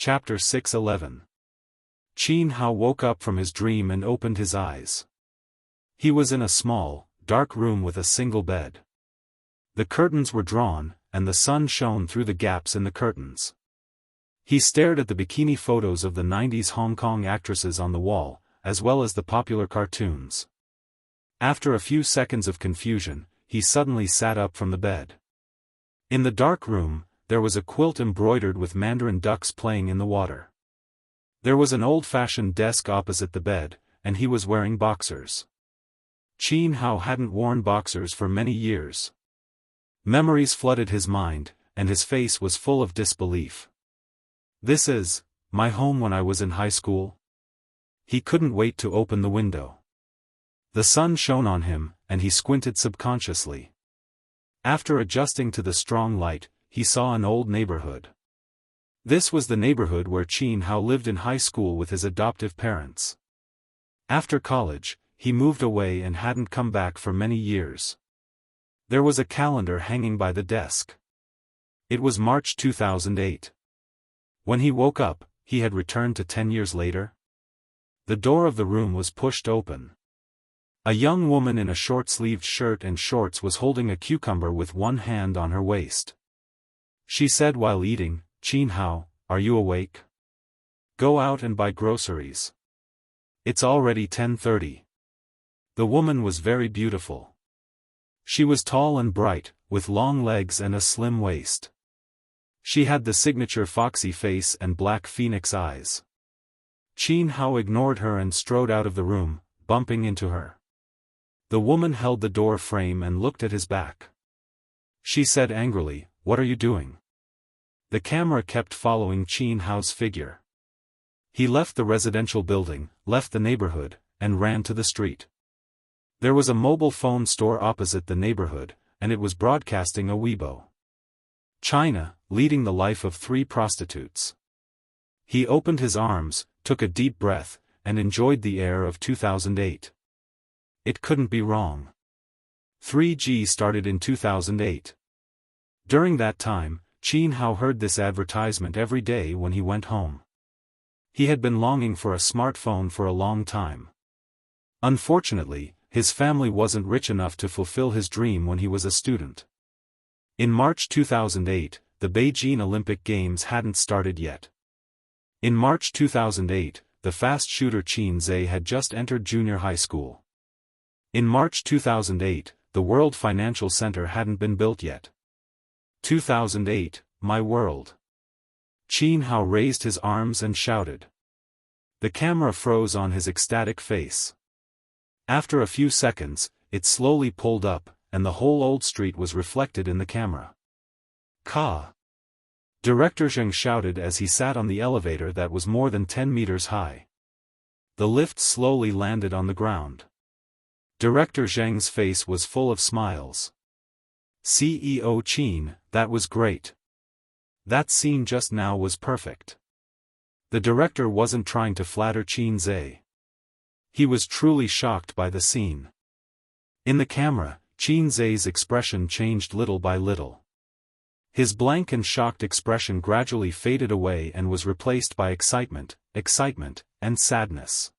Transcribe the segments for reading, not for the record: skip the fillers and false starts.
Chapter 611. Qin Hao woke up from his dream and opened his eyes. He was in a small, dark room with a single bed. The curtains were drawn, and the sun shone through the gaps in the curtains. He stared at the bikini photos of the 90s Hong Kong actresses on the wall, as well as the popular cartoons. After a few seconds of confusion, he suddenly sat up from the bed. In the dark room, there was a quilt embroidered with mandarin ducks playing in the water. There was an old-fashioned desk opposite the bed, and he was wearing boxers. Qin Hao hadn't worn boxers for many years. Memories flooded his mind, and his face was full of disbelief. "This is my home when I was in high school?" He couldn't wait to open the window. The sun shone on him, and he squinted subconsciously. After adjusting to the strong light, he saw an old neighborhood. This was the neighborhood where Qin Hao lived in high school with his adoptive parents. After college, he moved away and hadn't come back for many years. There was a calendar hanging by the desk. It was March 2008. When he woke up, he had returned to 10 years later. The door of the room was pushed open. A young woman in a short-sleeved shirt and shorts was holding a cucumber with one hand on her waist. She said while eating, "Qin Hao, are you awake? Go out and buy groceries. It's already 10:30. The woman was very beautiful. She was tall and bright, with long legs and a slim waist. She had the signature foxy face and black phoenix eyes. Qin Hao ignored her and strode out of the room, bumping into her. The woman held the door frame and looked at his back. She said angrily, "What are you doing?" The camera kept following Qin Hao's figure. He left the residential building, left the neighborhood, and ran to the street. There was a mobile phone store opposite the neighborhood, and it was broadcasting a Weibo. China, leading the life of 3 prostitutes. He opened his arms, took a deep breath, and enjoyed the air of 2008. It couldn't be wrong. 3G started in 2008. During that time, Qin Hao heard this advertisement every day when he went home. He had been longing for a smartphone for a long time. Unfortunately, his family wasn't rich enough to fulfill his dream when he was a student. In March 2008, the Beijing Olympic Games hadn't started yet. In March 2008, the fast shooter Qin Zhe had just entered junior high school. In March 2008, the World Financial Center hadn't been built yet. 2008, my world. Qin Hao raised his arms and shouted. The camera froze on his ecstatic face. After a few seconds, it slowly pulled up, and the whole old street was reflected in the camera. "Ka!" Director Zheng shouted as he sat on the elevator that was more than 10 meters high. The lift slowly landed on the ground. Director Zheng's face was full of smiles. "CEO Qin, that was great. That scene just now was perfect." The director wasn't trying to flatter Qin Zhe. He was truly shocked by the scene. In the camera, Qin Zhe's expression changed little by little. His blank and shocked expression gradually faded away and was replaced by excitement, and sadness.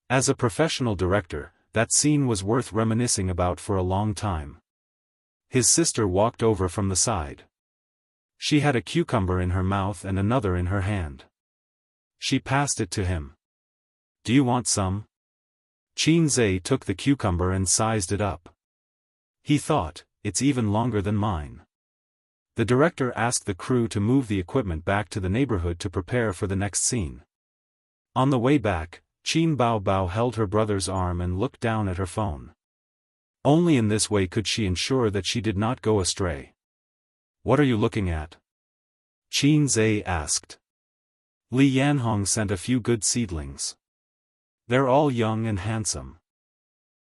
As a professional director, that scene was worth reminiscing about for a long time. His sister walked over from the side. She had a cucumber in her mouth and another in her hand. She passed it to him. "Do you want some?" Qin Zhe took the cucumber and sized it up. He thought, "It's even longer than mine." The director asked the crew to move the equipment back to the neighborhood to prepare for the next scene. On the way back, Qin Bao held her brother's arm and looked down at her phone. Only in this way could she ensure that she did not go astray. "What are you looking at?" Qin Zhe asked. "Li Yanhong sent a few good seedlings. They're all young and handsome."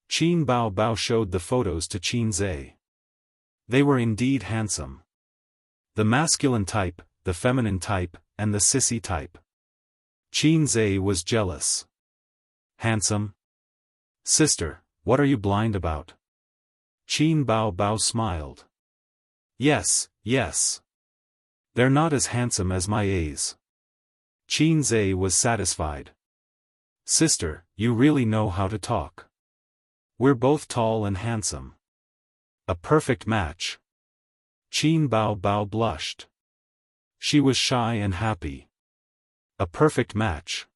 Qin Bao showed the photos to Qin Zhe. They were indeed handsome. The masculine type, the feminine type, and the sissy type. Qin Zhe was jealous. "Handsome? Sister, what are you blind about?" Qin Bao smiled. Yes. They're not as handsome as my A's." Xianxia was satisfied. Sister, you really know how to talk. We're both tall and handsome. A perfect match. Qin Bao blushed. She was shy and happy. A perfect match.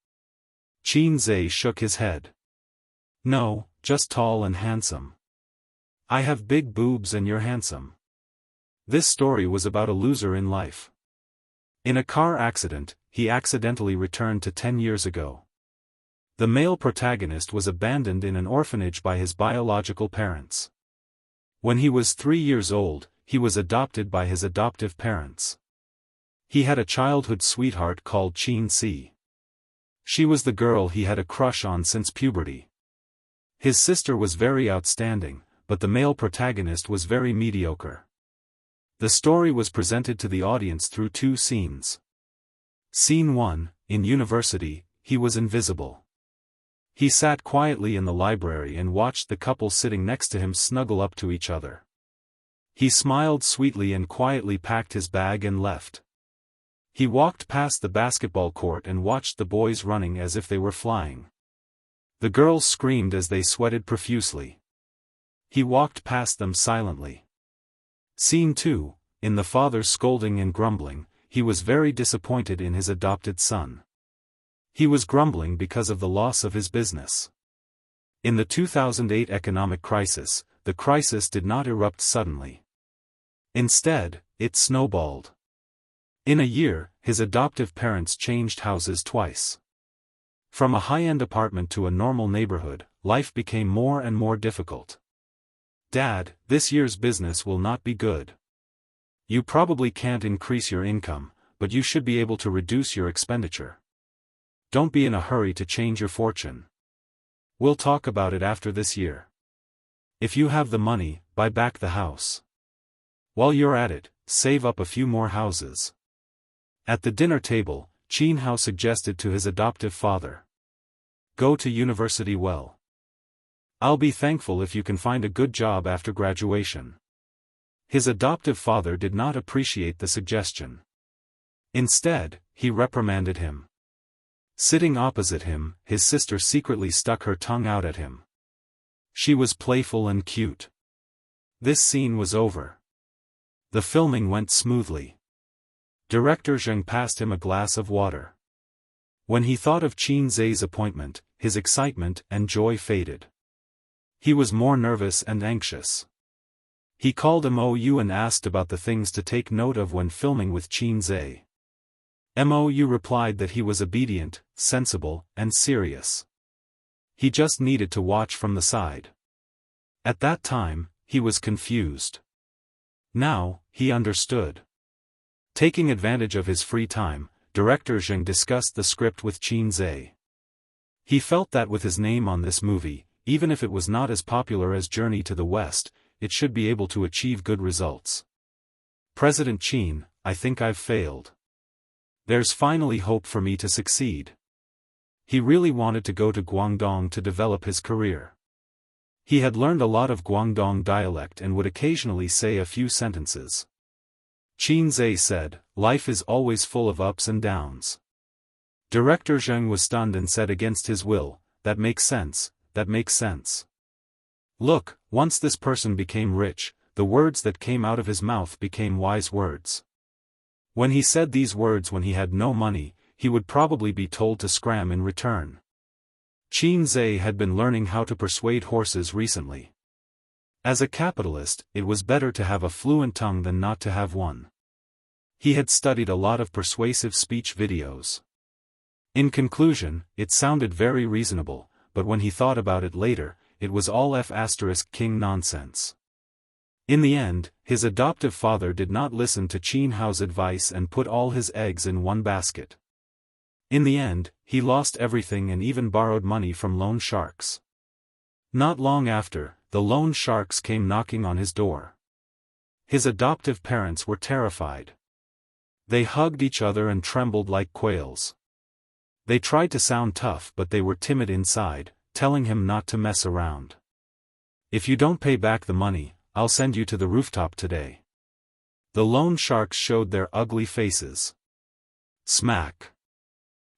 Xianxia shook his head. No, just tall and handsome. I have big boobs and you're handsome. This story was about a loser in life. In a car accident, he accidentally returned to 10 years ago. The male protagonist was abandoned in an orphanage by his biological parents. When he was 3 years old, he was adopted by his adoptive parents. He had a childhood sweetheart called Xianxia. She was the girl he had a crush on since puberty. His sister was very outstanding, but the male protagonist was very mediocre. The story was presented to the audience through 2 scenes. Scene 1, in university, he was invisible. He sat quietly in the library and watched the couple sitting next to him snuggle up to each other. He smiled sweetly and quietly packed his bag and left. He walked past the basketball court and watched the boys running as if they were flying. The girls screamed as they sweated profusely. He walked past them silently. Scene 2, in the father scolding and grumbling, he was very disappointed in his adopted son. He was grumbling because of the loss of his business. In the 2008 economic crisis, the crisis did not erupt suddenly. Instead, it snowballed. In a year, his adoptive parents changed houses twice. From a high-end apartment to a normal neighborhood, life became more and more difficult. Dad, this year's business will not be good. You probably can't increase your income, but you should be able to reduce your expenditure. Don't be in a hurry to change your fortune. We'll talk about it after this year. If you have the money, buy back the house. While you're at it, save up a few more houses. At the dinner table, Jianghu suggested to his adoptive father. Go to university well. I'll be thankful if you can find a good job after graduation. His adoptive father did not appreciate the suggestion. Instead, he reprimanded him. Sitting opposite him, his sister secretly stuck her tongue out at him. She was playful and cute. This scene was over. The filming went smoothly. Director Zheng passed him a glass of water. When he thought of Xianxia's appointment, his excitement and joy faded. He was more nervous and anxious. He called Mou and asked about the things to take note of when filming with Xianxia. Mou replied that he was obedient, sensible, and serious. He just needed to watch from the side. At that time, he was confused. Now, he understood. Taking advantage of his free time, Director Zheng discussed the script with Xianxia. He felt that with his name on this movie, even if it was not as popular as Journey to the West, it should be able to achieve good results. President Qin, I think I've failed. There's finally hope for me to succeed. He really wanted to go to Guangdong to develop his career. He had learned a lot of Guangdong dialect and would occasionally say a few sentences. Xianxia said, life is always full of ups and downs. Director Zheng was stunned and said against his will, that makes sense, that makes sense. Look, once this person became rich, the words that came out of his mouth became wise words. When he said these words when he had no money, he would probably be told to scram in return. Xianxia had been learning how to persuade horses recently. As a capitalist, it was better to have a fluent tongue than not to have one. He had studied a lot of persuasive speech videos. In conclusion, it sounded very reasonable, but when he thought about it later, it was all F***king nonsense. In the end, his adoptive father did not listen to Qianhu's advice and put all his eggs in one basket. In the end, he lost everything and even borrowed money from loan sharks. Not long after, the loan sharks came knocking on his door. His adoptive parents were terrified. They hugged each other and trembled like quails. They tried to sound tough but they were timid inside, telling him not to mess around. If you don't pay back the money, I'll send you to the rooftop today. The loan sharks showed their ugly faces. Smack.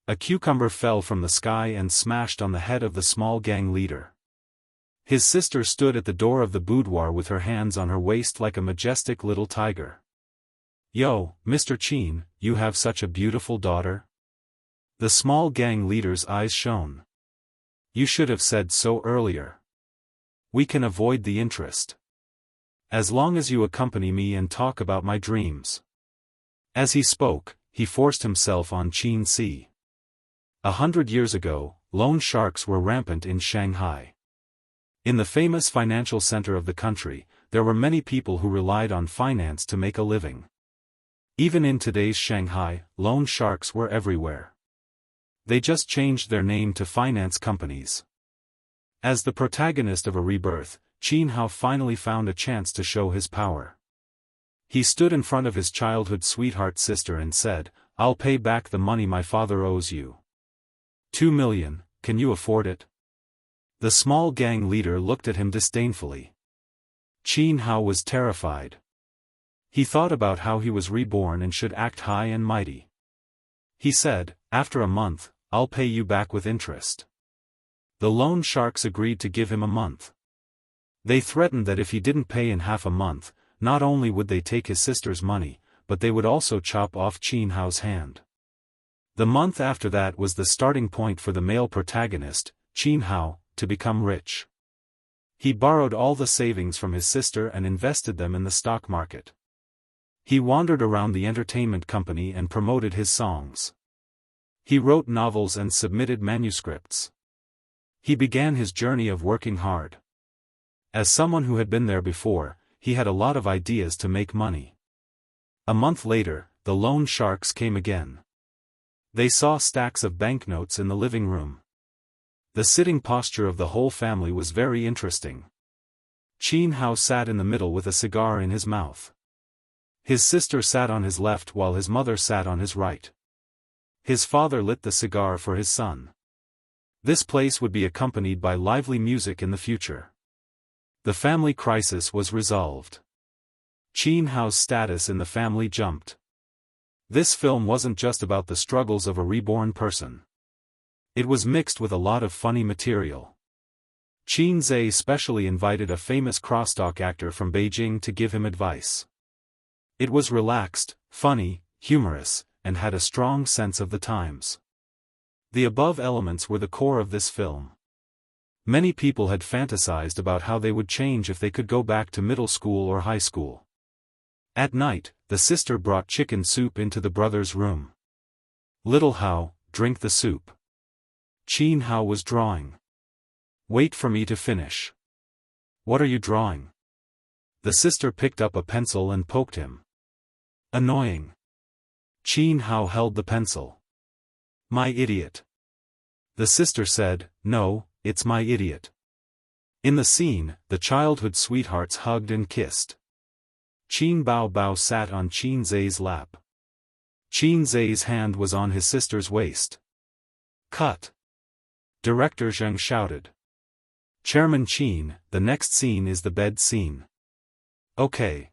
A cucumber fell from the sky and smashed on the head of the small gang leader. His sister stood at the door of the boudoir with her hands on her waist like a majestic little tiger. "Yo, Mr. Qin, you have such a beautiful daughter?" The small gang leader's eyes shone. "You should have said so earlier. We can avoid the interest. As long as you accompany me and talk about my dreams." As he spoke, he forced himself on Qin Si. 100 years ago, loan sharks were rampant in Shanghai. In the famous financial center of the country, there were many people who relied on finance to make a living. Even in today's Shanghai, loan sharks were everywhere. They just changed their name to finance companies. As the protagonist of a rebirth, Qin Hao finally found a chance to show his power. He stood in front of his childhood sweetheart sister and said, "I'll pay back the money my father owes you. 2 million, can you afford it?" The small gang leader looked at him disdainfully. Qin Hao was terrified. He thought about how he was reborn and should act high and mighty. He said, "After a month, I'll pay you back with interest." The loan sharks agreed to give him a month. They threatened that if he didn't pay in half a month, not only would they take his sister's money, but they would also chop off Qin Hao's hand. The month after that was the starting point for the male protagonist, Qin Hao, to become rich. He borrowed all the savings from his sister and invested them in the stock market. He wandered around the entertainment company and promoted his songs. He wrote novels and submitted manuscripts. He began his journey of working hard. As someone who had been there before, he had a lot of ideas to make money. A month later, the loan sharks came again. They saw stacks of banknotes in the living room. The sitting posture of the whole family was very interesting. Qin Hao sat in the middle with a cigar in his mouth. His sister sat on his left while his mother sat on his right. His father lit the cigar for his son. This place would be accompanied by lively music in the future. The family crisis was resolved. Qin Hao's status in the family jumped. This film wasn't just about the struggles of a reborn person. It was mixed with a lot of funny material. Qin Zhe specially invited a famous crosstalk actor from Beijing to give him advice. It was relaxed, funny, humorous, and had a strong sense of the times. The above elements were the core of this film. Many people had fantasized about how they would change if they could go back to middle school or high school. At night, the sister brought chicken soup into the brother's room. "Little Hao, drink the soup." Qin Hao was drawing. "Wait for me to finish." "What are you drawing?" The sister picked up a pencil and poked him. Annoying. Qin Hao held the pencil. "My idiot." The sister said, "No, it's my idiot." In the scene, the childhood sweethearts hugged and kissed. Qin Bao Bao sat on Qin Zhe's lap. Qin Zhe's hand was on his sister's waist. "Cut!" Director Zheng shouted. "Chairman Qin, the next scene is the bed scene." "Okay."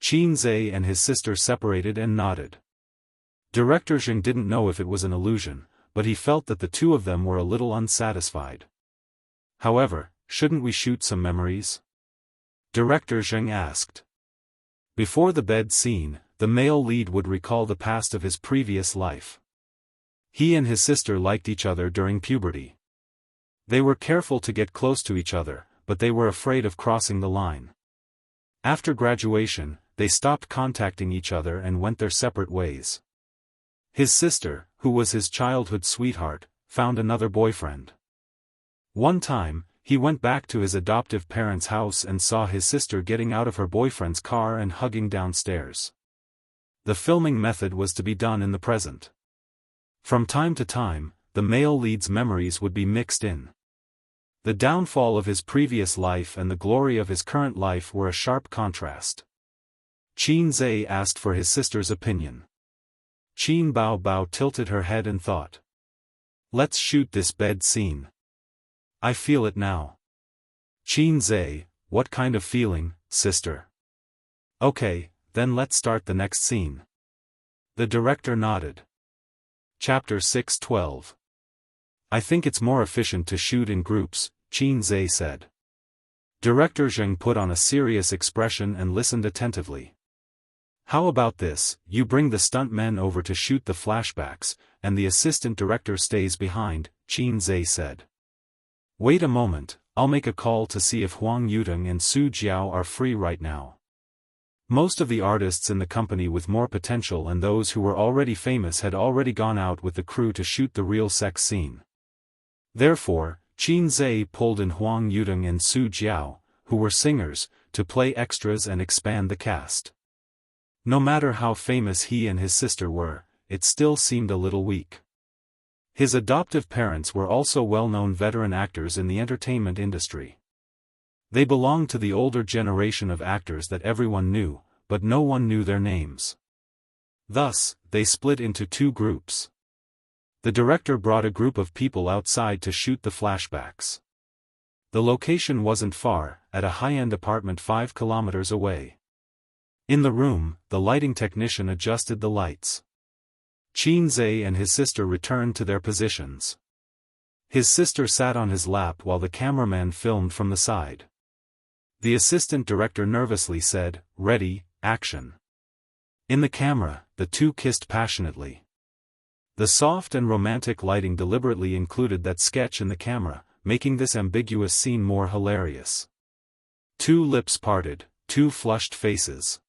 Qin Zhe and his sister separated and nodded. Director Zheng didn't know if it was an illusion, but he felt that the two of them were a little unsatisfied. "However, shouldn't we shoot some memories?" Director Zheng asked. Before the bed scene, the male lead would recall the past of his previous life. He and his sister liked each other during puberty. They were careful to get close to each other, but they were afraid of crossing the line. After graduation, they stopped contacting each other and went their separate ways. His sister, who was his childhood sweetheart, found another boyfriend. One time, he went back to his adoptive parents' house and saw his sister getting out of her boyfriend's car and hugging downstairs. The filming method was to be done in the present. From time to time, the male lead's memories would be mixed in. The downfall of his previous life and the glory of his current life were a sharp contrast. Qin Zhe asked for his sister's opinion. Qin Bao Bao tilted her head and thought. "Let's shoot this bed scene. I feel it now." Qin Zhe, "What kind of feeling, sister?" "Okay, then let's start the next scene." The director nodded. Chapter 6:12. I think it's more efficient to shoot in groups, Qin Zhe said. Director Zheng put on a serious expression and listened attentively. How about this, you bring the stuntmen over to shoot the flashbacks, and the assistant director stays behind, Qin Zhe said. Wait a moment, I'll make a call to see if Huang Yudong and Su Jiao are free right now. Most of the artists in the company with more potential and those who were already famous had already gone out with the crew to shoot the real sex scene. Therefore, Qin Zhe pulled in Huang Yudong and Su Jiao, who were singers, to play extras and expand the cast. No matter how famous he and his sister were, it still seemed a little weak. His adoptive parents were also well-known veteran actors in the entertainment industry. They belonged to the older generation of actors that everyone knew, but no one knew their names. Thus, they split into two groups. The director brought a group of people outside to shoot the flashbacks. The location wasn't far, at a high-end apartment 5 kilometers away. In the room, the lighting technician adjusted the lights. Qin Zhe and his sister returned to their positions. His sister sat on his lap while the cameraman filmed from the side. The assistant director nervously said, "Ready, action." In the camera, the two kissed passionately. The soft and romantic lighting deliberately included that sketch in the camera, making this ambiguous scene more hilarious. Two lips parted, two flushed faces.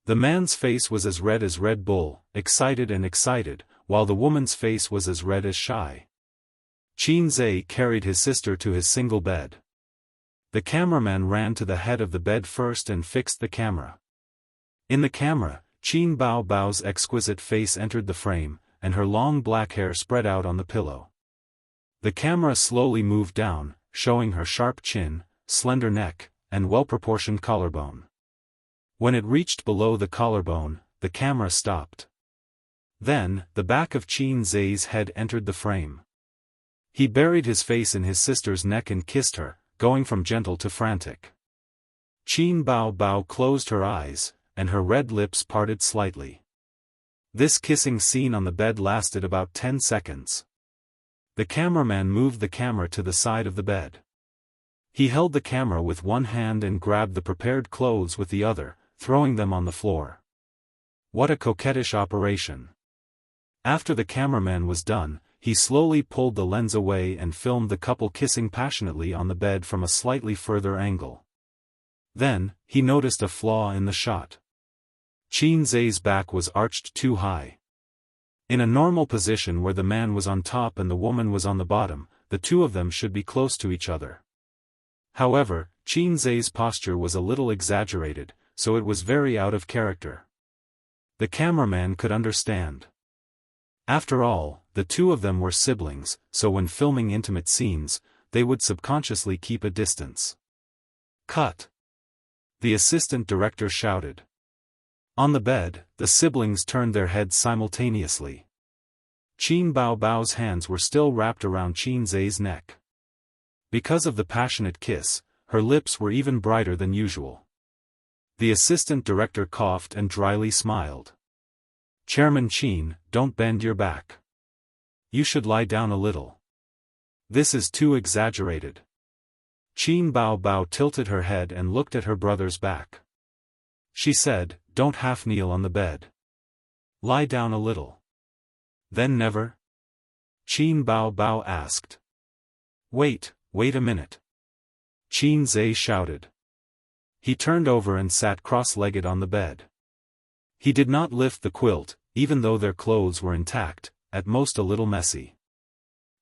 The man's face was as Red Bull, excited and excited, while the woman's face was as red as shy. Qin Zhe carried his sister to his single bed. The cameraman ran to the head of the bed first and fixed the camera. In the camera, Qin Bao Bao's exquisite face entered the frame, and her long black hair spread out on the pillow. The camera slowly moved down, showing her sharp chin, slender neck, and well-proportioned collarbone. When it reached below the collarbone, the camera stopped. Then, the back of Qin Zhe's head entered the frame. He buried his face in his sister's neck and kissed her, going from gentle to frantic. Qin Bao Bao closed her eyes, and her red lips parted slightly. This kissing scene on the bed lasted about 10 seconds. The cameraman moved the camera to the side of the bed. He held the camera with one hand and grabbed the prepared clothes with the other, throwing them on the floor. What a coquettish operation. After the cameraman was done, he slowly pulled the lens away and filmed the couple kissing passionately on the bed from a slightly further angle. Then, he noticed a flaw in the shot. Qin Zhe's back was arched too high. In a normal position where the man was on top and the woman was on the bottom, the two of them should be close to each other. However, Qin Zhe's posture was a little exaggerated, so it was very out of character. The cameraman could understand. After all, the two of them were siblings, so when filming intimate scenes, they would subconsciously keep a distance. Cut! The assistant director shouted. On the bed, the siblings turned their heads simultaneously. Qin Bao Bao's hands were still wrapped around Qin Zhe's neck. Because of the passionate kiss, her lips were even brighter than usual. The assistant director coughed and dryly smiled. "Chairman Qin, don't bend your back. You should lie down a little. This is too exaggerated." Qin Bao Bao tilted her head and looked at her brother's back. She said, "Don't half kneel on the bed. Lie down a little." "Then never?" Qin Bao Bao asked. Wait a minute." Qin Zhe shouted. He turned over and sat cross-legged on the bed. He did not lift the quilt, even though their clothes were intact, at most a little messy.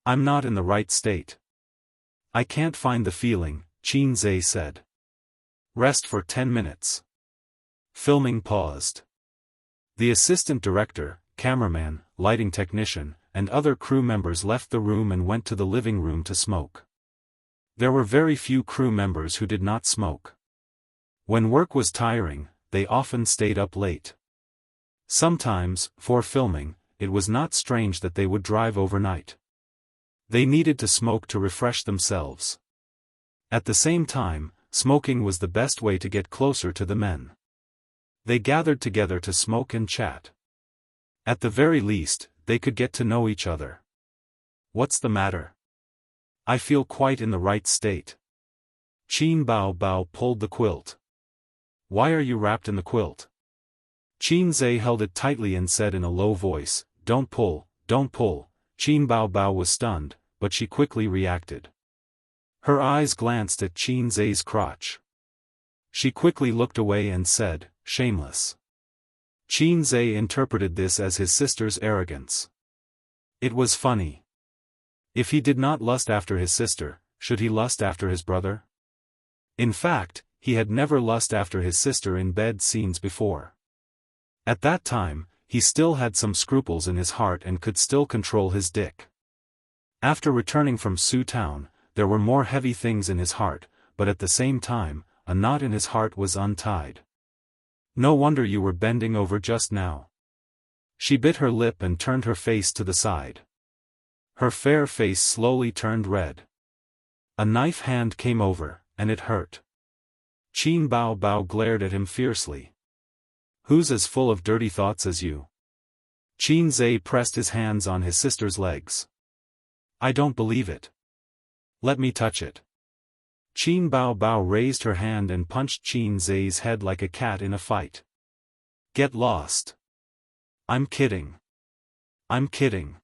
"I'm not in the right state. I can't find the feeling," Qin Zhe said. "Rest for 10 minutes. Filming paused. The assistant director, cameraman, lighting technician, and other crew members left the room and went to the living room to smoke. There were very few crew members who did not smoke. When work was tiring, they often stayed up late. Sometimes, for filming, it was not strange that they would drive overnight. They needed to smoke to refresh themselves. At the same time, smoking was the best way to get closer to the men. They gathered together to smoke and chat. At the very least, they could get to know each other. What's the matter? I feel quite in the right state. Qin Bao Bao pulled the quilt. Why are you wrapped in the quilt? Qin Zhe held it tightly and said in a low voice, Don't pull, don't pull. Qin Bao Bao was stunned, but she quickly reacted. Her eyes glanced at Qin Zhe's crotch. She quickly looked away and said, Shameless. Qin Zhe interpreted this as his sister's arrogance. It was funny. If he did not lust after his sister, should he lust after his brother? In fact, he had never lust after his sister in bed scenes before. At that time, he still had some scruples in his heart and could still control his dick. After returning from Su Town, there were more heavy things in his heart, but at the same time, a knot in his heart was untied. No wonder you were bending over just now. She bit her lip and turned her face to the side. Her fair face slowly turned red. A knife hand came over, and it hurt. Qin Bao Bao glared at him fiercely. Who's as full of dirty thoughts as you? Qin Zhe pressed his hands on his sister's legs. I don't believe it. Let me touch it. Qin Bao Bao raised her hand and punched Qin Zhe's head like a cat in a fight. Get lost. I'm kidding. I'm kidding.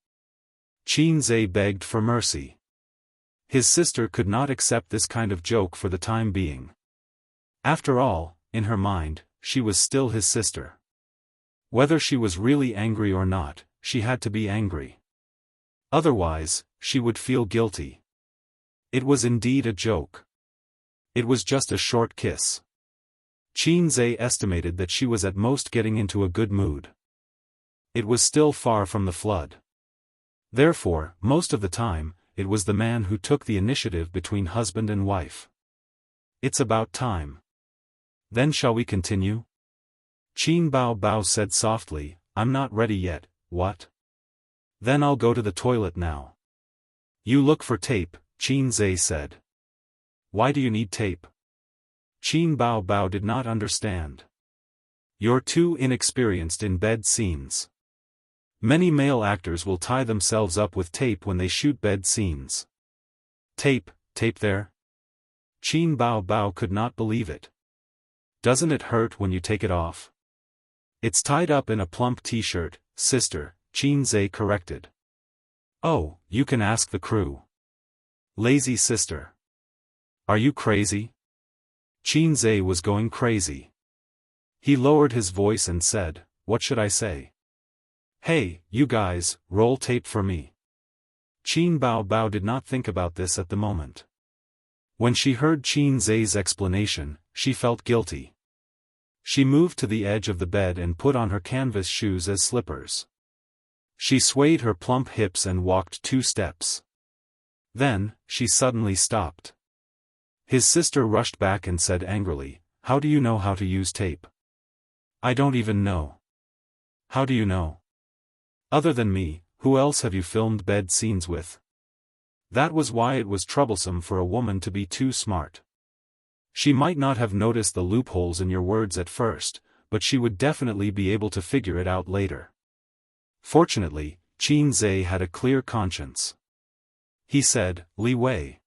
Qin Zhe begged for mercy. His sister could not accept this kind of joke for the time being. After all, in her mind, she was still his sister. Whether she was really angry or not, she had to be angry. Otherwise, she would feel guilty. It was indeed a joke. It was just a short kiss. Qin Zhe estimated that she was at most getting into a good mood. It was still far from the flood. Therefore, most of the time, it was the man who took the initiative between husband and wife. It's about time. Then shall we continue? Qin Bao Bao said softly, I'm not ready yet, what? Then I'll go to the toilet now. You look for tape, Qin Zhe said. Why do you need tape? Qin Bao Bao did not understand. You're too inexperienced in bed scenes. Many male actors will tie themselves up with tape when they shoot bed scenes. Tape there? Qin Bao Bao could not believe it. Doesn't it hurt when you take it off? It's tied up in a plump t-shirt, sister, Qin Zhe corrected. Oh, you can ask the crew. Lazy sister. Are you crazy? Qin Zhe was going crazy. He lowered his voice and said, What should I say? Hey, you guys, roll tape for me. Qin Bao Bao did not think about this at the moment. When she heard Qin Zhe's explanation, she felt guilty. She moved to the edge of the bed and put on her canvas shoes as slippers. She swayed her plump hips and walked 2 steps. Then, she suddenly stopped. His sister rushed back and said angrily, How do you know how to use tape? I don't even know. How do you know? Other than me, who else have you filmed bed scenes with? That was why it was troublesome for a woman to be too smart. She might not have noticed the loopholes in your words at first, but she would definitely be able to figure it out later. Fortunately, Qin Zhe had a clear conscience. He said, Li Wei.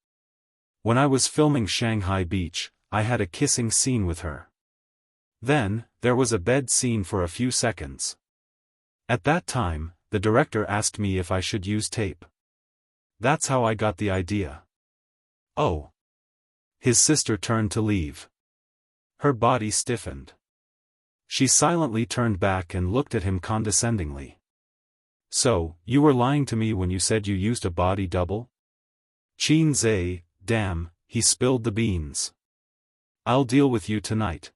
When I was filming Shanghai Beach, I had a kissing scene with her. Then, there was a bed scene for a few seconds. At that time, the director asked me if I should use tape. That's how I got the idea. Oh. His sister turned to leave. Her body stiffened. She silently turned back and looked at him condescendingly. So, you were lying to me when you said you used a body double? Qin Zhe, damn, he spilled the beans. I'll deal with you tonight.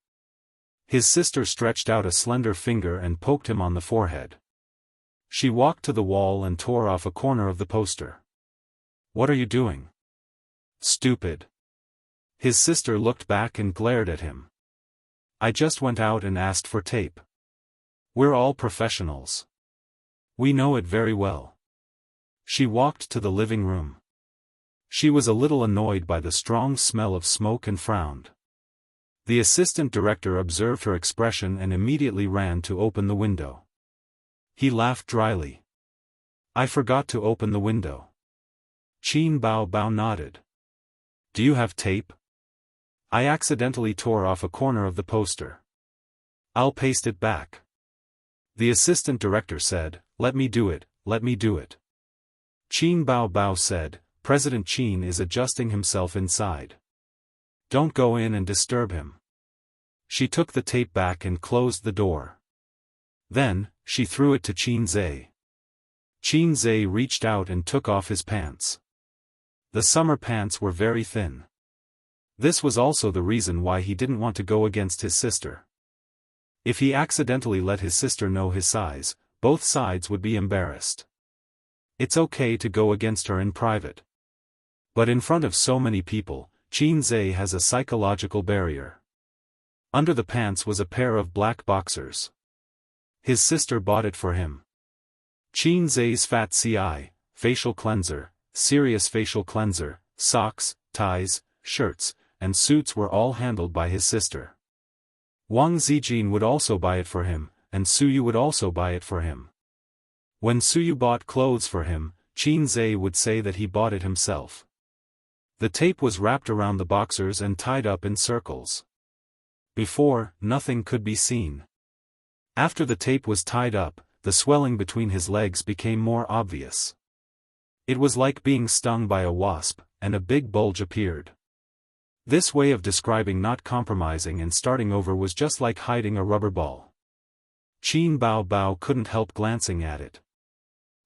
His sister stretched out a slender finger and poked him on the forehead. She walked to the wall and tore off a corner of the poster. What are you doing? Stupid. His sister looked back and glared at him. I just went out and asked for tape. We're all professionals. We know it very well. She walked to the living room. She was a little annoyed by the strong smell of smoke and frowned. The assistant director observed her expression and immediately ran to open the window. He laughed dryly. I forgot to open the window. Qin Bao Bao nodded. Do you have tape? I accidentally tore off a corner of the poster. I'll paste it back. The assistant director said, let me do it, let me do it. Qin Bao Bao said, President Qin is adjusting himself inside. Don't go in and disturb him. She took the tape back and closed the door. Then, she threw it to Qin Zhe. Qin Zhe reached out and took off his pants. The summer pants were very thin. This was also the reason why he didn't want to go against his sister. If he accidentally let his sister know his size, both sides would be embarrassed. It's okay to go against her in private. But in front of so many people, Qin Zhe has a psychological barrier. Under the pants was a pair of black boxers. His sister bought it for him. Qin Zhe's Fat CI, facial cleanser, serious facial cleanser, socks, ties, shirts, and suits were all handled by his sister. Wang Zijin would also buy it for him, and Suyu would also buy it for him. When Suyu bought clothes for him, Qin Zhe would say that he bought it himself. The tape was wrapped around the boxers and tied up in circles. Before, nothing could be seen. After the tape was tied up, the swelling between his legs became more obvious. It was like being stung by a wasp, and a big bulge appeared. This way of describing not compromising and starting over was just like hiding a rubber ball. Qin Bao Bao couldn't help glancing at it.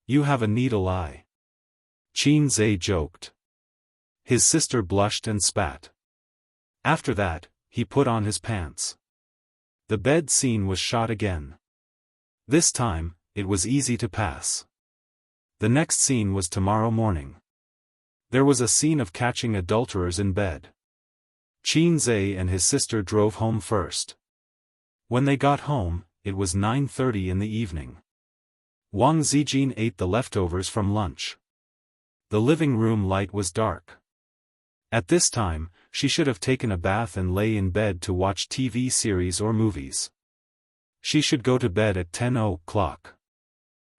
You have a needle eye. Qin Zhe joked. His sister blushed and spat. After that, he put on his pants. The bed scene was shot again. This time, it was easy to pass. The next scene was tomorrow morning. There was a scene of catching adulterers in bed. Qin Zhe and his sister drove home first. When they got home, it was 9:30 in the evening. Wang Zijin ate the leftovers from lunch. The living room light was dark. At this time, she should have taken a bath and lay in bed to watch TV series or movies. She should go to bed at 10 o'clock.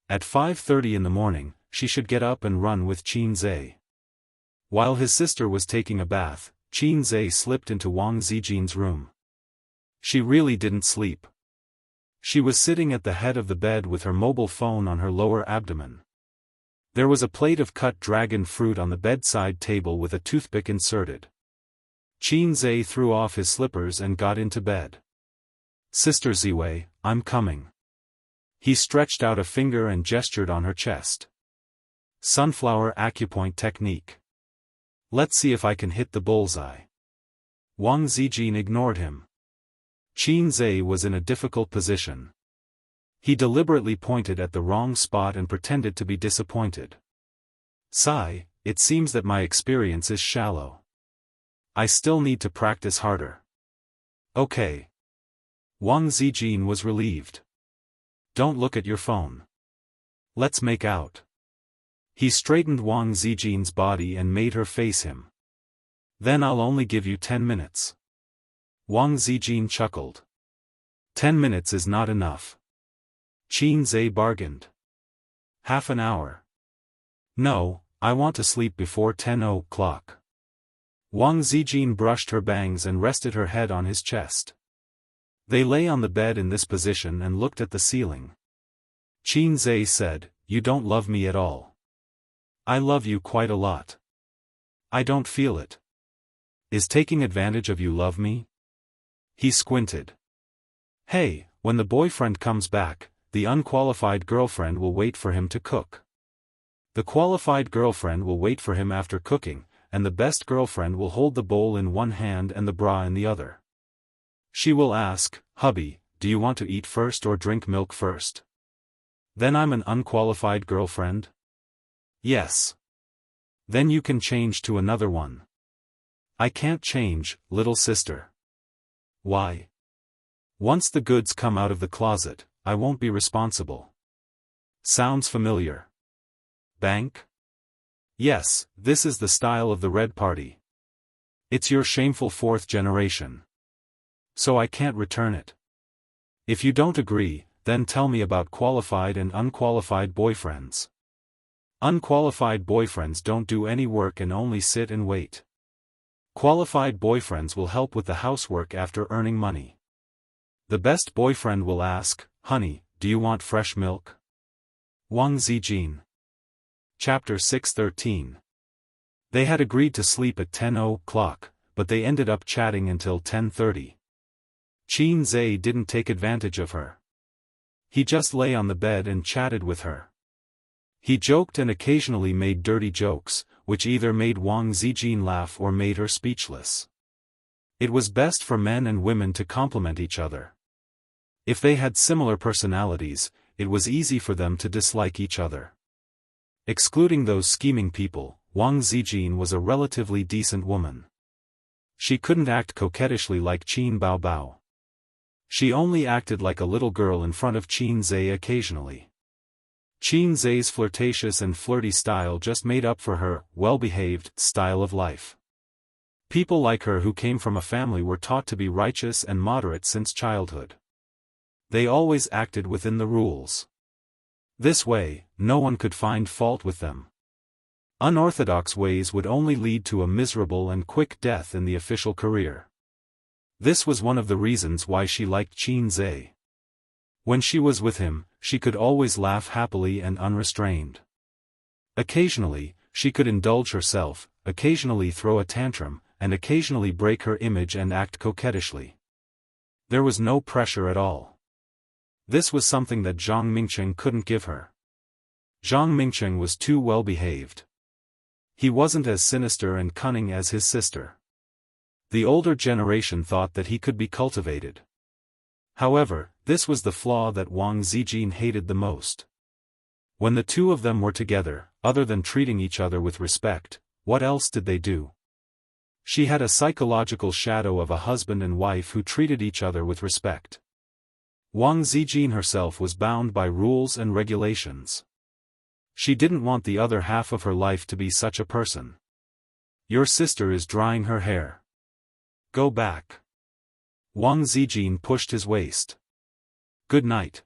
At 5:30 in the morning, she should get up and run with Qin Zhe. While his sister was taking a bath, Qin Zhe slipped into Wang Zijin's room. She really didn't sleep. She was sitting at the head of the bed with her mobile phone on her lower abdomen. There was a plate of cut dragon fruit on the bedside table with a toothpick inserted. Qin Zhe threw off his slippers and got into bed. Sister Ziwei, I'm coming. He stretched out a finger and gestured on her chest. Sunflower acupoint technique. Let's see if I can hit the bullseye. Wang Zijin ignored him. Qin Zhe was in a difficult position. He deliberately pointed at the wrong spot and pretended to be disappointed. Sigh, it seems that my experience is shallow. I still need to practice harder. Okay. Wang Zijin was relieved. Don't look at your phone. Let's make out. He straightened Wang Zijin's body and made her face him. Then I'll only give you 10 minutes. Wang Zijin chuckled. 10 minutes is not enough. Qin Zhe bargained. Half an hour. No, I want to sleep before 10 o'clock. Wang Zijin brushed her bangs and rested her head on his chest. They lay on the bed in this position and looked at the ceiling. Qin Zhe said, You don't love me at all. I love you quite a lot. I don't feel it. Is taking advantage of you love me? He squinted. Hey, when the boyfriend comes back, the unqualified girlfriend will wait for him to cook. The qualified girlfriend will wait for him after cooking, and the best girlfriend will hold the bowl in one hand and the bra in the other. She will ask, Hubby, do you want to eat first or drink milk first? Then I'm an unqualified girlfriend? Yes. Then you can change to another one. I can't change, little sister. Why? Once the goods come out of the closet, I won't be responsible. Sounds familiar. Bank? Yes, this is the style of the Red Party. It's your shameful fourth generation. So I can't return it. If you don't agree, then tell me about qualified and unqualified boyfriends. Unqualified boyfriends don't do any work and only sit and wait. Qualified boyfriends will help with the housework after earning money. The best boyfriend will ask, "Honey, do you want fresh milk?" Wang Zijin. Chapter 613. They had agreed to sleep at 10:00, but they ended up chatting until 10:30. Qin Zhe didn't take advantage of her. He just lay on the bed and chatted with her. He joked and occasionally made dirty jokes, which either made Wang Zijin laugh or made her speechless. It was best for men and women to complement each other. If they had similar personalities, it was easy for them to dislike each other. Excluding those scheming people, Wang Zijin was a relatively decent woman. She couldn't act coquettishly like Qin Baobao. She only acted like a little girl in front of Qin Zhe occasionally. Qin Zhe's flirtatious and flirty style just made up for her well-behaved style of life. People like her who came from a family were taught to be righteous and moderate since childhood. They always acted within the rules. This way, no one could find fault with them. Unorthodox ways would only lead to a miserable and quick death in the official career. This was one of the reasons why she liked Qin Zhe. When she was with him, she could always laugh happily and unrestrained. Occasionally, she could indulge herself, occasionally throw a tantrum, and occasionally break her image and act coquettishly. There was no pressure at all. This was something that Zhang Mingcheng couldn't give her. Zhang Mingcheng was too well behaved. He wasn't as sinister and cunning as his sister. The older generation thought that he could be cultivated. However, this was the flaw that Wang Zijin hated the most. When the two of them were together, other than treating each other with respect, what else did they do? She had a psychological shadow of a husband and wife who treated each other with respect. Wang Zijin herself was bound by rules and regulations. She didn't want the other half of her life to be such a person. Your sister is drying her hair. Go back. Wang Zijin pushed his waist. Good night.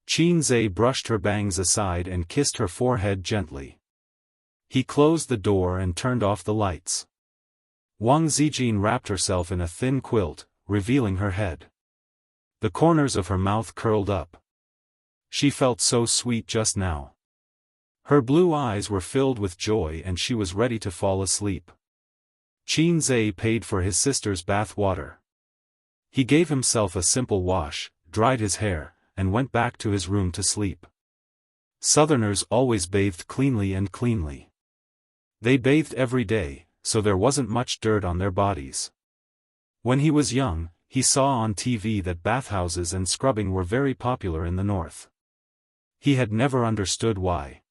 Qin Zhe brushed her bangs aside and kissed her forehead gently. He closed the door and turned off the lights. Wang Zijin wrapped herself in a thin quilt, revealing her head. The corners of her mouth curled up. She felt so sweet just now. Her blue eyes were filled with joy and she was ready to fall asleep. Qin Zhe paid for his sister's bath water. He gave himself a simple wash, dried his hair, and went back to his room to sleep. Southerners always bathed cleanly and cleanly. They bathed every day, so there wasn't much dirt on their bodies. When he was young, he saw on TV that bathhouses and scrubbing were very popular in the north. He had never understood why.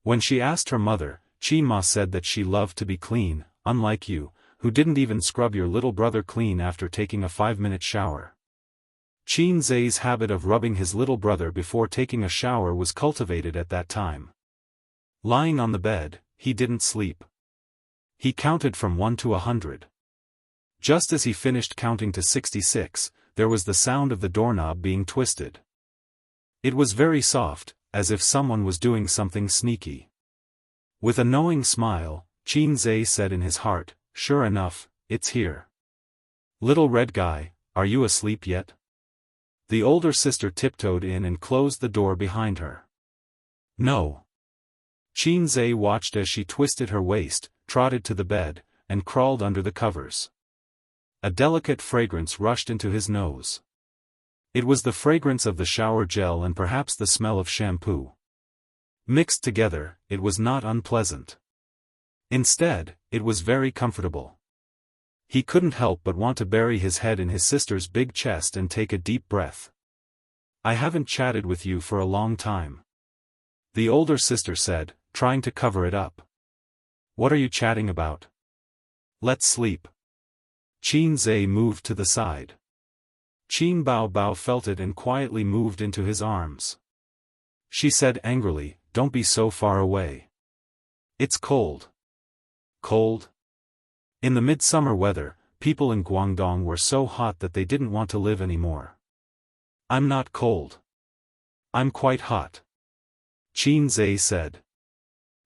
When she asked her mother, Qin Ma said that she loved to be clean, unlike you, who didn't even scrub your little brother clean after taking a 5-minute shower. Qin Zhe's habit of rubbing his little brother before taking a shower was cultivated at that time. Lying on the bed, he didn't sleep. He counted from 1 to 100. Just as he finished counting to 66, there was the sound of the doorknob being twisted. It was very soft, as if someone was doing something sneaky. With a knowing smile, Qin Zhe said in his heart, "Sure enough, it's here. Little red guy, are you asleep yet?" The older sister tiptoed in and closed the door behind her. No. Qin Zhe watched as she twisted her waist, trotted to the bed, and crawled under the covers. A delicate fragrance rushed into his nose. It was the fragrance of the shower gel and perhaps the smell of shampoo. Mixed together, it was not unpleasant. Instead, it was very comfortable. He couldn't help but want to bury his head in his sister's big chest and take a deep breath. "I haven't chatted with you for a long time," the older sister said, trying to cover it up. "What are you chatting about? Let's sleep." Qin Zhe moved to the side. Qin Baobao felt it and quietly moved into his arms. She said angrily, "Don't be so far away. It's cold." Cold? In the midsummer weather, people in Guangdong were so hot that they didn't want to live anymore. "I'm not cold. I'm quite hot," Qin Zhe said.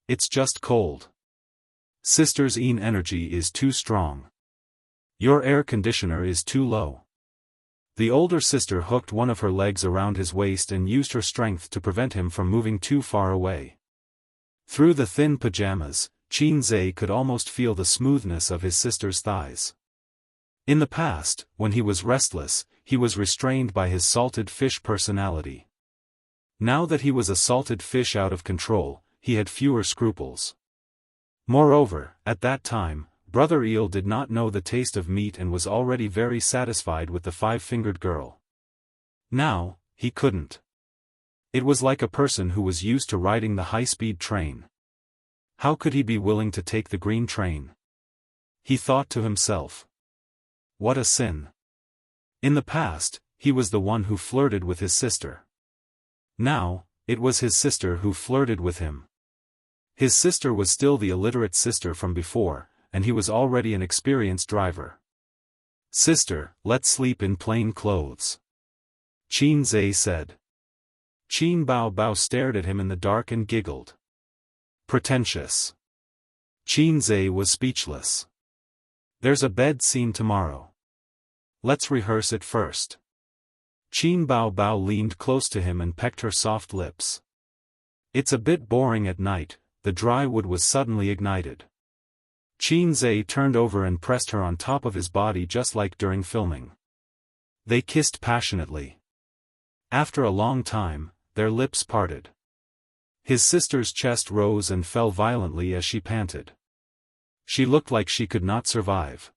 It's just cold. Sister's energy is too strong. Your air conditioner is too low. The older sister hooked one of her legs around his waist and used her strength to prevent him from moving too far away. Through the thin pajamas, Qin Zhe could almost feel the smoothness of his sister's thighs. In the past, when he was restless, he was restrained by his salted fish personality. Now that he was a salted fish out of control, he had fewer scruples. Moreover, at that time, Brother Eel did not know the taste of meat and was already very satisfied with the five-fingered girl. Now, he couldn't. It was like a person who was used to riding the high-speed train. How could he be willing to take the green train? He thought to himself. What a sin. In the past, he was the one who flirted with his sister. Now, it was his sister who flirted with him. His sister was still the illiterate sister from before, and he was already an experienced driver. Sister, let's sleep in plain clothes. Qin Zhe said. Qin Bao Bao stared at him in the dark and giggled. Pretentious. Qin Zhe was speechless. There's a bed scene tomorrow. Let's rehearse it first. Qin Bao Bao leaned close to him and pecked her soft lips. It's a bit boring at night, the dry wood was suddenly ignited. Qin Zhe turned over and pressed her on top of his body just like during filming. They kissed passionately. After a long time, their lips parted. His sister's chest rose and fell violently as she panted. She looked like she could not survive.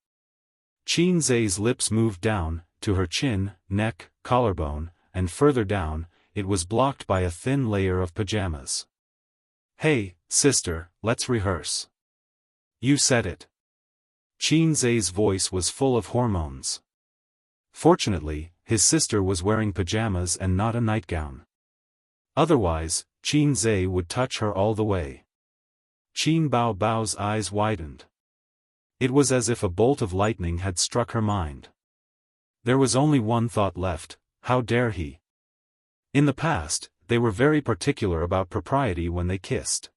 Qin Zhe's lips moved down, to her chin, neck, collarbone, and further down, it was blocked by a thin layer of pajamas. Hey, sister, let's rehearse. You said it. Qin Zhe's voice was full of hormones. Fortunately, his sister was wearing pajamas and not a nightgown. Otherwise, Qin Zhe would touch her all the way. Qin Bao Bao's eyes widened. It was as if a bolt of lightning had struck her mind. There was only one thought left, how dare he? In the past, they were very particular about propriety when they kissed.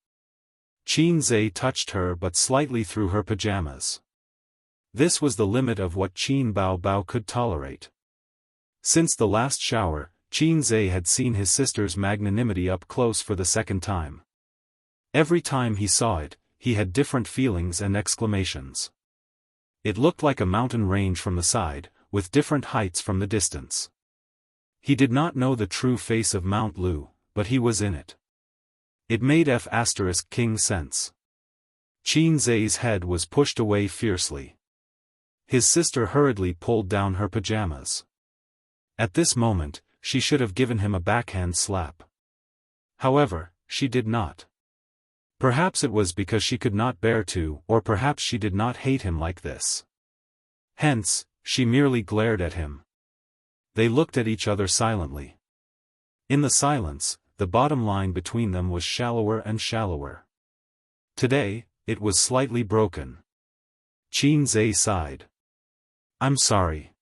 Qin Zhe touched her but slightly through her pajamas. This was the limit of what Qin Bao Bao could tolerate. Since the last shower, Qin Zhe had seen his sister's magnanimity up close for the second time. Every time he saw it, he had different feelings and exclamations. It looked like a mountain range from the side, with different heights from the distance. He did not know the true face of Mount Lu, but he was in it. It made King sense. Qin Zhe's head was pushed away fiercely. His sister hurriedly pulled down her pajamas. At this moment, she should have given him a backhand slap. However, she did not. Perhaps it was because she could not bear to, or perhaps she did not hate him like this. Hence, she merely glared at him. They looked at each other silently. In the silence, the bottom line between them was shallower and shallower. Today, it was slightly broken. Qin Zhe sighed. I'm sorry.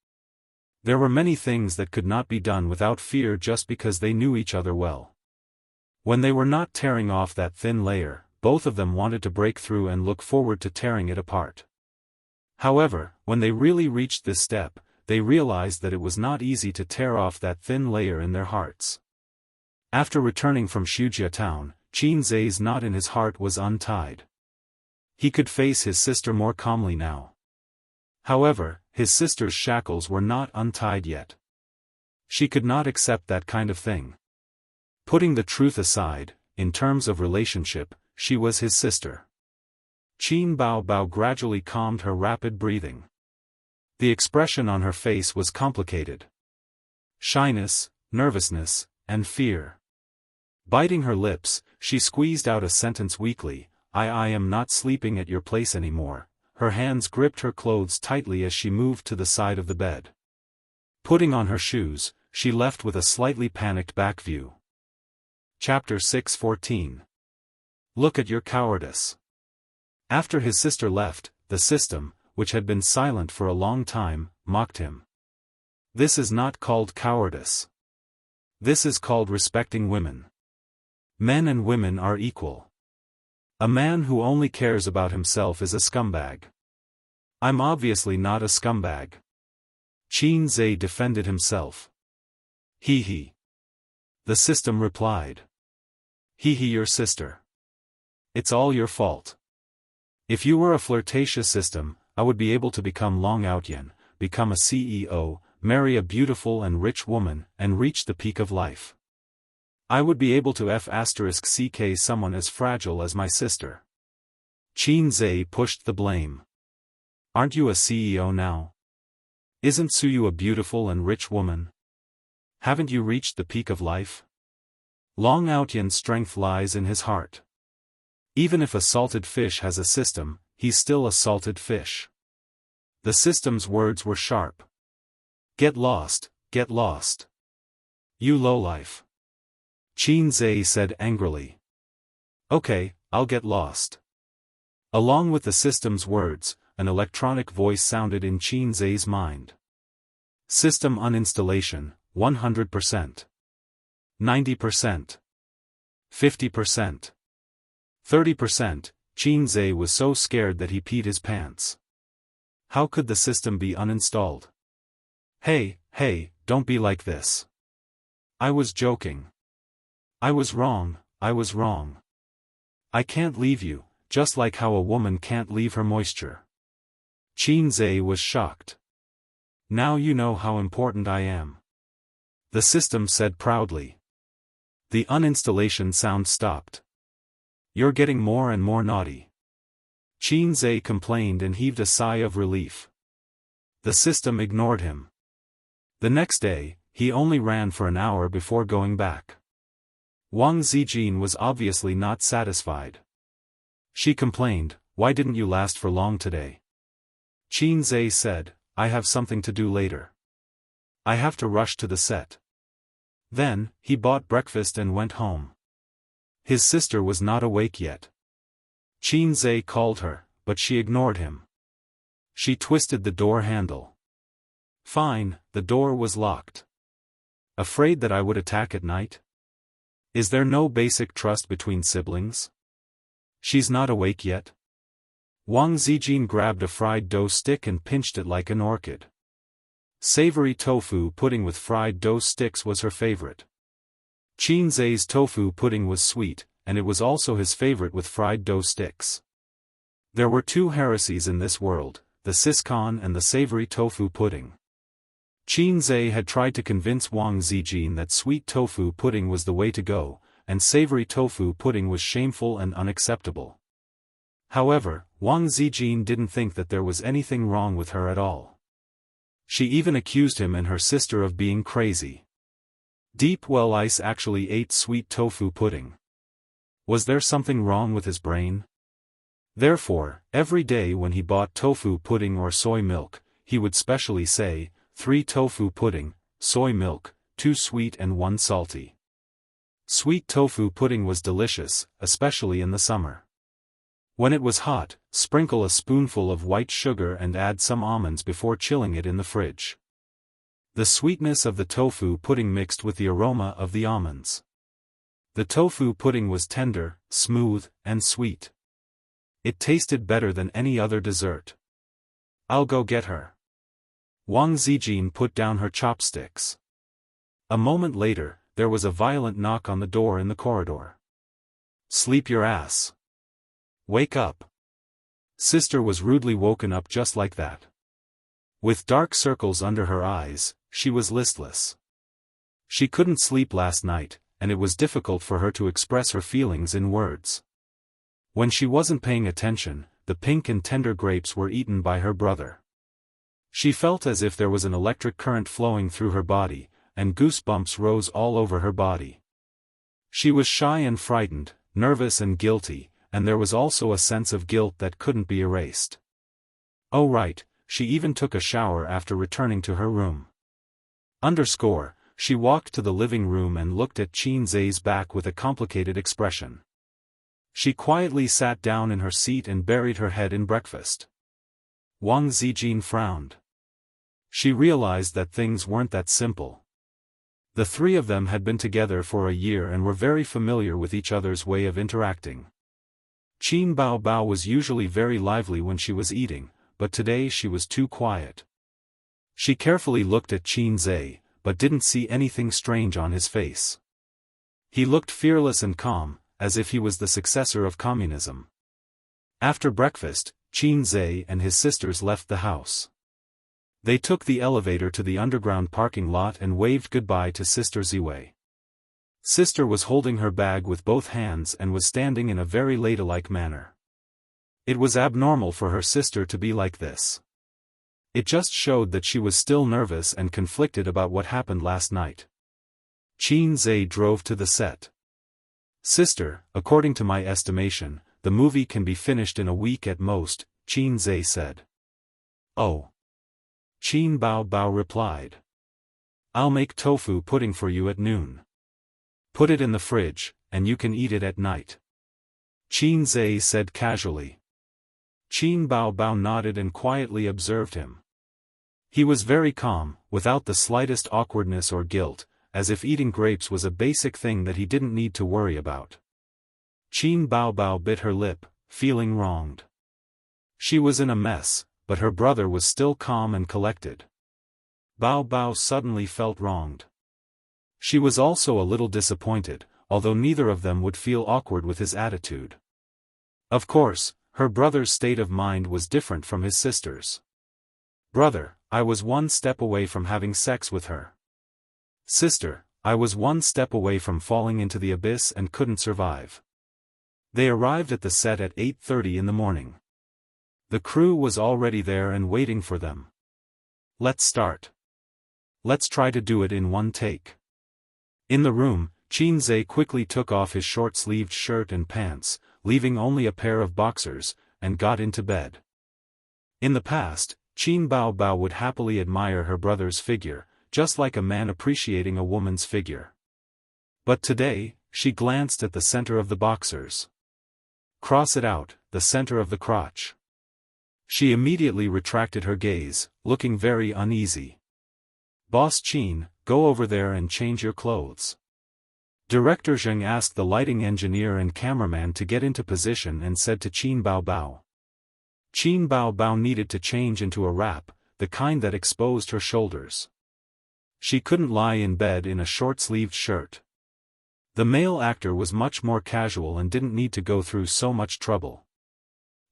There were many things that could not be done without fear just because they knew each other well. When they were not tearing off that thin layer, both of them wanted to break through and look forward to tearing it apart. However, when they really reached this step, they realized that it was not easy to tear off that thin layer in their hearts. After returning from Shujia town, Qin Zhe's knot in his heart was untied. He could face his sister more calmly now. However, his sister's shackles were not untied yet. She could not accept that kind of thing. Putting the truth aside, in terms of relationship, she was his sister. Qin Bao Bao gradually calmed her rapid breathing. The expression on her face was complicated. Shyness, nervousness, and fear. Biting her lips, she squeezed out a sentence weakly, I am not sleeping at your place anymore. Her hands gripped her clothes tightly as she moved to the side of the bed. Putting on her shoes, she left with a slightly panicked back view. Chapter 6:14. Look at your cowardice. After his sister left, the system, which had been silent for a long time, mocked him. This is not called cowardice. This is called respecting women. Men and women are equal. A man who only cares about himself is a scumbag. I'm obviously not a scumbag. Qin Zhe defended himself. Hee hee. The system replied. Hee hee, your sister. It's all your fault. If you were a flirtatious system, I would be able to become Long Outyan, become a CEO, marry a beautiful and rich woman, and reach the peak of life. I would be able to *ck someone as fragile as my sister. Qin Zhe pushed the blame. Aren't you a CEO now? Isn't Suyu a beautiful and rich woman? Haven't you reached the peak of life? Long Outyan's strength lies in his heart. Even if a salted fish has a system, he's still a salted fish. The system's words were sharp. Get lost, get lost. You lowlife. Qin Zhe said angrily. Okay, I'll get lost. Along with the system's words, an electronic voice sounded in Qin Zhe's mind. System uninstallation, 100%. 90%. 50%. 30%, Qin Zhe was so scared that he peed his pants. How could the system be uninstalled? Hey, don't be like this. I was joking. I was wrong, I was wrong. I can't leave you, just like how a woman can't leave her moisture. Qin Zhe was shocked. Now you know how important I am. The system said proudly. The uninstallation sound stopped. You're getting more and more naughty. Qin Zhe complained and heaved a sigh of relief. The system ignored him. The next day, he only ran for an hour before going back. Wang Zijin was obviously not satisfied. She complained, why didn't you last for long today? Qin Zhe said, I have something to do later. I have to rush to the set. Then, he bought breakfast and went home. His sister was not awake yet. Qin Zhe called her, but she ignored him. She twisted the door handle. Fine, the door was locked. Afraid that I would attack at night? Is there no basic trust between siblings? She's not awake yet? Wang Zijin grabbed a fried dough stick and pinched it like an orchid. Savory tofu pudding with fried dough sticks was her favorite. Qin Zhe's tofu pudding was sweet, and it was also his favorite with fried dough sticks. There were two heresies in this world, the siscon and the savory tofu pudding. Qin Zhe had tried to convince Wang Zijin that sweet tofu pudding was the way to go, and savory tofu pudding was shameful and unacceptable. However, Wang Zijin didn't think that there was anything wrong with her at all. She even accused him and her sister of being crazy. Deep Well Ice actually ate sweet tofu pudding. Was there something wrong with his brain? Therefore, every day when he bought tofu pudding or soy milk, he would specially say, 3 tofu pudding, soy milk, 2 sweet and 1 salty. Sweet tofu pudding was delicious, especially in the summer. When it was hot, sprinkle a spoonful of white sugar and add some almonds before chilling it in the fridge. The sweetness of the tofu pudding mixed with the aroma of the almonds. The tofu pudding was tender, smooth, and sweet. It tasted better than any other dessert. I'll go get her. Wang Zijin put down her chopsticks. A moment later, there was a violent knock on the door in the corridor. Sleep your ass. Wake up. Sister was rudely woken up just like that. With dark circles under her eyes, she was listless. She couldn't sleep last night, and it was difficult for her to express her feelings in words. When she wasn't paying attention, the pink and tender grapes were eaten by her brother. She felt as if there was an electric current flowing through her body, and goosebumps rose all over her body. She was shy and frightened, nervous and guilty, and there was also a sense of guilt that couldn't be erased. Oh right, she even took a shower after returning to her room. She walked to the living room and looked at Qin Zhe's back with a complicated expression. She quietly sat down in her seat and buried her head in breakfast. Wang Zijin frowned. She realized that things weren't that simple. The three of them had been together for a year and were very familiar with each other's way of interacting. Qin Bao Bao was usually very lively when she was eating, but today she was too quiet. She carefully looked at Qin Zhe, but didn't see anything strange on his face. He looked fearless and calm, as if he was the successor of communism. After breakfast, Qin Zhe and his sisters left the house. They took the elevator to the underground parking lot and waved goodbye to Sister Ziwei. Sister was holding her bag with both hands and was standing in a very ladylike manner. It was abnormal for her sister to be like this. It just showed that she was still nervous and conflicted about what happened last night. Qin Zhe drove to the set. Sister, according to my estimation, the movie can be finished in a week at most, Qin Zhe said. Oh. Qin Bao Bao replied. I'll make tofu pudding for you at noon. Put it in the fridge, and you can eat it at night. Qin Zhe said casually. Qin Bao Bao nodded and quietly observed him. He was very calm, without the slightest awkwardness or guilt, as if eating grapes was a basic thing that he didn't need to worry about. Qin Bao Bao bit her lip, feeling wronged. She was in a mess, but her brother was still calm and collected. Bao Bao suddenly felt wronged. She was also a little disappointed, although neither of them would feel awkward with his attitude. Of course, her brother's state of mind was different from his sister's. Brother, I was one step away from having sex with her. Sister, I was one step away from falling into the abyss and couldn't survive. They arrived at the set at 8:30 in the morning. The crew was already there and waiting for them. Let's start. Let's try to do it in one take. In the room, Qin Zhe quickly took off his short-sleeved shirt and pants, leaving only a pair of boxers, and got into bed. In the past, Qin Bao Bao would happily admire her brother's figure, just like a man appreciating a woman's figure. But today, she glanced at the center of the boxers. Cross it out, the center of the crotch. She immediately retracted her gaze, looking very uneasy. Boss Qin, go over there and change your clothes. Director Zheng asked the lighting engineer and cameraman to get into position and said to Qin Bao Bao. Qin Bao Bao needed to change into a wrap, the kind that exposed her shoulders. She couldn't lie in bed in a short-sleeved shirt. The male actor was much more casual and didn't need to go through so much trouble.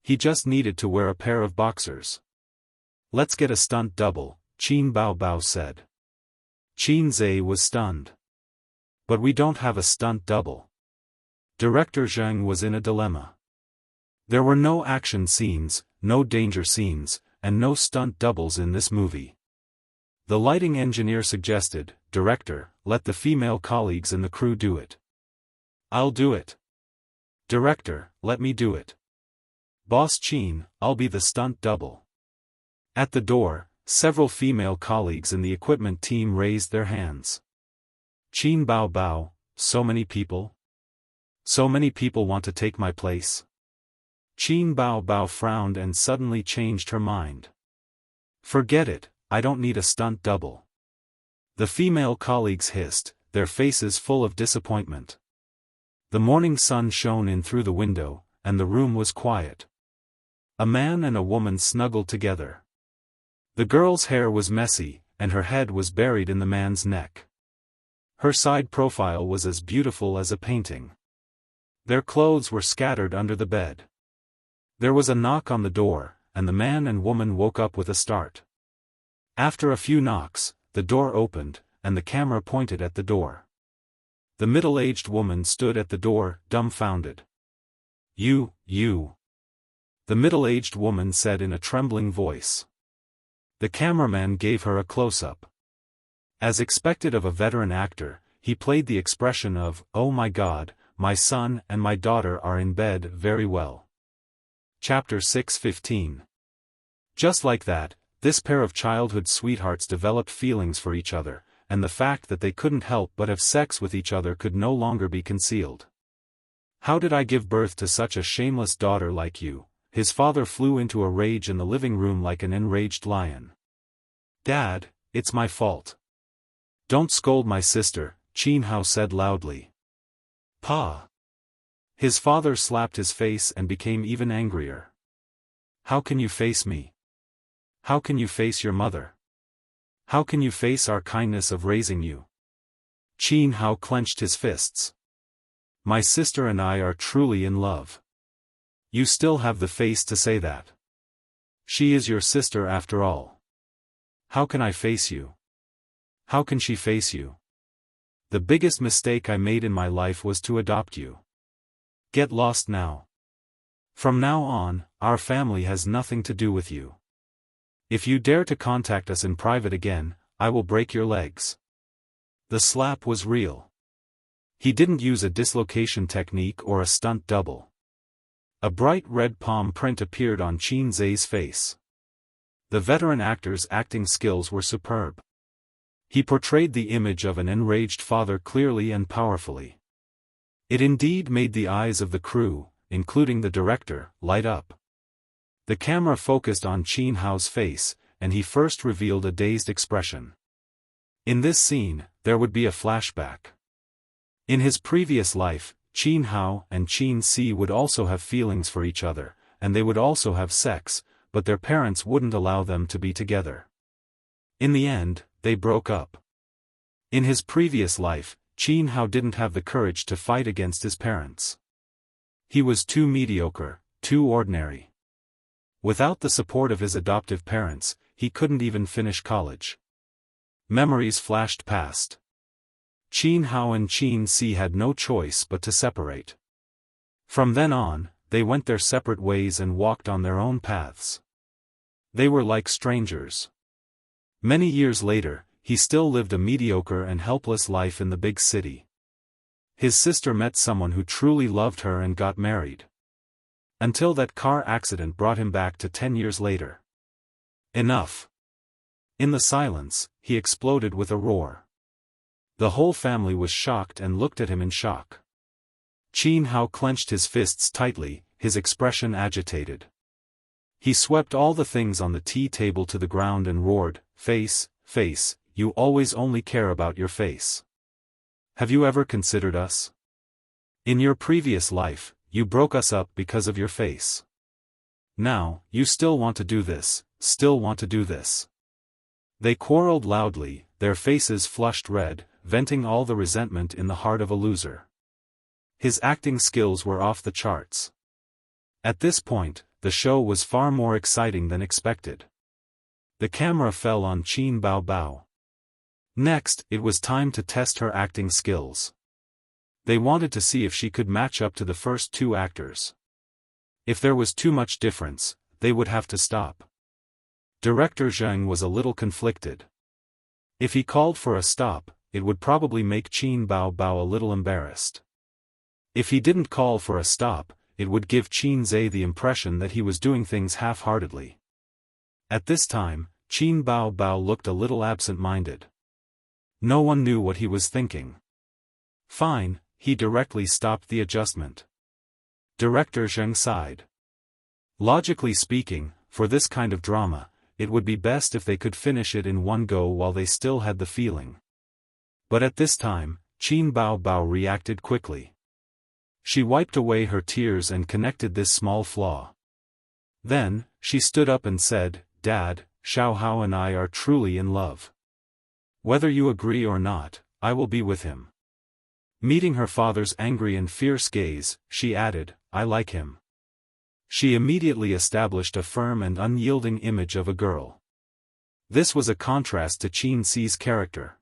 He just needed to wear a pair of boxers. Let's get a stunt double, Qin Bao Bao said. Qin Zhe was stunned. But we don't have a stunt double. Director Zheng was in a dilemma. There were no action scenes, no danger scenes, and no stunt doubles in this movie. The lighting engineer suggested, Director, let the female colleagues in the crew do it. I'll do it. Director, let me do it. Boss Qin, I'll be the stunt double. At the door, several female colleagues in the equipment team raised their hands. Qin Bao Bao, so many people? So many people want to take my place? Qin Bao Bao frowned and suddenly changed her mind. Forget it, I don't need a stunt double. The female colleagues hissed, their faces full of disappointment. The morning sun shone in through the window, and the room was quiet. A man and a woman snuggled together. The girl's hair was messy, and her head was buried in the man's neck. Her side profile was as beautiful as a painting. Their clothes were scattered under the bed. There was a knock on the door, and the man and woman woke up with a start. After a few knocks, the door opened, and the camera pointed at the door. The middle-aged woman stood at the door, dumbfounded. You. The middle-aged woman said in a trembling voice. The cameraman gave her a close-up. As expected of a veteran actor, he played the expression of, "Oh my God, my son and my daughter are in bed," very well. Chapter 6:15. Just like that, this pair of childhood sweethearts developed feelings for each other, and the fact that they couldn't help but have sex with each other could no longer be concealed. How did I give birth to such a shameless daughter like you? His father flew into a rage in the living room like an enraged lion. Dad, it's my fault. Don't scold my sister, Qin Hao said loudly. Pa. His father slapped his face and became even angrier. How can you face me? How can you face your mother? How can you face our kindness of raising you? Qin Hao clenched his fists. My sister and I are truly in love. You still have the face to say that. She is your sister after all. How can I face you? How can she face you? The biggest mistake I made in my life was to adopt you. Get lost now. From now on, our family has nothing to do with you. If you dare to contact us in private again, I will break your legs. The slap was real. He didn't use a dislocation technique or a stunt double. A bright red palm print appeared on Qin Zai's face. The veteran actor's acting skills were superb. He portrayed the image of an enraged father clearly and powerfully. It indeed made the eyes of the crew, including the director, light up. The camera focused on Qin Hao's face, and he first revealed a dazed expression. In this scene, there would be a flashback. In his previous life, Qin Hao and Qin Si would also have feelings for each other, and they would also have sex, but their parents wouldn't allow them to be together. In the end, they broke up. In his previous life, Qin Hao didn't have the courage to fight against his parents. He was too mediocre, too ordinary. Without the support of his adoptive parents, he couldn't even finish college. Memories flashed past. Qin Hao and Qin Si had no choice but to separate. From then on, they went their separate ways and walked on their own paths. They were like strangers. Many years later, he still lived a mediocre and helpless life in the big city. His sister met someone who truly loved her and got married. Until that car accident brought him back to 10 years later. Enough. In the silence, he exploded with a roar. The whole family was shocked and looked at him in shock. Qin Hao clenched his fists tightly, his expression agitated. He swept all the things on the tea table to the ground and roared, "Face, face, you always only care about your face. Have you ever considered us? In your previous life, you broke us up because of your face. Now, you still want to do this, still want to do this." They quarreled loudly, their faces flushed red, venting all the resentment in the heart of a loser. His acting skills were off the charts. At this point, the show was far more exciting than expected. The camera fell on Qin Bao Bao. Next, it was time to test her acting skills. They wanted to see if she could match up to the first two actors. If there was too much difference, they would have to stop. Director Zheng was a little conflicted. If he called for a stop, it would probably make Qin Bao Bao a little embarrassed. If he didn't call for a stop, it would give Qin Zai the impression that he was doing things half-heartedly. At this time, Qin Bao Bao looked a little absent-minded. No one knew what he was thinking. Fine, he directly stopped the adjustment. Director Zheng sighed. Logically speaking, for this kind of drama, it would be best if they could finish it in one go while they still had the feeling. But at this time, Qin Bao Bao reacted quickly. She wiped away her tears and connected this small flaw. Then, she stood up and said, "Dad, Xiao Hao and I are truly in love. Whether you agree or not, I will be with him." Meeting her father's angry and fierce gaze, she added, "I like him." She immediately established a firm and unyielding image of a girl. This was a contrast to Qin Si's character.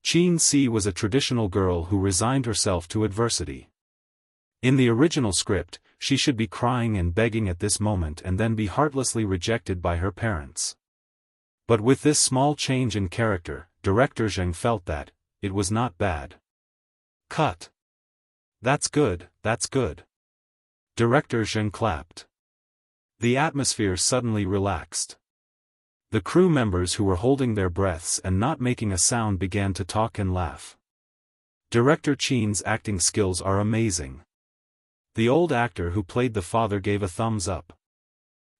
Qin Si was a traditional girl who resigned herself to adversity. In the original script, she should be crying and begging at this moment and then be heartlessly rejected by her parents. But with this small change in character, Director Zheng felt that it was not bad. Cut. That's good, that's good. Director Zheng clapped. The atmosphere suddenly relaxed. The crew members who were holding their breaths and not making a sound began to talk and laugh. Director Qin's acting skills are amazing. The old actor who played the father gave a thumbs up.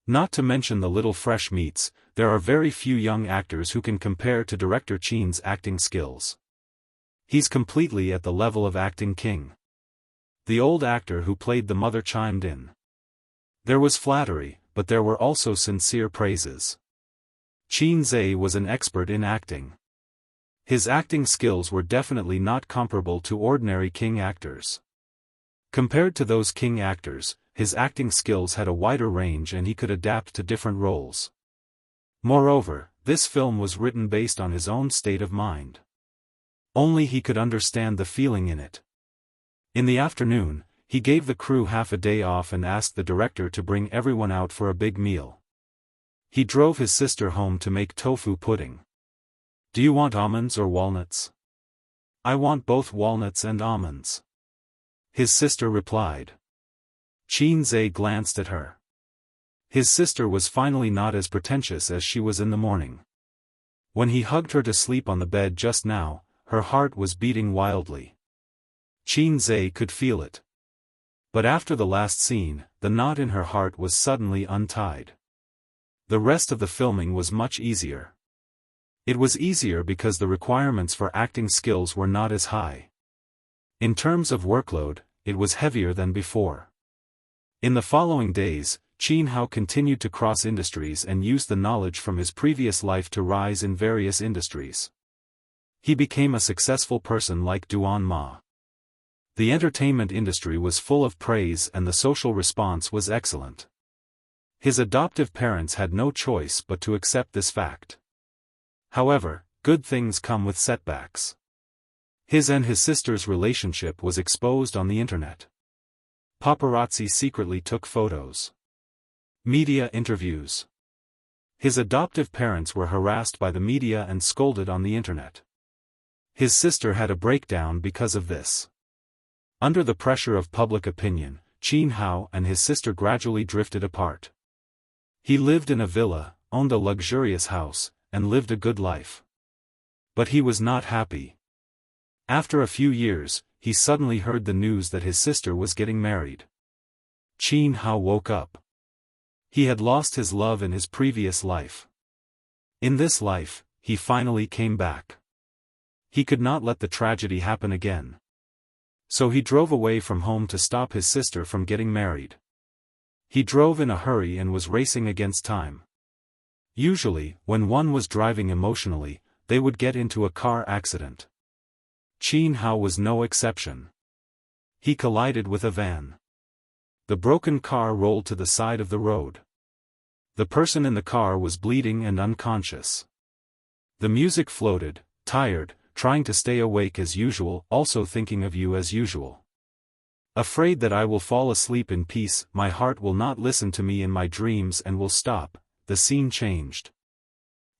Not to mention the little fresh meats, there are very few young actors who can compare to Director Qin's acting skills. He's completely at the level of acting king. The old actor who played the mother chimed in. There was flattery, but there were also sincere praises. Qin Zhe was an expert in acting. His acting skills were definitely not comparable to ordinary king actors. Compared to those king actors, his acting skills had a wider range and he could adapt to different roles. Moreover, this film was written based on his own state of mind. Only he could understand the feeling in it. In the afternoon, he gave the crew half a day off and asked the director to bring everyone out for a big meal. He drove his sister home to make tofu pudding. Do you want almonds or walnuts? I want both walnuts and almonds. His sister replied. Qin Zhe glanced at her. His sister was finally not as pretentious as she was in the morning. When he hugged her to sleep on the bed just now, her heart was beating wildly. Qin Zhe could feel it. But after the last scene, the knot in her heart was suddenly untied. The rest of the filming was much easier. It was easier because the requirements for acting skills were not as high. In terms of workload, it was heavier than before. In the following days, Qin Hao continued to cross industries and used the knowledge from his previous life to rise in various industries. He became a successful person like Duan Ma. The entertainment industry was full of praise and the social response was excellent. His adoptive parents had no choice but to accept this fact. However, good things come with setbacks. His and his sister's relationship was exposed on the internet. Paparazzi secretly took photos. Media interviews. His adoptive parents were harassed by the media and scolded on the internet. His sister had a breakdown because of this. Under the pressure of public opinion, Qin Hao and his sister gradually drifted apart. He lived in a villa, owned a luxurious house, and lived a good life. But he was not happy. After a few years, he suddenly heard the news that his sister was getting married. Qin Hao woke up. He had lost his love in his previous life. In this life, he finally came back. He could not let the tragedy happen again. So he drove away from home to stop his sister from getting married. He drove in a hurry and was racing against time. Usually, when one was driving emotionally, they would get into a car accident. Qin Hao was no exception. He collided with a van. The broken car rolled to the side of the road. The person in the car was bleeding and unconscious. The music floated, tired, trying to stay awake as usual, also thinking of you as usual. Afraid that I will fall asleep in peace, my heart will not listen to me in my dreams and will stop. The scene changed.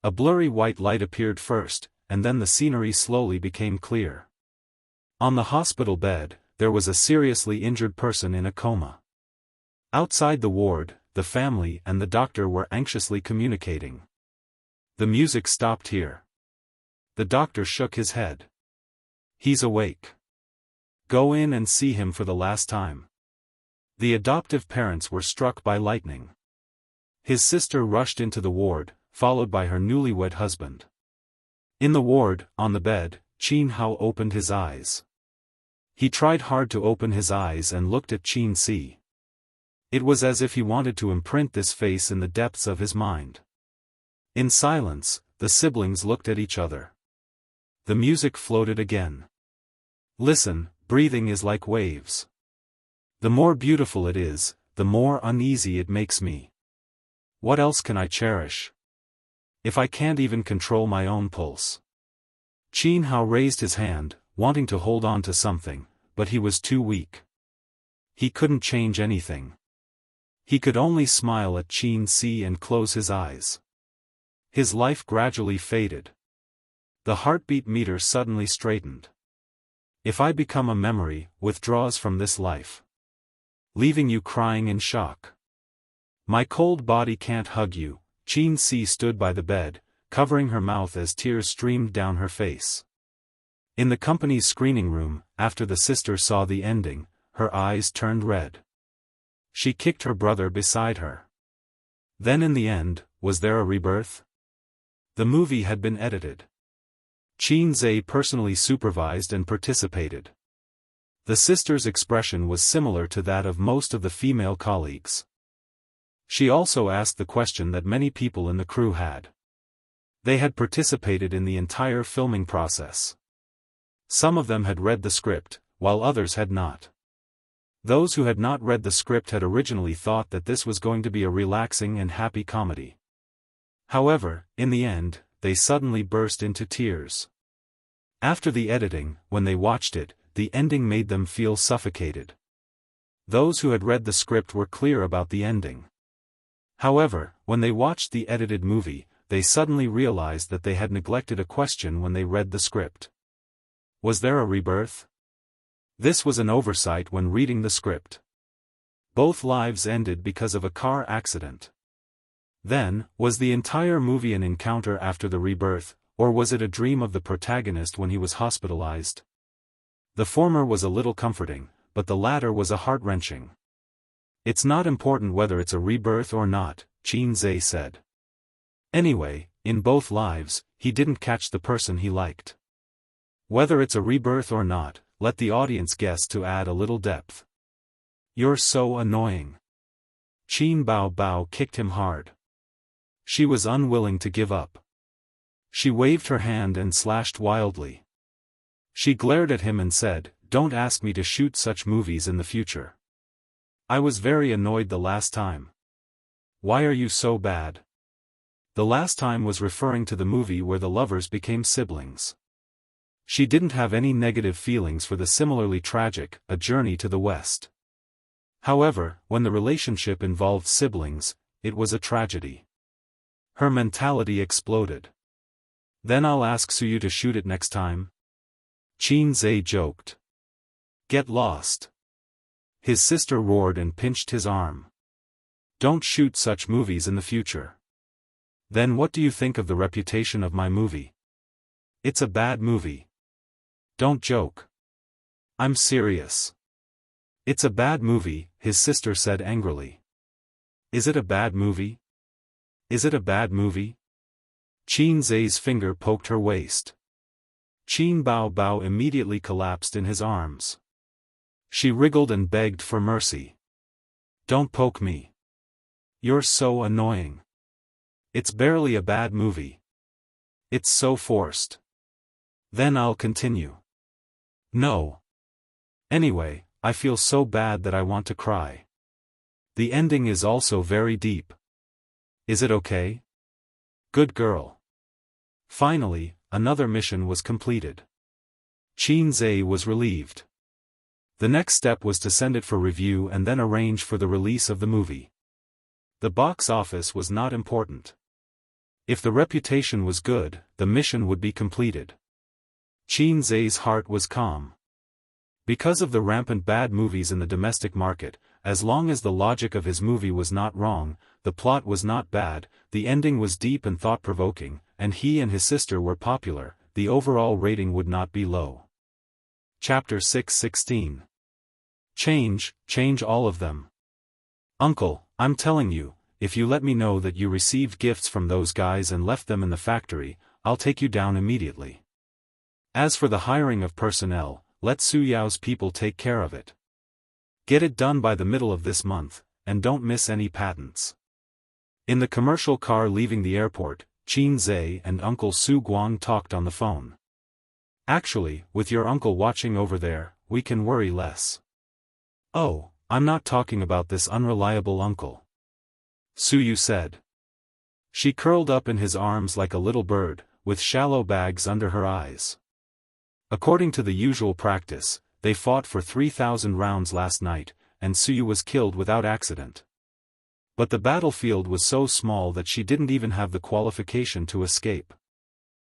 A blurry white light appeared first, and then the scenery slowly became clear. On the hospital bed, there was a seriously injured person in a coma. Outside the ward, the family and the doctor were anxiously communicating. The music stopped here. The doctor shook his head. He's awake. Go in and see him for the last time. The adoptive parents were struck by lightning. His sister rushed into the ward, followed by her newlywed husband. In the ward, on the bed, Qin Hao opened his eyes. He tried hard to open his eyes and looked at Qin Si. It was as if he wanted to imprint this face in the depths of his mind. In silence, the siblings looked at each other. The music floated again. Listen, breathing is like waves. The more beautiful it is, the more uneasy it makes me. What else can I cherish? If I can't even control my own pulse. Qin Hao raised his hand, wanting to hold on to something, but he was too weak. He couldn't change anything. He could only smile at Qin Si and close his eyes. His life gradually faded. The heartbeat meter suddenly straightened. If I become a memory, withdraws from this life. Leaving you crying in shock. My cold body can't hug you. Qin Si stood by the bed, covering her mouth as tears streamed down her face. In the company's screening room, after the sister saw the ending, her eyes turned red. She kicked her brother beside her. Then in the end, was there a rebirth? The movie had been edited. Qin Zhe personally supervised and participated. The sister's expression was similar to that of most of the female colleagues. She also asked the question that many people in the crew had. They had participated in the entire filming process. Some of them had read the script, while others had not. Those who had not read the script had originally thought that this was going to be a relaxing and happy comedy. However, in the end, they suddenly burst into tears. After the editing, when they watched it, the ending made them feel suffocated. Those who had read the script were clear about the ending. However, when they watched the edited movie, they suddenly realized that they had neglected a question when they read the script. Was there a rebirth? This was an oversight when reading the script. Both lives ended because of a car accident. Then, was the entire movie an encounter after the rebirth, or was it a dream of the protagonist when he was hospitalized? The former was a little comforting, but the latter was a heart-wrenching. It's not important whether it's a rebirth or not, Xianxia said. Anyway, in both lives, he didn't catch the person he liked. Whether it's a rebirth or not, let the audience guess to add a little depth. You're so annoying. Qin Bao Bao kicked him hard. She was unwilling to give up. She waved her hand and slashed wildly. She glared at him and said, "Don't ask me to shoot such movies in the future. I was very annoyed the last time. Why are you so bad?" The last time was referring to the movie where the lovers became siblings. She didn't have any negative feelings for the similarly tragic A Journey to the West. However, when the relationship involved siblings, it was a tragedy. Her mentality exploded. "Then I'll ask Suyu to shoot it next time?" Xianxia joked. "Get lost." His sister roared and pinched his arm. "Don't shoot such movies in the future." "Then what do you think of the reputation of my movie?" "It's a bad movie." "Don't joke." "I'm serious." "It's a bad movie," his sister said angrily. "Is it a bad movie? Is it a bad movie?" Xianxia's finger poked her waist. Qin Bao Bao immediately collapsed in his arms. She wriggled and begged for mercy. "Don't poke me. You're so annoying. It's barely a bad movie. It's so forced." "Then I'll continue." "No. Anyway, I feel so bad that I want to cry. The ending is also very deep. Is it okay?" "Good girl." Finally, another mission was completed. Xianxia was relieved. The next step was to send it for review and then arrange for the release of the movie. The box office was not important. If the reputation was good, the mission would be completed. Xianxia's heart was calm. Because of the rampant bad movies in the domestic market, as long as the logic of his movie was not wrong, the plot was not bad, the ending was deep and thought-provoking, and he and his sister were popular, the overall rating would not be low. Chapter 6:16. Change all of them. "Uncle, I'm telling you, if you let me know that you received gifts from those guys and left them in the factory, I'll take you down immediately. As for the hiring of personnel, let Su Yao's people take care of it. Get it done by the middle of this month, and don't miss any patents." In the commercial car leaving the airport, Xianxia and Uncle Su Guang talked on the phone. "Actually, with your uncle watching over there, we can worry less." "Oh, I'm not talking about this unreliable uncle," Suyu said. She curled up in his arms like a little bird, with shallow bags under her eyes. According to the usual practice, they fought for 3,000 rounds last night, and Suyu was killed without accident. But the battlefield was so small that she didn't even have the qualification to escape.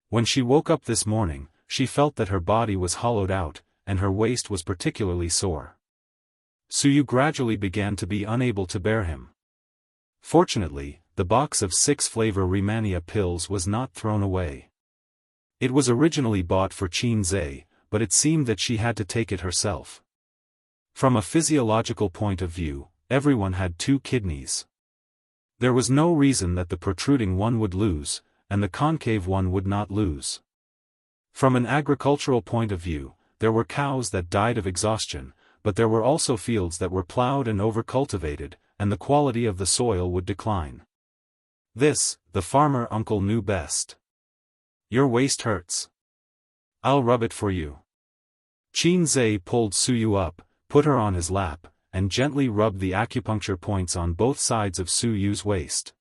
When she woke up this morning, she felt that her body was hollowed out, and her waist was particularly sore. Suyu gradually began to be unable to bear him. Fortunately, the box of 6-flavor Rehmannia pills was not thrown away. It was originally bought for Xianxia, but it seemed that she had to take it herself. From a physiological point of view, everyone had 2 kidneys. There was no reason that the protruding one would lose, and the concave one would not lose. From an agricultural point of view, there were cows that died of exhaustion, but there were also fields that were plowed and over-cultivated, and the quality of the soil would decline. This, the farmer uncle knew best. Your waist hurts. I'll rub it for you. Qin Zhe pulled Suyu up, put her on his lap, and gently rubbed the acupuncture points on both sides of Suyu's waist.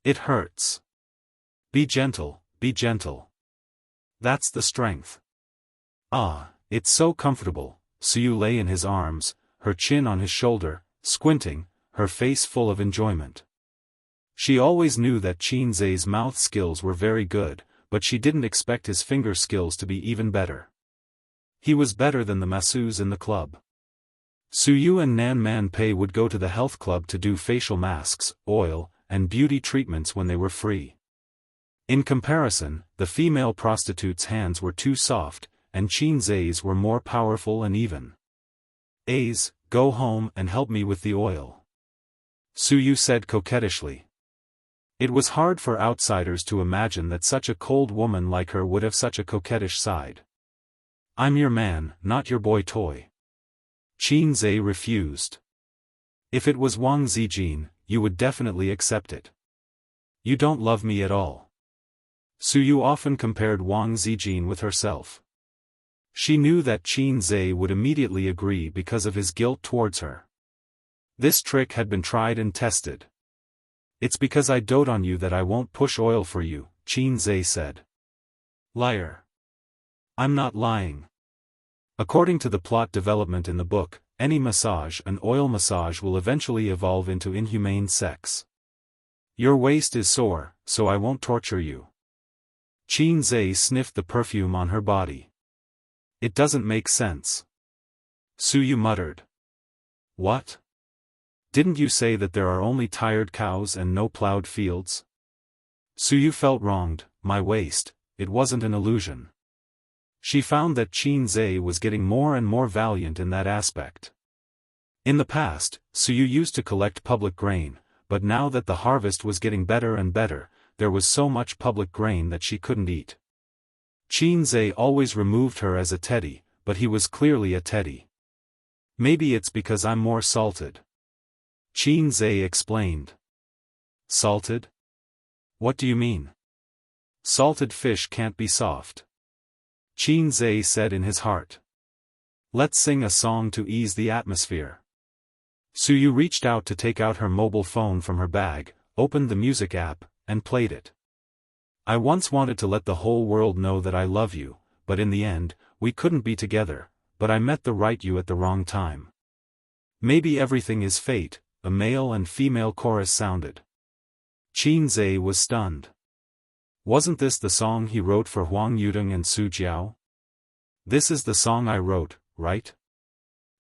It hurts. Be gentle, be gentle. That's the strength. Ah, it's so comfortable. Suyu lay in his arms, her chin on his shoulder, squinting, her face full of enjoyment. She always knew that Qin Zhe's mouth skills were very good, but she didn't expect his finger skills to be even better. He was better than the masseuses in the club. Suyu and Nan Man Pei would go to the health club to do facial masks, oil, and beauty treatments when they were free. In comparison, the female prostitutes' hands were too soft, and Qin Zhe's were more powerful and even. A's, go home and help me with the oil. Suyu said coquettishly. It was hard for outsiders to imagine that such a cold woman like her would have such a coquettish side. I'm your man, not your boy toy. Qin Zhe refused. If it was Wang Zijin, you would definitely accept it. You don't love me at all. Suyu often compared Wang Zijin with herself. She knew that Qin Zhe would immediately agree because of his guilt towards her. This trick had been tried and tested. It's because I dote on you that I won't push oil for you, Qin Zhe said. Liar. I'm not lying. According to the plot development in the book, any massage and oil massage will eventually evolve into inhumane sex. Your waist is sore, so I won't torture you. Qin Zhe sniffed the perfume on her body. It doesn't make sense. Suyu muttered. What? Didn't you say that there are only tired cows and no plowed fields? Suyu felt wronged. My waist, it wasn't an illusion. She found that Qin Zhe was getting more and more valiant in that aspect. In the past, Suyu used to collect public grain, but now that the harvest was getting better and better, there was so much public grain that she couldn't eat. Qin Zhe always removed her as a teddy, but he was clearly a teddy. Maybe it's because I'm more salted. Qin Zhe explained. Salted? What do you mean? Salted fish can't be soft. Qin Zhe said in his heart. Let's sing a song to ease the atmosphere. Suyu reached out to take out her mobile phone from her bag, opened the music app, and played it. I once wanted to let the whole world know that I love you, but in the end, we couldn't be together, but I met the right you at the wrong time. Maybe everything is fate, a male and female chorus sounded. Qin Zhe was stunned. Wasn't this the song he wrote for Huang Yudong and Su Jiao? This is the song I wrote, right?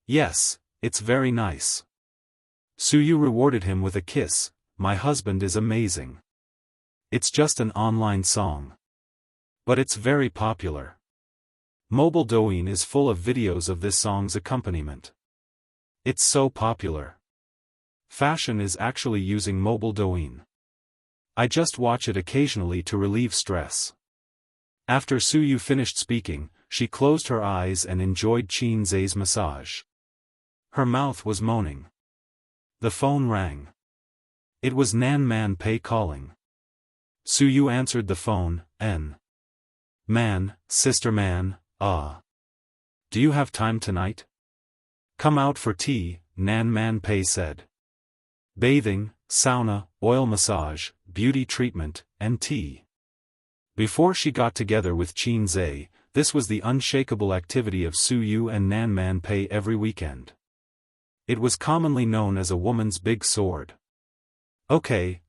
Yes, it's very nice. Suyu rewarded him with a kiss. My husband is amazing. It's just an online song. But it's very popular. Mobile Douyin is full of videos of this song's accompaniment. It's so popular. Fashion is actually using Mobile Douyin. I just watch it occasionally to relieve stress. After Suyu finished speaking, she closed her eyes and enjoyed Qin Zhe's massage. Her mouth was moaning. The phone rang. It was Nan Man Pei calling. Suyu answered the phone. Man, sister man, ah. Do you have time tonight? Come out for tea, Nan Man Pei said. Bathing, sauna, oil massage, beauty treatment, and tea. Before she got together with Qin Zhe, this was the unshakable activity of Suyu and Nan Man Pei every weekend. It was commonly known as a woman's big sword. Okay,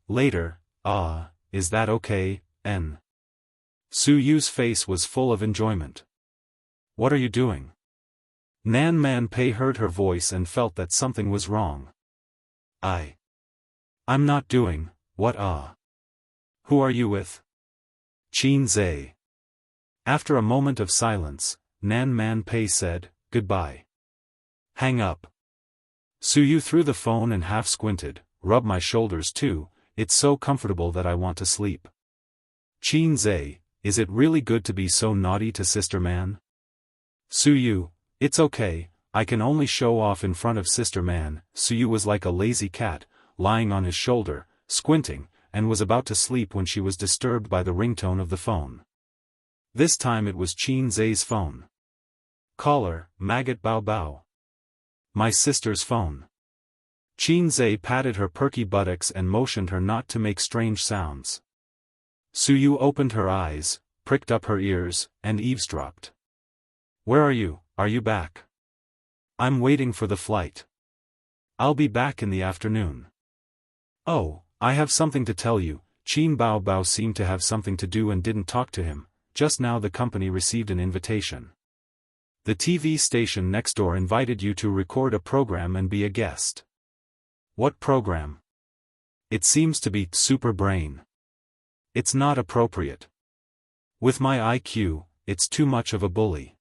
later, is that okay, Suyu's face was full of enjoyment. What are you doing? Nan Man Pei heard her voice and felt that something was wrong. I'm not doing, what Who are you with? Qin Zhe. After a moment of silence, Nan Man Pei said, goodbye. Hang up. Suyu threw the phone and half squinted, rub my shoulders too, it's so comfortable that I want to sleep. Qin Zhe, is it really good to be so naughty to Sister Man? Suyu, it's okay, I can only show off in front of Sister Man. Suyu was like a lazy cat, lying on his shoulder, squinting, and was about to sleep when she was disturbed by the ringtone of the phone. This time it was Qin Zai's phone. Caller, Maggot Bao Bao. My sister's phone. Qin Zai patted her perky buttocks and motioned her not to make strange sounds. Suyu opened her eyes, pricked up her ears, and eavesdropped. Where are you? Are you back? I'm waiting for the flight. I'll be back in the afternoon. Oh, I have something to tell you. Qin Bao Bao seemed to have something to do and didn't talk to him. Just now the company received an invitation. The TV station next door invited you to record a program and be a guest. What program? It seems to be Super Brain. It's not appropriate. With my IQ, it's too much of a bully.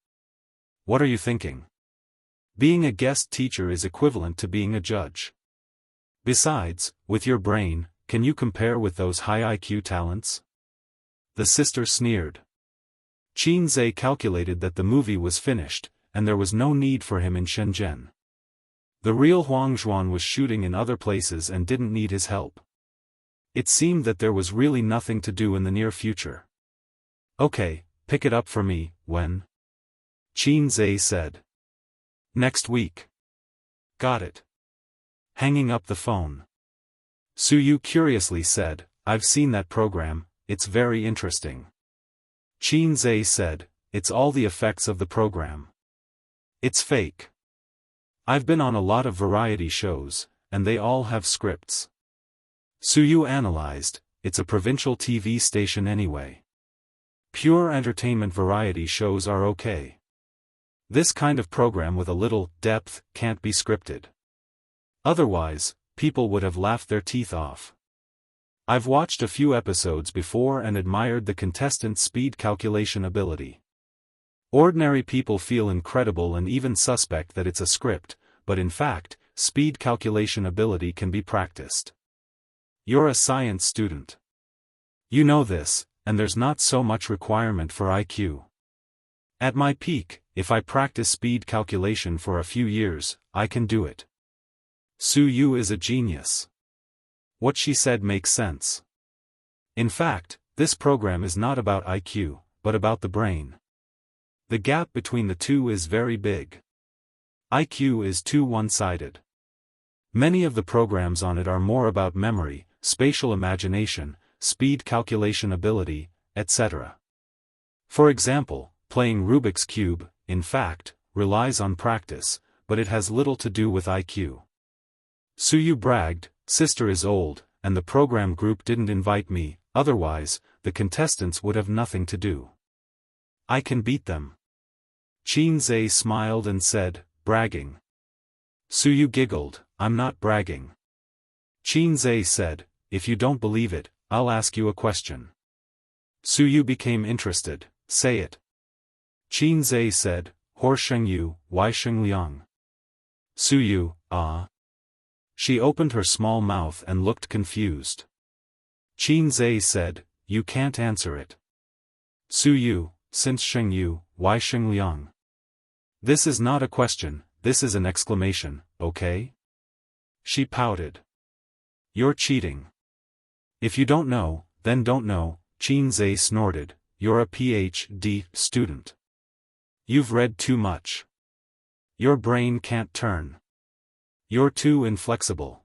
What are you thinking? Being a guest teacher is equivalent to being a judge. Besides, with your brain, can you compare with those high IQ talents? The sister sneered. Qin Zai calculated that the movie was finished, and there was no need for him in Shenzhen. The real Huang Zhuan was shooting in other places and didn't need his help. It seemed that there was really nothing to do in the near future. Okay, pick it up for me, when? Qin Zai said. Next week. Got it. Hanging up the phone. Suyu curiously said, I've seen that program, it's very interesting. Qin Zai said, it's all the effects of the program. It's fake. I've been on a lot of variety shows, and they all have scripts. Suyu analyzed, it's a provincial TV station anyway. Pure entertainment variety shows are okay. This kind of program with a little depth can't be scripted. Otherwise, people would have laughed their teeth off. I've watched a few episodes before and admired the contestants' speed calculation ability. Ordinary people feel incredible and even suspect that it's a script, but in fact, speed calculation ability can be practiced. You're a science student. You know this, and there's not so much requirement for IQ. At my peak, if I practice speed calculation for a few years, I can do it. Suyu is a genius. What she said makes sense. In fact, this program is not about IQ, but about the brain. The gap between the two is very big. IQ is too one-sided. Many of the programs on it are more about memory, spatial imagination, speed calculation ability, etc. For example, playing Rubik's Cube, in fact, relies on practice, but it has little to do with IQ. Suyu bragged, Sister is old, and the program group didn't invite me, otherwise, the contestants would have nothing to do. I can beat them. Qin Zai smiled and said, bragging. Suyu giggled, I'm not bragging. Qin Zai said, if you don't believe it, I'll ask you a question. Suyu became interested, say it. Qin Zai said, Hor Shengyu, Wai Sheng Liang. Suyu, ah. She opened her small mouth and looked confused. Qin Zai said, you can't answer it. Suyu, since Shengyu, Wai Sheng Liang. This is not a question, this is an exclamation, okay? She pouted. You're cheating. If you don't know, then don't know, Qin Zai snorted, you're a PhD student. You've read too much. Your brain can't turn. You're too inflexible.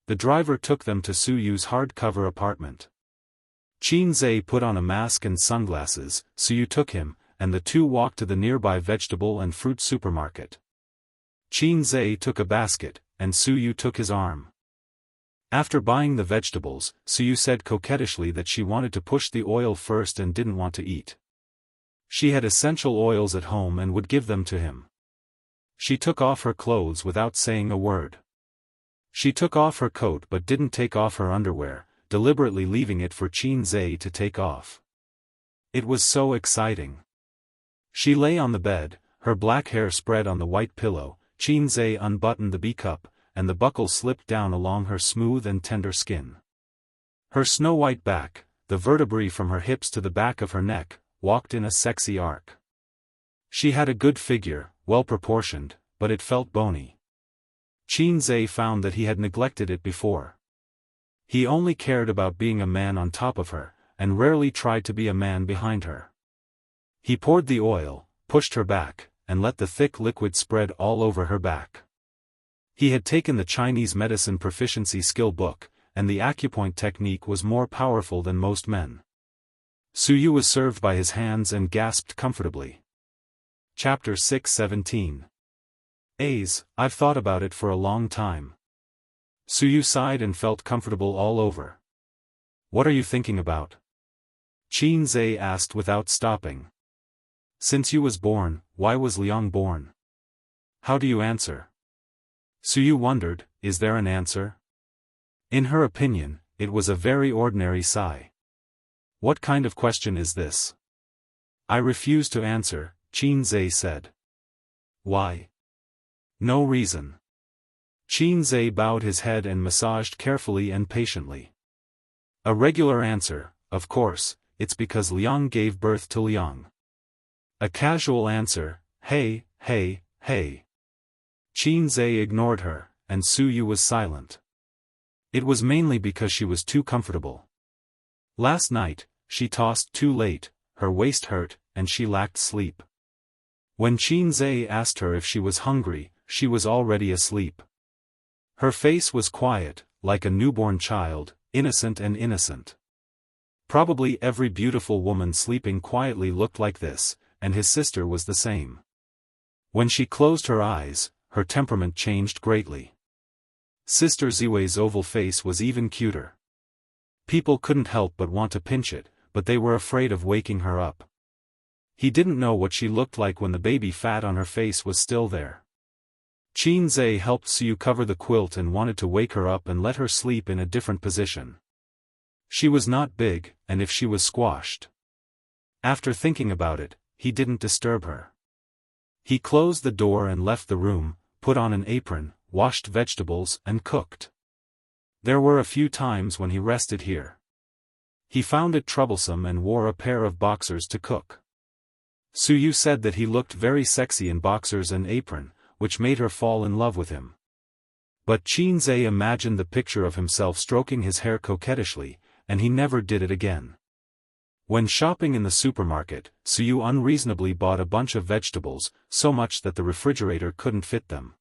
The driver took them to Suyu's hardcover apartment. Qin Zai put on a mask and sunglasses, Suyu took him, and the two walked to the nearby vegetable and fruit supermarket. Qin Zai took a basket, and Suyu took his arm. After buying the vegetables, Suyu said coquettishly that she wanted to push the oil first and didn't want to eat. She had essential oils at home and would give them to him. She took off her clothes without saying a word. She took off her coat but didn't take off her underwear, deliberately leaving it for Qin Zai to take off. It was so exciting. She lay on the bed, her black hair spread on the white pillow. Qin Zai unbuttoned the B-cup, and the buckle slipped down along her smooth and tender skin. Her snow-white back, the vertebrae from her hips to the back of her neck, walked in a sexy arc. She had a good figure, well proportioned, but it felt bony. Qin Zhe found that he had neglected it before. He only cared about being a man on top of her, and rarely tried to be a man behind her. He poured the oil, pushed her back, and let the thick liquid spread all over her back. He had taken the Chinese medicine proficiency skill book, and the acupoint technique was more powerful than most men. Su Yu was served by his hands and gasped comfortably. Chapter 6:17. I've thought about it for a long time. Su Yu sighed and felt comfortable all over. What are you thinking about? Qin Zhe asked without stopping. Since you was born, why was Liang born? How do you answer? Su Yu wondered, is there an answer? In her opinion, it was a very ordinary sigh. What kind of question is this? I refuse to answer, Qin Zhe said. Why? No reason. Qin Zhe bowed his head and massaged carefully and patiently. A regular answer, of course, it's because Liang gave birth to Liang. A casual answer, hey. Qin Zhe ignored her, and Su Yu was silent. It was mainly because she was too comfortable. Last night, she tossed too late, her waist hurt, and she lacked sleep. When Qin Zhe asked her if she was hungry, she was already asleep. Her face was quiet, like a newborn child, innocent and innocent. Probably every beautiful woman sleeping quietly looked like this, and his sister was the same. When she closed her eyes, her temperament changed greatly. Sister Ziwei's oval face was even cuter. People couldn't help but want to pinch it, but they were afraid of waking her up. He didn't know what she looked like when the baby fat on her face was still there. Qin Zhe helped Su Yu cover the quilt and wanted to wake her up and let her sleep in a different position. She was not big, and if she was squashed. After thinking about it, he didn't disturb her. He closed the door and left the room, put on an apron, washed vegetables and cooked. There were a few times when he rested here. He found it troublesome and wore a pair of boxers to cook. Su Yu said that he looked very sexy in boxers and apron, which made her fall in love with him. But Qin Zhe imagined the picture of himself stroking his hair coquettishly, and he never did it again. When shopping in the supermarket, Su Yu unreasonably bought a bunch of vegetables, so much that the refrigerator couldn't fit them.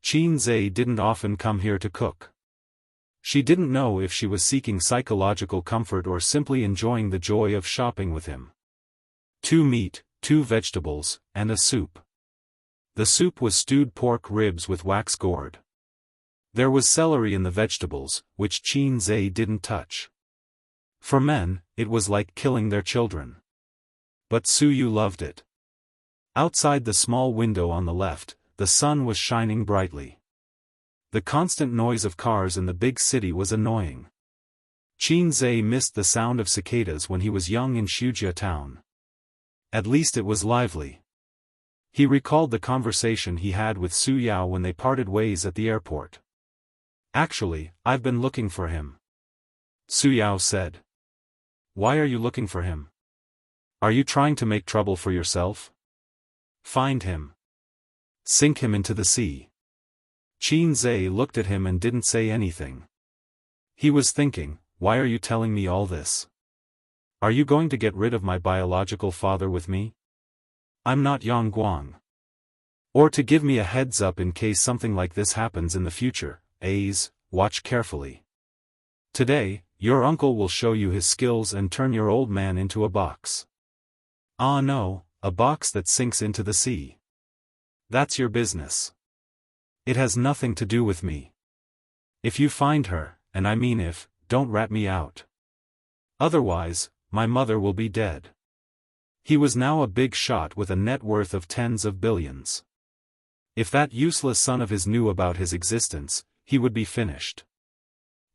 Qin Zhe didn't often come here to cook. She didn't know if she was seeking psychological comfort or simply enjoying the joy of shopping with him. 2 meat, 2 vegetables, and a soup. The soup was stewed pork ribs with wax gourd. There was celery in the vegetables, which Qin Zhe didn't touch. For men, it was like killing their children. But Su Yu loved it. Outside the small window on the left, the sun was shining brightly. The constant noise of cars in the big city was annoying. Qin Zhe missed the sound of cicadas when he was young in Shujia town. At least it was lively. He recalled the conversation he had with Su Yao when they parted ways at the airport. Actually, I've been looking for him. Su Yao said. Why are you looking for him? Are you trying to make trouble for yourself? Find him. Sink him into the sea. Qin Zhe looked at him and didn't say anything. He was thinking, why are you telling me all this? Are you going to get rid of my biological father with me? I'm not Yang Guang. Or to give me a heads up in case something like this happens in the future, watch carefully. Today, your uncle will show you his skills and turn your old man into a box. Ah no, a box that sinks into the sea. That's your business. It has nothing to do with me. If you find her, and I mean if, don't rat me out. Otherwise, my mother will be dead. He was now a big shot with a net worth of tens of billions. If that useless son of his knew about his existence, he would be finished.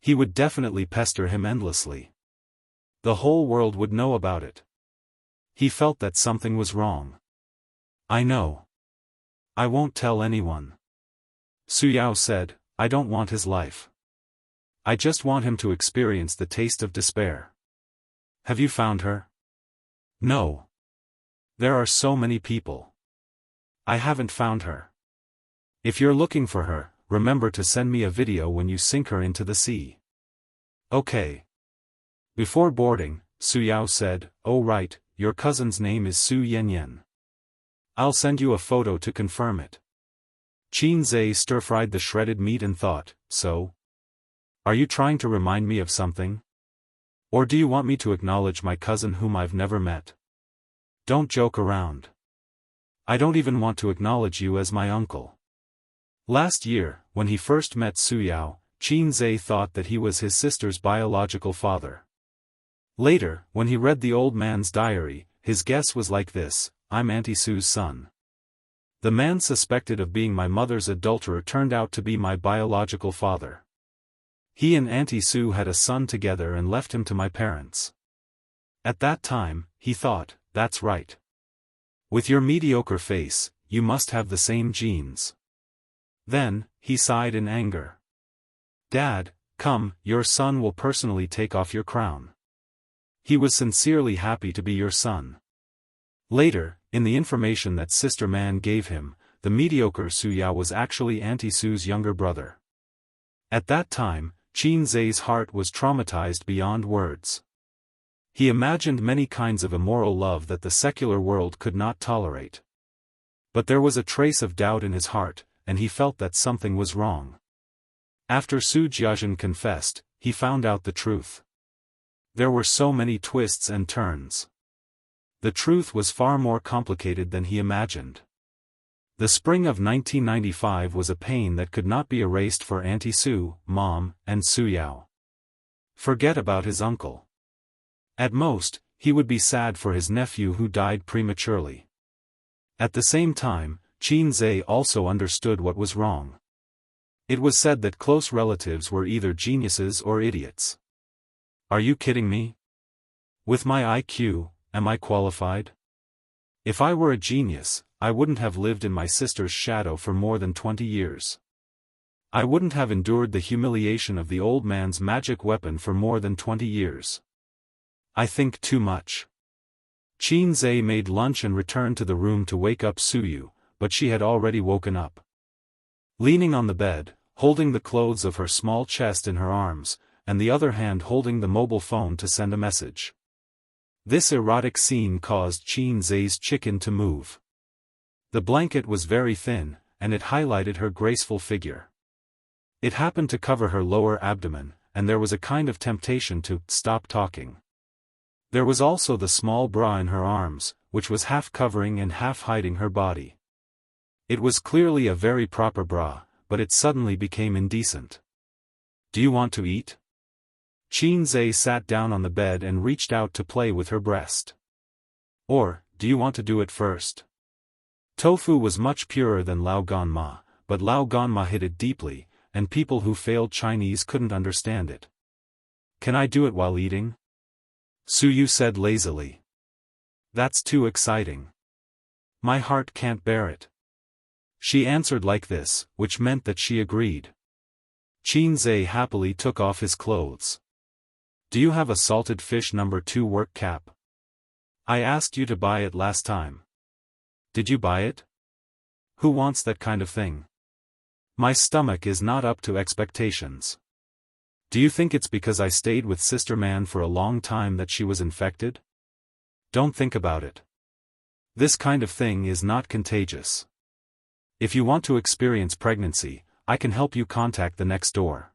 He would definitely pester him endlessly. The whole world would know about it. He felt that something was wrong. I know. I won't tell anyone. Su Yao said, I don't want his life. I just want him to experience the taste of despair. Have you found her? No. There are so many people. I haven't found her. If you're looking for her, remember to send me a video when you sink her into the sea. Okay. Before boarding, Su Yao said, "Oh right, your cousin's name is Su Yanyan. I'll send you a photo to confirm it." Qin Zhe stir-fried the shredded meat and thought, "So? Are you trying to remind me of something? Or do you want me to acknowledge my cousin whom I've never met? Don't joke around. I don't even want to acknowledge you as my uncle." Last year, when he first met Su Yao, Qin Zhe thought that he was his sister's biological father. Later, when he read the old man's diary, his guess was like this: "I'm Auntie Su's son. The man suspected of being my mother's adulterer turned out to be my biological father. He and Auntie Su had a son together and left him to my parents." At that time, he thought, "That's right. With your mediocre face, you must have the same genes." Then, he sighed in anger. "Dad, come, your son will personally take off your crown. He was sincerely happy to be your son." Later, in the information that Sister Man gave him, the mediocre Su Yao was actually Auntie Su's younger brother. At that time, Qin Zhe's heart was traumatized beyond words. He imagined many kinds of immoral love that the secular world could not tolerate. But there was a trace of doubt in his heart, and he felt that something was wrong. After Su Jiazhen confessed, he found out the truth. There were so many twists and turns. The truth was far more complicated than he imagined. The spring of 1995 was a pain that could not be erased for Auntie Su, Mom, and Su Yao. Forget about his uncle. At most, he would be sad for his nephew who died prematurely. At the same time, Qin Zhe also understood what was wrong. It was said that close relatives were either geniuses or idiots. Are you kidding me? With my IQ, am I qualified? If I were a genius, I wouldn't have lived in my sister's shadow for more than 20 years. I wouldn't have endured the humiliation of the old man's magic weapon for more than 20 years. I think too much. Qin Zhe made lunch and returned to the room to wake up Suyu, but she had already woken up. Leaning on the bed, holding the clothes of her small chest in her arms, and the other hand holding the mobile phone to send a message. This erotic scene caused Qin Zhe's chicken to move. The blanket was very thin, and it highlighted her graceful figure. It happened to cover her lower abdomen, and there was a kind of temptation to stop talking. There was also the small bra in her arms, which was half covering and half hiding her body. It was clearly a very proper bra, but it suddenly became indecent. "Do you want to eat?" Qin Zhe sat down on the bed and reached out to play with her breast. "Or, do you want to do it first?" Tofu was much purer than Lao Ganma, but Lao Ganma hid it deeply, and people who failed Chinese couldn't understand it. "Can I do it while eating?" Suyu said lazily. "That's too exciting. My heart can't bear it." She answered like this, which meant that she agreed. Qin Zhe happily took off his clothes. "Do you have a salted fish No. 2 work cap? I asked you to buy it last time. Did you buy it? Who wants that kind of thing? My stomach is not up to expectations. Do you think it's because I stayed with Sister Man for a long time that she was infected? Don't think about it. This kind of thing is not contagious. If you want to experience pregnancy, I can help you contact the next door."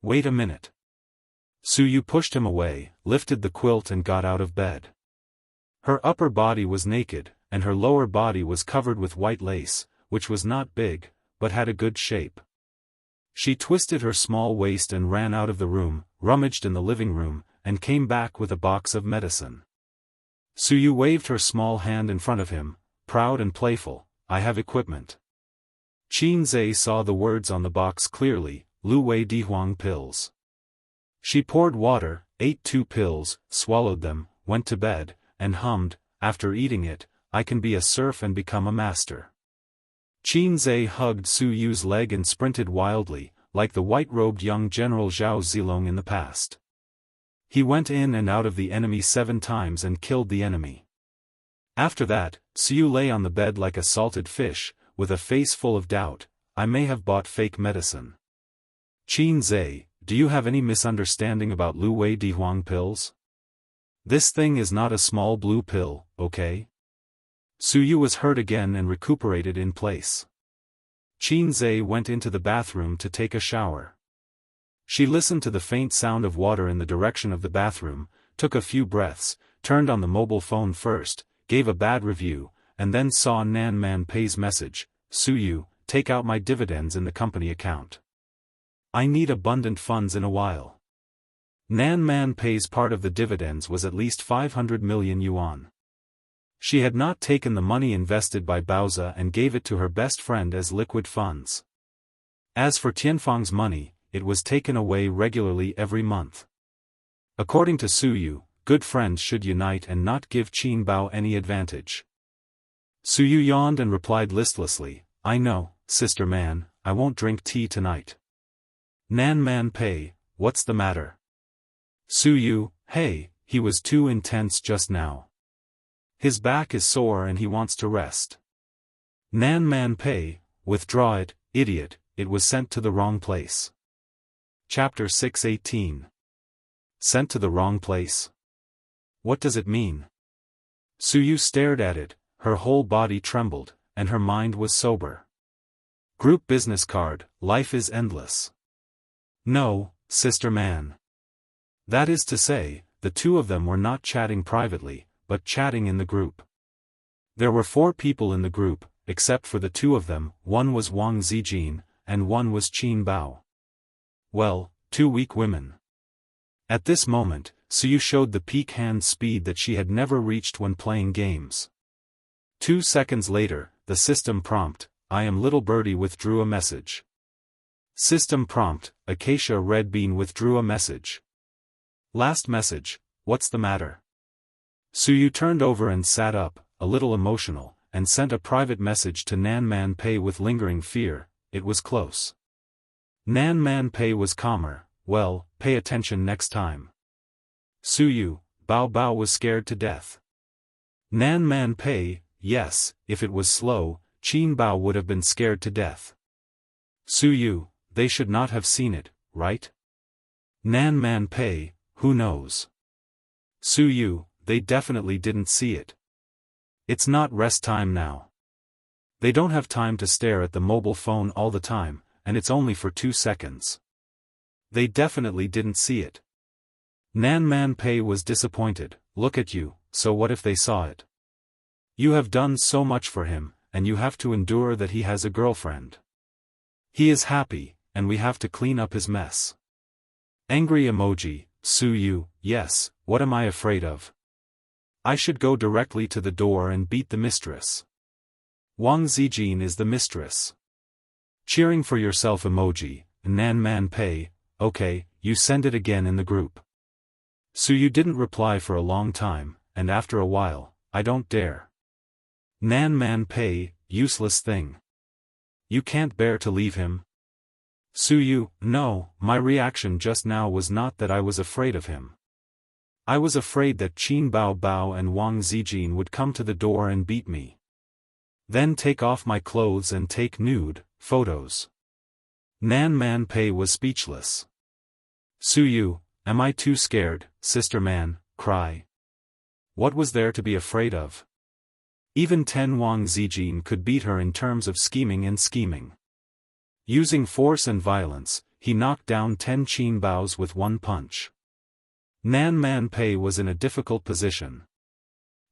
"Wait a minute." Suyu pushed him away, lifted the quilt and got out of bed. Her upper body was naked, and her lower body was covered with white lace, which was not big, but had a good shape. She twisted her small waist and ran out of the room, rummaged in the living room, and came back with a box of medicine. Suyu waved her small hand in front of him, proud and playful. "I have equipment." Qin Zhe saw the words on the box clearly, Lu Wei Dihuang pills. She poured water, ate 2 pills, swallowed them, went to bed, and hummed, after eating it, "I can be a serf and become a master." Qin Zhe hugged Su Yu's leg and sprinted wildly, like the white-robed young General Zhao Zilong in the past. He went in and out of the enemy 7 times and killed the enemy. After that, Suyu lay on the bed like a salted fish, with a face full of doubt. I may have bought fake medicine. Qin Zhe, do you have any misunderstanding about Lu Wei Dihuang pills? This thing is not a small blue pill, okay? Suyu was hurt again and recuperated in place. Qin Zhe went into the bathroom to take a shower. She listened to the faint sound of water in the direction of the bathroom, took a few breaths, turned on the mobile phone first, gave a bad review, and then saw Nan Man Pei's message, Suyu, take out my dividends in the company account. I need abundant funds in a while. Nan Man Pei's part of the dividends was at least 500 million yuan. She had not taken the money invested by Baozi and gave it to her best friend as liquid funds. As for Tianfang's money, it was taken away regularly every month. According to Suyu, good friends should unite and not give Qin Bao any advantage. Suyu yawned and replied listlessly, I know, Sister Man, I won't drink tea tonight. Nan Man Pei, what's the matter? Suyu, hey, he was too intense just now. His back is sore and he wants to rest. Nan Man Pei, withdraw it, idiot, it was sent to the wrong place. Chapter 618. Sent to the wrong place? What does it mean? Suyu stared at it, her whole body trembled, and her mind was sober. Group business card, life is endless. No, Sister Man. That is to say, the two of them were not chatting privately, but chatting in the group. There were 4 people in the group, except for the 2 of them, one was Wang Zijin, and one was Qin Bao. Well, 2 weak women. At this moment, Suyu showed the peak hand speed that she had never reached when playing games. 2 seconds later, the system prompt, I am little birdie withdrew a message. System prompt, Acacia Red Bean withdrew a message. Last message, what's the matter? Suyu turned over and sat up, a little emotional, and sent a private message to Nan Man Pei with lingering fear. It was close. Nan Man Pei was calmer, well, pay attention next time. Suyu, Bao Bao was scared to death. Nan Man Pei, yes, if it was slow, Qin Bao would have been scared to death. Suyu, they should not have seen it, right? Nan Man Pei, who knows? Suyu, they definitely didn't see it. It's not rest time now. They don't have time to stare at the mobile phone all the time, and it's only for 2 seconds. They definitely didn't see it. Nan Man Pei was disappointed. Look at you, so what if they saw it? You have done so much for him, and you have to endure that he has a girlfriend. He is happy, and we have to clean up his mess. Angry emoji, Suyu, yes, what am I afraid of? I should go directly to the door and beat the mistress. Wang Zijin is the mistress. Cheering for yourself emoji, Nan Man Pei, okay, you send it again in the group. Suyu didn't reply for a long time, and after a while, I don't dare. Nan Man Pei, useless thing. You can't bear to leave him? Suyu, no, my reaction just now was not that I was afraid of him. I was afraid that Qin Bao Bao and Wang Zijin would come to the door and beat me. Then take off my clothes and take nude photos. Nan Man Pei was speechless. Suyu, am I too scared, Sister Man, cry? What was there to be afraid of? Even 10 Wang Zijin could beat her in terms of scheming and scheming. Using force and violence, he knocked down 10 Qin Baos with 1 punch. Nan Man Pei was in a difficult position.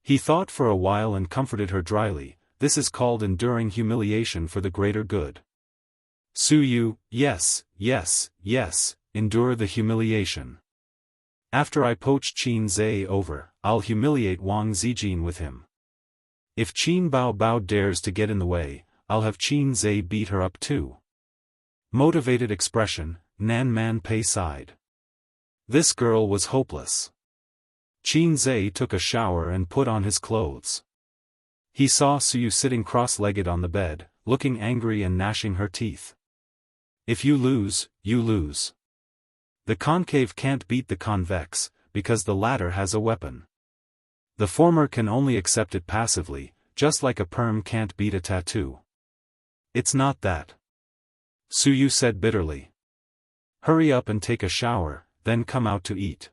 He thought for a while and comforted her dryly, this is called enduring humiliation for the greater good. Suyu, yes, yes, yes, endure the humiliation. After I poach Qin Zhe over, I'll humiliate Wang Zijin with him. If Qin Bao Bao dares to get in the way, I'll have Qin Zhe beat her up too. Motivated expression, Nan Man Pei sighed. This girl was hopeless. Qin Zhe took a shower and put on his clothes. He saw Suyu sitting cross-legged on the bed, looking angry and gnashing her teeth. If you lose, you lose. The concave can't beat the convex, because the latter has a weapon. The former can only accept it passively, just like a perm can't beat a tattoo. It's not that. Suyu said bitterly. Hurry up and take a shower, then come out to eat.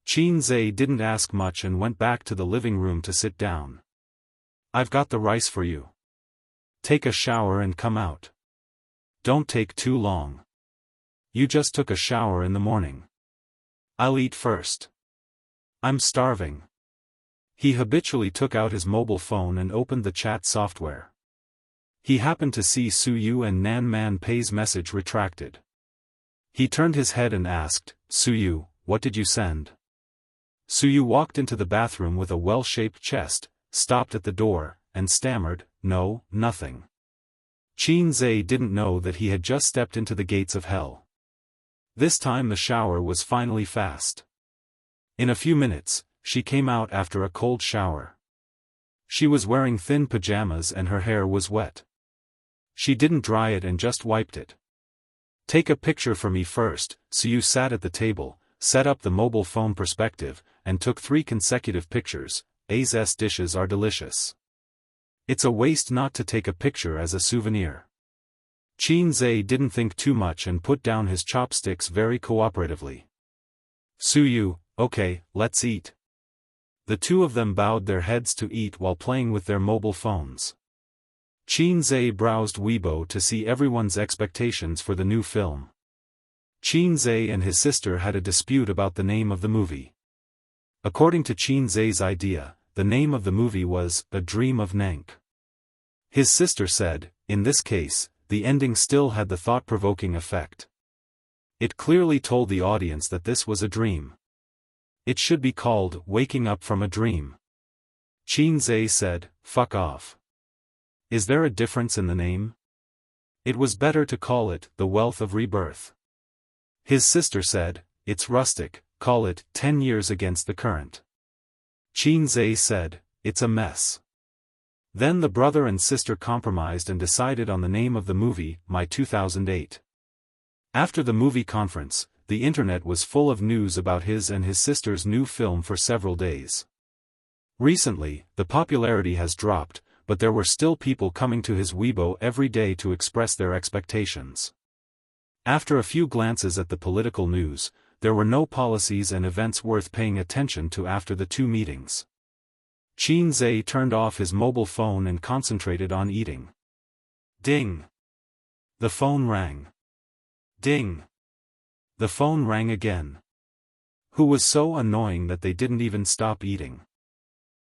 Qinzhe didn't ask much and went back to the living room to sit down. I've got the rice for you. Take a shower and come out. Don't take too long. You just took a shower in the morning. I'll eat first. I'm starving. He habitually took out his mobile phone and opened the chat software. He happened to see Suyu and Nan Man Pei's message retracted. He turned his head and asked, Suyu, what did you send? Suyu walked into the bathroom with a well-shaped chest, stopped at the door, and stammered, no, nothing. Qinzhe didn't know that he had just stepped into the gates of hell. This time the shower was finally fast. In a few minutes, she came out after a cold shower. She was wearing thin pajamas and her hair was wet. She didn't dry it and just wiped it. Take a picture for me first. Suyu sat at the table, set up the mobile phone perspective, and took 3 consecutive pictures. A's dishes are delicious. It's a waste not to take a picture as a souvenir. Qinzhe didn't think too much and put down his chopsticks very cooperatively. Suyu, okay, let's eat. The two of them bowed their heads to eat while playing with their mobile phones. Qinzhe browsed Weibo to see everyone's expectations for the new film. Qinzhe and his sister had a dispute about the name of the movie. According to Qinzhe's idea, the name of the movie was A Dream of Nank. His sister said, in this case, the ending still had the thought-provoking effect. It clearly told the audience that this was a dream. It should be called Waking Up from a Dream. Qinzhe said, fuck off. Is there a difference in the name? It was better to call it The Wealth of Rebirth. His sister said, it's rustic, call it 10 Years Against the Current. Qinzhe said, it's a mess. Then the brother and sister compromised and decided on the name of the movie, My 2008. After the movie conference, the internet was full of news about his and his sister's new film for several days. Recently, the popularity has dropped, but there were still people coming to his Weibo every day to express their expectations. After a few glances at the political news, there were no policies and events worth paying attention to after the 2 meetings. Qinzhe turned off his mobile phone and concentrated on eating. Ding! The phone rang. Ding! The phone rang again. Who was so annoying that they didn't even stop eating.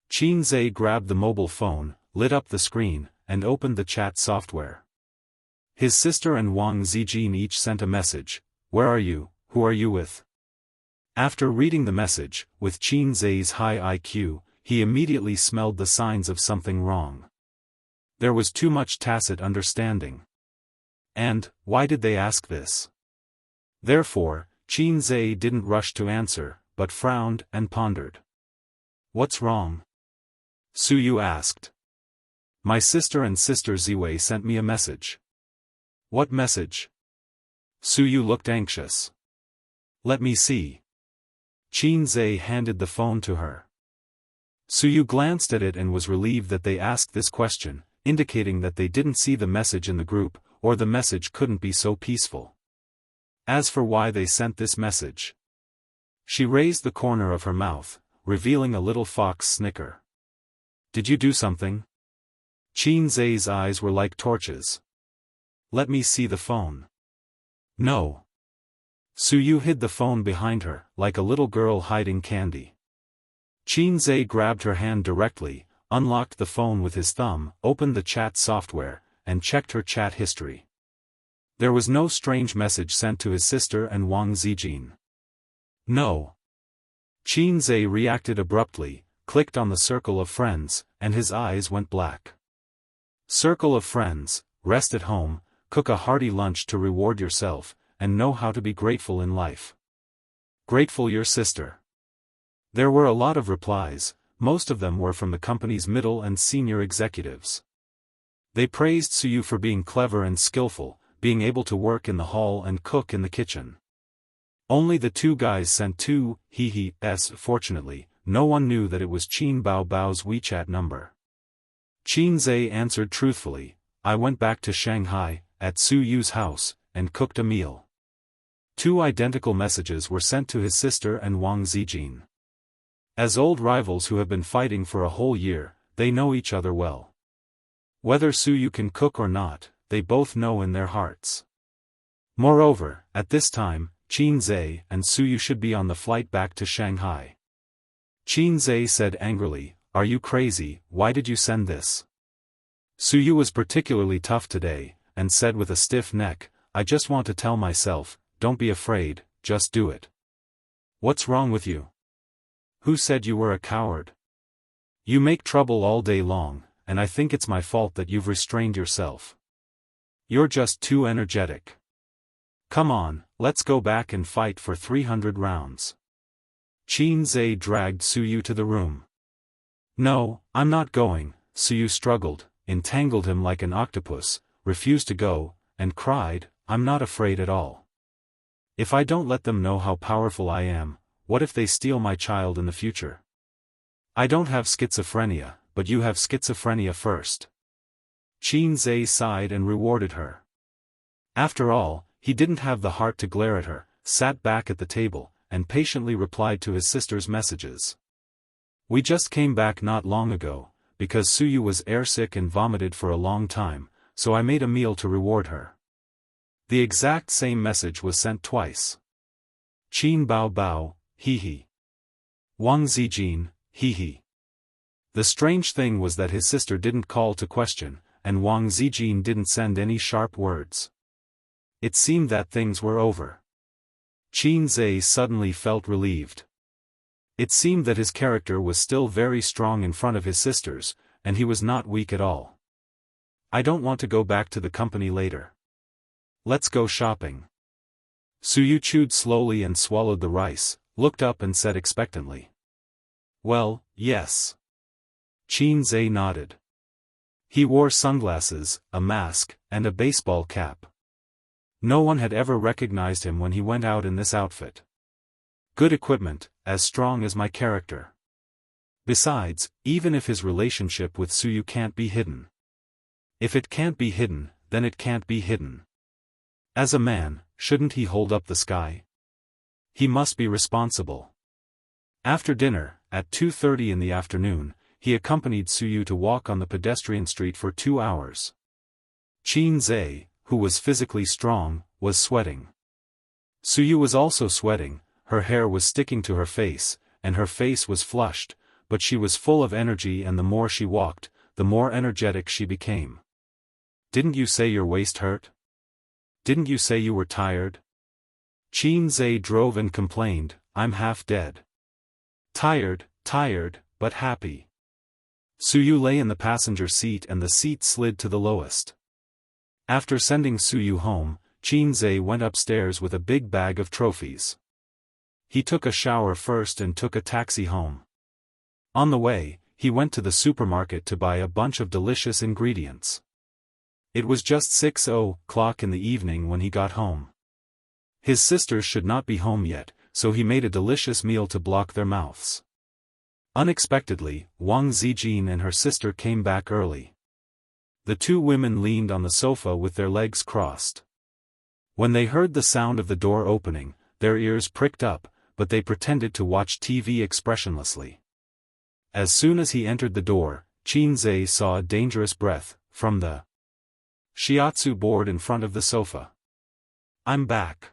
Qinzhe grabbed the mobile phone, lit up the screen, and opened the chat software. His sister and Wang Zijin each sent a message, where are you, who are you with? After reading the message, with Qinzhe's high IQ, he immediately smelled the signs of something wrong. There was too much tacit understanding. And, why did they ask this? Therefore, Qinzhe didn't rush to answer, but frowned and pondered. What's wrong? Suyu asked. My sister and Sister Ziwei sent me a message. What message? Suyu looked anxious. Let me see. Qinzhe handed the phone to her. Suyu glanced at it and was relieved that they asked this question, indicating that they didn't see the message in the group, or the message couldn't be so peaceful. As for why they sent this message, she raised the corner of her mouth, revealing a little fox snicker. Did you do something? Qinzhe's eyes were like torches. Let me see the phone. No. Suyu hid the phone behind her, like a little girl hiding candy. Qinzhe grabbed her hand directly, unlocked the phone with his thumb, opened the chat software, and checked her chat history. There was no strange message sent to his sister and Wang Zijin. No. Qinzhe reacted abruptly, clicked on the circle of friends, and his eyes went black. Circle of friends, rest at home, cook a hearty lunch to reward yourself, and know how to be grateful in life. Grateful your sister. There were a lot of replies, most of them were from the company's middle and senior executives. They praised Suyu for being clever and skillful, being able to work in the hall and cook in the kitchen. Only the two guys sent two, Fortunately, no one knew that it was Qin Bao Bao's WeChat number. Qin Zhe answered truthfully, I went back to Shanghai, at Su Yu's house, and cooked a meal. Two identical messages were sent to his sister and Wang Zijin. As old rivals who have been fighting for a whole year, they know each other well. Whether Su Yu can cook or not, they both know in their hearts. Moreover, at this time, Qin Zhe and Su Yu should be on the flight back to Shanghai. Qin Zhe said angrily, Are you crazy, why did you send this? Su Yu was particularly tough today, and said with a stiff neck, I just want to tell myself, don't be afraid, just do it. What's wrong with you? Who said you were a coward? You make trouble all day long, and I think it's my fault that you've restrained yourself. You're just too energetic. Come on, let's go back and fight for 300 rounds. Qin Zhe dragged Su Yu to the room. No, I'm not going, Su Yu struggled, entangled him like an octopus, refused to go, and cried, I'm not afraid at all. If I don't let them know how powerful I am, what if they steal my child in the future? I don't have schizophrenia, but you have schizophrenia first. Qin Zhe sighed and rewarded her. After all, he didn't have the heart to glare at her, sat back at the table, and patiently replied to his sister's messages. We just came back not long ago, because Su Yu was airsick and vomited for a long time, so I made a meal to reward her. The exact same message was sent twice. Qin Bao Bao, Wang Zijin, The strange thing was that his sister didn't call to question, and Wang Zijin didn't send any sharp words. It seemed that things were over. Qin Zhe suddenly felt relieved. It seemed that his character was still very strong in front of his sisters, and he was not weak at all. I don't want to go back to the company later. Let's go shopping. Su Yu chewed slowly and swallowed the rice, looked up and said expectantly. Well, yes. Qin Zhe nodded. He wore sunglasses, a mask, and a baseball cap. No one had ever recognized him when he went out in this outfit. Good equipment, as strong as my character. Besides, even if his relationship with Su Yu can't be hidden. If it can't be hidden, then it can't be hidden. As a man, shouldn't he hold up the sky? He must be responsible. After dinner, at 2:30 in the afternoon, he accompanied Su Yu to walk on the pedestrian street for 2 hours. Qin Zhe, who was physically strong, was sweating. Su Yu was also sweating, her hair was sticking to her face, and her face was flushed, but she was full of energy, and the more she walked, the more energetic she became. Didn't you say your waist hurt? Didn't you say you were tired? Qin Zhe drove and complained, I'm half dead. Tired, but happy. Su Yu lay in the passenger seat and the seat slid to the lowest. After sending Su Yu home, Qin Zhe went upstairs with a big bag of trophies. He took a shower first and took a taxi home. On the way, he went to the supermarket to buy a bunch of delicious ingredients. It was just 6:00 in the evening when he got home. His sisters should not be home yet, so he made a delicious meal to block their mouths. Unexpectedly, Wang Zijin and her sister came back early. The two women leaned on the sofa with their legs crossed. When they heard the sound of the door opening, their ears pricked up, but they pretended to watch TV expressionlessly. As soon as he entered the door, Qin Zhe saw a dangerous breath, from the shiatsu board in front of the sofa. I'm back.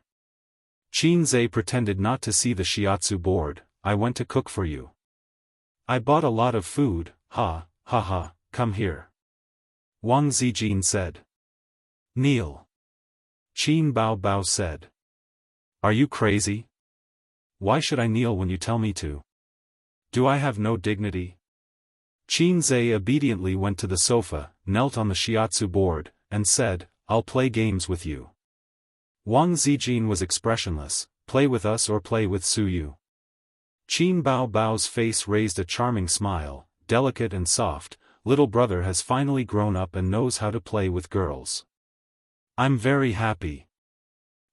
Qin Zhe pretended not to see the shiatsu board. I went to cook for you. I bought a lot of food, come here. Wang Zijin said. Kneel. Qin Bao Bao said. Are you crazy? Why should I kneel when you tell me to? Do I have no dignity? Qin Zhe obediently went to the sofa, knelt on the shiatsu board, and said, I'll play games with you. Wang Zijin was expressionless, play with us or play with Su Yu. Qin Bao Bao's face raised a charming smile, delicate and soft, little brother has finally grown up and knows how to play with girls. I'm very happy.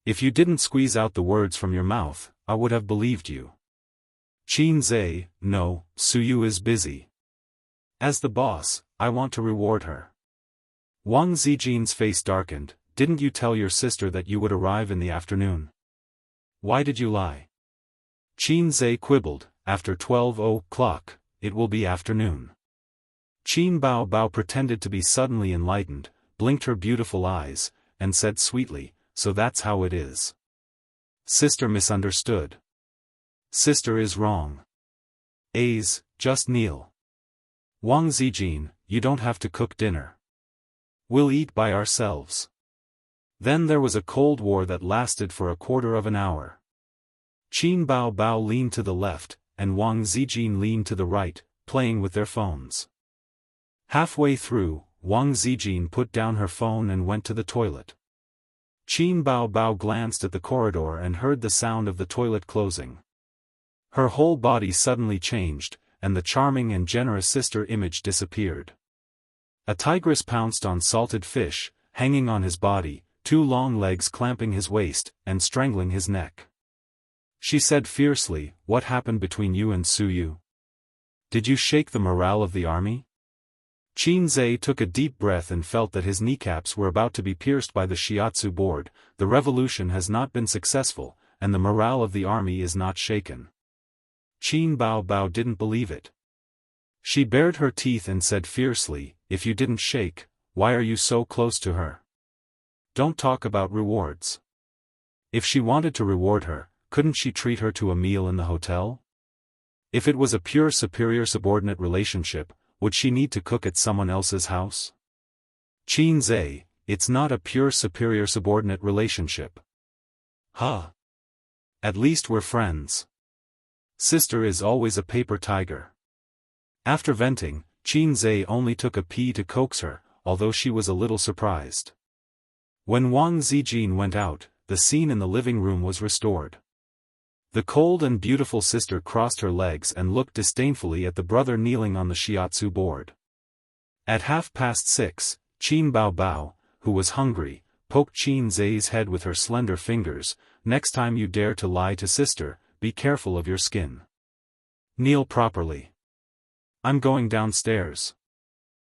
If you didn't squeeze out the words from your mouth, I would have believed you. Qin Zhe, no, Suyu is busy. As the boss, I want to reward her. Wang Zijin's face darkened. Didn't you tell your sister that you would arrive in the afternoon? Why did you lie? Qin Zhe quibbled, after 12 o'clock, it will be afternoon. Qin Bao Bao pretended to be suddenly enlightened, blinked her beautiful eyes, and said sweetly, so that's how it is. Sister misunderstood. Sister is wrong. A's, just kneel. Wang Zijin, you don't have to cook dinner. We'll eat by ourselves. Then there was a cold war that lasted for a quarter of an hour. Qin Bao Bao leaned to the left, and Wang Zijin leaned to the right, playing with their phones. Halfway through, Wang Zijin put down her phone and went to the toilet. Qin Bao Bao glanced at the corridor and heard the sound of the toilet closing. Her whole body suddenly changed, and the charming and generous sister image disappeared. A tigress pounced on salted fish, hanging on his body, two long legs clamping his waist, and strangling his neck. She said fiercely, what happened between you and Suyu? Did you shake the morale of the army? Qin Zhe took a deep breath and felt that his kneecaps were about to be pierced by the shiatsu board. The revolution has not been successful, and the morale of the army is not shaken. Qin Bao Bao didn't believe it. She bared her teeth and said fiercely, if you didn't shake, why are you so close to her? Don't talk about rewards. If she wanted to reward her, couldn't she treat her to a meal in the hotel? If it was a pure superior-subordinate relationship, would she need to cook at someone else's house? Qin Zhe, it's not a pure superior-subordinate relationship. Huh. At least we're friends. Sister is always a paper tiger. After venting, Qin Zhe only took a pee to coax her, although she was a little surprised. When Wang Zijin went out, the scene in the living room was restored. The cold and beautiful sister crossed her legs and looked disdainfully at the brother kneeling on the shiatsu board. At 6:30, Qin Bao Bao, who was hungry, poked Qin Zhe's head with her slender fingers. Next time you dare to lie to sister, be careful of your skin. Kneel properly. I'm going downstairs.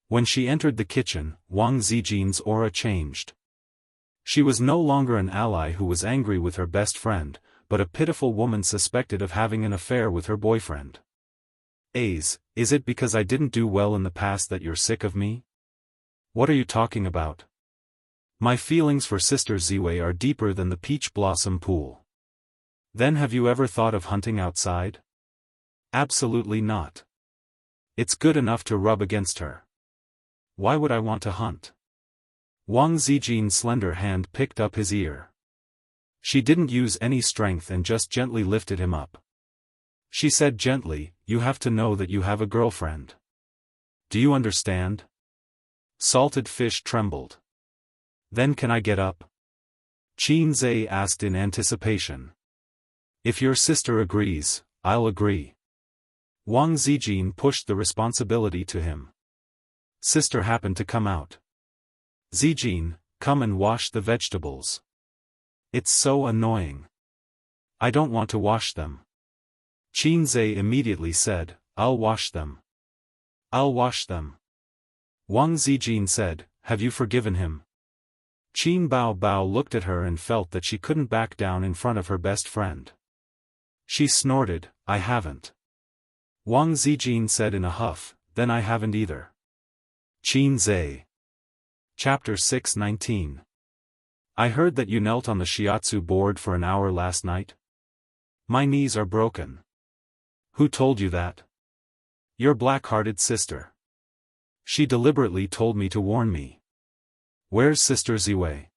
When she entered the kitchen, Wang Zijin's aura changed. She was no longer an ally who was angry with her best friend, but a pitiful woman suspected of having an affair with her boyfriend. Is it because I didn't do well in the past that you're sick of me? What are you talking about? My feelings for Sister Ziwei are deeper than the peach blossom pool. Then have you ever thought of hunting outside? Absolutely not. It's good enough to rub against her. Why would I want to hunt? Wang Zijin's slender hand picked up his ear. She didn't use any strength and just gently lifted him up. She said gently, you have to know that you have a girlfriend. Do you understand? Salted fish trembled. Then can I get up? Qin Zhe asked in anticipation. If your sister agrees, I'll agree. Wang Zijin pushed the responsibility to him. Sister happened to come out. Zijin, come and wash the vegetables. It's so annoying. I don't want to wash them. Qin Zhe immediately said, I'll wash them. I'll wash them. Wang Zijin said, have you forgiven him? Qin Bao Bao looked at her and felt that she couldn't back down in front of her best friend. She snorted, I haven't. Wang Zijin said in a huff, then I haven't either. Qin Zhe. Chapter 6:19. I heard that you knelt on the shiatsu board for an hour last night. My knees are broken. Who told you that? Your black-hearted sister. She deliberately told me to warn me. Where's Sister Ziwei?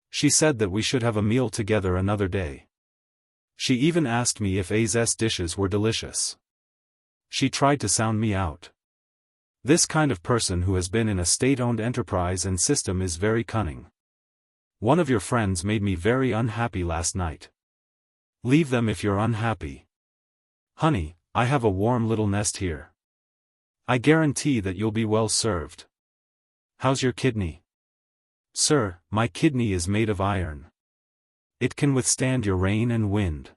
She said that we should have a meal together another day. She even asked me if A's dishes were delicious. She tried to sound me out. This kind of person who has been in a state-owned enterprise and system is very cunning. One of your friends made me very unhappy last night. Leave them if you're unhappy. Honey, I have a warm little nest here. I guarantee that you'll be well served. How's your kidney? Sir, my kidney is made of iron. It can withstand your rain and wind.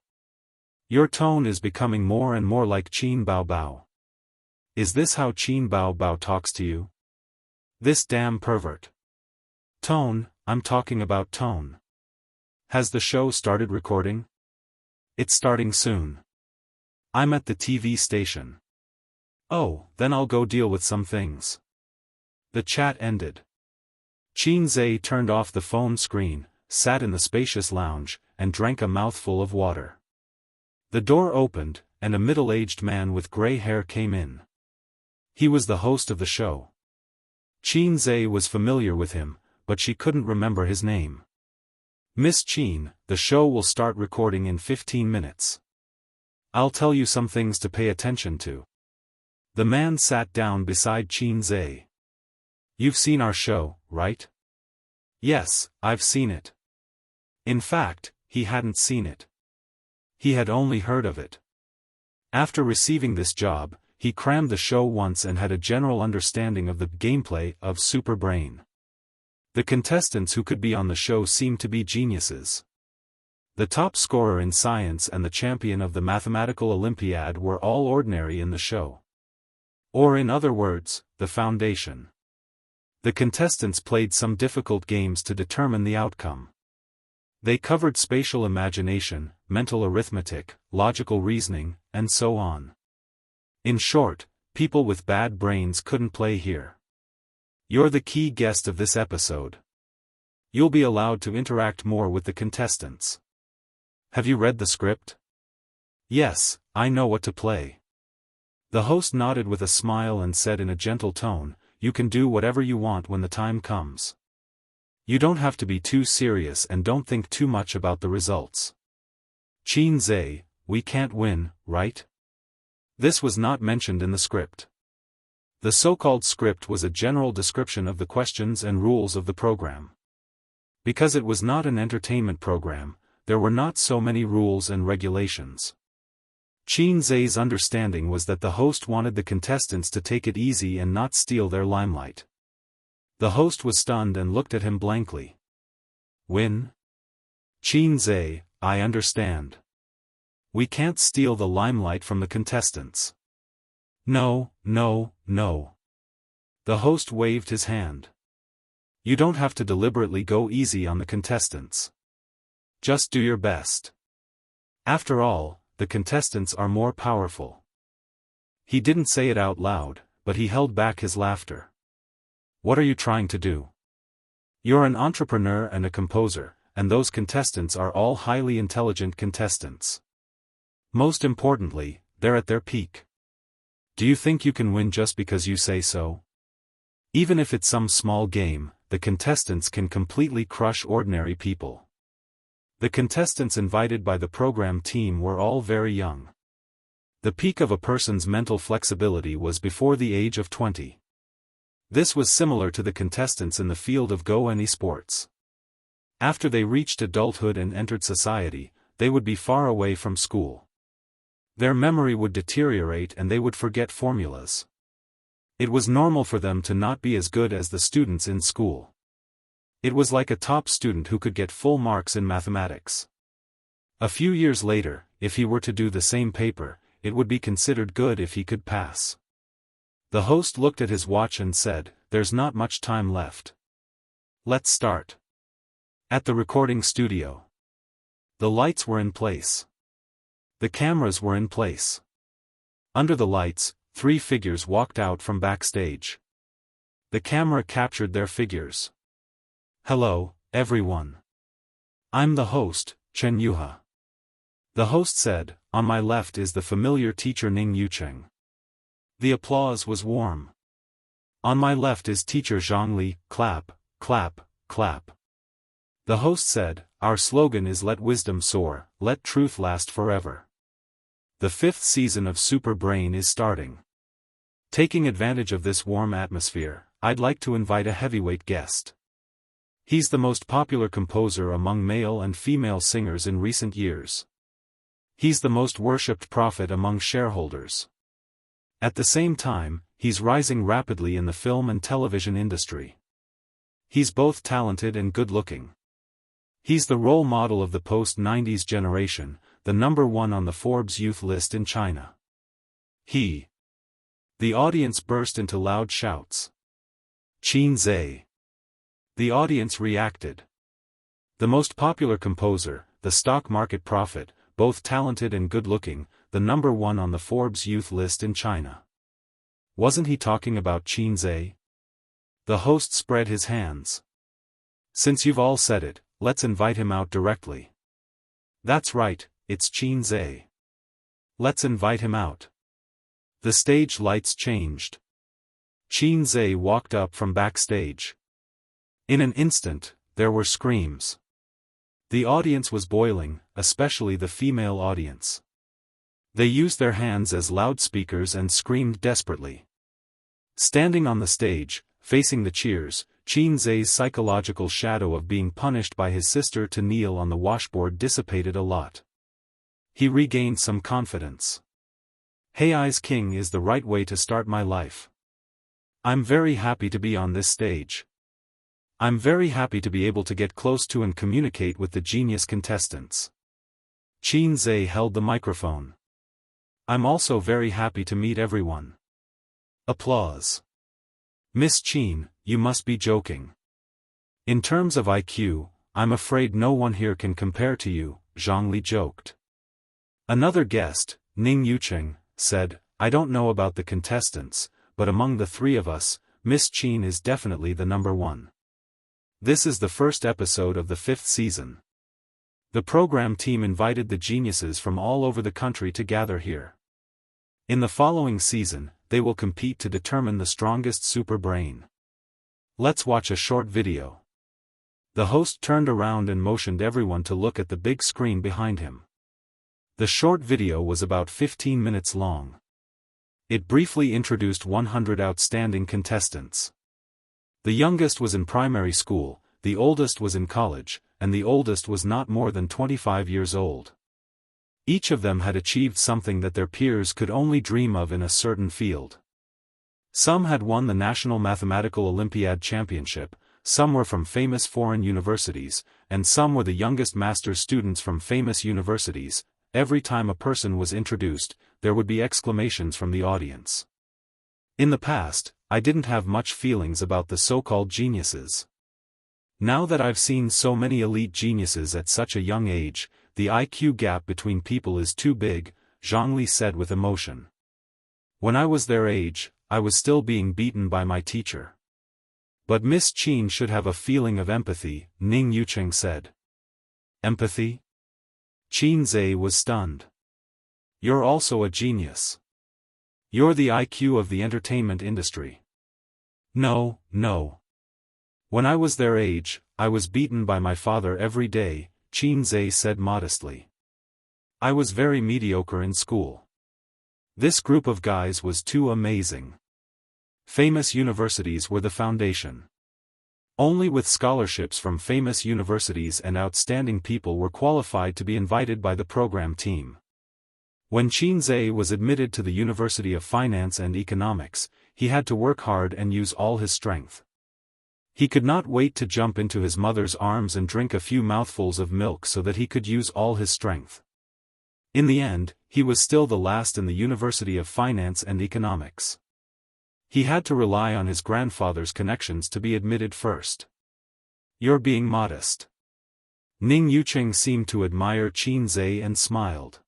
Your tone is becoming more and more like Qin Bao Bao. Is this how Qin Bao Bao talks to you? This damn pervert. Tone, I'm talking about tone. Has the show started recording? It's starting soon. I'm at the TV station. Oh, then I'll go deal with some things. The chat ended. Qin Zhe turned off the phone screen, sat in the spacious lounge, and drank a mouthful of water. The door opened, and a middle-aged man with gray hair came in. He was the host of the show. Qin Zhe was familiar with him, but she couldn't remember his name. Miss Qin, the show will start recording in 15 minutes. I'll tell you some things to pay attention to. The man sat down beside Qin Zhe. You've seen our show, right? Yes, I've seen it. In fact, he hadn't seen it. He had only heard of it. After receiving this job, he crammed the show once and had a general understanding of the gameplay of Super Brain. The contestants who could be on the show seemed to be geniuses. The top scorer in science and the champion of the mathematical Olympiad were all ordinary in the show. Or in other words, the foundation. The contestants played some difficult games to determine the outcome. They covered spatial imagination, mental arithmetic, logical reasoning, and so on. In short, people with bad brains couldn't play here. You're the key guest of this episode. You'll be allowed to interact more with the contestants. Have you read the script? Yes, I know what to play. The host nodded with a smile and said in a gentle tone, you can do whatever you want when the time comes. You don't have to be too serious and don't think too much about the results. Qin Zhe, we can't win, right? This was not mentioned in the script. The so-called script was a general description of the questions and rules of the program. Because it was not an entertainment program, there were not so many rules and regulations. Qin Zhe's understanding was that the host wanted the contestants to take it easy and not steal their limelight. The host was stunned and looked at him blankly. Win? Qin Zhe, I understand. We can't steal the limelight from the contestants. No, no, no. The host waved his hand. You don't have to deliberately go easy on the contestants. Just do your best. After all, the contestants are more powerful. He didn't say it out loud, but he held back his laughter. What are you trying to do? You're an entrepreneur and a composer, and those contestants are all highly intelligent contestants. Most importantly, they're at their peak. Do you think you can win just because you say so? Even if it's some small game, the contestants can completely crush ordinary people. The contestants invited by the program team were all very young. The peak of a person's mental flexibility was before the age of 20. This was similar to the contestants in the field of Go and esports. After they reached adulthood and entered society, they would be far away from school. Their memory would deteriorate and they would forget formulas. It was normal for them to not be as good as the students in school. It was like a top student who could get full marks in mathematics. A few years later, if he were to do the same paper, it would be considered good if he could pass. The host looked at his watch and said, "There's not much time left. Let's start." At the recording studio. The lights were in place. The cameras were in place. Under the lights, 3 figures walked out from backstage. The camera captured their figures. Hello, everyone. I'm the host, Chen Yuhe. The host said, on my left is the familiar teacher Ning Yucheng. The applause was warm. On my left is teacher Zhang Li, clap, clap, clap. The host said, our slogan is let wisdom soar, let truth last forever. The 5th season of Super Brain is starting. Taking advantage of this warm atmosphere, I'd like to invite a heavyweight guest. He's the most popular composer among male and female singers in recent years. He's the most worshipped prophet among shareholders. At the same time, he's rising rapidly in the film and television industry. He's both talented and good-looking. He's the role model of the post-90s generation, the #1 on the Forbes youth list in China. The audience burst into loud shouts. Qin Zhe. The audience reacted. The most popular composer, the stock market prophet, both talented and good-looking, the #1 on the Forbes youth list in China. Wasn't he talking about Qin Zhe? The host spread his hands. Since you've all said it, let's invite him out directly. That's right, it's Qin Zhe. Let's invite him out. The stage lights changed. Qin Zhe walked up from backstage. In an instant, there were screams. The audience was boiling, especially the female audience. They used their hands as loudspeakers and screamed desperately. Standing on the stage, facing the cheers, Qin Zhe's psychological shadow of being punished by his sister to kneel on the washboard dissipated a lot. He regained some confidence. Hei's King is the right way to start my life. I'm very happy to be on this stage. I'm very happy to be able to get close to and communicate with the genius contestants. Qin Zhe held the microphone. I'm also very happy to meet everyone. Applause. Miss Qin, you must be joking. In terms of IQ, I'm afraid no one here can compare to you, Zhang Li joked. Another guest, Ning Yucheng, said, I don't know about the contestants, but among the three of us, Miss Qin is definitely the #1. This is the first episode of the 5th season. The program team invited the geniuses from all over the country to gather here. In the following season, they will compete to determine the strongest super brain. Let's watch a short video. The host turned around and motioned everyone to look at the big screen behind him. The short video was about 15 minutes long. It briefly introduced 100 outstanding contestants. The youngest was in primary school, the oldest was in college, and the oldest was not more than 25 years old. Each of them had achieved something that their peers could only dream of in a certain field. Some had won the National Mathematical Olympiad Championship, some were from famous foreign universities, and some were the youngest master's students from famous universities. Every time a person was introduced, there would be exclamations from the audience. In the past, I didn't have much feelings about the so-called geniuses. Now that I've seen so many elite geniuses at such a young age, the IQ gap between people is too big, Zhang Li said with emotion. When I was their age, I was still being beaten by my teacher. But Miss Qin should have a feeling of empathy, Ning Yucheng said. Empathy? Qin Zhe was stunned. You're also a genius. You're the IQ of the entertainment industry. No. When I was their age, I was beaten by my father every day, Qin Zhe said modestly. I was very mediocre in school. This group of guys was too amazing. Famous universities were the foundation. Only with scholarships from famous universities and outstanding people were qualified to be invited by the program team. When Qin Zhe was admitted to the University of Finance and Economics, he had to work hard and use all his strength. He could not wait to jump into his mother's arms and drink a few mouthfuls of milk so that he could use all his strength. In the end, he was still the last in the University of Finance and Economics. He had to rely on his grandfather's connections to be admitted first. You're being modest. Ning Yucheng seemed to admire Qin Zhe and smiled.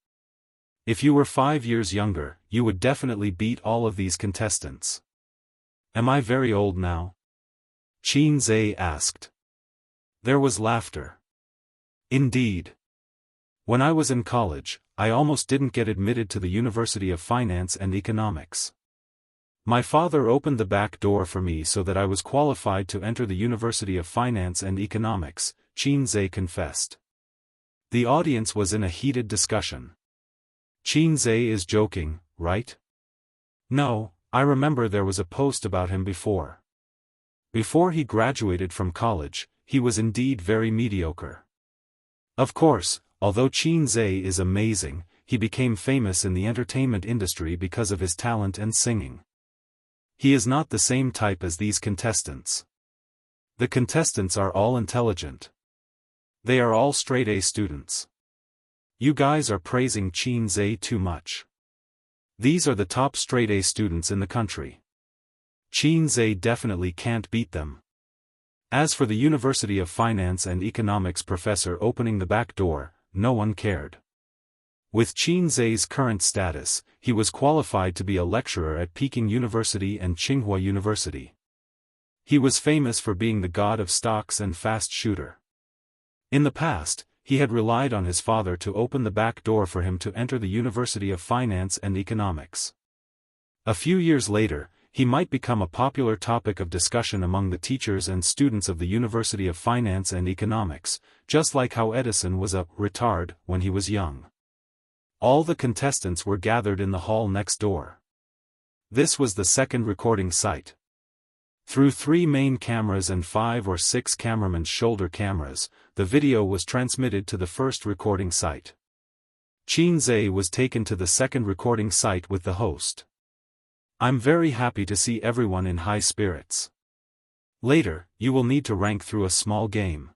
If you were 5 years younger, you would definitely beat all of these contestants. Am I very old now? Qin Zhe asked. There was laughter. Indeed. When I was in college, I almost didn't get admitted to the University of Finance and Economics. My father opened the back door for me so that I was qualified to enter the University of Finance and Economics, Qin Zhe confessed. The audience was in a heated discussion. Qin Zhe is joking, right? No, I remember there was a post about him before. Before he graduated from college, he was indeed very mediocre. Of course, although Qin Zhe is amazing, he became famous in the entertainment industry because of his talent and singing. He is not the same type as these contestants. The contestants are all intelligent. They are all straight A students. You guys are praising Qin Zhe too much. These are the top straight A students in the country. Qin Zhe definitely can't beat them. As for the University of Finance and Economics professor opening the back door, no one cared. With Qin Zhe's current status, he was qualified to be a lecturer at Peking University and Tsinghua University. He was famous for being the god of stocks and fast shooter. In the past, he had relied on his father to open the back door for him to enter the University of Finance and Economics. A few years later, he might become a popular topic of discussion among the teachers and students of the University of Finance and Economics, just like how Edison was a retard when he was young. All the contestants were gathered in the hall next door. This was the second recording site. Through 3 main cameras and 5 or 6 cameramen's shoulder cameras, the video was transmitted to the first recording site. Qin Zhe was taken to the second recording site with the host. I'm very happy to see everyone in high spirits. Later, you will need to rank through a small game.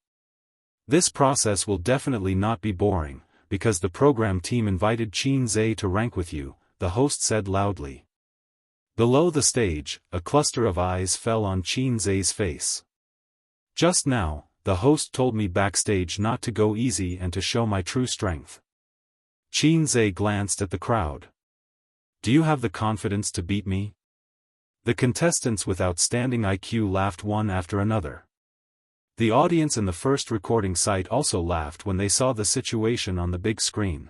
This process will definitely not be boring, because the program team invited Qin Zhe to rank with you, the host said loudly. Below the stage, a cluster of eyes fell on Qin Zhe's face. Just now, the host told me backstage not to go easy and to show my true strength. Qin Zhe glanced at the crowd. Do you have the confidence to beat me? The contestants with outstanding IQ laughed one after another. The audience in the first recording site also laughed when they saw the situation on the big screen.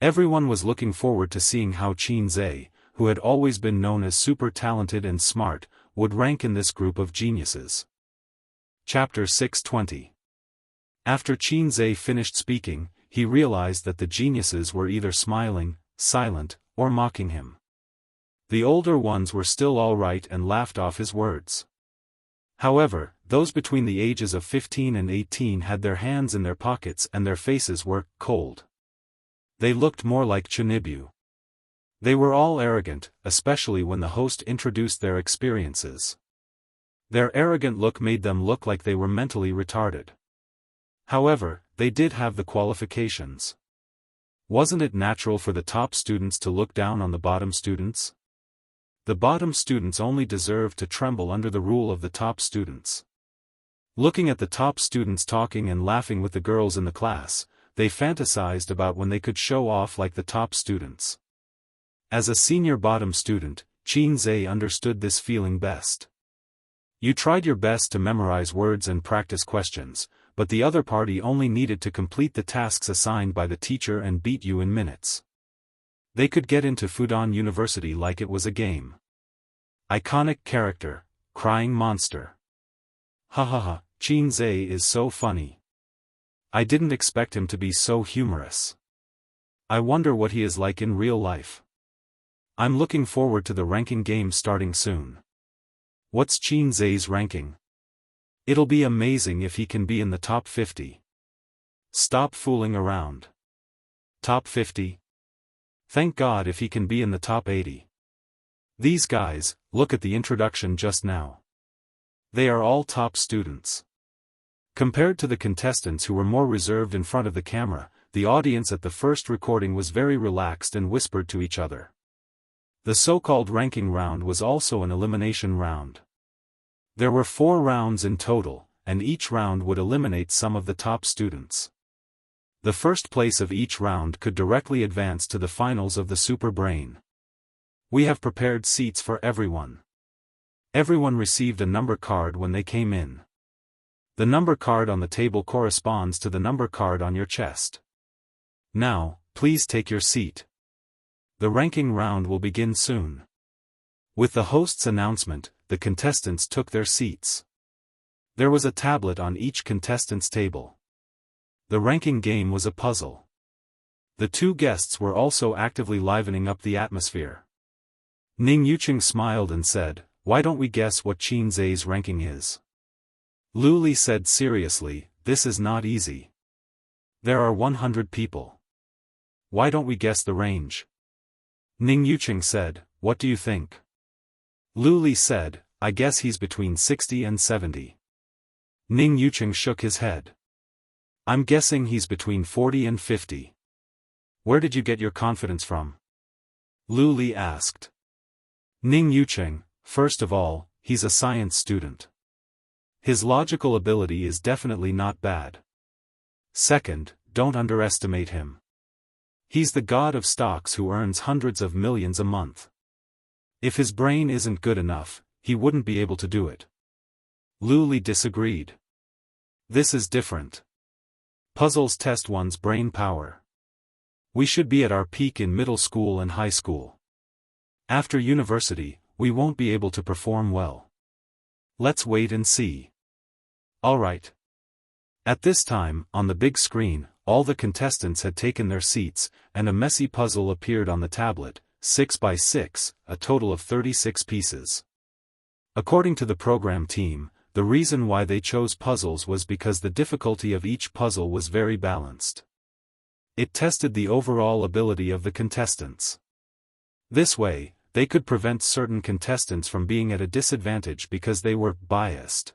Everyone was looking forward to seeing how Qin Zhe, who had always been known as super talented and smart, would rank in this group of geniuses. Chapter 620. After Qin Zhe finished speaking, he realized that the geniuses were either smiling, silent, or mocking him. The older ones were still all right and laughed off his words. However, those between the ages of 15 and 18 had their hands in their pockets and their faces were cold. They looked more like Chunibu. They were all arrogant, especially when the host introduced their experiences. Their arrogant look made them look like they were mentally retarded. However, they did have the qualifications. Wasn't it natural for the top students to look down on the bottom students? The bottom students only deserved to tremble under the rule of the top students. Looking at the top students talking and laughing with the girls in the class, they fantasized about when they could show off like the top students. As a senior bottom student, Qin Zhe understood this feeling best. You tried your best to memorize words and practice questions, but the other party only needed to complete the tasks assigned by the teacher and beat you in minutes. They could get into Fudan University like it was a game. Iconic character, crying monster. Ha ha ha, Qin Zhe is so funny. I didn't expect him to be so humorous. I wonder what he is like in real life. I'm looking forward to the ranking game starting soon. What's Qin Zhe's ranking? It'll be amazing if he can be in the top 50. Stop fooling around. Top 50? Thank God if he can be in the top 80. These guys, look at the introduction just now. They are all top students. Compared to the contestants who were more reserved in front of the camera, the audience at the first recording was very relaxed and whispered to each other. The so-called ranking round was also an elimination round. There were 4 rounds in total, and each round would eliminate some of the top students. The first place of each round could directly advance to the finals of the Super Brain. We have prepared seats for everyone. Everyone received a number card when they came in. The number card on the table corresponds to the number card on your chest. Now, please take your seat. The ranking round will begin soon. With the host's announcement, the contestants took their seats. There was a tablet on each contestant's table. The ranking game was a puzzle. The 2 guests were also actively livening up the atmosphere. Ning Yuqing smiled and said, "Why don't we guess what Qin Zhe's ranking is?" Lu Li said seriously, "This is not easy. There are 100 people. Why don't we guess the range?" Ning Yuqing said, "What do you think?" Lu Li said, "I guess he's between 60 and 70. Ning Yuqing shook his head. I'm guessing he's between 40 and 50. Where did you get your confidence from? Lu Li asked. Ning Yucheng, first of all, he's a science student. His logical ability is definitely not bad. Second, don't underestimate him. He's the god of stocks who earns hundreds of millions a month. If his brain isn't good enough, he wouldn't be able to do it. Lu Li disagreed. This is different. Puzzles test one's brain power. We should be at our peak in middle school and high school. After university, we won't be able to perform well. Let's wait and see. Alright. At this time, on the big screen, all the contestants had taken their seats, and a messy puzzle appeared on the tablet, 6 by 6, a total of 36 pieces. According to the program team, the reason why they chose puzzles was because the difficulty of each puzzle was very balanced. It tested the overall ability of the contestants. This way, they could prevent certain contestants from being at a disadvantage because they were biased.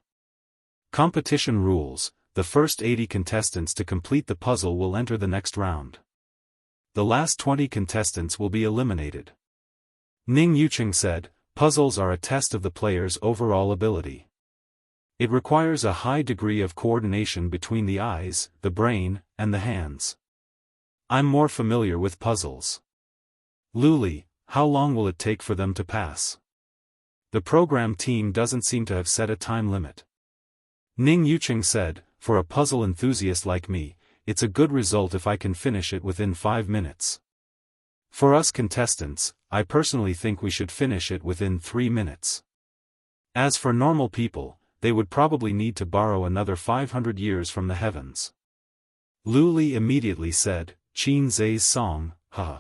Competition rules: the first 80 contestants to complete the puzzle will enter the next round. The last 20 contestants will be eliminated. Ning Yucheng said, puzzles are a test of the player's overall ability. It requires a high degree of coordination between the eyes, the brain, and the hands. I'm more familiar with puzzles. Lu Li, how long will it take for them to pass? The program team doesn't seem to have set a time limit. Ning Yucheng said, for a puzzle enthusiast like me, it's a good result if I can finish it within 5 minutes. For us contestants, I personally think we should finish it within 3 minutes. As for normal people, they would probably need to borrow another 500 years from the heavens. Lu Li immediately said, Qin Zai's song, haha.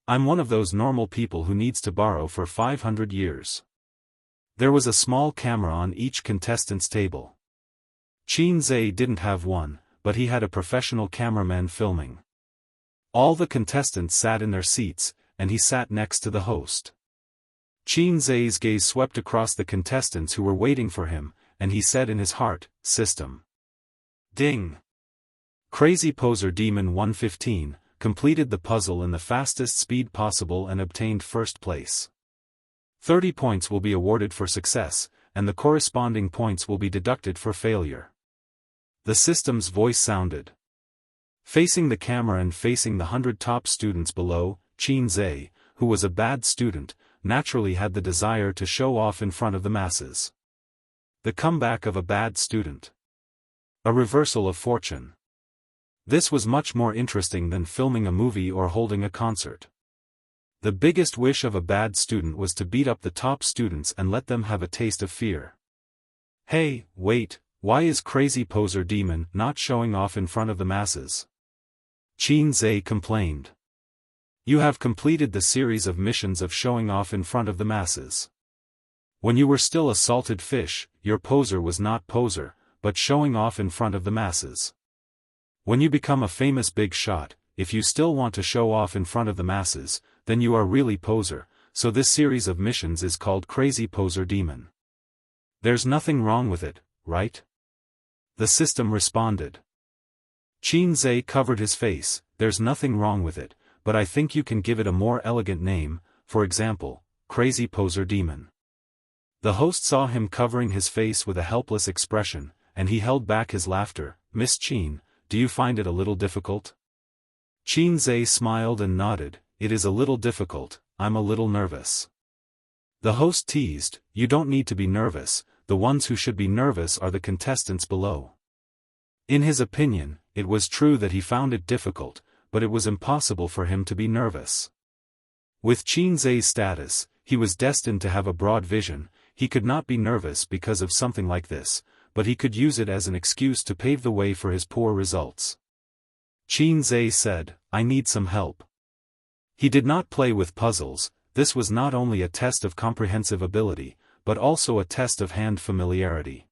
I'm one of those normal people who needs to borrow for 500 years. There was a small camera on each contestant's table. Qin Zai didn't have one, but he had a professional cameraman filming. All the contestants sat in their seats, and he sat next to the host. Qin Zai's gaze swept across the contestants who were waiting for him, and he said in his heart, system. Ding! Crazy Poser Demon 115, completed the puzzle in the fastest speed possible and obtained first place. 30 points will be awarded for success, and the corresponding points will be deducted for failure. The system's voice sounded. Facing the camera and facing the 100 top students below, Qin Zai, who was a bad student, naturally had the desire to show off in front of the masses. The comeback of a bad student. A reversal of fortune. This was much more interesting than filming a movie or holding a concert. The biggest wish of a bad student was to beat up the top students and let them have a taste of fear. Hey, wait, why is Crazy Poser Demon not showing off in front of the masses? Qin Zai complained. You have completed the series of missions of showing off in front of the masses. When you were still a salted fish, your poser was not poser, but showing off in front of the masses. When you become a famous big shot, if you still want to show off in front of the masses, then you are really poser, so this series of missions is called Crazy Poser Demon. There's nothing wrong with it, right? The system responded. Qin Zai covered his face, there's nothing wrong with it, but I think you can give it a more elegant name, for example, Crazy Poser Demon. The host saw him covering his face with a helpless expression, and he held back his laughter. Miss Qin, do you find it a little difficult? Qin Zai smiled and nodded, it is a little difficult, I'm a little nervous. The host teased, you don't need to be nervous, the ones who should be nervous are the contestants below. In his opinion, it was true that he found it difficult, but it was impossible for him to be nervous. With Qin Zai's status, he was destined to have a broad vision. He could not be nervous because of something like this, but he could use it as an excuse to pave the way for his poor results. Qin Zai said, I need some help. He did not play with puzzles. This was not only a test of comprehensive ability, but also a test of hand familiarity.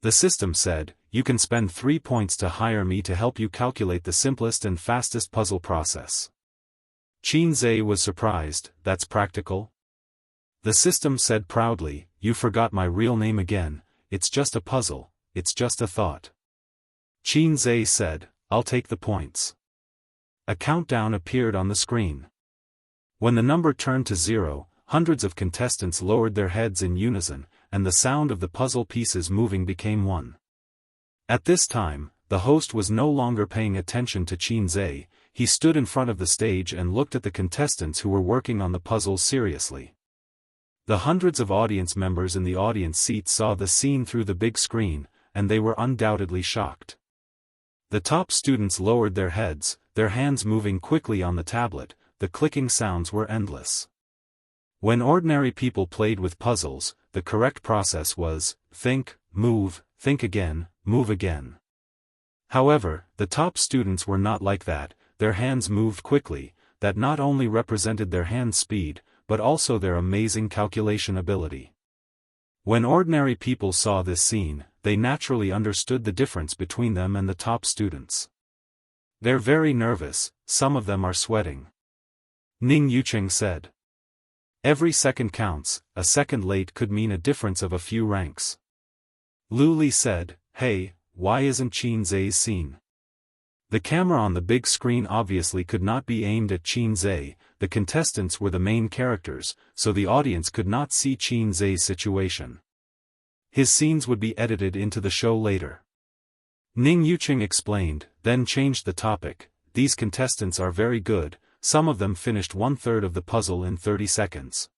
The system said, you can spend 3 points to hire me to help you calculate the simplest and fastest puzzle process. Qin Zai was surprised, that's practical? The system said proudly, you forgot my real name again, it's just a puzzle, it's just a thought. Qin said, "I'll take the points." A countdown appeared on the screen. When the number turned to 0, hundreds of contestants lowered their heads in unison, and the sound of the puzzle pieces moving became one. At this time, the host was no longer paying attention to Qin. He stood in front of the stage and looked at the contestants who were working on the puzzles seriously. The hundreds of audience members in the audience seats saw the scene through the big screen, and they were undoubtedly shocked. The top students lowered their heads, their hands moving quickly on the tablet. The clicking sounds were endless. When ordinary people played with puzzles, the correct process was, think again, move again. However, the top students were not like that. Their hands moved quickly. That not only represented their hand speed, but also their amazing calculation ability. When ordinary people saw this scene, they naturally understood the difference between them and the top students. "They're very nervous, some of them are sweating," Ning Yucheng said. "Every second counts, a second late could mean a difference of a few ranks." Lu Li said, "Hey, why isn't Qin seen?" The camera on the big screen obviously could not be aimed at Qin. The contestants were the main characters, so the audience could not see Qin's situation. His scenes would be edited into the show later. Ning Yucheng explained, then changed the topic. "These contestants are very good. Some of them finished 1/3 of the puzzle in 30 seconds.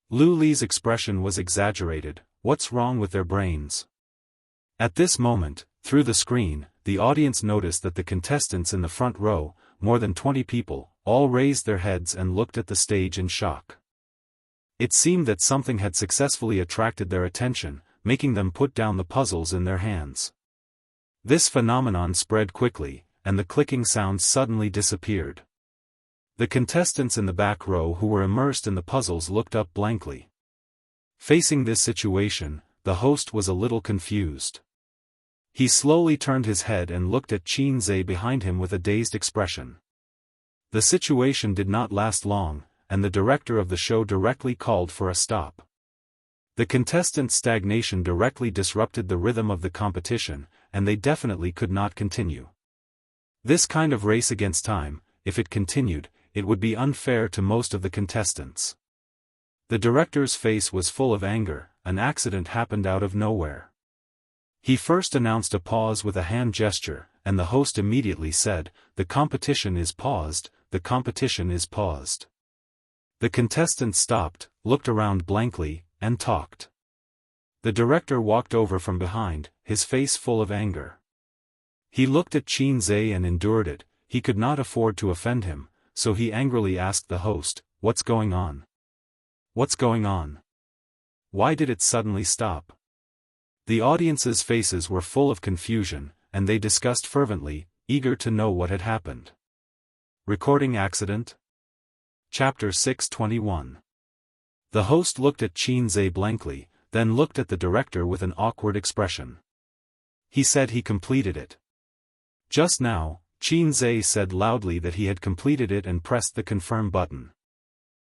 Lu Li's expression was exaggerated. What's wrong with their brains? At this moment, through the screen, the audience noticed that the contestants in the front row, more than 20 people, all raised their heads and looked at the stage in shock. It seemed that something had successfully attracted their attention, making them put down the puzzles in their hands. This phenomenon spread quickly, and the clicking sounds suddenly disappeared. The contestants in the back row who were immersed in the puzzles looked up blankly. Facing this situation, the host was a little confused. He slowly turned his head and looked at Qin behind him with a dazed expression. The situation did not last long, and the director of the show directly called for a stop. The contestants' stagnation directly disrupted the rhythm of the competition, and they definitely could not continue. This kind of race against time, if it continued, it would be unfair to most of the contestants. The director's face was full of anger. An accident happened out of nowhere. He first announced a pause with a hand gesture, and the host immediately said, "The competition is paused, the competition is paused." The contestants stopped, looked around blankly, and talked. The director walked over from behind, his face full of anger. He looked at Qin and endured it. He could not afford to offend him, so he angrily asked the host, "What's going on? What's going on? Why did it suddenly stop?" The audience's faces were full of confusion, and they discussed fervently, eager to know what had happened. Recording accident? Chapter 621. The host looked at Qin blankly, then looked at the director with an awkward expression. He said he completed it. Just now, Qin said loudly that he had completed it and pressed the confirm button.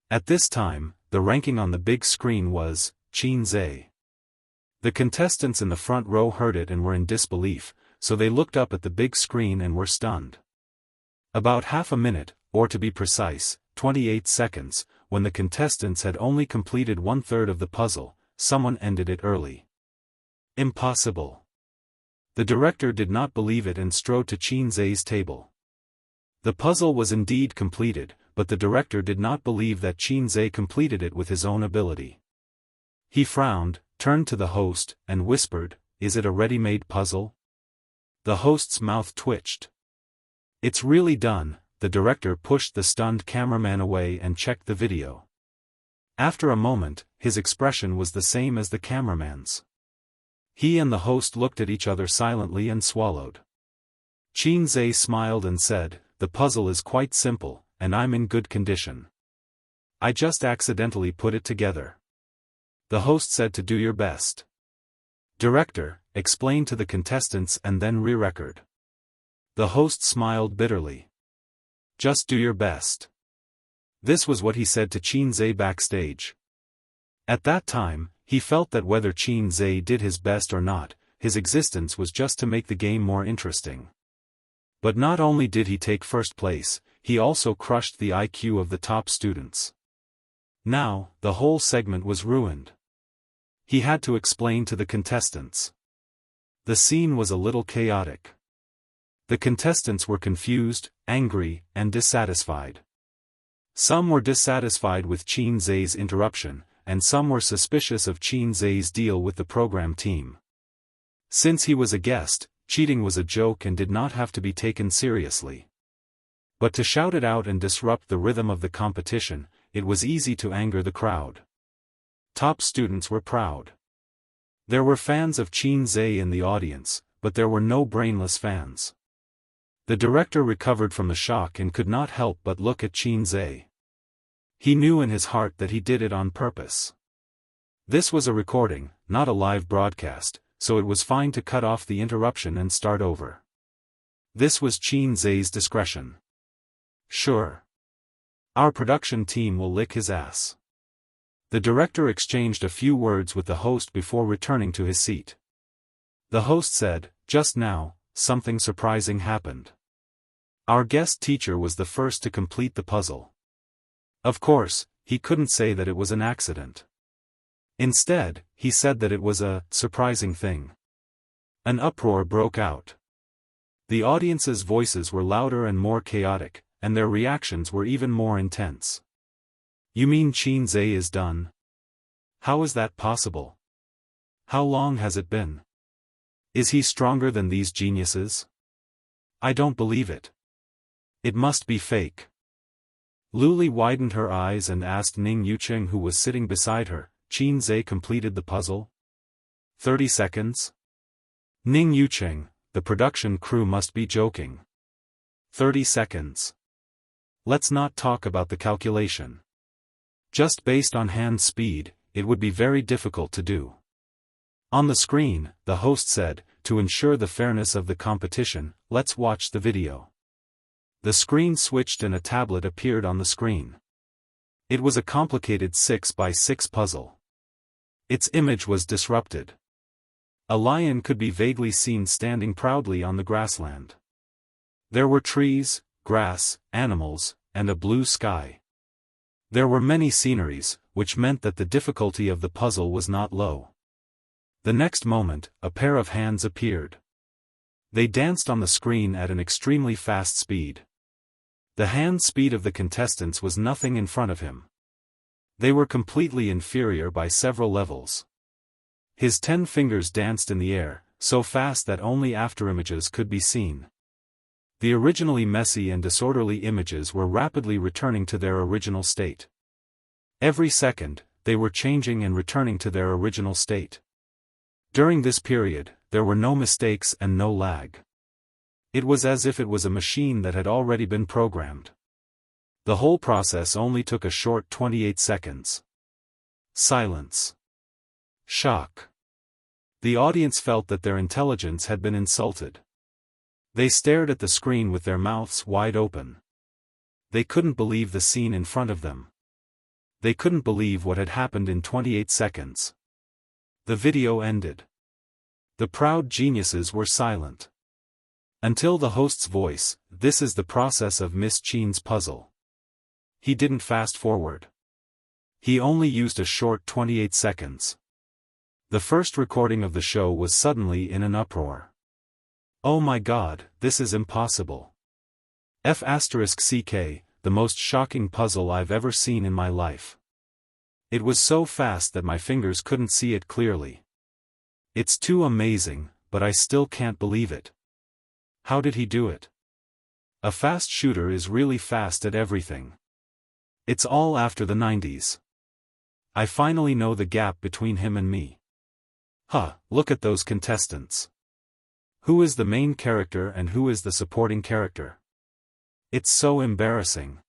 At this time, the ranking on the big screen was, Qin. The contestants in the front row heard it and were in disbelief, so they looked up at the big screen and were stunned. About half a minute, or to be precise, 28 seconds, when the contestants had only completed 1/3 of the puzzle, someone ended it early. Impossible. The director did not believe it and strode to Qin's table. The puzzle was indeed completed, but the director did not believe that Qin completed it with his own ability. He frowned, turned to the host, and whispered, "Is it a ready-made puzzle?" The host's mouth twitched. "It's really done." The director pushed the stunned cameraman away and checked the video. After a moment, his expression was the same as the cameraman's. He and the host looked at each other silently and swallowed. Qin smiled and said, "The puzzle is quite simple, and I'm in good condition. I just accidentally put it together." The host said to do your best. Director, explain to the contestants and then re-record. The host smiled bitterly. Just do your best. This was what he said to Qin backstage. At that time, he felt that whether Qin did his best or not, his existence was just to make the game more interesting. But not only did he take first place, he also crushed the IQ of the top students. Now, the whole segment was ruined. He had to explain to the contestants. The scene was a little chaotic. The contestants were confused, angry, and dissatisfied. Some were dissatisfied with Qin Zai's interruption, and some were suspicious of Qin Zai's deal with the program team. Since he was a guest, cheating was a joke and did not have to be taken seriously. But to shout it out and disrupt the rhythm of the competition, it was easy to anger the crowd. Top students were proud. There were fans of Qin Zai in the audience, but there were no brainless fans. The director recovered from the shock and could not help but look at Qin Zai. He knew in his heart that he did it on purpose. This was a recording, not a live broadcast, so it was fine to cut off the interruption and start over. This was Qin Zai's discretion. Sure. Our production team will lick his ass. The director exchanged a few words with the host before returning to his seat. The host said, "Just now, something surprising happened. Our guest teacher was the first to complete the puzzle." Of course, he couldn't say that it was an accident. Instead, he said that it was a surprising thing. An uproar broke out. The audience's voices were louder and more chaotic, and their reactions were even more intense. "You mean Qin Zai is done? How is that possible? How long has it been? Is he stronger than these geniuses? I don't believe it. It must be fake." Luli widened her eyes and asked Ning Yucheng, who was sitting beside her, "Qin Zai completed the puzzle? 30 seconds? Ning Yucheng, the production crew must be joking. 30 seconds. Let's not talk about the calculation. Just based on hand speed, it would be very difficult to do." On the screen, the host said, "To ensure the fairness of the competition, let's watch the video." The screen switched and a tablet appeared on the screen. It was a complicated 6x6 puzzle. Its image was disrupted. A lion could be vaguely seen standing proudly on the grassland. There were trees, grass, animals, and a blue sky. There were many sceneries, which meant that the difficulty of the puzzle was not low. The next moment, a pair of hands appeared. They danced on the screen at an extremely fast speed. The hand speed of the contestants was nothing in front of him. They were completely inferior by several levels. His 10 fingers danced in the air, so fast that only afterimages could be seen. The originally messy and disorderly images were rapidly returning to their original state. Every second, they were changing and returning to their original state. During this period, there were no mistakes and no lag. It was as if it was a machine that had already been programmed. The whole process only took a short 28 seconds. Silence. Shock. The audience felt that their intelligence had been insulted. They stared at the screen with their mouths wide open. They couldn't believe the scene in front of them. They couldn't believe what had happened in 28 seconds. The video ended. The proud geniuses were silent. Until the host's voice, "This is the process of Miss Qin's puzzle." He didn't fast forward. He only used a short 28 seconds. The first recording of the show was suddenly in an uproar. "Oh my God, this is impossible. F***ck, the most shocking puzzle I've ever seen in my life. It was so fast that my fingers couldn't see it clearly. It's too amazing, but I still can't believe it. How did he do it? A fast shooter is really fast at everything. It's all after the 90s. I finally know the gap between him and me. Huh, look at those contestants. Who is the main character and who is the supporting character? It's so embarrassing.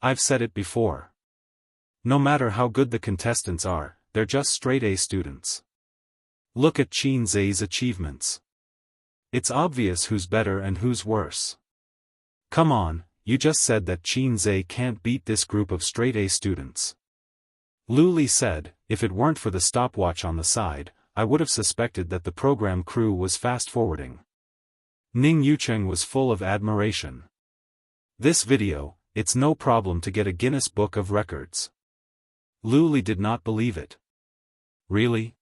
I've said it before. No matter how good the contestants are, they're just straight A students. Look at Qin Zai's achievements. It's obvious who's better and who's worse. Come on, you just said that Qin Zai can't beat this group of straight A students." Lu Li said, "If it weren't for the stopwatch on the side, I would have suspected that the program crew was fast-forwarding. Ning Yucheng was full of admiration. This video, it's no problem to get a Guinness Book of Records. Lu Li did not believe it. Really?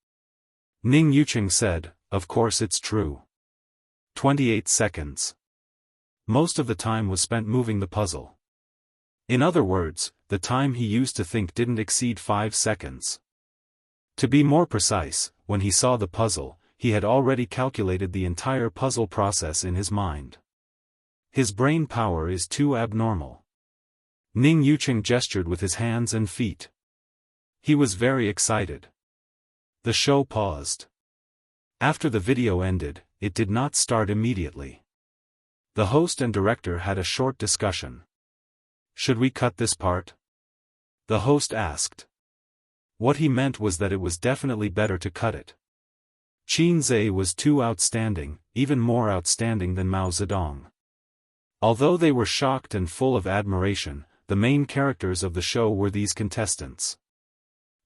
Ning Yucheng said, of course it's true. 28 seconds. Most of the time was spent moving the puzzle. In other words, the time he used to think didn't exceed 5 seconds. To be more precise, when he saw the puzzle, he had already calculated the entire puzzle process in his mind. His brain power is too abnormal. Ning Yucheng gestured with his hands and feet. He was very excited. The show paused. After the video ended, it did not start immediately. The host and director had a short discussion. Should we cut this part? The host asked. What he meant was that it was definitely better to cut it. Qin Zhe was too outstanding, even more outstanding than Mao Zedong. Although they were shocked and full of admiration, the main characters of the show were these contestants.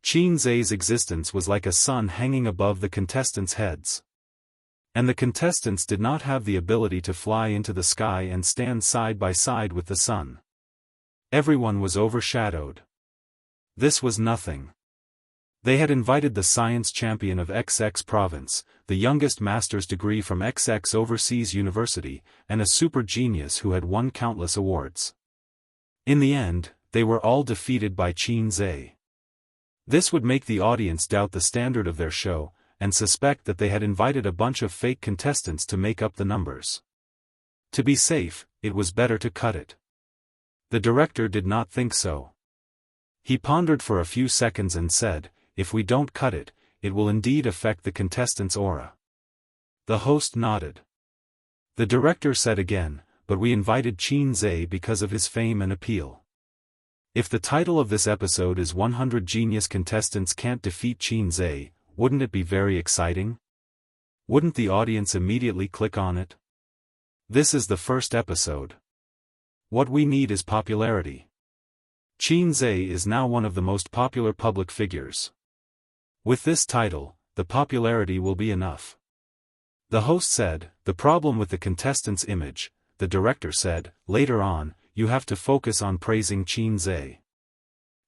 Qin Zhe's existence was like a sun hanging above the contestants' heads. And the contestants did not have the ability to fly into the sky and stand side by side with the sun. Everyone was overshadowed. This was nothing. They had invited the science champion of XX province, the youngest master's degree from XX overseas university, and a super genius who had won countless awards. In the end, they were all defeated by Qin Zhe. This would make the audience doubt the standard of their show, and suspect that they had invited a bunch of fake contestants to make up the numbers. To be safe, it was better to cut it. The director did not think so. He pondered for a few seconds and said, if we don't cut it, it will indeed affect the contestants' aura. The host nodded. The director said again, but we invited Qin Zhe because of his fame and appeal. If the title of this episode is 100 Genius Contestants Can't Defeat Qin Zhe, wouldn't it be very exciting? Wouldn't the audience immediately click on it? This is the first episode. What we need is popularity. Qin Zhe is now one of the most popular public figures. With this title, the popularity will be enough. The host said, the problem with the contestant's image, the director said, later on, you have to focus on praising Qin Zhe.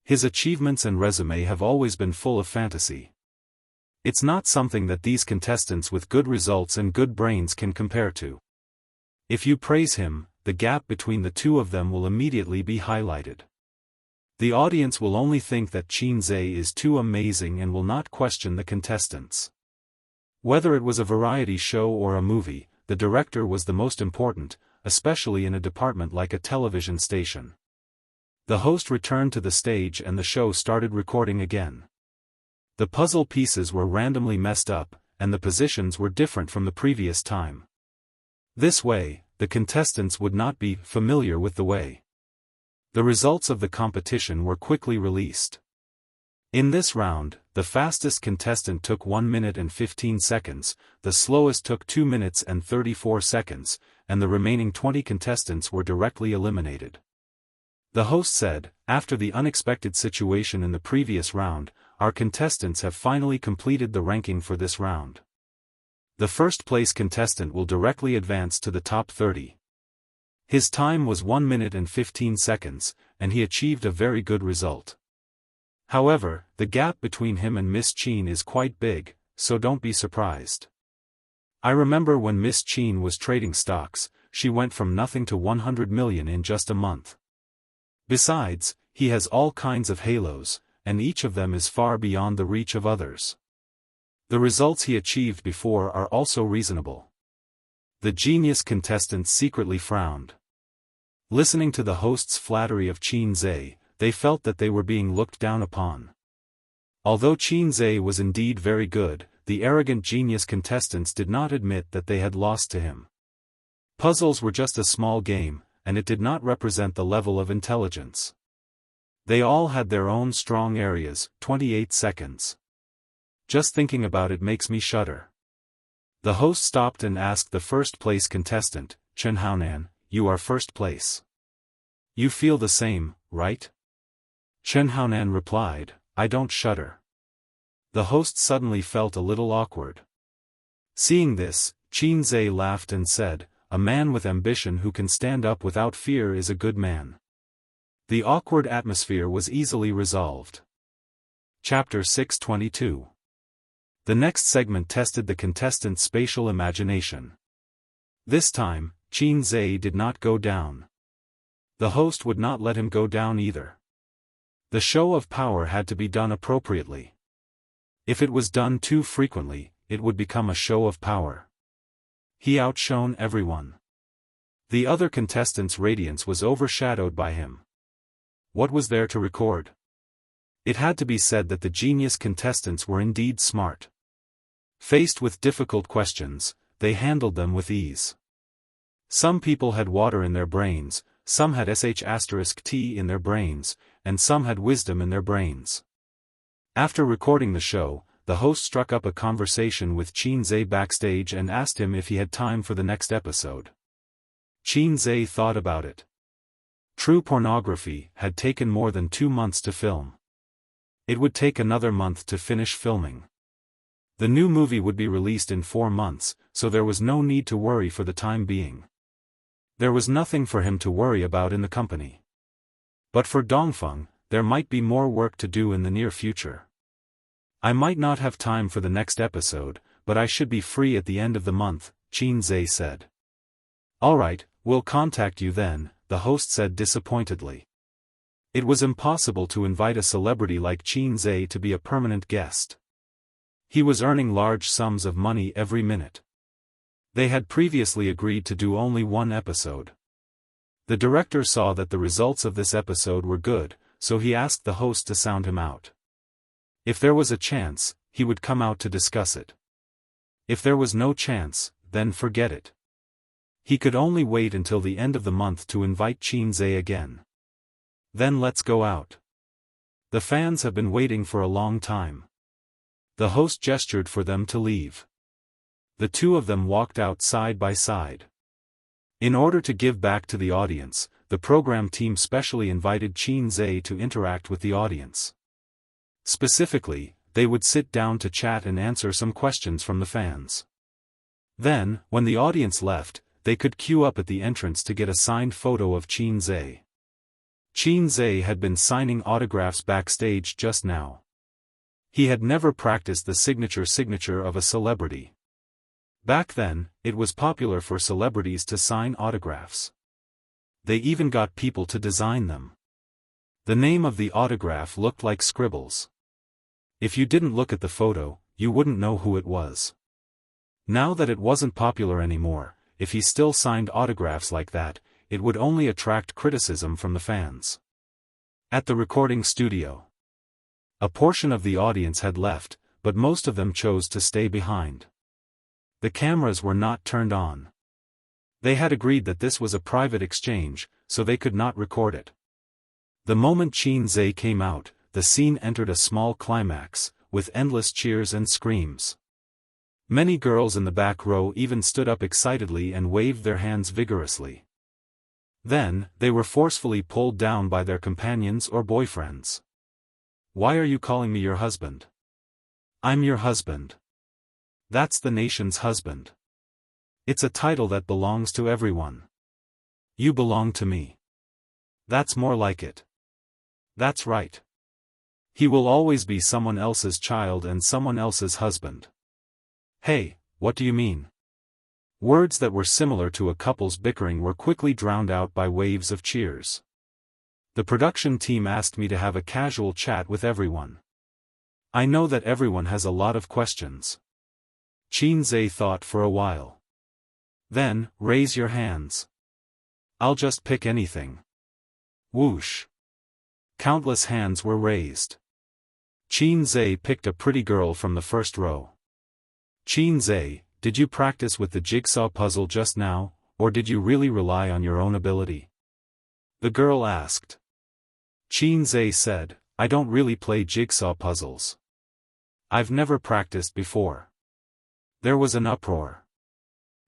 His achievements and resume have always been full of fantasy. It's not something that these contestants with good results and good brains can compare to. If you praise him, the gap between the two of them will immediately be highlighted. The audience will only think that Qin Zhe is too amazing and will not question the contestants. Whether it was a variety show or a movie, the director was the most important, especially in a department like a television station. The host returned to the stage and the show started recording again. The puzzle pieces were randomly messed up, and the positions were different from the previous time. This way, the contestants would not be familiar with the way. The results of the competition were quickly released. In this round, the fastest contestant took 1 minute and 15 seconds, the slowest took 2 minutes and 34 seconds, and the remaining 20 contestants were directly eliminated. The host said, after the unexpected situation in the previous round, our contestants have finally completed the ranking for this round. The first place contestant will directly advance to the top 30. His time was 1 minute and 15 seconds, and he achieved a very good result. However, the gap between him and Miss Qin is quite big, so don't be surprised. I remember when Miss Qin was trading stocks, she went from nothing to 100 million in just a month. Besides, he has all kinds of halos, and each of them is far beyond the reach of others. The results he achieved before are also reasonable. The genius contestants secretly frowned. Listening to the host's flattery of Qin Zhe, they felt that they were being looked down upon. Although Qin Zhe was indeed very good, the arrogant genius contestants did not admit that they had lost to him. Puzzles were just a small game, and it did not represent the level of intelligence. They all had their own strong areas. 28 seconds. Just thinking about it makes me shudder. The host stopped and asked the first place contestant, Chen Haonan, you are first place. You feel the same, right? Chen Haonan replied, I don't shudder. The host suddenly felt a little awkward. Seeing this, Qin Zhe laughed and said, "A man with ambition who can stand up without fear is a good man." The awkward atmosphere was easily resolved. Chapter 622. The next segment tested the contestants' spatial imagination. This time, Qin Zhe did not go down. The host would not let him go down either. The show of power had to be done appropriately. If it was done too frequently, it would become a show of power. He outshone everyone. The other contestants' radiance was overshadowed by him. What was there to record? It had to be said that the genius contestants were indeed smart. Faced with difficult questions, they handled them with ease. Some people had water in their brains, some had sh*t in their brains, and some had wisdom in their brains. After recording the show, the host struck up a conversation with Qin Zhe backstage and asked him if he had time for the next episode. Qin Zhe thought about it. True Pornography had taken more than 2 months to film. It would take another month to finish filming. The new movie would be released in 4 months, so there was no need to worry for the time being. There was nothing for him to worry about in the company. But for Dongfeng, there might be more work to do in the near future. "I might not have time for the next episode, but I should be free at the end of the month," Qin Zhe said. "All right, we'll contact you then," the host said disappointedly. It was impossible to invite a celebrity like Qin Zhe to be a permanent guest. He was earning large sums of money every minute. They had previously agreed to do only 1 episode. The director saw that the results of this episode were good, so he asked the host to sound him out. If there was a chance, he would come out to discuss it. If there was no chance, then forget it. He could only wait until the end of the month to invite Qin Zhe again. "Then let's go out. The fans have been waiting for a long time." The host gestured for them to leave. The two of them walked out side by side. In order to give back to the audience, the program team specially invited Qin Zhe to interact with the audience. Specifically, they would sit down to chat and answer some questions from the fans. Then, when the audience left, they could queue up at the entrance to get a signed photo of Qin Zhe. Qin Zhe had been signing autographs backstage just now. He had never practiced the signature of a celebrity. Back then, it was popular for celebrities to sign autographs. They even got people to design them. The name of the autograph looked like scribbles. If you didn't look at the photo, you wouldn't know who it was. Now that it wasn't popular anymore, if he still signed autographs like that, it would only attract criticism from the fans. At the recording studio, a portion of the audience had left, but most of them chose to stay behind. The cameras were not turned on. They had agreed that this was a private exchange, so they could not record it. The moment Qin Zhe came out, the scene entered a small climax, with endless cheers and screams. Many girls in the back row even stood up excitedly and waved their hands vigorously. Then, they were forcefully pulled down by their companions or boyfriends. "Why are you calling me your husband? I'm your husband. That's the nation's husband. It's a title that belongs to everyone. You belong to me. That's more like it. That's right. He will always be someone else's child and someone else's husband." "Hey, what do you mean?" Words that were similar to a couple's bickering were quickly drowned out by waves of cheers. The production team asked me to have a casual chat with everyone. I know that everyone has a lot of questions. Qin Zhe thought for a while. Then, raise your hands. I'll just pick anything. Whoosh. Countless hands were raised. Qin Zhe picked a pretty girl from the first row. "Qin Zhe, did you practice with the jigsaw puzzle just now, or did you really rely on your own ability?" the girl asked. Qin Zhe said, "I don't really play jigsaw puzzles. I've never practiced before." There was an uproar.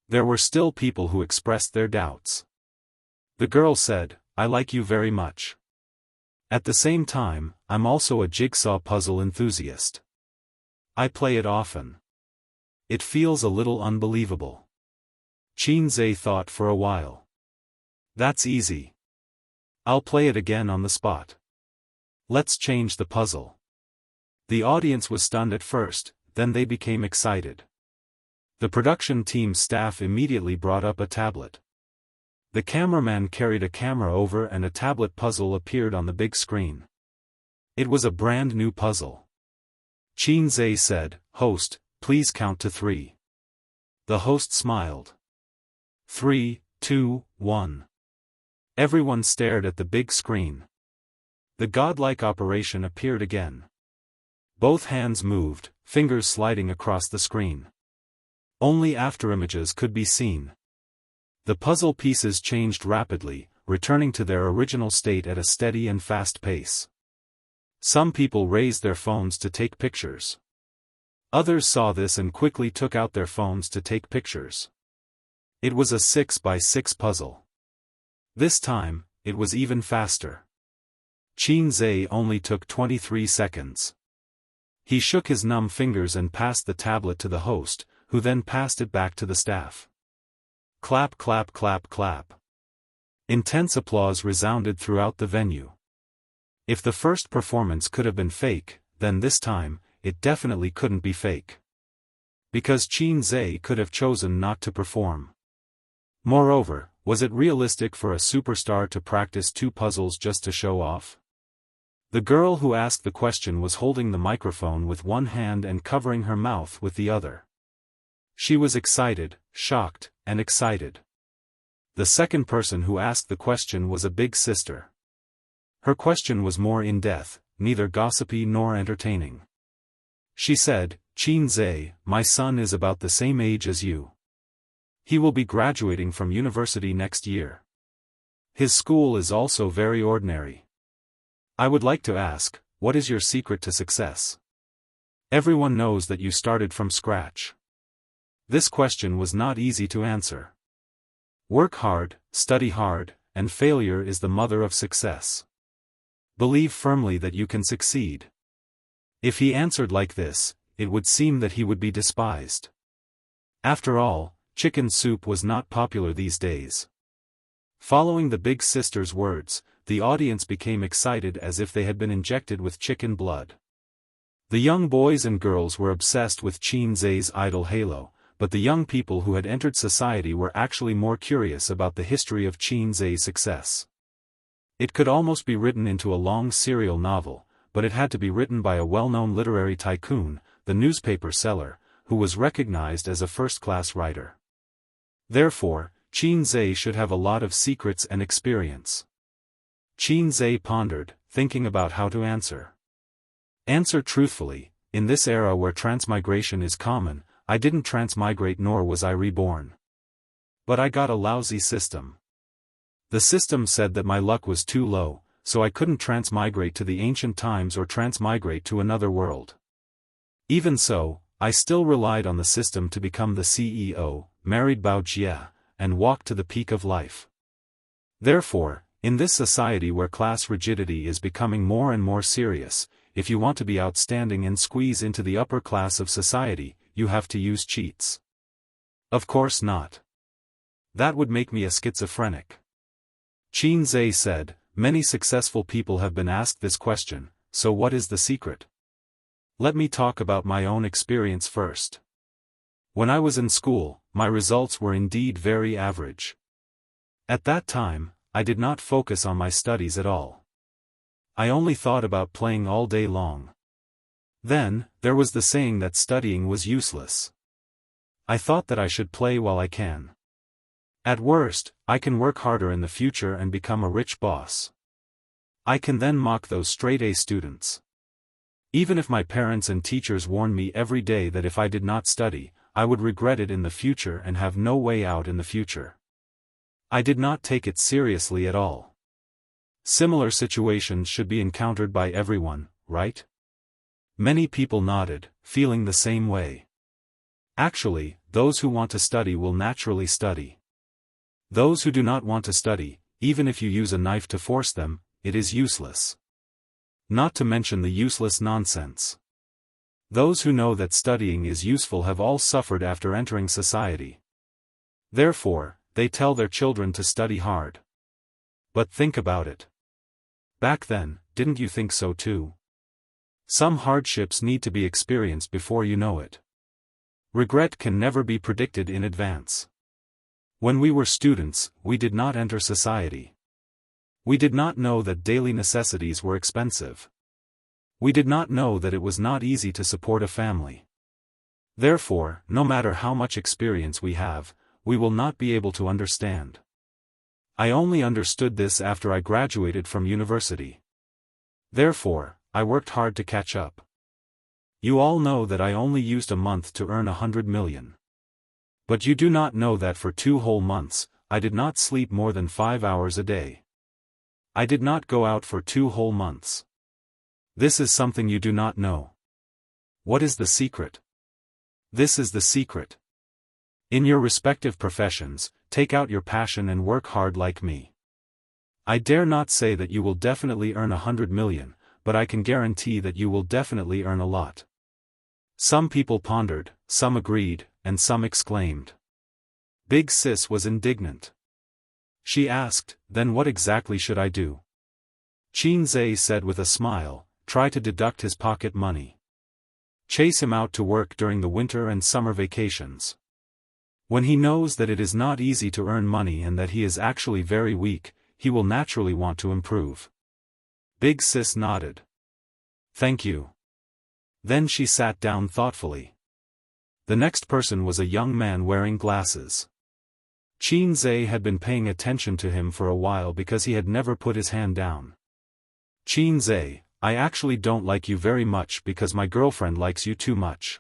There were still people who expressed their doubts. The girl said, "I like you very much. At the same time, I'm also a jigsaw puzzle enthusiast. I play it often. It feels a little unbelievable. Xianxia thought for a while. That's easy. I'll play it again on the spot. Let's change the puzzle. The audience was stunned at first, then they became excited. The production team's staff immediately brought up a tablet. The cameraman carried a camera over and a tablet puzzle appeared on the big screen. It was a brand new puzzle. Xianxia said, "Host, please count to 3. The host smiled. 3, 2, 1. Everyone stared at the big screen. The godlike operation appeared again. Both hands moved, fingers sliding across the screen. Only afterimages could be seen. The puzzle pieces changed rapidly, returning to their original state at a steady and fast pace. Some people raised their phones to take pictures. Others saw this and quickly took out their phones to take pictures. It was a 6x6 puzzle. This time, it was even faster. Xianxia only took 23 seconds. He shook his numb fingers and passed the tablet to the host, who then passed it back to the staff. Clap, clap, clap, clap. Intense applause resounded throughout the venue. If the first performance could have been fake, then this time, it definitely couldn't be fake. Because Xianxia could have chosen not to perform. Moreover, was it realistic for a superstar to practice 2 puzzles just to show off? The girl who asked the question was holding the microphone with one hand and covering her mouth with the other. She was excited, shocked, and excited. The second person who asked the question was a big sister. Her question was more in-depth, neither gossipy nor entertaining. She said, "Xianxia, my son is about the same age as you. He will be graduating from university next year. His school is also very ordinary. I would like to ask, what is your secret to success? Everyone knows that you started from scratch." This question was not easy to answer. Work hard, study hard, and failure is the mother of success. Believe firmly that you can succeed. If he answered like this, it would seem that he would be despised. After all, chicken soup was not popular these days. Following the big sister's words, the audience became excited as if they had been injected with chicken blood. The young boys and girls were obsessed with Xianxia's idol halo, but the young people who had entered society were actually more curious about the history of Xianxia's success. It could almost be written into a long serial novel, but it had to be written by a well-known literary tycoon, the newspaper seller, who was recognized as a first-class writer. Therefore, Xianxia should have a lot of secrets and experience. Xianxia pondered, thinking about how to answer. Answer truthfully. In this era where transmigration is common, I didn't transmigrate nor was I reborn. But I got a lousy system. The system said that my luck was too low, so I couldn't transmigrate to the ancient times or transmigrate to another world. Even so, I still relied on the system to become the CEO, married Bao Jie, and walk to the peak of life. Therefore, in this society where class rigidity is becoming more and more serious, if you want to be outstanding and squeeze into the upper class of society, you have to use cheats. Of course not. That would make me a schizophrenic. Xianxia said, "Many successful people have been asked this question, so what is the secret? Let me talk about my own experience first. When I was in school, my results were indeed very average. At that time, I did not focus on my studies at all. I only thought about playing all day long. Then, there was the saying that studying was useless. I thought that I should play while I can. At worst, I can work harder in the future and become a rich boss. I can then mock those straight-A students. Even if my parents and teachers warned me every day that if I did not study, I would regret it in the future and have no way out in the future. I did not take it seriously at all. Similar situations should be encountered by everyone, right?" Many people nodded, feeling the same way. Actually, those who want to study will naturally study. Those who do not want to study, even if you use a knife to force them, it is useless. Not to mention the useless nonsense. Those who know that studying is useful have all suffered after entering society. Therefore, they tell their children to study hard. But think about it. Back then, didn't you think so too? Some hardships need to be experienced before you know it. Regret can never be predicted in advance. When we were students, we did not enter society. We did not know that daily necessities were expensive. We did not know that it was not easy to support a family. Therefore, no matter how much experience we have, we will not be able to understand. I only understood this after I graduated from university. Therefore, I worked hard to catch up. You all know that I only used a month to earn 100 million. But you do not know that for 2 whole months, I did not sleep more than 5 hours a day. I did not go out for 2 whole months. This is something you do not know. What is the secret? This is the secret. In your respective professions, take out your passion and work hard like me. I dare not say that you will definitely earn 100 million, but I can guarantee that you will definitely earn a lot. Some people pondered, some agreed, and some exclaimed. Big Sis was indignant. She asked, then what exactly should I do? Qin said with a smile, try to deduct his pocket money. Chase him out to work during the winter and summer vacations. When he knows that it is not easy to earn money and that he is actually very weak, he will naturally want to improve. Big Sis nodded. Thank you. Then she sat down thoughtfully. The next person was a young man wearing glasses. Qin had been paying attention to him for a while because he had never put his hand down. Qin, I actually don't like you very much because my girlfriend likes you too much.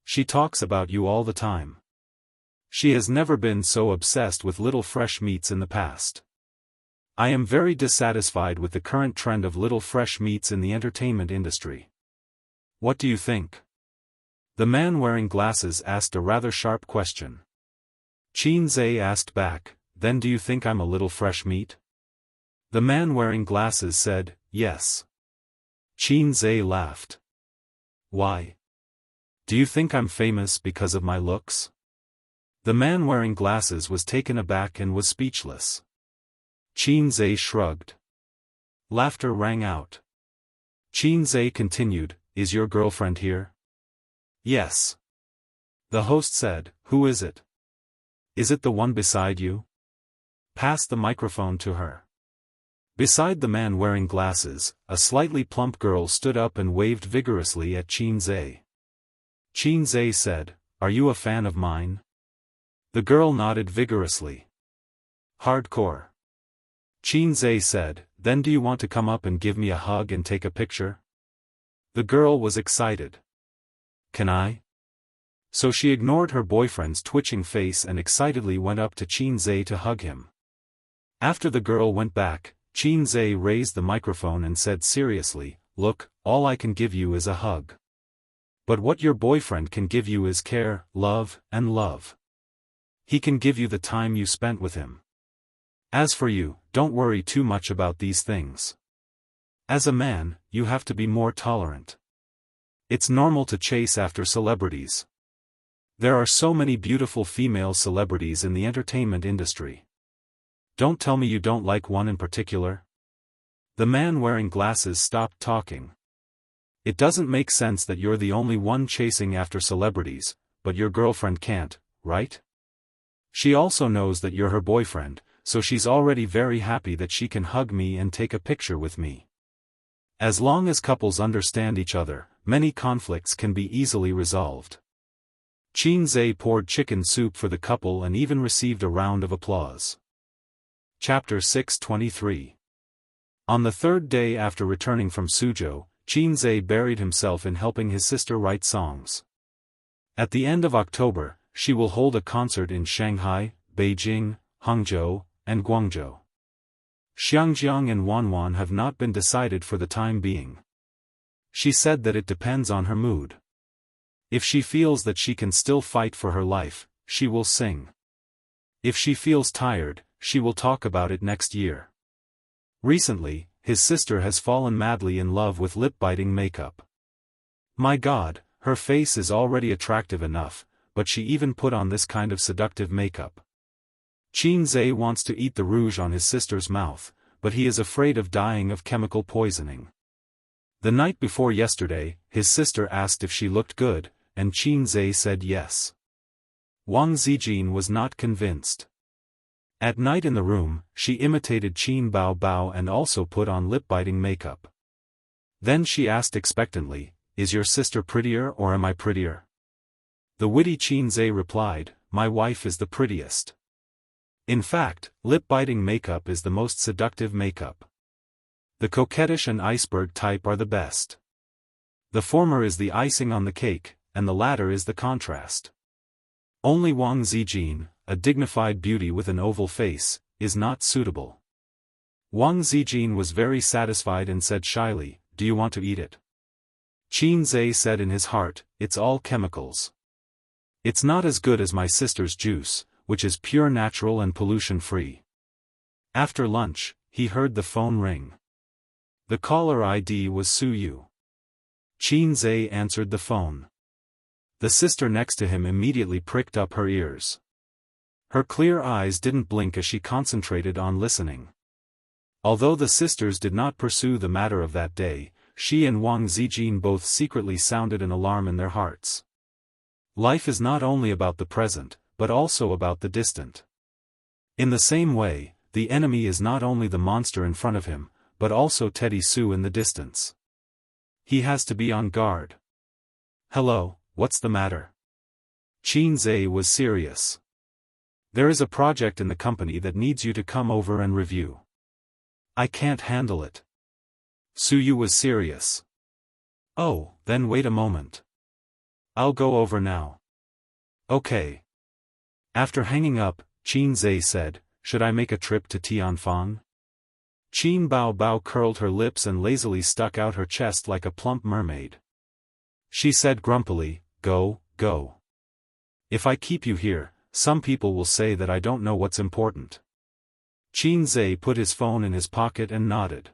She talks about you all the time. She has never been so obsessed with little fresh meats in the past. I am very dissatisfied with the current trend of little fresh meats in the entertainment industry. What do you think? The man wearing glasses asked a rather sharp question. Qin asked back, then do you think I'm a little fresh meat? The man wearing glasses said, yes. Qin laughed. Why? Do you think I'm famous because of my looks? The man wearing glasses was taken aback and was speechless. Qin shrugged. Laughter rang out. Qin continued, is your girlfriend here? Yes. The host said, who is it? Is it the one beside you? Pass the microphone to her. Beside the man wearing glasses, a slightly plump girl stood up and waved vigorously at Qin. Qin said, are you a fan of mine? The girl nodded vigorously. Hardcore. Qin said, then do you want to come up and give me a hug and take a picture? The girl was excited. Can I? So she ignored her boyfriend's twitching face and excitedly went up to Qin to hug him. After the girl went back, Qin raised the microphone and said seriously, look, all I can give you is a hug. But what your boyfriend can give you is care, love, and love. He can give you the time you spent with him. As for you, don't worry too much about these things. As a man, you have to be more tolerant. It's normal to chase after celebrities. There are so many beautiful female celebrities in the entertainment industry. Don't tell me you don't like one in particular. The man wearing glasses stopped talking. It doesn't make sense that you're the only one chasing after celebrities, but your girlfriend can't, right? She also knows that you're her boyfriend, so she's already very happy that she can hug me and take a picture with me. As long as couples understand each other, many conflicts can be easily resolved. Qin poured chicken soup for the couple and even received a round of applause. Chapter 623. On the 3rd day after returning from Suzhou, Qin buried himself in helping his sister write songs. At the end of October, she will hold a concert in Shanghai, Beijing, Hangzhou, and Guangzhou. Xiangjiang and Wanwan have not been decided for the time being. She said that it depends on her mood. If she feels that she can still fight for her life, she will sing. If she feels tired, she will talk about it next year. Recently, his sister has fallen madly in love with lip-biting makeup. My God, her face is already attractive enough, but she even put on this kind of seductive makeup. Qin Zhe wants to eat the rouge on his sister's mouth, but he is afraid of dying of chemical poisoning. The night before yesterday, his sister asked if she looked good, and Qin Zhe said yes. Wang Zijin was not convinced. At night in the room, she imitated Qin Bao Bao and also put on lip-biting makeup. Then she asked expectantly, "Is your sister prettier or am I prettier?" The witty Qin Zhe replied, "My wife is the prettiest." In fact, lip-biting makeup is the most seductive makeup. The coquettish and iceberg type are the best. The former is the icing on the cake, and the latter is the contrast. Only Wang Zijin, a dignified beauty with an oval face, is not suitable. Wang Zijin was very satisfied and said shyly, "Do you want to eat it?" Qin Zhe said in his heart, "It's all chemicals. It's not as good as my sister's juice, which is pure natural and pollution-free." After lunch, he heard the phone ring. The caller ID was Su Yu. Qin Zhe answered the phone. The sister next to him immediately pricked up her ears. Her clear eyes didn't blink as she concentrated on listening. Although the sisters did not pursue the matter of that day, she and Wang Zijin both secretly sounded an alarm in their hearts. Life is not only about the present, but also about the distant. In the same way, the enemy is not only the monster in front of him, but also Teddy Sue in the distance. He has to be on guard. "Hello, what's the matter?" Qin Zhe was serious. "There is a project in the company that needs you to come over and review." "I can't handle it." Su Yu was serious. "Oh, then wait a moment. I'll go over now." "Okay." After hanging up, Qin Zhe said, "Should I make a trip to Tianfang?" Qin Bao Bao curled her lips and lazily stuck out her chest like a plump mermaid. She said grumpily, "Go, go. If I keep you here, some people will say that I don't know what's important." Qin Zhe put his phone in his pocket and nodded.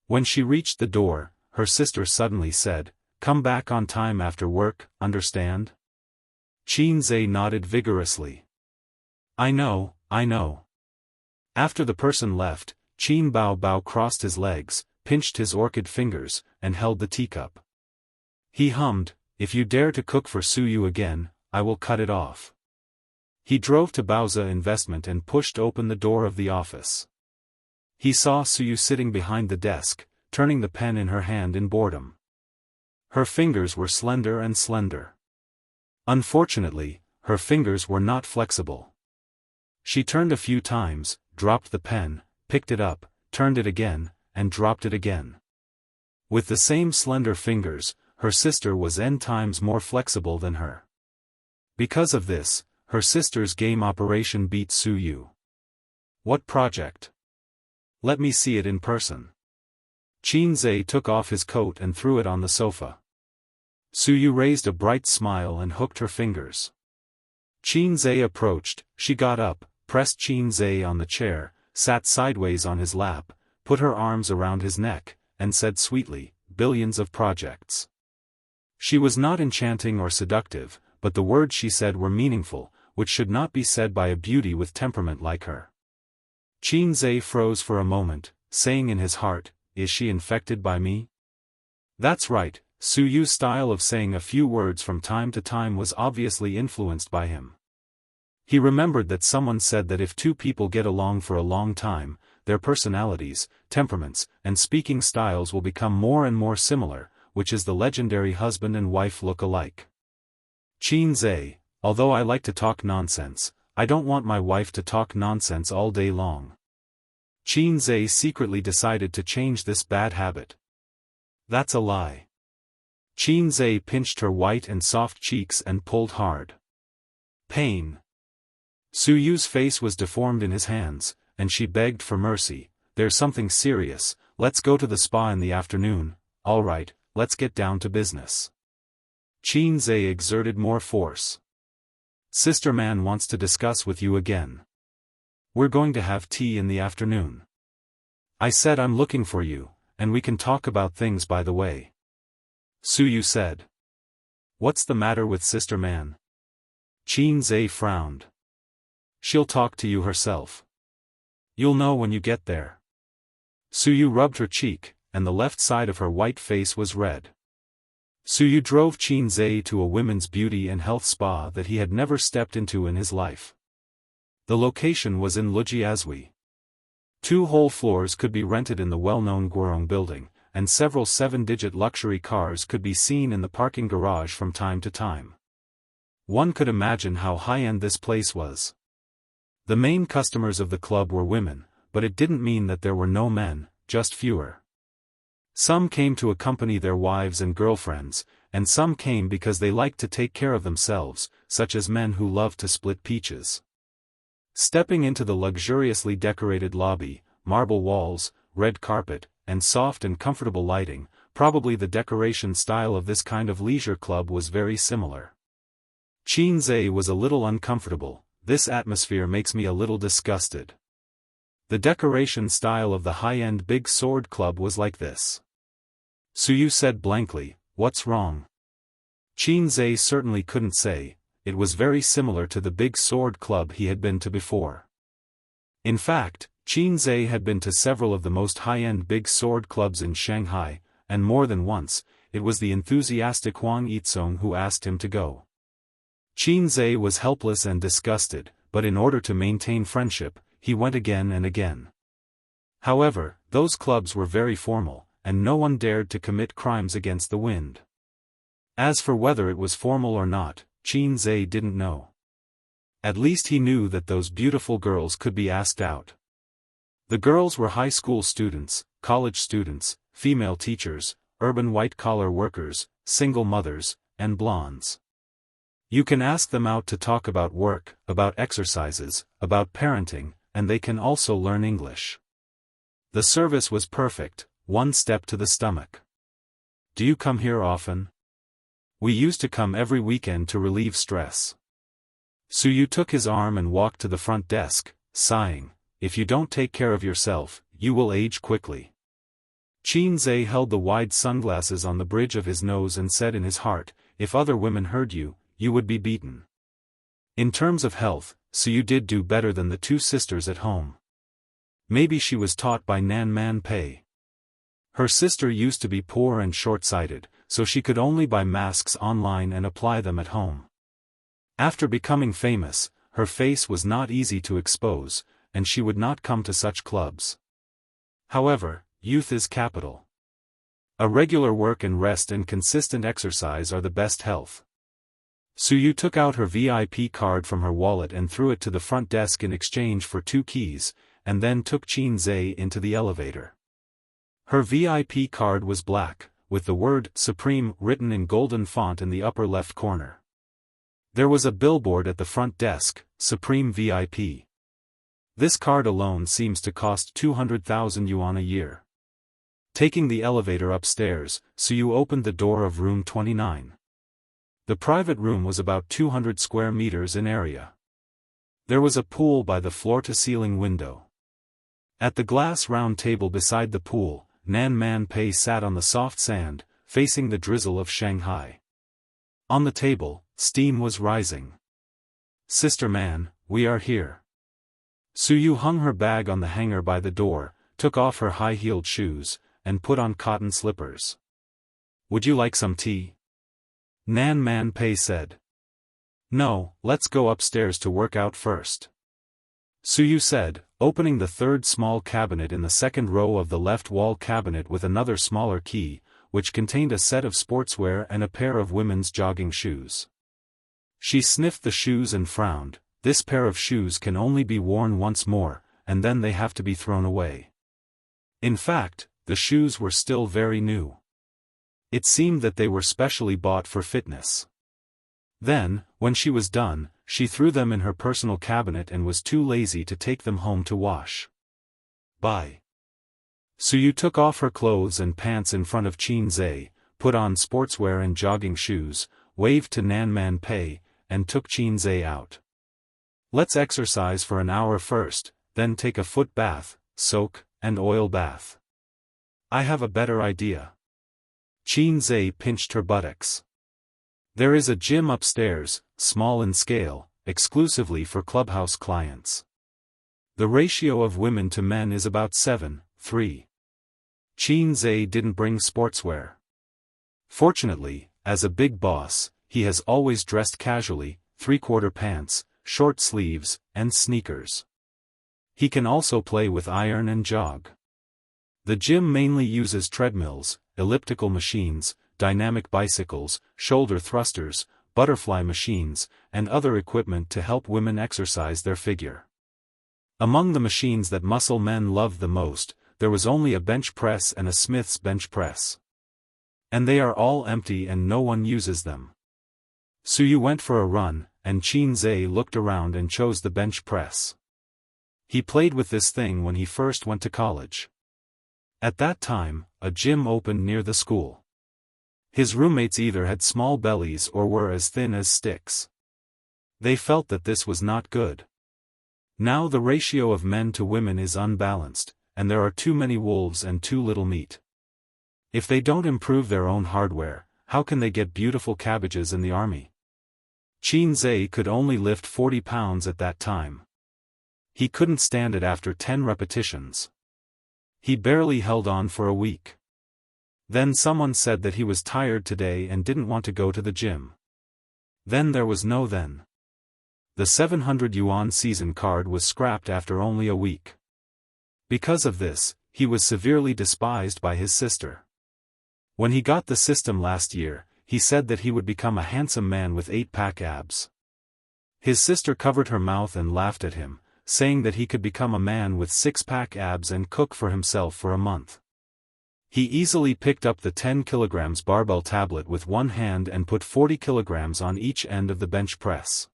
When she reached the door, her sister suddenly said, "Come back on time after work, understand?" Qin Zhe nodded vigorously. I know." After the person left, Qin Bao Bao crossed his legs, pinched his orchid fingers, and held the teacup. He hummed, "If you dare to cook for Su Yu again, I will cut it off." He drove to Baoza Investment and pushed open the door of the office. He saw Su Yu sitting behind the desk, turning the pen in her hand in boredom. Her fingers were slender. Unfortunately, her fingers were not flexible. She turned a few times, dropped the pen, picked it up, turned it again, and dropped it again. With the same slender fingers, her sister was n times more flexible than her. Because of this, her sister's game operation beat Su Yu. "What project? Let me see it in person." Qin Zhe took off his coat and threw it on the sofa. Su Yu raised a bright smile and hooked her fingers. Qin Zhe approached, she got up, pressed Qin Zhe on the chair, sat sideways on his lap, put her arms around his neck, and said sweetly, "Billions of projects." She was not enchanting or seductive, but the words she said were meaningful, which should not be said by a beauty with temperament like her. Qin Zhe froze for a moment, saying in his heart, "Is she infected by me?" That's right, Su Yu's style of saying a few words from time to time was obviously influenced by him. He remembered that someone said that if two people get along for a long time, their personalities, temperaments, and speaking styles will become more and more similar, which is the legendary husband and wife look alike. Qin Zhe, although I like to talk nonsense, I don't want my wife to talk nonsense all day long. Qin Zhe secretly decided to change this bad habit. That's a lie. Qin Zhe pinched her white and soft cheeks and pulled hard. Pain. Su Yu's face was deformed in his hands, and she begged for mercy. "There's something serious, let's go to the spa in the afternoon." "All right, let's get down to business." Qin Zhe exerted more force. "Sister Man wants to discuss with you again. We're going to have tea in the afternoon. I said I'm looking for you, and we can talk about things by the way." Suyu said. What's the matter with Sister Man? Qin Zhe frowned. She'll talk to you herself. You'll know when you get there. Suyu rubbed her cheek, and the left side of her white face was red. Suyu drove Qin Zhe to a women's beauty and health spa that he had never stepped into in his life. The location was in Lujiazui. 2 whole floors could be rented in the well-known Guorong building, and several 7-digit luxury cars could be seen in the parking garage from time to time. One could imagine how high-end this place was. The main customers of the club were women, but it didn't mean that there were no men, just fewer. Some came to accompany their wives and girlfriends, and some came because they liked to take care of themselves, such as men who loved to split peaches. Stepping into the luxuriously decorated lobby, marble walls, red carpet, and soft and comfortable lighting, probably the decoration style of this kind of leisure club was very similar. Qin Zhe was a little uncomfortable. This atmosphere makes me a little disgusted. The decoration style of the high-end big sword club was like this. Suyu said blankly, what's wrong? Qin Zhe certainly couldn't say. It was very similar to the big sword club he had been to before. In fact, Qin Zhe had been to several of the most high-end big sword clubs in Shanghai, and more than once, it was the enthusiastic Huang Yizong who asked him to go. Qin Zhe was helpless and disgusted, but in order to maintain friendship, he went again and again. However, those clubs were very formal, and no one dared to commit crimes against the wind. As for whether it was formal or not, Qin Zhe didn't know. At least he knew that those beautiful girls could be asked out. The girls were high school students, college students, female teachers, urban white-collar workers, single mothers, and blondes. You can ask them out to talk about work, about exercises, about parenting, and they can also learn English. The service was perfect, one step to the stomach. Do you come here often? We used to come every weekend to relieve stress. Suyu took his arm and walked to the front desk, sighing, if you don't take care of yourself, you will age quickly. Qin Zhe held the wide sunglasses on the bridge of his nose and said in his heart, if other women heard you, you would be beaten. In terms of health, Suyu did do better than the 2 sisters at home. Maybe she was taught by Nan Man Pei. Her sister used to be poor and short-sighted, so she could only buy masks online and apply them at home. After becoming famous, her face was not easy to expose, and she would not come to such clubs. However, youth is capital. A regular work and rest and consistent exercise are the best health. Suyu took out her VIP card from her wallet and threw it to the front desk in exchange for 2 keys, and then took Qin Zhe into the elevator. Her VIP card was black, with the word Supreme written in golden font in the upper left corner. There was a billboard at the front desk, Supreme VIP. This card alone seems to cost 200,000 yuan a year. Taking the elevator upstairs, Suyu opened the door of room 29. The private room was about 200 square meters in area. There was a pool by the floor-to-ceiling window. At the glass round table beside the pool, Nan Man Pei sat on the soft sand, facing the drizzle of Shanghai. On the table, steam was rising. Sister Man, we are here. Suyu hung her bag on the hanger by the door, took off her high-heeled shoes, and put on cotton slippers. Would you like some tea? Nan Man Pei said. No, let's go upstairs to work out first. Suyu said, opening the 3rd small cabinet in the 2nd row of the left wall cabinet with another smaller key, which contained a set of sportswear and a pair of women's jogging shoes. She sniffed the shoes and frowned. This pair of shoes can only be worn once more, and then they have to be thrown away. In fact, the shoes were still very new. It seemed that they were specially bought for fitness. Then, when she was done, she threw them in her personal cabinet and was too lazy to take them home to wash. Bye. Suyu took off her clothes and pants in front of Qin Zhe, put on sportswear and jogging shoes, waved to Nan Man Pei, and took Qin Zhe out. Let's exercise for an hour first, then take a foot bath, soak, and oil bath. I have a better idea. Xianxia pinched her buttocks. There is a gym upstairs, small in scale, exclusively for clubhouse clients. The ratio of women to men is about 7:3. Xianxia didn't bring sportswear. Fortunately, as a big boss, he has always dressed casually, three-quarter pants, short sleeves, and sneakers. He can also play with iron and jog. The gym mainly uses treadmills, elliptical machines, dynamic bicycles, shoulder thrusters, butterfly machines, and other equipment to help women exercise their figure. Among the machines that muscle men love the most, there was only a bench press and a Smith's bench press. And they are all empty and no one uses them. So you went for a run, and Xianxia looked around and chose the bench press. He played with this thing when he first went to college. At that time, a gym opened near the school. His roommates either had small bellies or were as thin as sticks. They felt that this was not good. Now the ratio of men to women is unbalanced, and there are too many wolves and too little meat. If they don't improve their own hardware, how can they get beautiful cabbages in the army? Xianxia could only lift 40 pounds at that time. He couldn't stand it after 10 repetitions. He barely held on for a week. Then someone said that he was tired today and didn't want to go to the gym. Then there was no then. The 700 yuan season card was scrapped after only a week. Because of this, he was severely despised by his sister. When he got the system last year, he said that he would become a handsome man with 8-pack abs. His sister covered her mouth and laughed at him, saying that he could become a man with 6-pack abs and cook for himself for a month. He easily picked up the 10 kilograms barbell tablet with one hand and put 40 kilograms on each end of the bench press.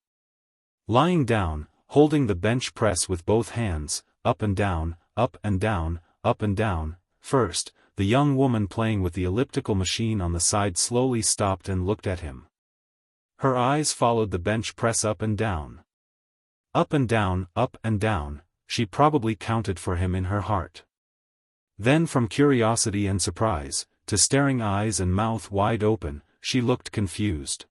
Lying down, holding the bench press with both hands, up and down, up and down, up and down. First, the young woman playing with the elliptical machine on the side slowly stopped and looked at him. Her eyes followed the bench press up and down. Up and down, she probably counted for him in her heart. Then from curiosity and surprise, to staring eyes and mouth wide open, she looked confused.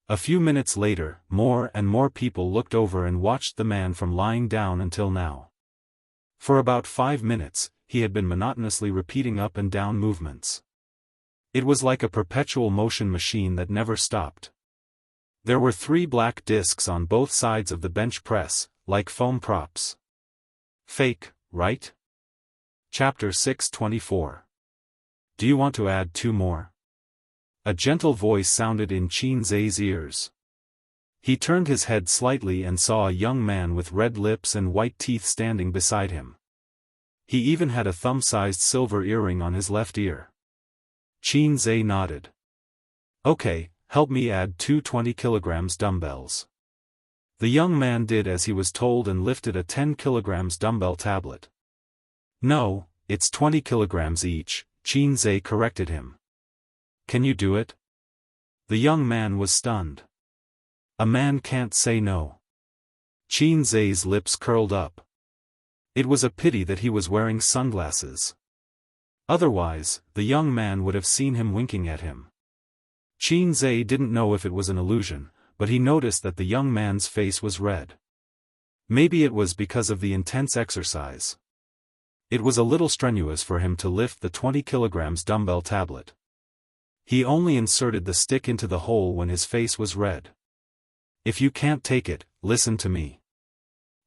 A few minutes later, more and more people looked over and watched the man from lying down until now. For about 5 minutes, he had been monotonously repeating up and down movements. It was like a perpetual motion machine that never stopped. There were 3 black discs on both sides of the bench press, like foam props. Fake, right? Chapter 624. Do you want to add 2 more? A gentle voice sounded in Xianxia's ears. He turned his head slightly and saw a young man with red lips and white teeth standing beside him. He even had a thumb-sized silver earring on his left ear. Xianxia nodded. Okay, help me add 2 20 kilograms dumbbells. The young man did as he was told and lifted a 10 kilograms dumbbell tablet. No, it's 20 kilograms each, Xianxia corrected him. Can you do it? The young man was stunned. A man can't say no. Xianxia's lips curled up. It was a pity that he was wearing sunglasses. Otherwise, the young man would have seen him winking at him. Xianxia didn't know if it was an illusion, but he noticed that the young man's face was red. Maybe it was because of the intense exercise. It was a little strenuous for him to lift the 20 kilograms dumbbell tablet. He only inserted the stick into the hole when his face was red. If you can't take it, listen to me.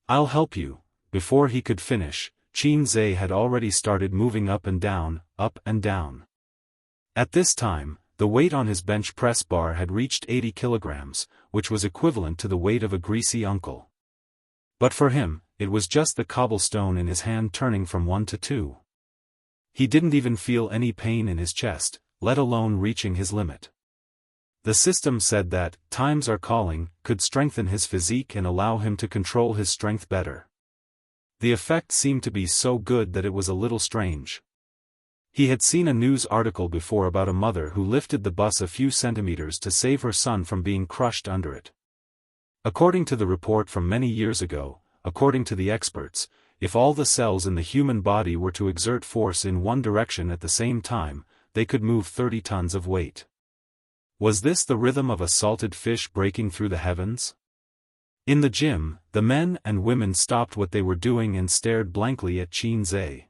I'll help you. Before he could finish, Xianxia had already started moving up and down, up and down. At this time, the weight on his bench press bar had reached 80 kilograms, which was equivalent to the weight of a greasy uncle. But for him, it was just the cobblestone in his hand turning from 1 to 2. He didn't even feel any pain in his chest, let alone reaching his limit. The system said that, times are calling, could strengthen his physique and allow him to control his strength better. The effect seemed to be so good that it was a little strange. He had seen a news article before about a mother who lifted the bus a few centimeters to save her son from being crushed under it. According to the report from many years ago, according to the experts, if all the cells in the human body were to exert force in one direction at the same time, they could move 30 tons of weight. Was this the rhythm of a salted fish breaking through the heavens? In the gym, the men and women stopped what they were doing and stared blankly at Qin Zhe.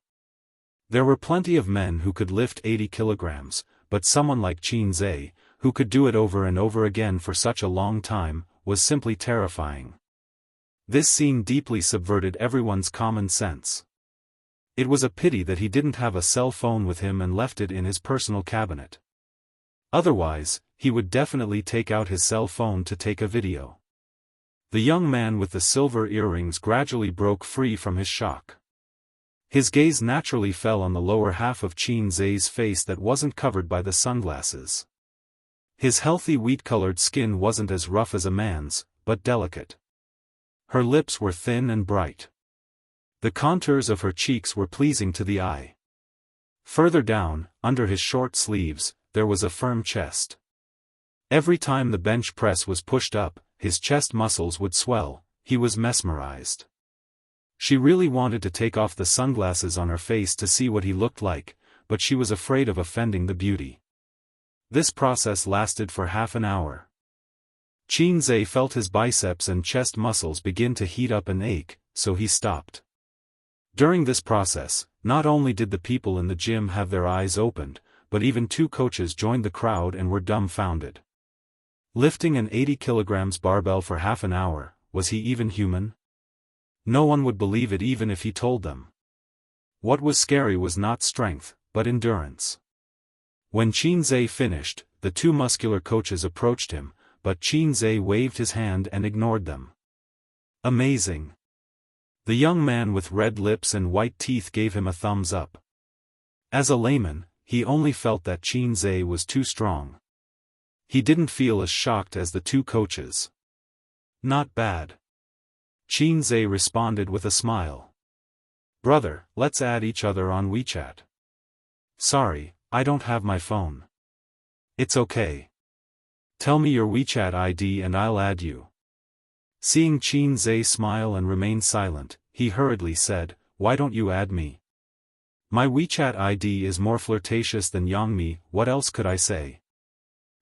There were plenty of men who could lift 80 kilograms, but someone like Qin Zhe, who could do it over and over again for such a long time, was simply terrifying. This scene deeply subverted everyone's common sense. It was a pity that he didn't have a cell phone with him and left it in his personal cabinet. Otherwise, he would definitely take out his cell phone to take a video. The young man with the silver earrings gradually broke free from his shock. His gaze naturally fell on the lower half of Qin Zhe's face that wasn't covered by the sunglasses. His healthy wheat-colored skin wasn't as rough as a man's, but delicate. Her lips were thin and bright. The contours of her cheeks were pleasing to the eye. Further down, under his short sleeves, there was a firm chest. Every time the bench press was pushed up, his chest muscles would swell. He was mesmerized. She really wanted to take off the sunglasses on her face to see what he looked like, but she was afraid of offending the beauty. This process lasted for half an hour. Qin Zhe felt his biceps and chest muscles begin to heat up and ache, so he stopped. During this process, not only did the people in the gym have their eyes opened, but even 2 coaches joined the crowd and were dumbfounded. Lifting an 80 kilograms barbell for half an hour, was he even human? No one would believe it even if he told them. What was scary was not strength, but endurance. When Qin Zhe finished, the 2 muscular coaches approached him, but Qin Zhe waved his hand and ignored them. Amazing. The young man with red lips and white teeth gave him a thumbs up. As a layman, he only felt that Qin Zhe was too strong. He didn't feel as shocked as the 2 coaches. Not bad. Qin Zhe responded with a smile. Brother, let's add each other on WeChat. Sorry, I don't have my phone. It's okay. Tell me your WeChat ID and I'll add you. Seeing Qin Zhe smile and remain silent, he hurriedly said, why don't you add me? My WeChat ID is more flirtatious than Yangmi, what else could I say?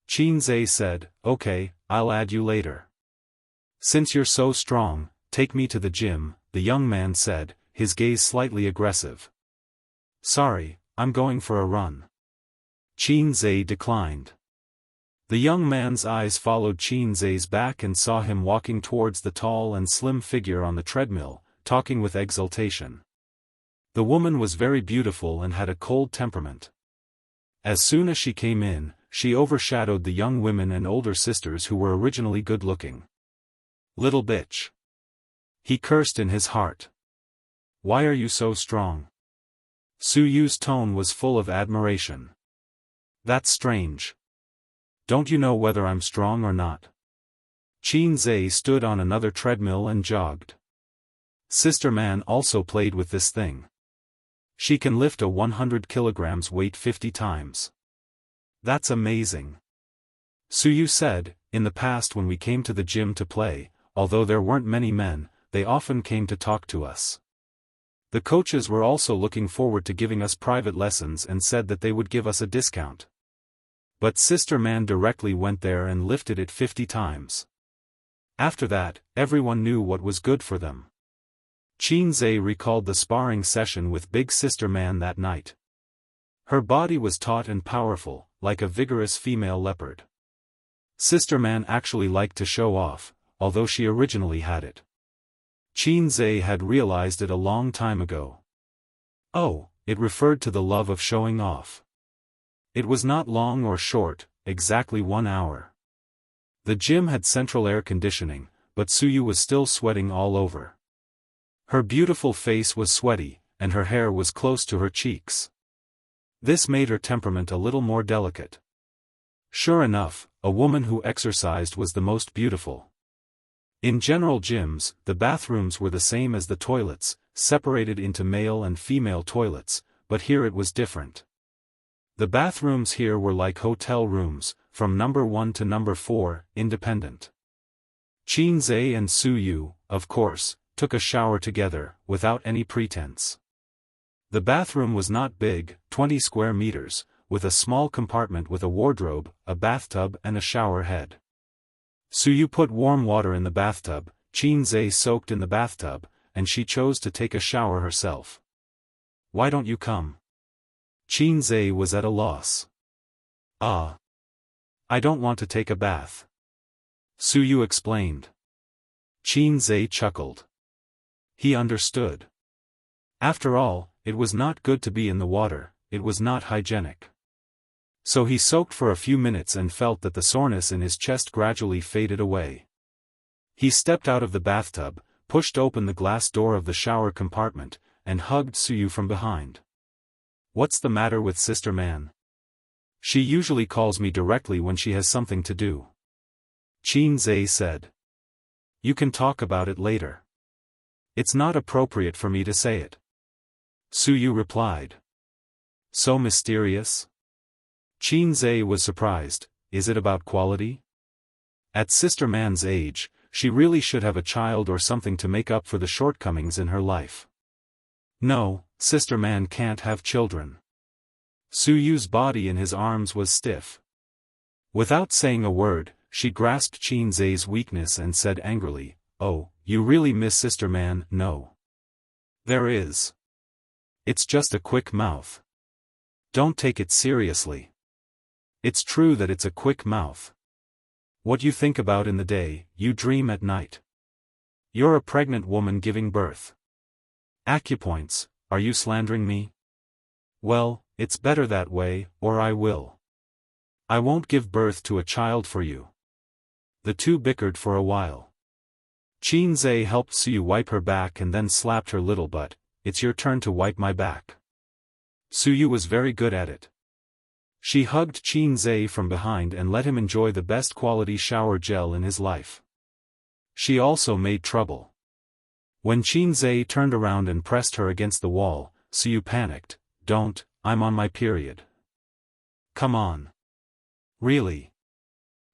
Qin Zhe said, okay, I'll add you later. Since you're so strong, take me to the gym, the young man said, his gaze slightly aggressive. Sorry, I'm going for a run. Qin Zhe declined. The young man's eyes followed Qin Zhe's back and saw him walking towards the tall and slim figure on the treadmill, talking with exultation. The woman was very beautiful and had a cold temperament. As soon as she came in, she overshadowed the young women and older sisters who were originally good-looking. Little bitch. He cursed in his heart. Why are you so strong? Su Yu's tone was full of admiration. That's strange. Don't you know whether I'm strong or not? Qin Zhe stood on another treadmill and jogged. Sister Man also played with this thing. She can lift a 100 kilograms weight 50 times. That's amazing. Su Yu said, in the past when we came to the gym to play, although there weren't many men, they often came to talk to us. The coaches were also looking forward to giving us private lessons and said that they would give us a discount. But Sister Man directly went there and lifted it 50 times. After that, everyone knew what was good for them. Qin Zhe recalled the sparring session with Big Sister Man that night. Her body was taut and powerful, like a vigorous female leopard. Sister Man actually liked to show off, although she originally had it. Qin Zhe had realized it a long time ago. Oh, it referred to the love of showing off. It was not long or short, exactly 1 hour. The gym had central air conditioning, but Su Yu was still sweating all over. Her beautiful face was sweaty, and her hair was close to her cheeks. This made her temperament a little more delicate. Sure enough, a woman who exercised was the most beautiful. In general gyms, the bathrooms were the same as the toilets, separated into male and female toilets, but here it was different. The bathrooms here were like hotel rooms, from number 1 to number 4, independent. Qin Zhe and Su Yu, of course, took a shower together, without any pretense. The bathroom was not big, 20 square meters, with a small compartment with a wardrobe, a bathtub and a shower head. Suyu put warm water in the bathtub, Qinze soaked in the bathtub, and she chose to take a shower herself. "Why don't you come?" Qinze was at a loss. "Ah. I don't want to take a bath," Suyu explained. Qinze chuckled. He understood. After all, it was not good to be in the water, it was not hygienic. So he soaked for a few minutes and felt that the soreness in his chest gradually faded away. He stepped out of the bathtub, pushed open the glass door of the shower compartment, and hugged Suyu from behind. "What's the matter with Sister Man? She usually calls me directly when she has something to do," Qinze said. "You can talk about it later. It's not appropriate for me to say it," Suyu replied. "So mysterious?" Qinze was surprised. "Is it about quality? At Sister Man's age, she really should have a child or something to make up for the shortcomings in her life." "No, Sister Man can't have children." Suyu's body in his arms was stiff. Without saying a word, she grasped Qinze's weakness and said angrily, "Oh, you really miss Sister Man?" "No. There is. It's just a quick mouth. Don't take it seriously. It's true that it's a quick mouth. What you think about in the day, you dream at night. You're a pregnant woman giving birth. Acupoints, are you slandering me?" "Well, it's better that way, or I will. I won't give birth to a child for you." The two bickered for a while. Qinze helped Suyu wipe her back and then slapped her little butt. "It's your turn to wipe my back." Suyu was very good at it. She hugged Qinze from behind and let him enjoy the best quality shower gel in his life. She also made trouble. When Qinze turned around and pressed her against the wall, Suyu panicked. "Don't, I'm on my period." "Come on. Really?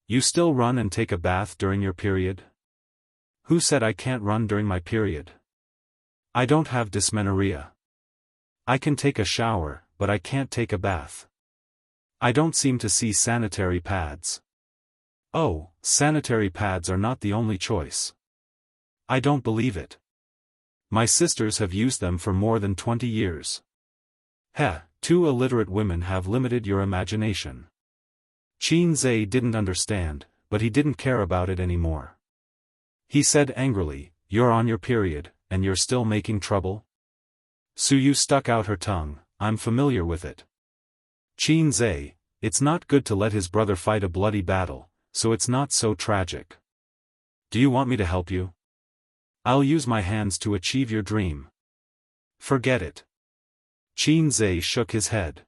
You still run and take a bath during your period?" "Who said I can't run during my period? I don't have dysmenorrhea. I can take a shower, but I can't take a bath. I don't seem to see sanitary pads." "Oh, sanitary pads are not the only choice." "I don't believe it. My sisters have used them for more than 20 years. Heh, two illiterate women have limited your imagination." Qinze didn't understand, but he didn't care about it anymore. He said angrily, "You're on your period, and you're still making trouble?" Suyu stuck out her tongue. "I'm familiar with it." "Qinze, it's not good to let his brother fight a bloody battle, so it's not so tragic. Do you want me to help you? I'll use my hands to achieve your dream." "Forget it." Qinze shook his head.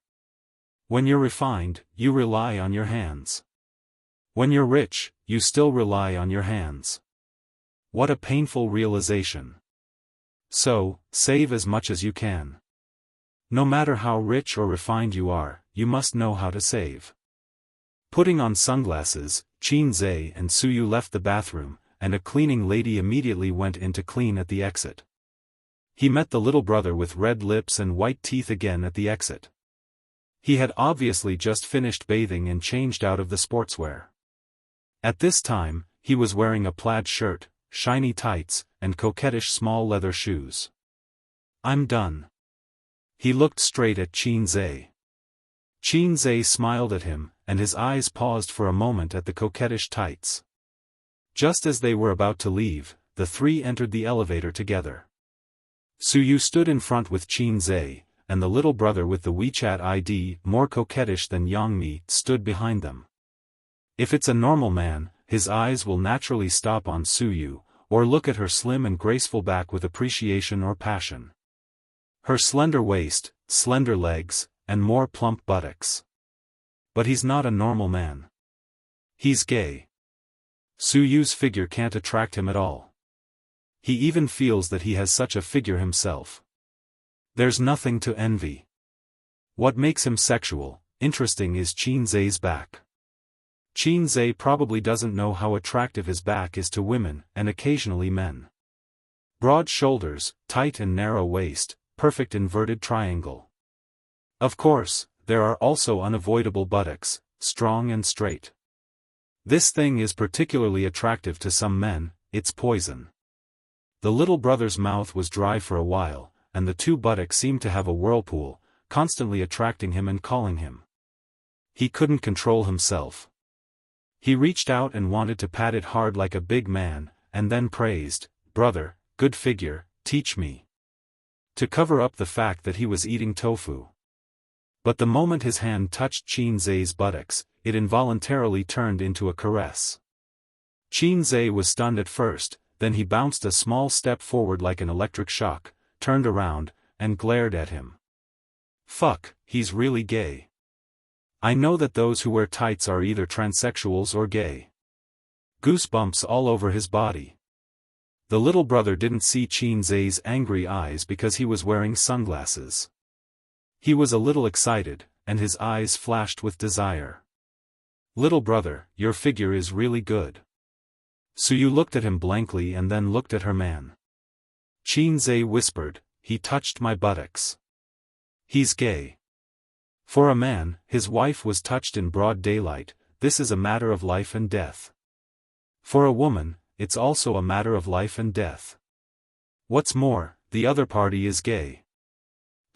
"When you're refined, you rely on your hands. When you're rich, you still rely on your hands. What a painful realization. So, save as much as you can. No matter how rich or refined you are, you must know how to save." Putting on sunglasses, Qinze and Suyu left the bathroom, and a cleaning lady immediately went in to clean at the exit. He met the little brother with red lips and white teeth again at the exit. He had obviously just finished bathing and changed out of the sportswear. At this time, he was wearing a plaid shirt, shiny tights, and coquettish small leather shoes. "I'm done." He looked straight at Qinze. Qinze smiled at him, and his eyes paused for a moment at the coquettish tights. Just as they were about to leave, the three entered the elevator together. Suyu stood in front with Qinze, and the little brother with the WeChat ID, more coquettish than Yangmi, stood behind them. If it's a normal man, his eyes will naturally stop on Suyu, or look at her slim and graceful back with appreciation or passion. Her slender waist, slender legs, and more plump buttocks. But he's not a normal man. He's gay. Suyu's figure can't attract him at all. He even feels that he has such a figure himself. There's nothing to envy. What makes him sexual, interesting is Qinze's back. Qinze probably doesn't know how attractive his back is to women, and occasionally men. Broad shoulders, tight and narrow waist, perfect inverted triangle. Of course, there are also unavoidable buttocks, strong and straight. This thing is particularly attractive to some men, it's poison. The little brother's mouth was dry for a while, and the two buttocks seemed to have a whirlpool, constantly attracting him and calling him. He couldn't control himself. He reached out and wanted to pat it hard like a big man, and then praised, "Brother, good figure, teach me." To cover up the fact that he was eating tofu. But the moment his hand touched Qin Zhe's buttocks, it involuntarily turned into a caress. Qin Zhe was stunned at first, then he bounced a small step forward like an electric shock, turned around, and glared at him. Fuck, he's really gay. I know that those who wear tights are either transsexuals or gay. Goosebumps all over his body. The little brother didn't see Qin Zhe's angry eyes because he was wearing sunglasses. He was a little excited, and his eyes flashed with desire. "Little brother, your figure is really good." Suyu looked at him blankly and then looked at her man. Qin Zhe whispered, "He touched my buttocks. He's gay." For a man, his wife was touched in broad daylight, this is a matter of life and death. For a woman, it's also a matter of life and death. What's more, the other party is gay.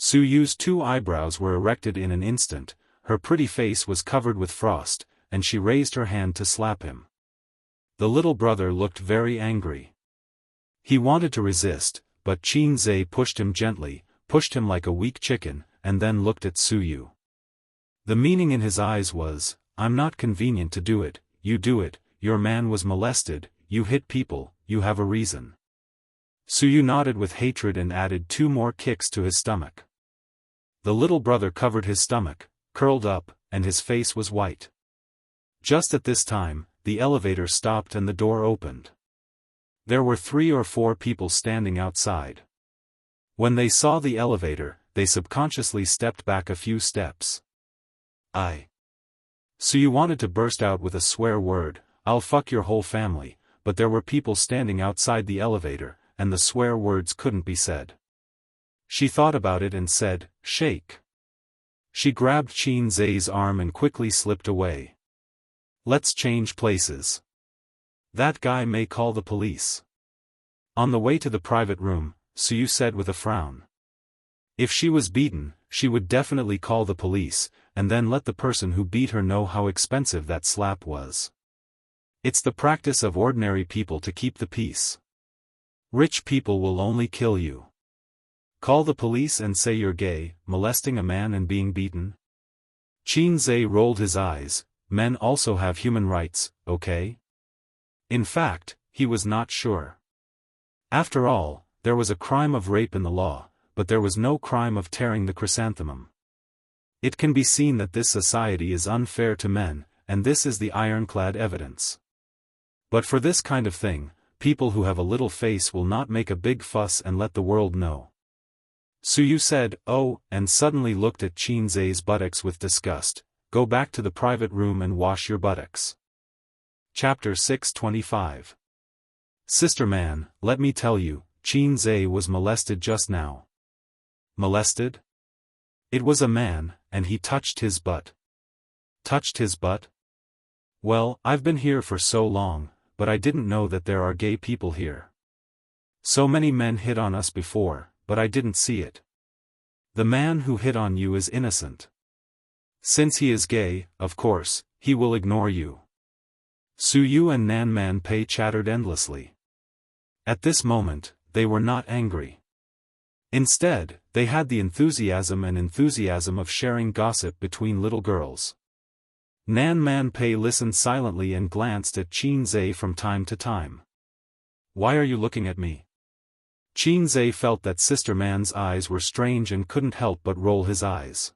Suyu's two eyebrows were erected in an instant, her pretty face was covered with frost, and she raised her hand to slap him. The little brother looked very angry. He wanted to resist, but Qin Zhe pushed him gently, pushed him like a weak chicken, and then looked at Suyu. The meaning in his eyes was, "I'm not convenient to do it, you do it, your man was molested, you hit people, you have a reason." Suyu nodded with hatred and added 2 more kicks to his stomach. The little brother covered his stomach, curled up, and his face was white. Just at this time, the elevator stopped and the door opened. There were 3 or 4 people standing outside. When they saw the elevator, they subconsciously stepped back a few steps. Suyu wanted to burst out with a swear word, "I'll fuck your whole family," but there were people standing outside the elevator, and the swear words couldn't be said. She thought about it and said, "Shake." She grabbed Qin Zhe's arm and quickly slipped away. "Let's change places. That guy may call the police." On the way to the private room, Suyu said with a frown. If she was beaten, she would definitely call the police, and then let the person who beat her know how expensive that slap was. It's the practice of ordinary people to keep the peace. Rich people will only kill you. Call the police and say you're gay, molesting a man and being beaten? Qin Zhe rolled his eyes, "Men also have human rights, okay?" In fact, he was not sure. After all, there was a crime of rape in the law, but there was no crime of tearing the chrysanthemum. It can be seen that this society is unfair to men, and this is the ironclad evidence. But for this kind of thing, people who have a little face will not make a big fuss and let the world know. Suyu said, "Oh," and suddenly looked at Qin Zhe's buttocks with disgust. "Go back to the private room and wash your buttocks." Chapter 625. Sister man, let me tell you, Qin Zhe was molested just now. Molested? It was a man, and he touched his butt. Touched his butt? Well, I've been here for so long, but I didn't know that there are gay people here. So many men hit on us before, but I didn't see it. The man who hit on you is innocent. Since he is gay, of course, he will ignore you. Suyu and Nan Man Pei chattered endlessly. At this moment, they were not angry. Instead, they had the enthusiasm of sharing gossip between little girls. Nan Man Pei listened silently and glanced at Qin Zhe from time to time. "Why are you looking at me?" Qin Zhe felt that Sister Man's eyes were strange and couldn't help but roll his eyes.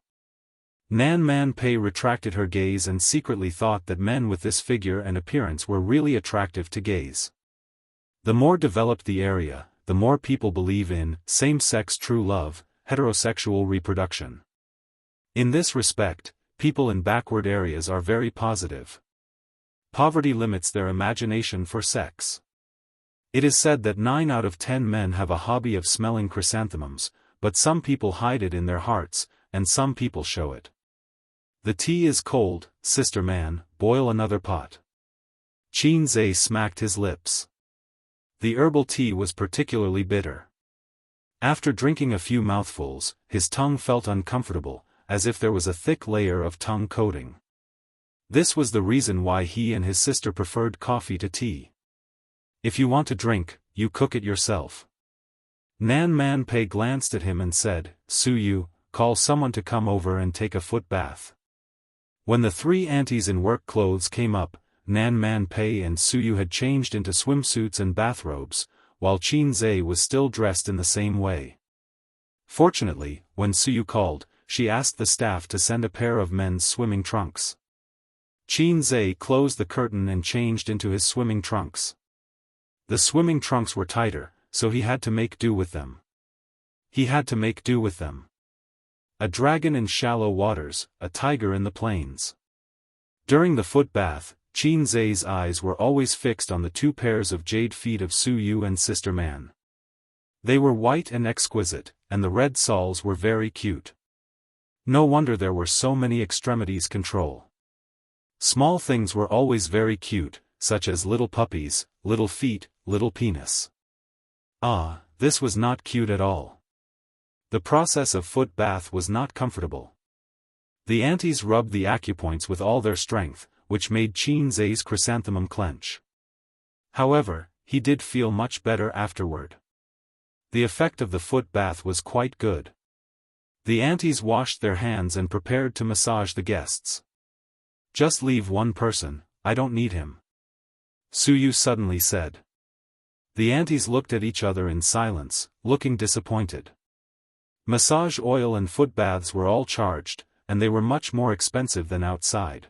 Nan Man Pei retracted her gaze and secretly thought that men with this figure and appearance were really attractive to gaze. The more developed the area, the more people believe in same-sex true love, heterosexual reproduction. In this respect, people in backward areas are very positive. Poverty limits their imagination for sex. It is said that 9 out of 10 men have a hobby of smelling chrysanthemums, but some people hide it in their hearts, and some people show it. The tea is cold, sister man, boil another pot. Qin Zhe smacked his lips. The herbal tea was particularly bitter. After drinking a few mouthfuls, his tongue felt uncomfortable, as if there was a thick layer of tongue coating. This was the reason why he and his sister preferred coffee to tea. If you want to drink, you cook it yourself. Nan Man Pei glanced at him and said, Su Yu, call someone to come over and take a foot bath. When the three aunties in work clothes came up, Nan Man Pei and Su Yu had changed into swimsuits and bathrobes, while Qin Zhe was still dressed in the same way. Fortunately, when Su Yu called, she asked the staff to send a pair of men's swimming trunks. Qin Zhe closed the curtain and changed into his swimming trunks. The swimming trunks were tighter, so he had to make do with them. A dragon in shallow waters, a tiger in the plains. During the foot bath, Qin Zhe's eyes were always fixed on the two pairs of jade feet of Su Yu and Sister Man. They were white and exquisite, and the red soles were very cute. No wonder there were so many extremities control. Small things were always very cute, such as little puppies, little feet, little penis. Ah, this was not cute at all. The process of foot bath was not comfortable. The aunties rubbed the acupoints with all their strength, which made Qin Zhe's chrysanthemum clench. However, he did feel much better afterward. The effect of the foot bath was quite good. The aunties washed their hands and prepared to massage the guests. Just leave one person, I don't need him. Su Yu suddenly said. The aunties looked at each other in silence, looking disappointed. Massage oil and foot baths were all charged, and they were much more expensive than outside.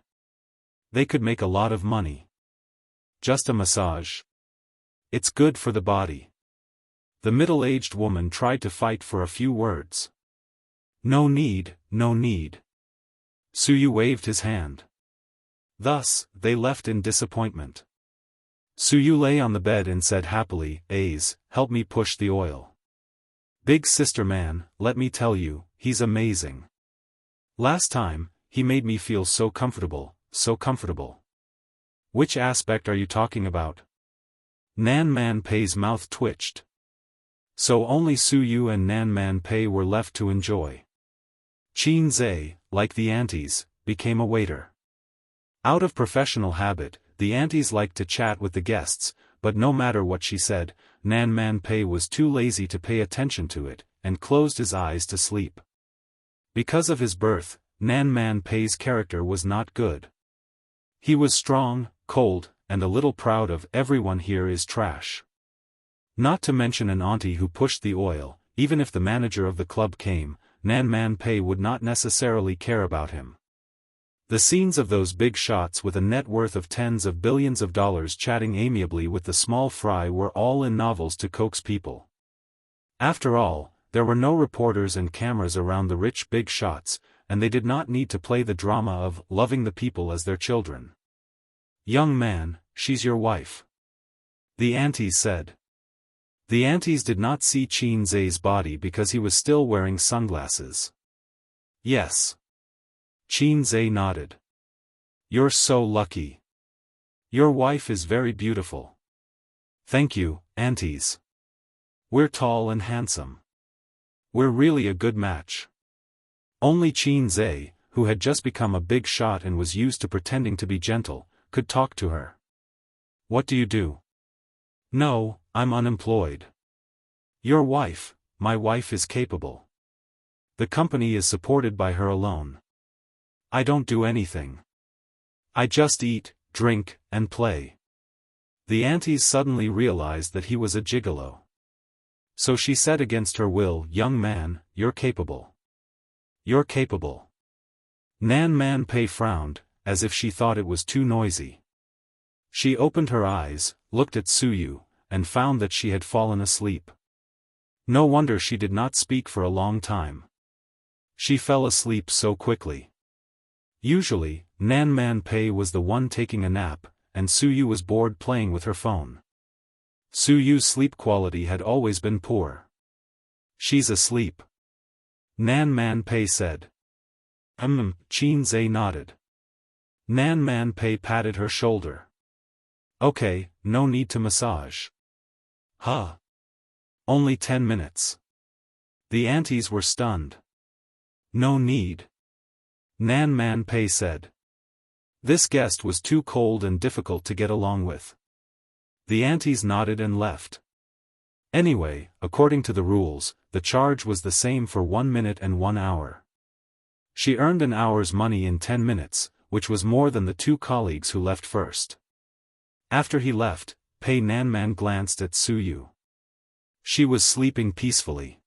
They could make a lot of money. Just a massage. It's good for the body. The middle-aged woman tried to fight for a few words. No need, no need. Su Yu waved his hand. Thus, they left in disappointment. Su Yu lay on the bed and said happily, Aze, help me push the oil. Big sister man, let me tell you, he's amazing. Last time, he made me feel so comfortable, so comfortable. Which aspect are you talking about? Nan Man Pei's mouth twitched. So only Su Yu and Nan Man Pei were left to enjoy. Qin Zhe, like the aunties, became a waiter. Out of professional habit, the aunties liked to chat with the guests, but no matter what she said, Nan Man Pei was too lazy to pay attention to it, and closed his eyes to sleep. Because of his birth, Nan Man Pei's character was not good. He was strong, cold, and a little proud of everyone here is trash. Not to mention an auntie who pushed the oil, even if the manager of the club came, Nan Man Pei would not necessarily care about him. The scenes of those big shots with a net worth of tens of billions of dollars chatting amiably with the small fry were all in novels to coax people. After all, there were no reporters and cameras around the rich big shots, and they did not need to play the drama of loving the people as their children. Young man, she's your wife. The aunties said. The aunties did not see Qin Zhe's body because he was still wearing sunglasses. Yes. Qin Zhe nodded. You're so lucky. Your wife is very beautiful. Thank you, aunties. We're tall and handsome. We're really a good match. Only Qin Zhe, who had just become a big shot and was used to pretending to be gentle, could talk to her. What do you do? No, I'm unemployed. Your wife, my wife is capable. The company is supported by her alone. I don't do anything. I just eat, drink, and play. The aunties suddenly realized that he was a gigolo. So she said against her will, young man, you're capable. You're capable. Nan Man Pei frowned, as if she thought it was too noisy. She opened her eyes, looked at Su Yu, and found that she had fallen asleep. No wonder she did not speak for a long time. She fell asleep so quickly. Usually, Nan Man Pei was the one taking a nap, and Su Yu was bored playing with her phone. Su Yu's sleep quality had always been poor. She's asleep. Nan Man Pei said. Qin Zhe nodded. Nan Man Pei patted her shoulder. Okay, no need to massage. Huh. Only 10 minutes. The aunties were stunned. No need. Nan Man Pei said. This guest was too cold and difficult to get along with. The aunties nodded and left. Anyway, according to the rules, the charge was the same for 1 minute and 1 hour. She earned an hour's money in 10 minutes, which was more than the 2 colleagues who left first. After he left, Pei Nanman glanced at Suyu. She was sleeping peacefully.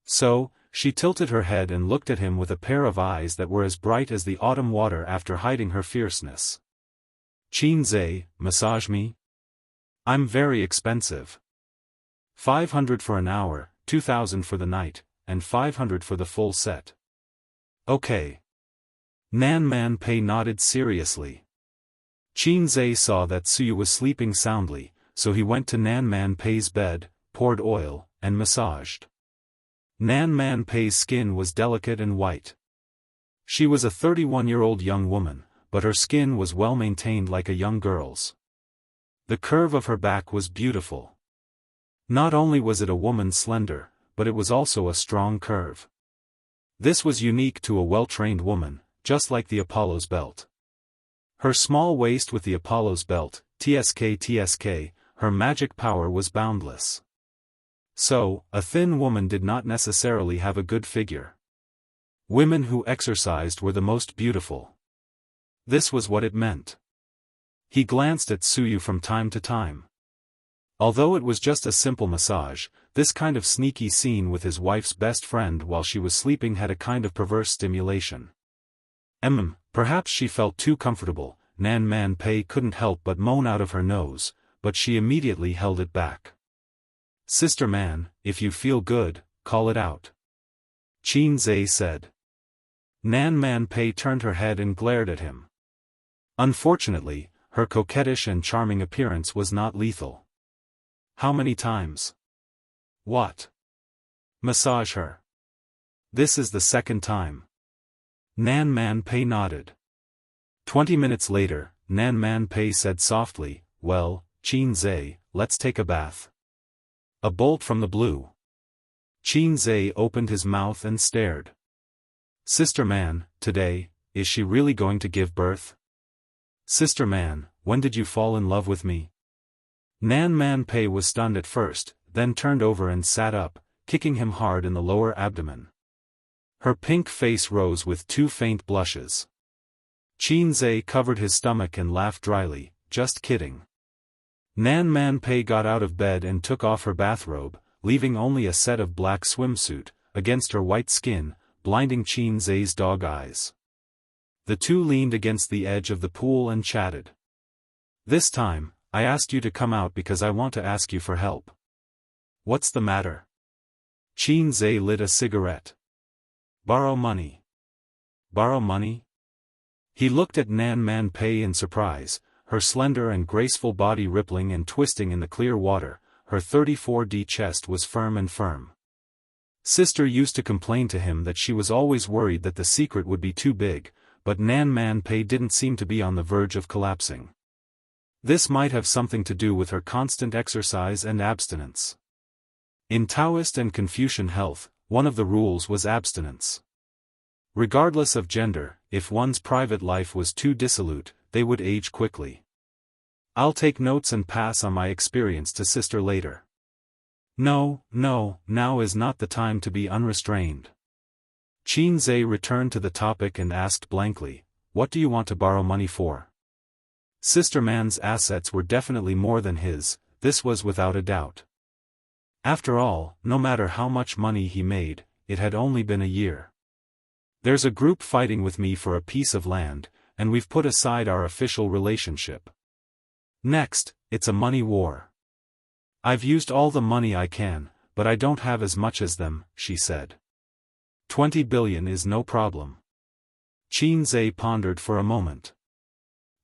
So, she tilted her head and looked at him with a pair of eyes that were as bright as the autumn water after hiding her fierceness. Qin Zhe, massage me? I'm very expensive. 500 for an hour, 2,000 for the night, and 500 for the full set. Okay. Nan Man Pei nodded seriously. Qin Zhe saw that Suyu was sleeping soundly, so he went to Nan Man Pei's bed, poured oil, and massaged. Nan Man Pei's skin was delicate and white. She was a 31-year-old young woman, but her skin was well maintained like a young girl's. The curve of her back was beautiful. Not only was it a woman slender, but it was also a strong curve. This was unique to a well-trained woman, just like the Apollo's belt. Her small waist with the Apollo's belt, TSK, her magic power was boundless. So, a thin woman did not necessarily have a good figure. Women who exercised were the most beautiful. This was what it meant. He glanced at Suyu from time to time. Although it was just a simple massage, this kind of sneaky scene with his wife's best friend while she was sleeping had a kind of perverse stimulation. Perhaps she felt too comfortable. Nan Man Pei couldn't help but moan out of her nose, but she immediately held it back. Sister Man, if you feel good, call it out. Qin Zhe said. Nan Man Pei turned her head and glared at him. Unfortunately, her coquettish and charming appearance was not lethal. How many times? What? Massage her. This is the second time. Nan Man Pei nodded. 20 minutes later, Nan Man Pei said softly, well, Qin Zhe, let's take a bath. A bolt from the blue. Qin Zhe opened his mouth and stared. Sister Man, today, is she really going to give birth? Sister Man, when did you fall in love with me? Nan Man Pei was stunned at first, then turned over and sat up, kicking him hard in the lower abdomen. Her pink face rose with 2 faint blushes. Qin Zhe covered his stomach and laughed dryly, just kidding. Nan Man Pei got out of bed and took off her bathrobe, leaving only a set of black swimsuit, against her white skin, blinding Qin Zhe's dog eyes. The two leaned against the edge of the pool and chatted. This time, I asked you to come out because I want to ask you for help. What's the matter? Qin Zhe lit a cigarette. Borrow money. Borrow money? He looked at Nan Man Pei in surprise, her slender and graceful body rippling and twisting in the clear water. Her 34D chest was firm and firm. Sister used to complain to him that she was always worried that the secret would be too big, but Nan Man Pei didn't seem to be on the verge of collapsing. This might have something to do with her constant exercise and abstinence. In Daoist and Confucian health, one of the rules was abstinence. Regardless of gender, if one's private life was too dissolute, they would age quickly. I'll take notes and pass on my experience to sister later. No, now is not the time to be unrestrained. Qin Zhe returned to the topic and asked blankly, what do you want to borrow money for? Sister Man's assets were definitely more than his, this was without a doubt. After all, no matter how much money he made, it had only been a year. There's a group fighting with me for a piece of land, and we've put aside our official relationship. Next, it's a money war. I've used all the money I can, but I don't have as much as them, she said. 20 billion is no problem. Qin Zhe pondered for a moment.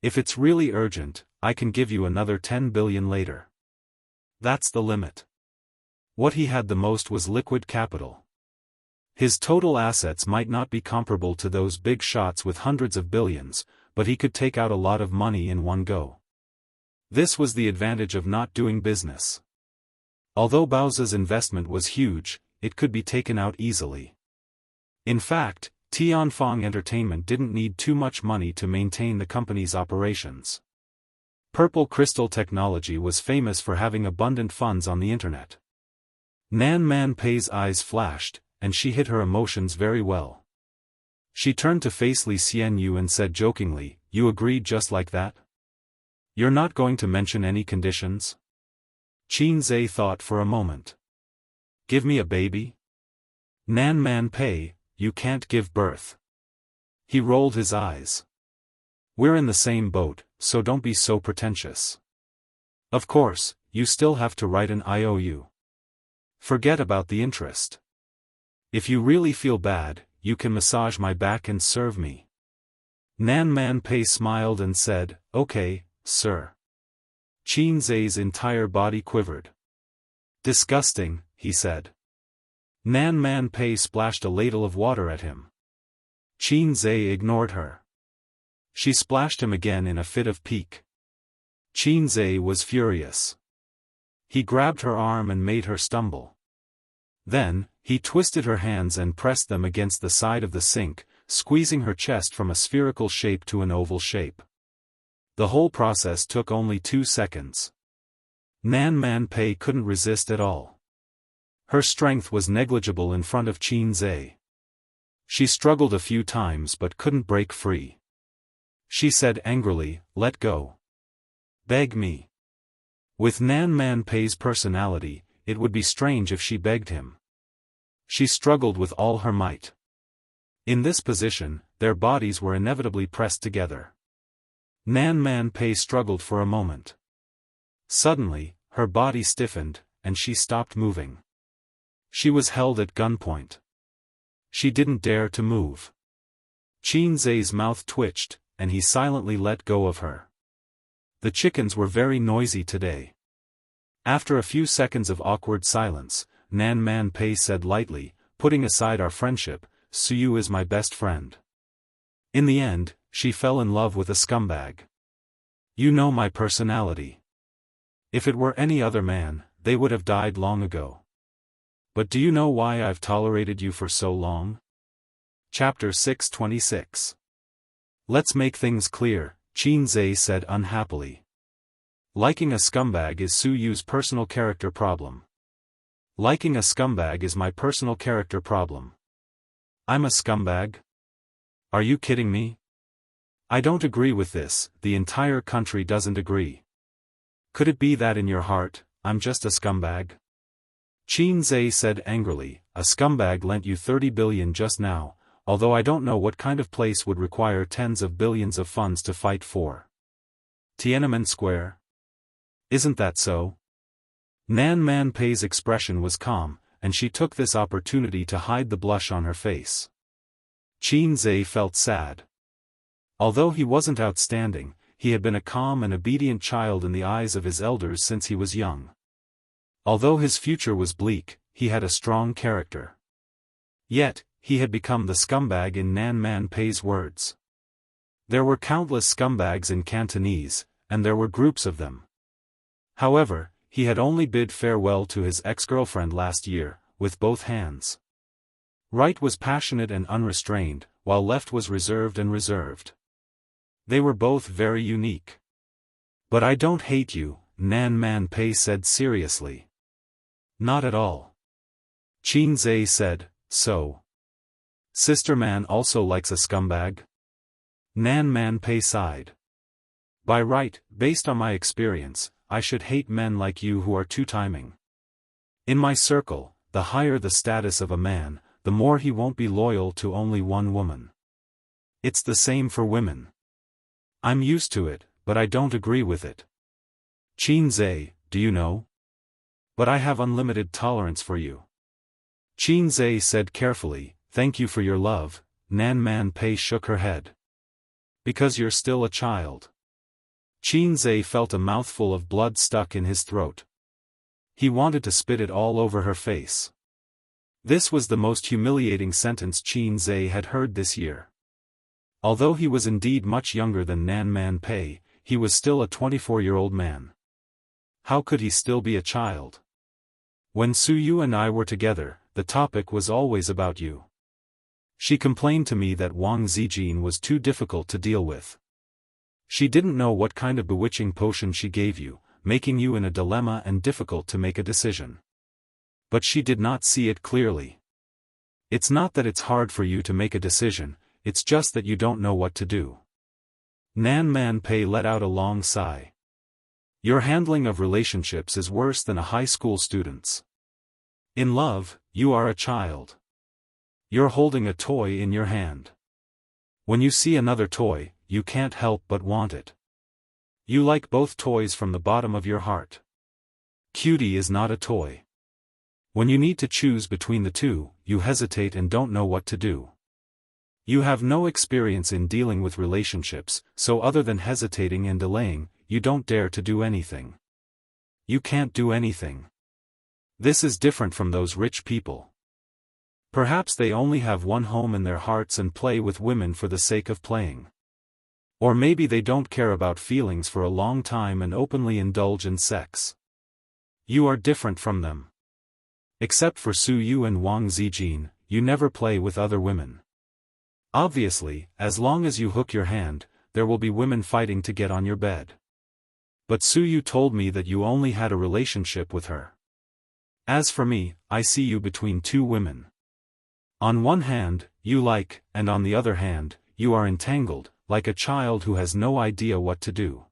If it's really urgent, I can give you another 10 billion later. That's the limit. What he had the most was liquid capital. His total assets might not be comparable to those big shots with hundreds of billions, but he could take out a lot of money in one go. This was the advantage of not doing business. Although Baozi's investment was huge, it could be taken out easily. In fact, Tianfang Entertainment didn't need too much money to maintain the company's operations. Purple Crystal Technology was famous for having abundant funds on the internet. Nan Man Pei's eyes flashed, and she hid her emotions very well. She turned to face Li Xianyu and said jokingly, "You agreed just like that? You're not going to mention any conditions?" Qin Zhe thought for a moment. "Give me a baby? Nan Man Pei, you can't give birth." He rolled his eyes. "We're in the same boat, so don't be so pretentious. Of course, you still have to write an IOU. Forget about the interest. If you really feel bad, you can massage my back and serve me." Nan Man Pei smiled and said, "Okay, sir." Qin Zhe's entire body quivered. "Disgusting," he said. Nan Man Pei splashed a ladle of water at him. Qin Zhe ignored her. She splashed him again in a fit of pique. Qin Zhe was furious. He grabbed her arm and made her stumble. Then, he twisted her hands and pressed them against the side of the sink, squeezing her chest from a spherical shape to an oval shape. The whole process took only 2 seconds. Nan Man Pei couldn't resist at all. Her strength was negligible in front of Qin Zhe. She struggled a few times but couldn't break free. She said angrily, "Let go. Beg me." With Nan Man Pei's personality, it would be strange if she begged him. She struggled with all her might. In this position, their bodies were inevitably pressed together. Nan Man Pei struggled for a moment. Suddenly, her body stiffened, and she stopped moving. She was held at gunpoint. She didn't dare to move. Qin Zhe's mouth twitched, and he silently let go of her. The chickens were very noisy today. After a few seconds of awkward silence, Nan Man Pei said lightly, "Putting aside our friendship, Suyu is my best friend." In the end, she fell in love with a scumbag. You know my personality. If it were any other man, they would have died long ago. But do you know why I've tolerated you for so long? Chapter 626. Let's make things clear, Qin Zhe said unhappily. Liking a scumbag is Suyu's personal character problem. Liking a scumbag is my personal character problem. I'm a scumbag? Are you kidding me? I don't agree with this, the entire country doesn't agree. Could it be that in your heart, I'm just a scumbag? Qin Zhe said angrily, a scumbag lent you 30 billion just now, although I don't know what kind of place would require tens of billions of funds to fight for. Tiananmen Square? Isn't that so? Nan Man Pei's expression was calm, and she took this opportunity to hide the blush on her face. Qin Zhe felt sad. Although he wasn't outstanding, he had been a calm and obedient child in the eyes of his elders since he was young. Although his future was bleak, he had a strong character. Yet, he had become the scumbag in Nan Man Pei's words. There were countless scumbags in Cantonese, and there were groups of them. However, he had only bid farewell to his ex-girlfriend last year, with both hands. Right was passionate and unrestrained, while left was reserved and reserved. They were both very unique. But I don't hate you, Nan Man Pei said seriously. Not at all. Qin Zhe said, so. Sister Man also likes a scumbag? Nan Man Pei sighed. By right, based on my experience, I should hate men like you who are two-timing. In my circle, the higher the status of a man, the more he won't be loyal to only one woman. It's the same for women. I'm used to it, but I don't agree with it. Qin Zhe, do you know? But I have unlimited tolerance for you. Qin Zhe said carefully, thank you for your love. Nan Man Pei shook her head. Because you're still a child. Qin Zhe felt a mouthful of blood stuck in his throat. He wanted to spit it all over her face. This was the most humiliating sentence Qin Zhe had heard this year. Although he was indeed much younger than Nan Man Pei, he was still a 24-year-old man. How could he still be a child? When Su Yu and I were together, the topic was always about you. She complained to me that Wang Zijin was too difficult to deal with. She didn't know what kind of bewitching potion she gave you, making you in a dilemma and difficult to make a decision. But she did not see it clearly. It's not that it's hard for you to make a decision, it's just that you don't know what to do. Nan Man Pei let out a long sigh. Your handling of relationships is worse than a high school student's. In love, you are a child. You're holding a toy in your hand. When you see another toy, you can't help but want it. You like both toys from the bottom of your heart. Cutie is not a toy. When you need to choose between the two, you hesitate and don't know what to do. You have no experience in dealing with relationships, so other than hesitating and delaying, you don't dare to do anything. You can't do anything. This is different from those rich people. Perhaps they only have one home in their hearts and play with women for the sake of playing. Or maybe they don't care about feelings for a long time and openly indulge in sex. You are different from them. Except for Su Yu and Wang Zijin, you never play with other women. Obviously, as long as you hook your hand, there will be women fighting to get on your bed. But Su Yu told me that you only had a relationship with her. As for me, I see you between two women. On one hand, you like, and on the other hand, you are entangled, like a child who has no idea what to do.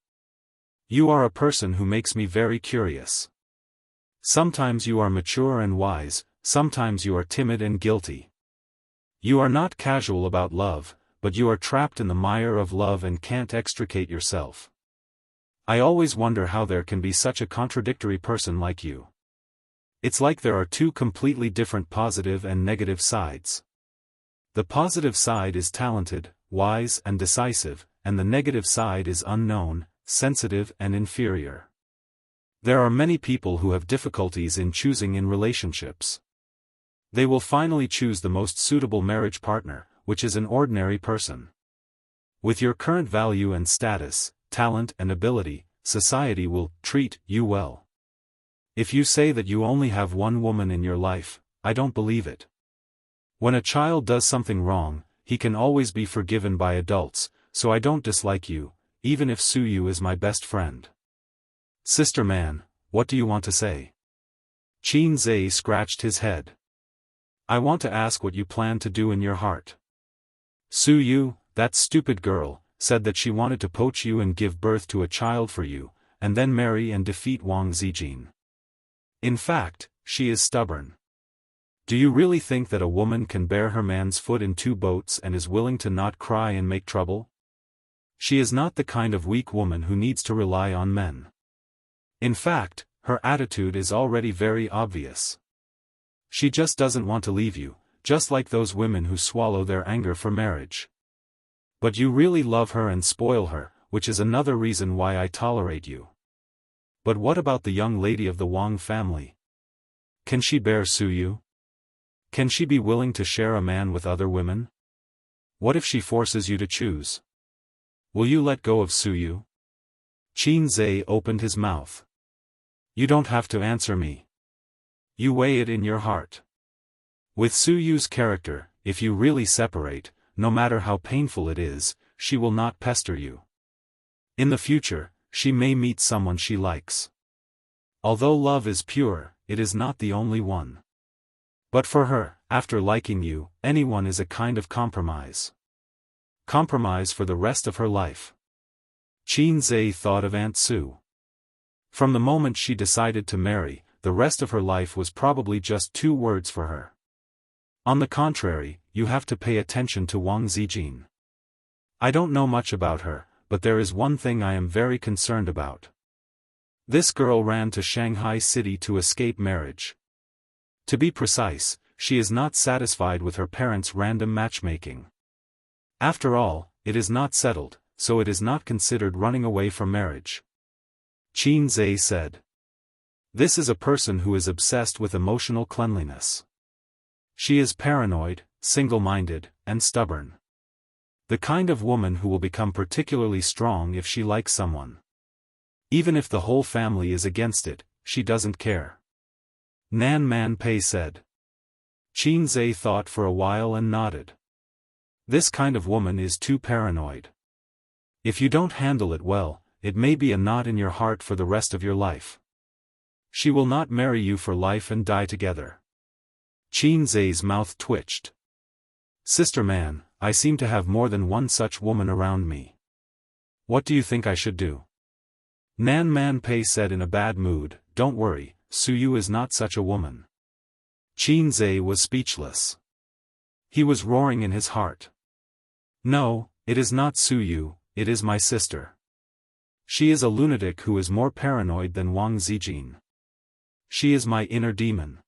You are a person who makes me very curious. Sometimes you are mature and wise, sometimes you are timid and guilty. You are not casual about love, but you are trapped in the mire of love and can't extricate yourself. I always wonder how there can be such a contradictory person like you. It's like there are two completely different positive and negative sides. The positive side is talented, wise and decisive, and the negative side is unknown, sensitive and inferior. There are many people who have difficulties in choosing in relationships. They will finally choose the most suitable marriage partner, which is an ordinary person. With your current value and status, talent and ability, society will treat you well. If you say that you only have one woman in your life, I don't believe it. When a child does something wrong, he can always be forgiven by adults, so I don't dislike you, even if Su Yu is my best friend. Sister man, what do you want to say? Qin Zhe scratched his head. I want to ask what you plan to do in your heart. Su Yu, that stupid girl, said that she wanted to poach you and give birth to a child for you, and then marry and defeat Wang Zijin. In fact, she is stubborn. Do you really think that a woman can bear her man's foot in two boats and is willing to not cry and make trouble? She is not the kind of weak woman who needs to rely on men. In fact, her attitude is already very obvious. She just doesn't want to leave you, just like those women who swallow their anger for marriage. But you really love her and spoil her, which is another reason why I tolerate you. But what about the young lady of the Wang family? Can she bear Su Yu? Can she be willing to share a man with other women? What if she forces you to choose? Will you let go of Su Yu? Qin Zhe opened his mouth. You don't have to answer me. You weigh it in your heart. With Su Yu's character, if you really separate, no matter how painful it is, she will not pester you. In the future, she may meet someone she likes. Although love is pure, it is not the only one. But for her, after liking you, anyone is a kind of compromise. Compromise for the rest of her life. Qin Zhe thought of Aunt Su. From the moment she decided to marry, the rest of her life was probably just 2 words for her. On the contrary, you have to pay attention to Wang Zijin. I don't know much about her, but there is one thing I am very concerned about. This girl ran to Shanghai City to escape marriage. To be precise, she is not satisfied with her parents' random matchmaking. After all, it is not settled, so it is not considered running away from marriage. Qin Zhe said. This is a person who is obsessed with emotional cleanliness. She is paranoid, single-minded, and stubborn. The kind of woman who will become particularly strong if she likes someone. Even if the whole family is against it, she doesn't care. Nan Man Pei said. Qin Zhe thought for a while and nodded. This kind of woman is too paranoid. If you don't handle it well, it may be a knot in your heart for the rest of your life. She will not marry you for life and die together. Qin Zhe's mouth twitched. Sister man, I seem to have more than one such woman around me. What do you think I should do? Nan Man Pei said in a bad mood, don't worry, Su Yu is not such a woman. Qin Zhe was speechless. He was roaring in his heart. No, it is not Su Yu, it is my sister. She is a lunatic who is more paranoid than Wang Zijin. She is my inner demon.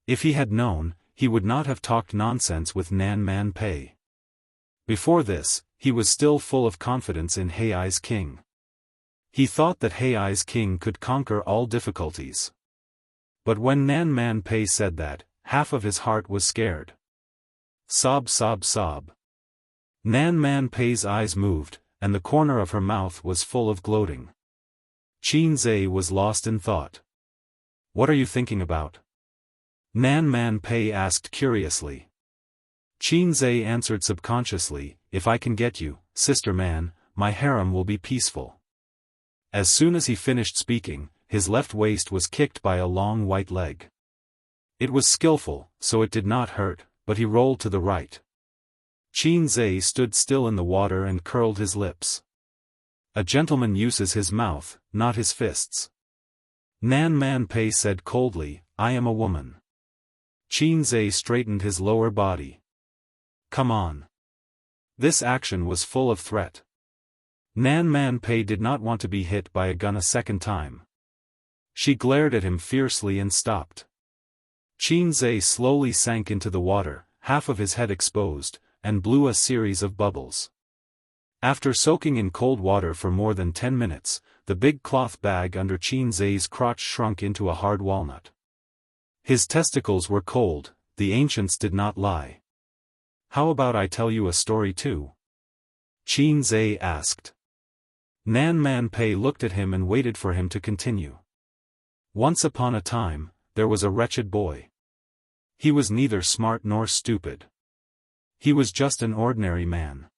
If he had known, he would not have talked nonsense with Nan Man Pei. Before this, he was still full of confidence in Hei's king. He thought that Hei's king could conquer all difficulties. But when Nan Man Pei said that, half of his heart was scared. Sob sob sob. Nan Man Pei's eyes moved, and the corner of her mouth was full of gloating. Qin Zhe was lost in thought. What are you thinking about? Nan Man Pei asked curiously. Qin Zhe answered subconsciously, if I can get you, sister man, my harem will be peaceful. As soon as he finished speaking, his left waist was kicked by a long white leg. It was skillful, so it did not hurt, but he rolled to the right. Qin Zhe stood still in the water and curled his lips. A gentleman uses his mouth, not his fists. Nan Man Pei said coldly, I am a woman. Qin Zhe straightened his lower body. Come on. This action was full of threat. Nan Man Pei did not want to be hit by a gun a second time. She glared at him fiercely and stopped. Qin Zhe slowly sank into the water, half of his head exposed, and blew a series of bubbles. After soaking in cold water for more than 10 minutes, the big cloth bag under Qin Zhe's crotch shrunk into a hard walnut. His testicles were cold, the ancients did not lie. How about I tell you a story too? Qin Zhe asked. Nan Man Pei looked at him and waited for him to continue. Once upon a time, there was a wretched boy. He was neither smart nor stupid. He was just an ordinary man.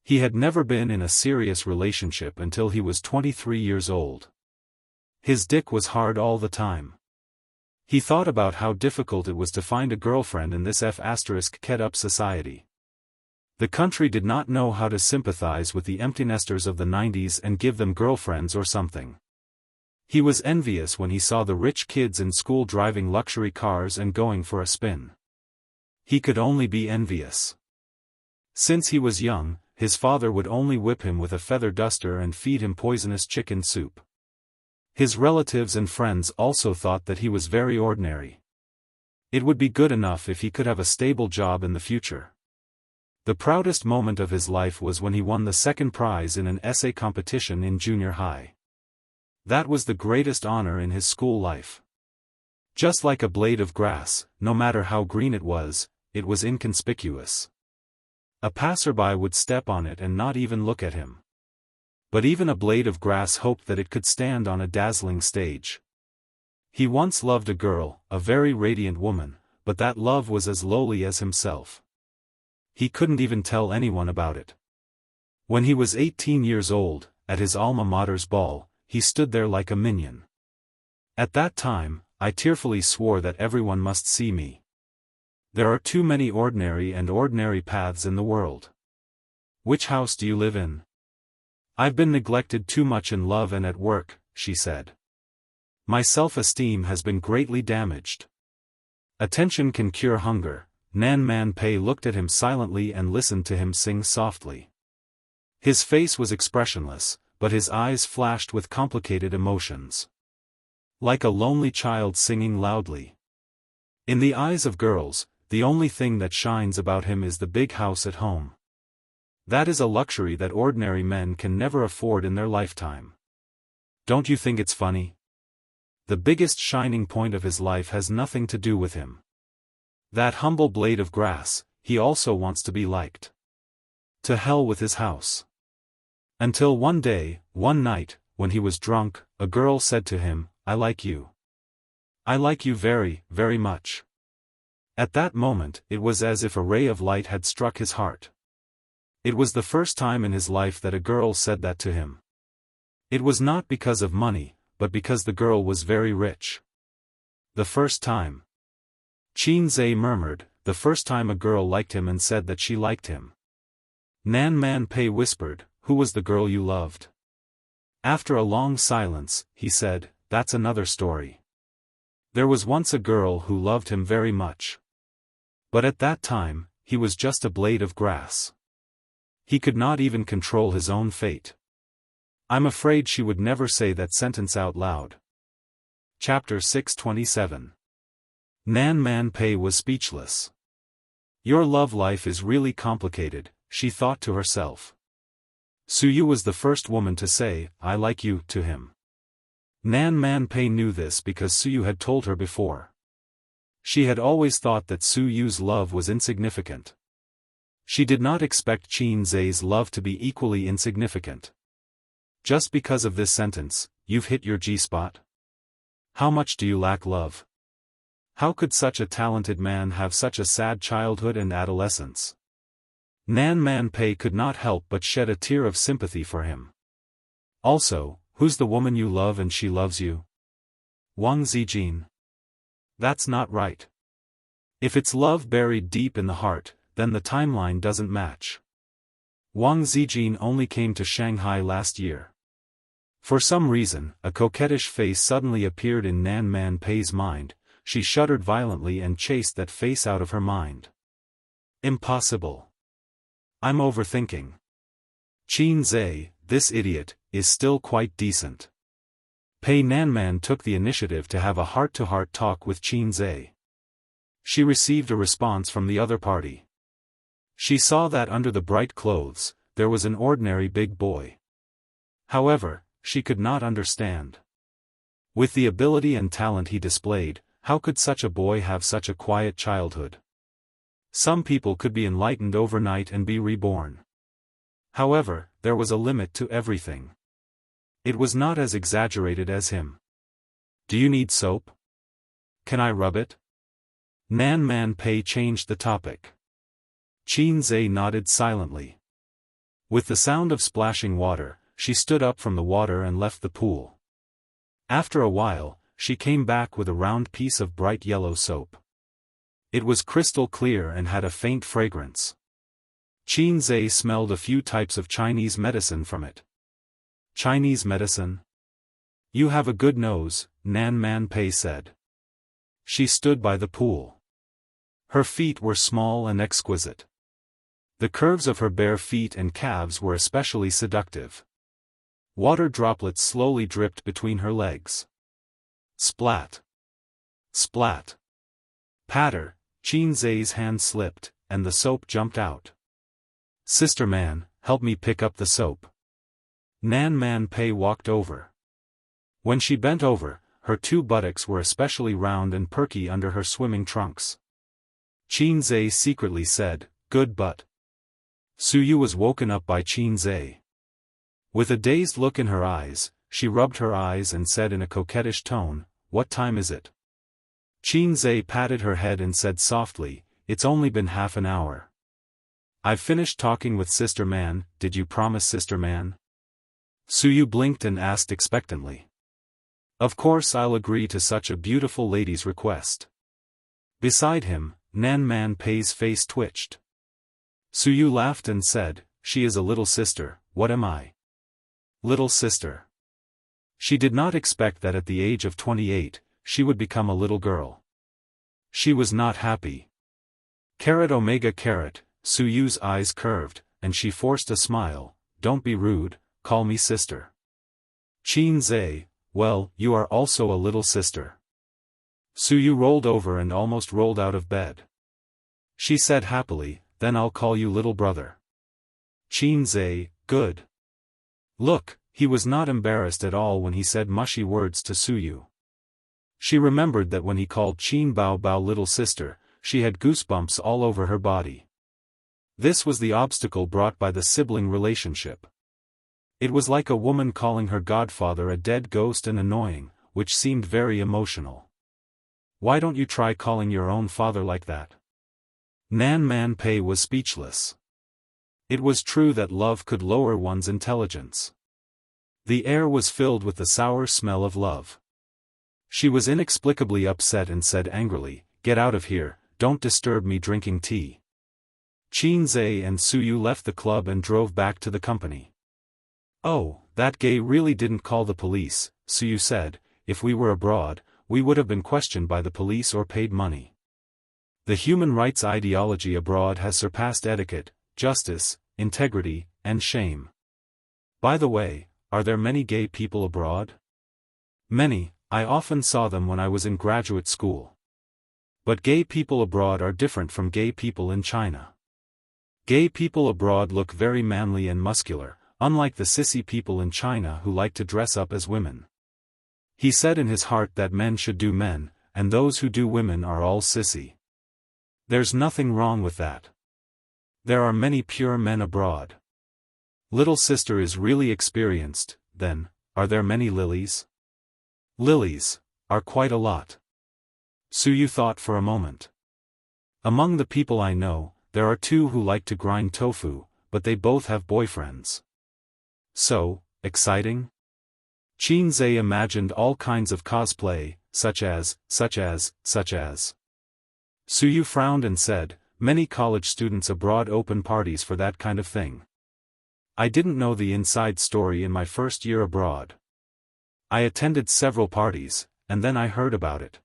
He had never been in a serious relationship until he was 23 years old. His dick was hard all the time. He thought about how difficult it was to find a girlfriend in this F***ed-up society. The country did not know how to sympathize with the empty nesters of the 90s and give them girlfriends or something. He was envious when he saw the rich kids in school driving luxury cars and going for a spin. He could only be envious. Since he was young, his father would only whip him with a feather duster and feed him poisonous chicken soup. His relatives and friends also thought that he was very ordinary. It would be good enough if he could have a stable job in the future. The proudest moment of his life was when he won the second prize in an essay competition in junior high. That was the greatest honor in his school life. Just like a blade of grass, no matter how green it was inconspicuous. A passerby would step on it and not even look at him. But even a blade of grass hoped that it could stand on a dazzling stage. He once loved a girl, a very radiant woman, but that love was as lowly as himself. He couldn't even tell anyone about it. When he was 18 years old, at his alma mater's ball, he stood there like a minion. At that time, I tearfully swore that everyone must see me. There are too many ordinary paths in the world. Which house do you live in? I've been neglected too much in love and at work, she said. My self-esteem has been greatly damaged. Attention can cure hunger. Nan Man Pei looked at him silently and listened to him sing softly. His face was expressionless, but his eyes flashed with complicated emotions. Like a lonely child singing loudly. In the eyes of girls, the only thing that shines about him is the big house at home. That is a luxury that ordinary men can never afford in their lifetime. Don't you think it's funny? The biggest shining point of his life has nothing to do with him. That humble blade of grass, he also wants to be liked. To hell with his house. Until one day, one night, when he was drunk, a girl said to him, "I like you. I like you very, very much." At that moment, it was as if a ray of light had struck his heart. It was the first time in his life that a girl said that to him. It was not because of money, but because the girl was very rich. The first time. Qin Zhe murmured, the first time a girl liked him and said that she liked him. Nan Man Pei whispered, "Who was the girl you loved?" After a long silence, he said, "That's another story. There was once a girl who loved him very much. But at that time, he was just a blade of grass. He could not even control his own fate." I'm afraid she would never say that sentence out loud. Chapter 627. Nan Man Pei was speechless. Your love life is really complicated, she thought to herself. Su Yu was the first woman to say, "I like you," to him. Nan Man Pei knew this because Su Yu had told her before. She had always thought that Su Yu's love was insignificant. She did not expect Qin Zhe's love to be equally insignificant. Just because of this sentence, you've hit your G-spot? How much do you lack love? How could such a talented man have such a sad childhood and adolescence? Nan Man Pei could not help but shed a tear of sympathy for him. Also, who's the woman you love and she loves you? Wang Zijin. That's not right. If it's love buried deep in the heart, then the timeline doesn't match. Wang Zijin only came to Shanghai last year. For some reason, a coquettish face suddenly appeared in Nan Man Pei's mind. She shuddered violently and chased that face out of her mind. Impossible. I'm overthinking. Qin Zhe, this idiot, is still quite decent. Pei Nanman took the initiative to have a heart-to-heart talk with Qin Zhe. She received a response from the other party. She saw that under the bright clothes, there was an ordinary big boy. However, she could not understand. With the ability and talent he displayed, how could such a boy have such a quiet childhood? Some people could be enlightened overnight and be reborn. However, there was a limit to everything. It was not as exaggerated as him. Do you need soap? Can I rub it? Nan Man Pei changed the topic. Qin Zhe nodded silently. With the sound of splashing water, she stood up from the water and left the pool. After a while, she came back with a round piece of bright yellow soap. It was crystal clear and had a faint fragrance. Qin Zhe smelled a few types of Chinese medicine from it. Chinese medicine? You have a good nose, Nan Man Pei said. She stood by the pool. Her feet were small and exquisite. The curves of her bare feet and calves were especially seductive. Water droplets slowly dripped between her legs. Splat. Splat. Patter, Qin Zhe's hand slipped, and the soap jumped out. Sister Man, help me pick up the soap. Nan Man Pei walked over. When she bent over, her two buttocks were especially round and perky under her swimming trunks. Qin Zhe secretly said, "Good butt." Su Yu was woken up by Qin Zhe. With a dazed look in her eyes, she rubbed her eyes and said in a coquettish tone, "What time is it?" Qin Zhe patted her head and said softly, "It's only been half an hour. I've finished talking with Sister Man. Did you promise Sister Man?" Su Yu blinked and asked expectantly. "Of course I'll agree to such a beautiful lady's request." Beside him, Nan Man Pei's face twitched. Su Yu laughed and said, "She is a little sister, what am I? Little sister." She did not expect that at the age of 28, she would become a little girl. She was not happy. Carat Omega Carat, Su Yu's eyes curved, and she forced a smile. "Don't be rude, call me sister." Qin Zhe, "Well, you are also a little sister." Su Yu rolled over and almost rolled out of bed. She said happily, "Then I'll call you little brother." Qin Zhe, "Good." Look, he was not embarrassed at all when he said mushy words to Su Yu. She remembered that when he called Qin Bao Bao little sister, she had goosebumps all over her body. This was the obstacle brought by the sibling relationship. It was like a woman calling her godfather a dead ghost and annoying, which seemed very emotional. Why don't you try calling your own father like that? Nan Man Pei was speechless. It was true that love could lower one's intelligence. The air was filled with the sour smell of love. She was inexplicably upset and said angrily, "Get out of here, don't disturb me drinking tea." Qin Zhe and Suyu left the club and drove back to the company. "Oh, that gay really didn't call the police," Suyu said. "If we were abroad, we would have been questioned by the police or paid money. The human rights ideology abroad has surpassed etiquette, justice, integrity, and shame. By the way, are there many gay people abroad?" "Many, I often saw them when I was in graduate school. But gay people abroad are different from gay people in China. Gay people abroad look very manly and muscular, unlike the sissy people in China who like to dress up as women." He said in his heart that men should do men, and those who do women are all sissy. There's nothing wrong with that. There are many pure men abroad. Little sister is really experienced, then, are there many lilies? Lilies are quite a lot. Suyu thought for a moment. Among the people I know, there are 2 who like to grind tofu, but they both have boyfriends. So, exciting? Qin Zhe imagined all kinds of cosplay, such as. Suyu frowned and said, "Many college students abroad open parties for that kind of thing. I didn't know the inside story in my first year abroad. I attended several parties, and then I heard about it.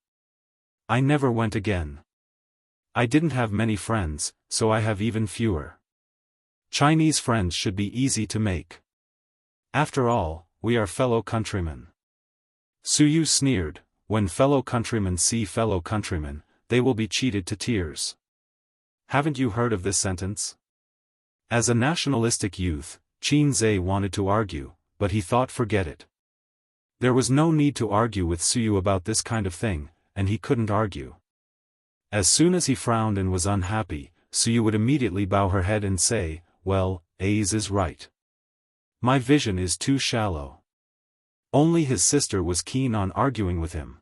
I never went again. I didn't have many friends, so I have even fewer. Chinese friends should be easy to make. After all, we are fellow countrymen." Suyu sneered, "When fellow countrymen see fellow countrymen, they will be cheated to tears." Haven't you heard of this sentence? As a nationalistic youth, Qin Zhe wanted to argue, but he thought forget it. There was no need to argue with Suyu about this kind of thing, and he couldn't argue. As soon as he frowned and was unhappy, Suyu would immediately bow her head and say, "Well, A's is right. My vision is too shallow." Only his sister was keen on arguing with him.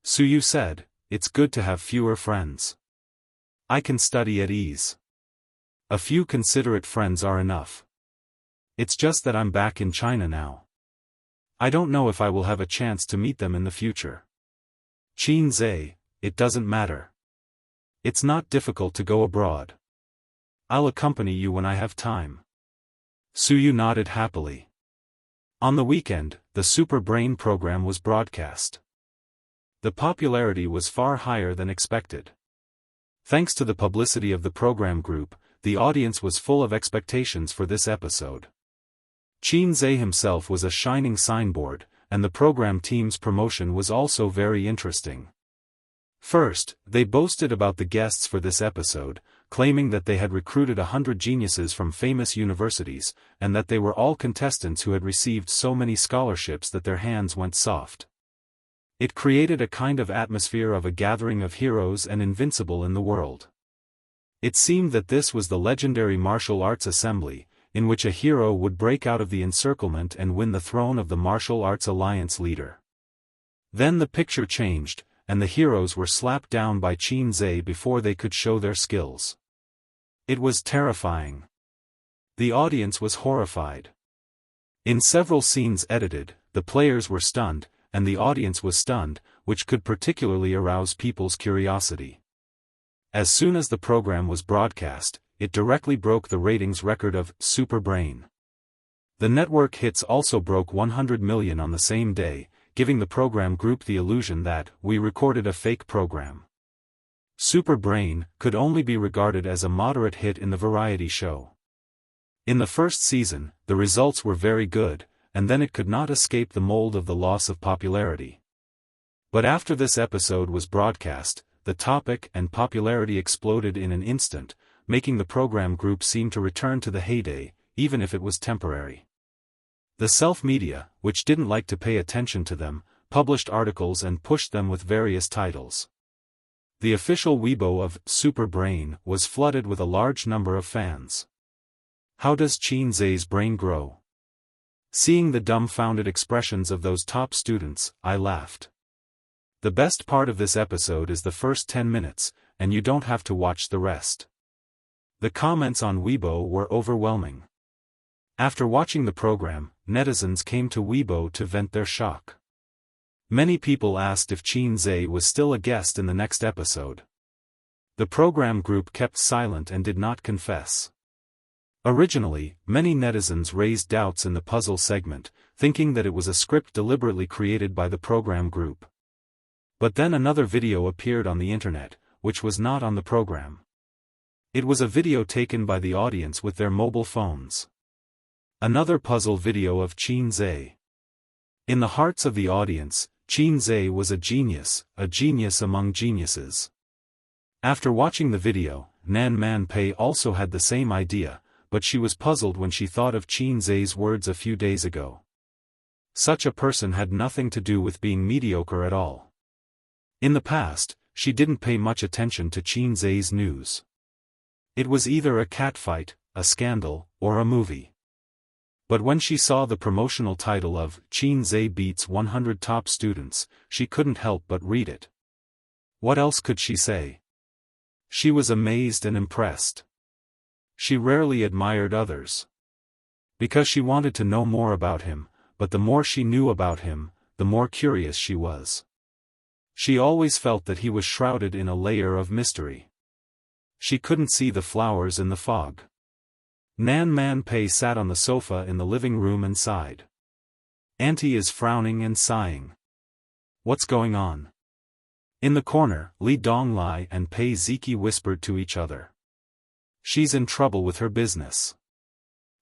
Suyu said, "It's good to have fewer friends. I can study at ease. A few considerate friends are enough. It's just that I'm back in China now. I don't know if I will have a chance to meet them in the future." Qin Zhe, "It doesn't matter. It's not difficult to go abroad. I'll accompany you when I have time." Suyu nodded happily. On the weekend, the Super Brain program was broadcast. The popularity was far higher than expected. Thanks to the publicity of the program group, the audience was full of expectations for this episode. Qin Zhe himself was a shining signboard, and the program team's promotion was also very interesting. First, they boasted about the guests for this episode, claiming that they had recruited 100 geniuses from famous universities, and that they were all contestants who had received so many scholarships that their hands went soft. It created a kind of atmosphere of a gathering of heroes and invincible in the world. It seemed that this was the legendary martial arts assembly, in which a hero would break out of the encirclement and win the throne of the Martial Arts Alliance leader. Then the picture changed, and the heroes were slapped down by Qin Zhe before they could show their skills. It was terrifying. The audience was horrified. In several scenes edited, the players were stunned, and the audience was stunned, which could particularly arouse people's curiosity. As soon as the program was broadcast, it directly broke the ratings record of Super Brain. The network hits also broke 100 million on the same day, giving the program group the illusion that we recorded a fake program. Super Brain could only be regarded as a moderate hit in the variety show. In the first season, the results were very good, and then it could not escape the mold of the loss of popularity. But after this episode was broadcast, the topic and popularity exploded in an instant, making the program group seem to return to the heyday, even if it was temporary. The self-media, which didn't like to pay attention to them, published articles and pushed them with various titles. The official Weibo of Super Brain was flooded with a large number of fans. How does Qin Zai's brain grow? Seeing the dumbfounded expressions of those top students, I laughed. The best part of this episode is the first 10 minutes, and you don't have to watch the rest. The comments on Weibo were overwhelming. After watching the program, netizens came to Weibo to vent their shock. Many people asked if Qin Zai was still a guest in the next episode. The program group kept silent and did not confess. Originally, many netizens raised doubts in the puzzle segment, thinking that it was a script deliberately created by the program group. But then another video appeared on the internet, which was not on the program. It was a video taken by the audience with their mobile phones. Another puzzle video of Qin Zai. In the hearts of the audience, Qin Zai was a genius among geniuses. After watching the video, Nan Man Pei also had the same idea, but she was puzzled when she thought of Qin Zai's words a few days ago. Such a person had nothing to do with being mediocre at all. In the past, she didn't pay much attention to Qin Zai's news. It was either a catfight, a scandal, or a movie. But when she saw the promotional title of Qin Zai Beats 100 Top Students, she couldn't help but read it. What else could she say? She was amazed and impressed. She rarely admired others. Because she wanted to know more about him, but the more she knew about him, the more curious she was. She always felt that he was shrouded in a layer of mystery. She couldn't see the flowers in the fog. Nan Man Pei sat on the sofa in the living room and sighed. Auntie is frowning and sighing. What's going on? In the corner, Li Donglai and Pei Ziki whispered to each other. She's in trouble with her business.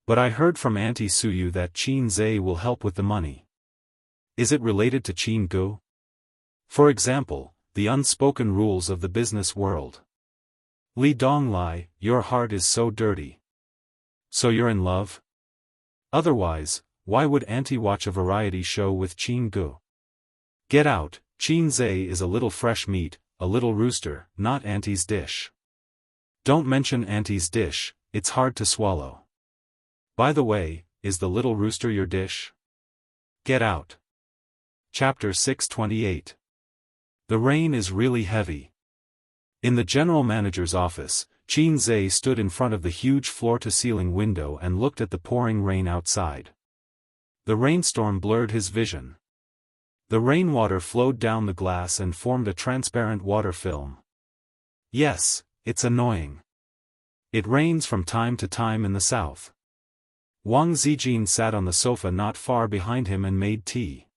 But I heard from Auntie Suyu that Qin Zai will help with the money. Is it related to Qin Gu? For example, the unspoken rules of the business world. Li Donglai, your heart is so dirty. So you're in love? Otherwise, why would Auntie watch a variety show with Qin Gu? Get out, Qin Zai is a little fresh meat, a little rooster, not Auntie's dish. Don't mention Auntie's dish, it's hard to swallow. By the way, is the little rooster your dish? Get out. Chapter 628. The rain is really heavy. In the general manager's office, Qin Zai stood in front of the huge floor-to-ceiling window and looked at the pouring rain outside. The rainstorm blurred his vision. The rainwater flowed down the glass and formed a transparent water film. Yes, it's annoying. It rains from time to time in the south. Wang Zijin sat on the sofa not far behind him and made tea.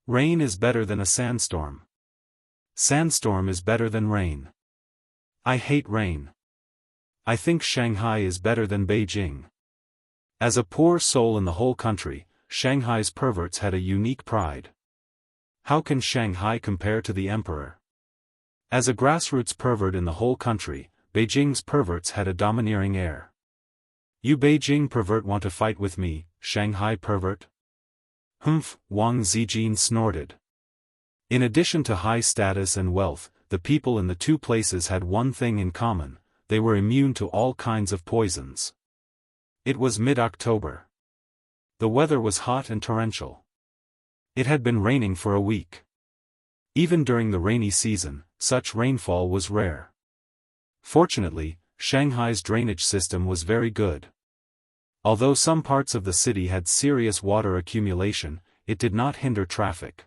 Rain is better than a sandstorm. Sandstorm is better than rain. I hate rain. I think Shanghai is better than Beijing. As a poor soul in the whole country, Shanghai's perverts had a unique pride. How can Shanghai compare to the emperor? As a grassroots pervert in the whole country, Beijing's perverts had a domineering air. You Beijing pervert want to fight with me, Shanghai pervert? Humph, Wang Zijin snorted. In addition to high status and wealth, the people in the two places had one thing in common: they were immune to all kinds of poisons. It was mid-October. The weather was hot and torrential. It had been raining for a week. Even during the rainy season, such rainfall was rare. Fortunately, Shanghai's drainage system was very good. Although some parts of the city had serious water accumulation, it did not hinder traffic.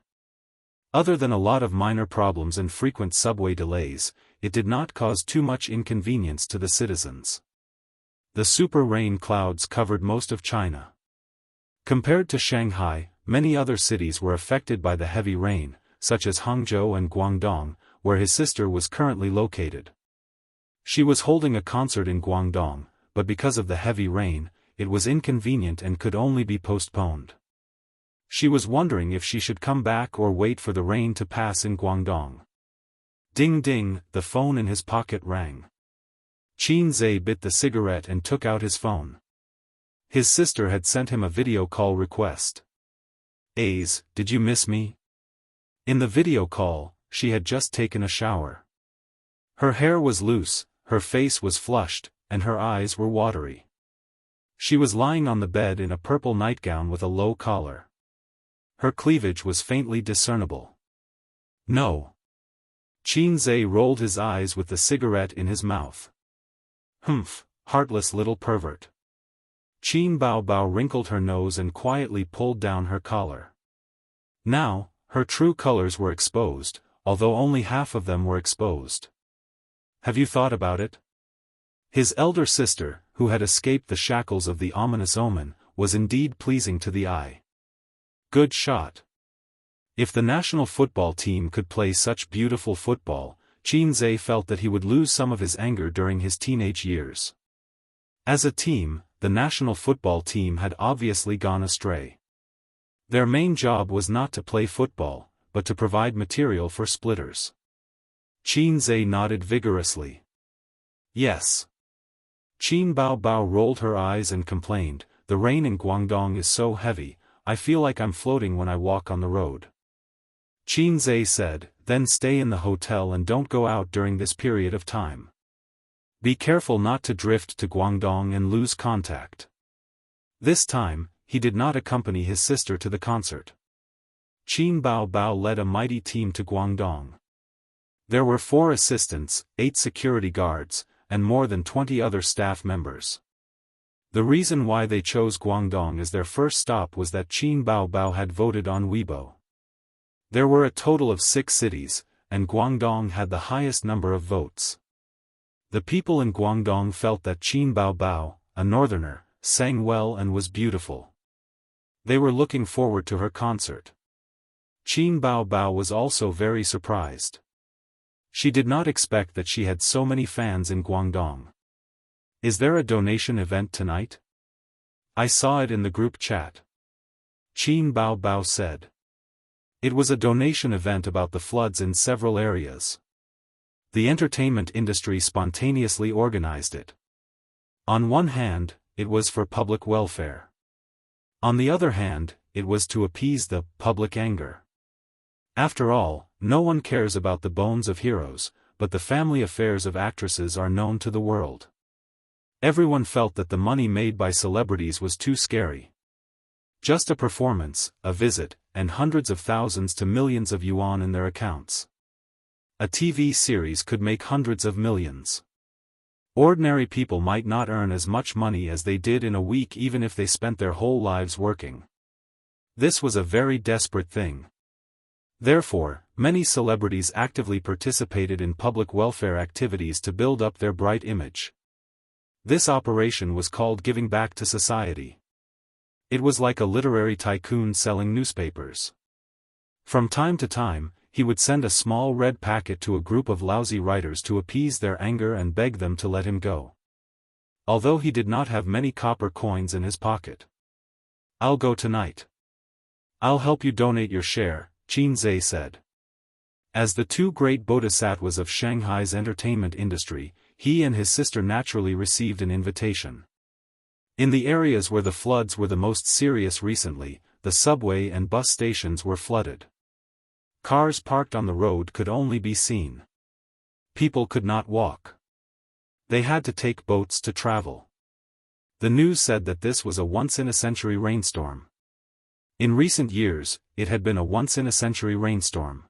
Other than a lot of minor problems and frequent subway delays, it did not cause too much inconvenience to the citizens. The super rain clouds covered most of China. Compared to Shanghai, many other cities were affected by the heavy rain, such as Hangzhou and Guangdong, where his sister was currently located. She was holding a concert in Guangdong, but because of the heavy rain, it was inconvenient and could only be postponed. She was wondering if she should come back or wait for the rain to pass in Guangdong. Ding ding, the phone in his pocket rang. Qin Zai bit the cigarette and took out his phone. His sister had sent him a video call request. "Aze, did you miss me?" In the video call, she had just taken a shower. Her hair was loose, her face was flushed, and her eyes were watery. She was lying on the bed in a purple nightgown with a low collar. Her cleavage was faintly discernible. No. Qin Zhe rolled his eyes with the cigarette in his mouth. Humph, heartless little pervert. Qin Bao wrinkled her nose and quietly pulled down her collar. Now, her true colors were exposed, although only half of them were exposed. Have you thought about it? His elder sister, who had escaped the shackles of the ominous omen, was indeed pleasing to the eye. Good shot. If the national football team could play such beautiful football, Qin Zhe felt that he would lose some of his anger during his teenage years. As a team, the national football team had obviously gone astray. Their main job was not to play football, but to provide material for splitters. Qin Zhe nodded vigorously. Yes. Qin Bao rolled her eyes and complained, the rain in Guangdong is so heavy, I feel like I'm floating when I walk on the road. Qin Zhe said, then stay in the hotel and don't go out during this period of time. Be careful not to drift to Guangdong and lose contact. This time, he did not accompany his sister to the concert. Qin Bao led a mighty team to Guangdong. There were 4 assistants, 8 security guards, and more than 20 other staff members. The reason why they chose Guangdong as their first stop was that Qin Bao had voted on Weibo. There were a total of 6 cities, and Guangdong had the highest number of votes. The people in Guangdong felt that Qin Bao, a northerner, sang well and was beautiful. They were looking forward to her concert. Qin Bao was also very surprised. She did not expect that she had so many fans in Guangdong. Is there a donation event tonight? I saw it in the group chat. Qin Bao said. It was a donation event about the floods in several areas. The entertainment industry spontaneously organized it. On one hand, it was for public welfare. On the other hand, it was to appease the public anger. After all, no one cares about the bones of heroes, but the family affairs of actresses are known to the world. Everyone felt that the money made by celebrities was too scary. Just a performance, a visit, and hundreds of thousands to millions of yuan in their accounts. A TV series could make hundreds of millions. Ordinary people might not earn as much money as they did in a week even if they spent their whole lives working. This was a very desperate thing. Therefore, many celebrities actively participated in public welfare activities to build up their bright image. This operation was called giving back to society. It was like a literary tycoon selling newspapers. From time to time, he would send a small red packet to a group of lousy writers to appease their anger and beg them to let him go. Although he did not have many copper coins in his pocket. I'll go tonight. I'll help you donate your share, Qin Zhe said. As the 2 great bodhisattvas of Shanghai's entertainment industry, he and his sister naturally received an invitation. In the areas where the floods were the most serious recently, the subway and bus stations were flooded. Cars parked on the road could only be seen. People could not walk. They had to take boats to travel. The news said that this was a once-in-a-century rainstorm. In recent years, it had been a once-in-a-century rainstorm.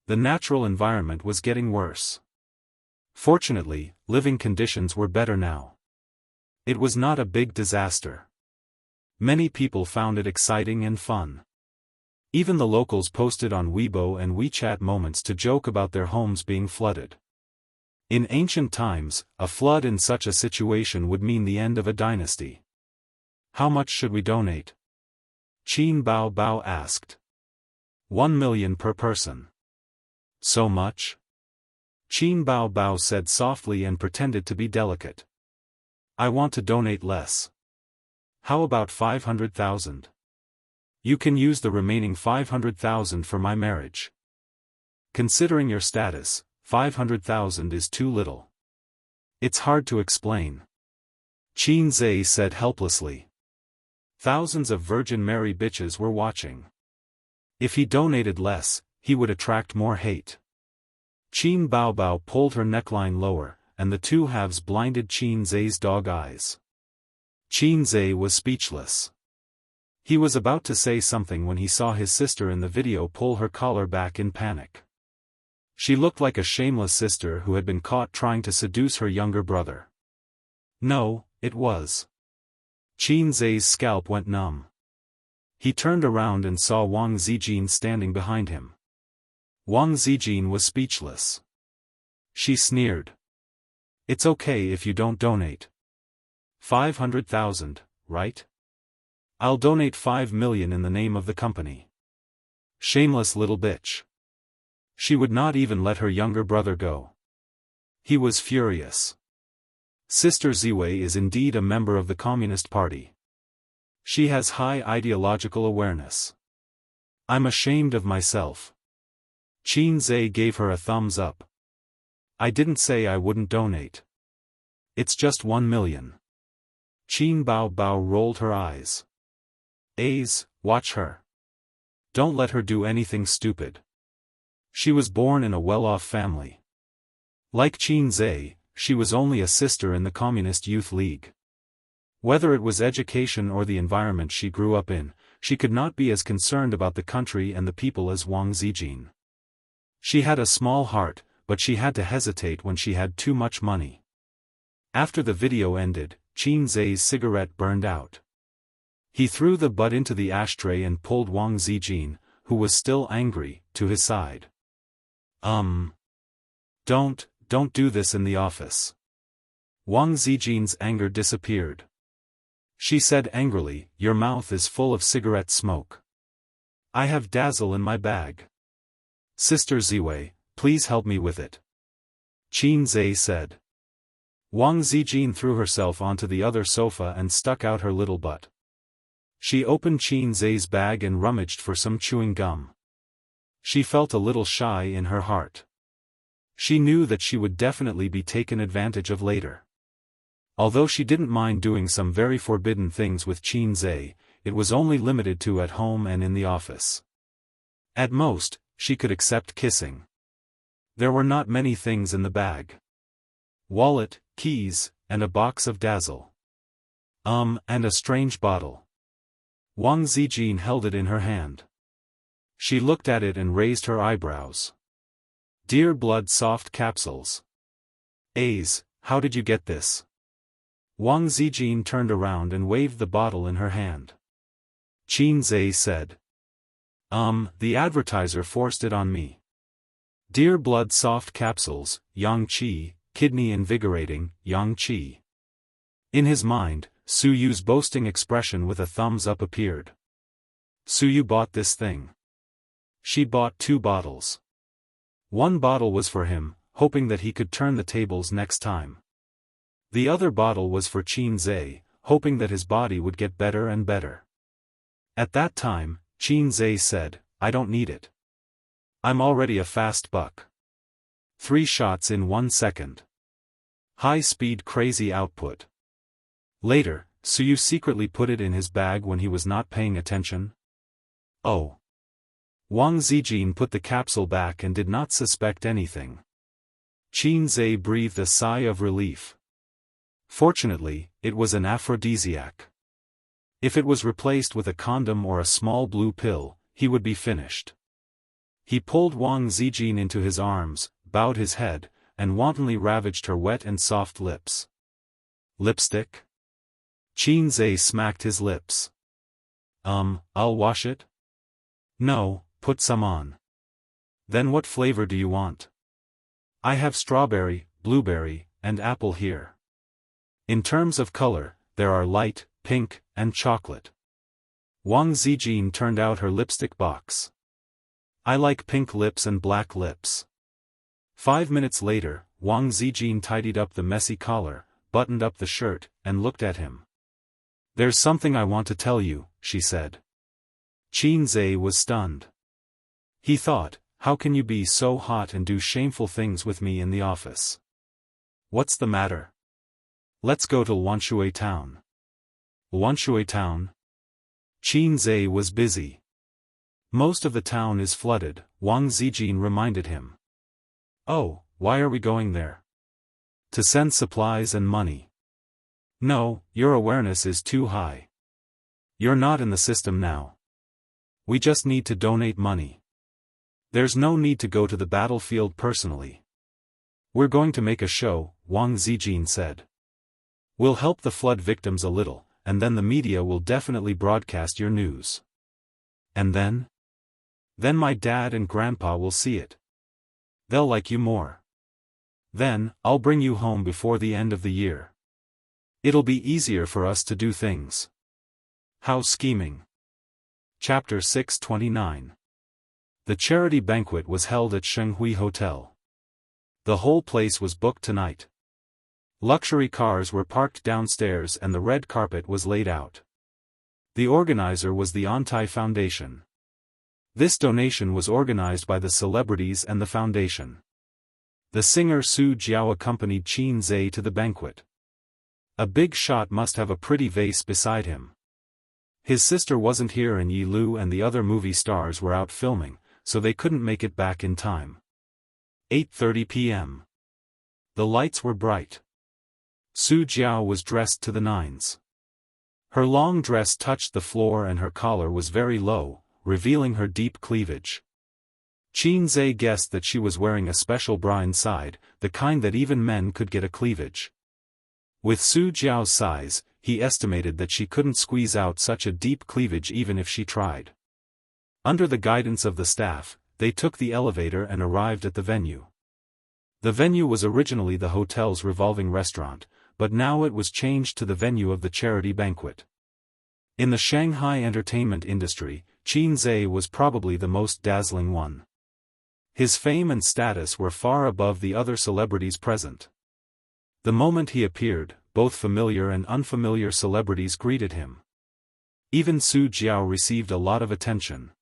The natural environment was getting worse. Fortunately, living conditions were better now. It was not a big disaster. Many people found it exciting and fun. Even the locals posted on Weibo and WeChat moments to joke about their homes being flooded. In ancient times, a flood in such a situation would mean the end of a dynasty. How much should we donate? Qin Bao asked. 1 million per person. So much? Qin Bao said softly and pretended to be delicate. I want to donate less. How about 500,000? You can use the remaining 500,000 for my marriage. Considering your status, 500,000 is too little. It's hard to explain. Qin Zhe said helplessly. Thousands of Virgin Mary bitches were watching. If he donated less, he would attract more hate. Qin Baobao pulled her neckline lower, and the two halves blinded Qin Zai's dog eyes. Qin Zai was speechless. He was about to say something when he saw his sister in the video pull her collar back in panic. She looked like a shameless sister who had been caught trying to seduce her younger brother. No, it was. Qin Zai's scalp went numb. He turned around and saw Wang Zijin standing behind him. Wang Zijin was speechless. She sneered. "It's okay if you don't donate. 500,000, right? I'll donate 5 million in the name of the company." Shameless little bitch. She would not even let her younger brother go. He was furious. Sister Ziwei is indeed a member of the Communist Party. She has high ideological awareness. I'm ashamed of myself. Qin Zai gave her a thumbs up. I didn't say I wouldn't donate. It's just 1 million. Qin Baobao rolled her eyes. Watch her. Don't let her do anything stupid. She was born in a well-off family. Like Qin Zai, she was only a sister in the Communist Youth League. Whether it was education or the environment she grew up in, she could not be as concerned about the country and the people as Wang Zijin. She had a small heart, but she had to hesitate when she had too much money. After the video ended, Qin Zai's cigarette burned out. He threw the butt into the ashtray and pulled Wang Zijin, who was still angry, to his side. Don't do this in the office. Wang Zijin's anger disappeared. She said angrily, "Your mouth is full of cigarette smoke. I have Dazzle in my bag. Sister Ziwei, please help me with it." Qin Zai said. Wang Zijin threw herself onto the other sofa and stuck out her little butt. She opened Qin Zai's bag and rummaged for some chewing gum. She felt a little shy in her heart. She knew that she would definitely be taken advantage of later. Although she didn't mind doing some very forbidden things with Qin Zai, it was only limited to at home and in the office. At most, she could accept kissing. There were not many things in the bag. Wallet, keys, and a box of Dazzle. And a strange bottle. Wang Zijin held it in her hand. She looked at it and raised her eyebrows. Dear Blood soft capsules. How did you get this? Wang Zijin turned around and waved the bottle in her hand. Qin Zai said. The advertiser forced it on me. Dear Blood soft capsules, Yang Qi, kidney invigorating, Yang Qi. In his mind, Su Yu's boasting expression with a thumbs up appeared. Su Yu bought this thing. She bought 2 bottles. One bottle was for him, hoping that he could turn the tables next time. The other bottle was for Qin Zai, hoping that his body would get better and better. At that time, Qin Zai said, I don't need it. I'm already a fast buck. 3 shots in 1 second. High-speed crazy output. Later, Su Yu secretly put it in his bag when he was not paying attention. Oh. Wang Zijin put the capsule back and did not suspect anything. Qin Zai breathed a sigh of relief. Fortunately, it was an aphrodisiac. If it was replaced with a condom or a small blue pill, he would be finished. He pulled Wang Zijin into his arms, bowed his head, and wantonly ravaged her wet and soft lips. Lipstick? Qin Zai smacked his lips. I'll wash it? No, put some on. Then what flavor do you want? I have strawberry, blueberry, and apple here. In terms of color, there are light, pink, and chocolate. Wang Zijin turned out her lipstick box. I like pink lips and black lips. 5 minutes later, Wang Zijin tidied up the messy collar, buttoned up the shirt, and looked at him. There's something I want to tell you, she said. Qin Zai was stunned. He thought, how can you be so hot and do shameful things with me in the office? What's the matter? Let's go to Wanshui town. Wanshui town? Qin Zai was busy. Most of the town is flooded, Wang Zijin reminded him. Oh, why are we going there? To send supplies and money. No, your awareness is too high. You're not in the system now. We just need to donate money. There's no need to go to the battlefield personally. We're going to make a show, Wang Zijin said. We'll help the flood victims a little, and then the media will definitely broadcast your news. And then? Then my dad and grandpa will see it. They'll like you more. Then, I'll bring you home before the end of the year. It'll be easier for us to do things. How scheming. Chapter 629. The charity banquet was held at Shenghui Hotel. The whole place was booked tonight. Luxury cars were parked downstairs and the red carpet was laid out. The organizer was the Antai Foundation. This donation was organized by the celebrities and the foundation. The singer Su Jiao accompanied Qin Zhe to the banquet. A big shot must have a pretty vase beside him. His sister wasn't here and Yi Lu and the other movie stars were out filming, so they couldn't make it back in time. 8:30 p.m. The lights were bright. Su Jiao was dressed to the nines. Her long dress touched the floor and her collar was very low, revealing her deep cleavage. Qin Zhe guessed that she was wearing a special bra inside, the kind that even men could get a cleavage. With Su Jiao's size, he estimated that she couldn't squeeze out such a deep cleavage even if she tried. Under the guidance of the staff, they took the elevator and arrived at the venue. The venue was originally the hotel's revolving restaurant, but now it was changed to the venue of the charity banquet. In the Shanghai entertainment industry, Qin Zhe was probably the most dazzling one. His fame and status were far above the other celebrities present. The moment he appeared, both familiar and unfamiliar celebrities greeted him. Even Su Jiao received a lot of attention.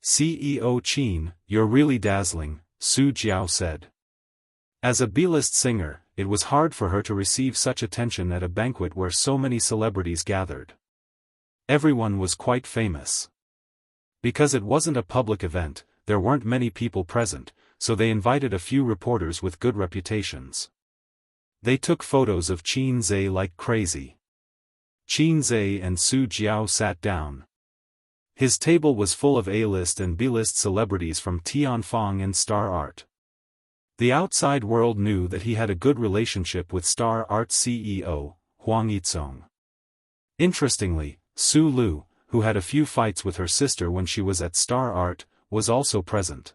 CEO Qin, you're really dazzling, Su Jiao said. As a B-list singer, it was hard for her to receive such attention at a banquet where so many celebrities gathered. Everyone was quite famous. Because it wasn't a public event, there weren't many people present, so they invited a few reporters with good reputations. They took photos of Qin Zhe like crazy. Qin Zhe and Su Jiao sat down. His table was full of A-list and B-list celebrities from Tianfang and Star Art. The outside world knew that he had a good relationship with Star Art's CEO, Huang Yizong. Interestingly, Su Lu, who had a few fights with her sister when she was at Star Art, was also present.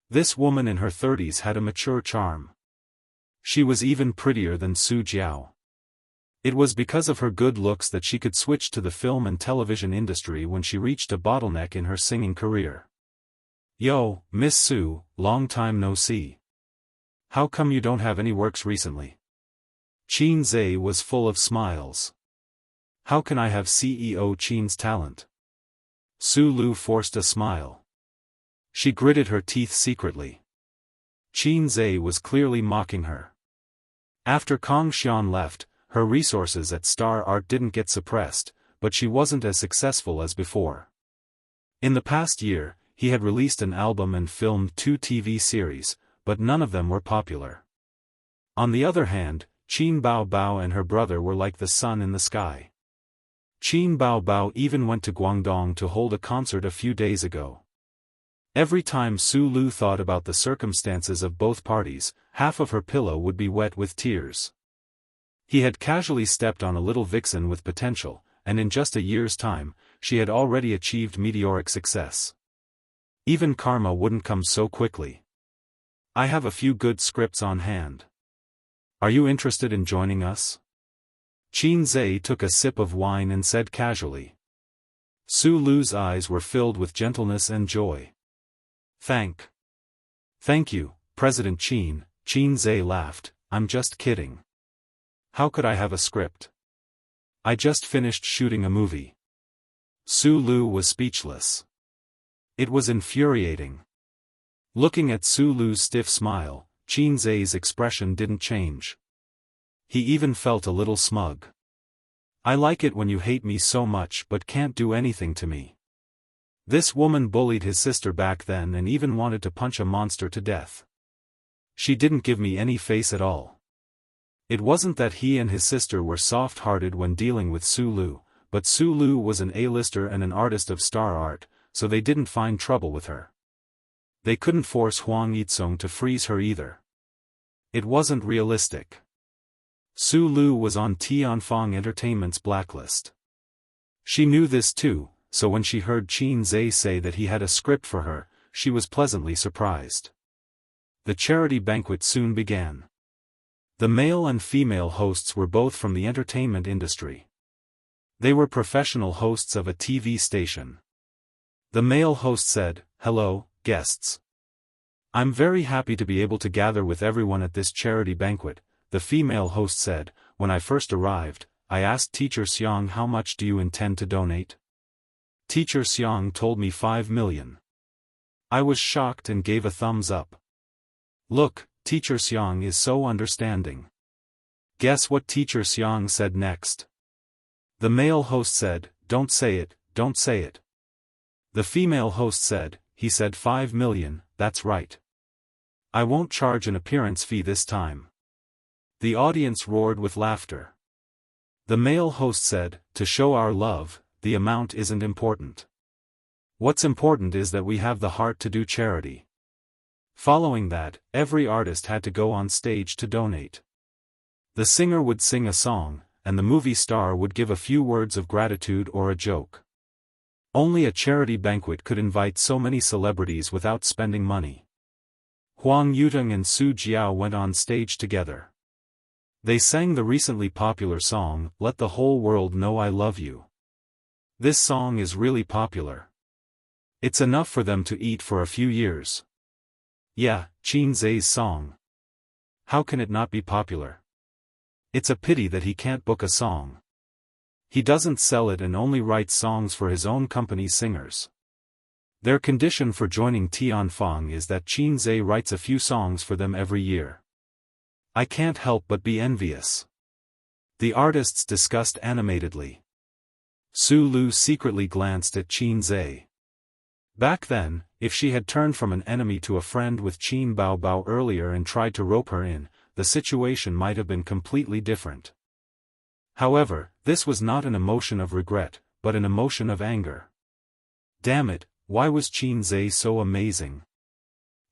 This woman in her 30s had a mature charm. She was even prettier than Su Jiao. It was because of her good looks that she could switch to the film and television industry when she reached a bottleneck in her singing career. Yo, Miss Su, long time no see. How come you don't have any works recently? Qin Zhe was full of smiles. How can I have CEO Qin's talent? Su Lu forced a smile. She gritted her teeth secretly. Qin Zhe was clearly mocking her. After Kong Xian left, her resources at Star Art didn't get suppressed, but she wasn't as successful as before. In the past year, he had released an album and filmed 2 TV series, but none of them were popular. On the other hand, Qin Bao Bao and her brother were like the sun in the sky. Qin Bao Bao even went to Guangdong to hold a concert a few days ago. Every time Su Lu thought about the circumstances of both parties, half of her pillow would be wet with tears. He had casually stepped on a little vixen with potential, and in just a year's time, she had already achieved meteoric success. Even karma wouldn't come so quickly. I have a few good scripts on hand. Are you interested in joining us? Qin Zhe took a sip of wine and said casually. Su Lu's eyes were filled with gentleness and joy. Thank you, President Qin, Qin Zhe laughed, I'm just kidding. How could I have a script? I just finished shooting a movie. Su Lu was speechless. It was infuriating. Looking at Su Lu's stiff smile, Qin Zhe's expression didn't change. He even felt a little smug. I like it when you hate me so much but can't do anything to me. This woman bullied his sister back then and even wanted to punch a monster to death. She didn't give me any face at all. It wasn't that he and his sister were soft-hearted when dealing with Su Lu, but Su Lu was an A-lister and an artist of star art, so they didn't find trouble with her. They couldn't force Huang Yizong to freeze her either. It wasn't realistic. Su Lu was on Tianfeng Entertainment's blacklist. She knew this too, so when she heard Qin Zhe say that he had a script for her, she was pleasantly surprised. The charity banquet soon began. The male and female hosts were both from the entertainment industry. They were professional hosts of a TV station. The male host said, "Hello, guests. I'm very happy to be able to gather with everyone at this charity banquet." The female host said, "When I first arrived, I asked Teacher Xiang how much do you intend to donate? Teacher Xiang told me 5 million. I was shocked and gave a thumbs up. Look, Teacher Xiang is so understanding." Guess what Teacher Xiang said next? The male host said, "Don't say it, don't say it." The female host said, "He said 5 million, that's right. I won't charge an appearance fee this time." The audience roared with laughter. The male host said, "To show our love, the amount isn't important. What's important is that we have the heart to do charity." Following that, every artist had to go on stage to donate. The singer would sing a song, and the movie star would give a few words of gratitude or a joke. Only a charity banquet could invite so many celebrities without spending money. Huang Yutong and Su Jiao went on stage together. They sang the recently popular song, "Let the Whole World Know I Love You." This song is really popular. It's enough for them to eat for a few years. Yeah, Qin Zhe's song. How can it not be popular? It's a pity that he can't book a song. He doesn't sell it and only writes songs for his own company's singers. Their condition for joining Tianfeng is that Qin Zhe writes a few songs for them every year. I can't help but be envious. The artists discussed animatedly. Su Lu secretly glanced at Qin Zhe. Back then, if she had turned from an enemy to a friend with Qin Bao Bao earlier and tried to rope her in, the situation might have been completely different. However, this was not an emotion of regret, but an emotion of anger. Damn it, why was Qin Zhe so amazing?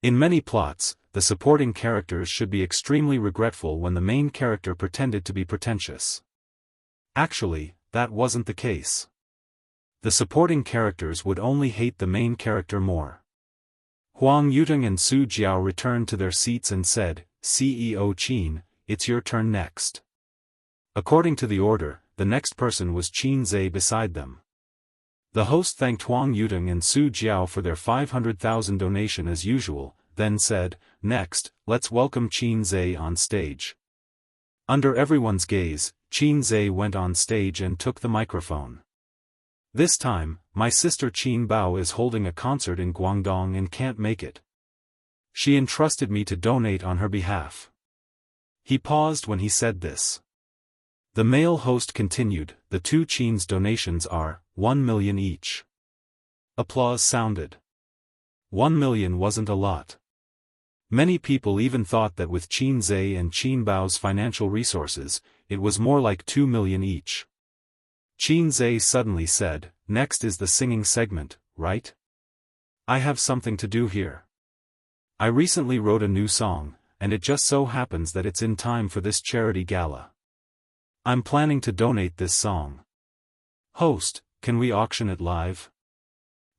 In many plots, the supporting characters should be extremely regretful when the main character pretended to be pretentious. Actually, that wasn't the case. The supporting characters would only hate the main character more. Huang Yutong and Su Jiao returned to their seats and said, "CEO Qin, it's your turn next." According to the order, the next person was Qin Zhe beside them. The host thanked Huang Yutong and Su Jiao for their 500,000 donation as usual, then said, "Next, let's welcome Qin Zhe on stage." Under everyone's gaze, Qin Zhe went on stage and took the microphone. "This time, my sister Qin Bao is holding a concert in Guangdong and can't make it. She entrusted me to donate on her behalf." He paused when he said this. The male host continued, "The two Qin's donations are 1 million each." Applause sounded. 1 million wasn't a lot. Many people even thought that with Qin Zhe and Qin Bao's financial resources, it was more like 2 million each. Qin Zhe suddenly said, "Next is the singing segment, right? I have something to do here. I recently wrote a new song, and it just so happens that it's in time for this charity gala. I'm planning to donate this song. Host, can we auction it live?"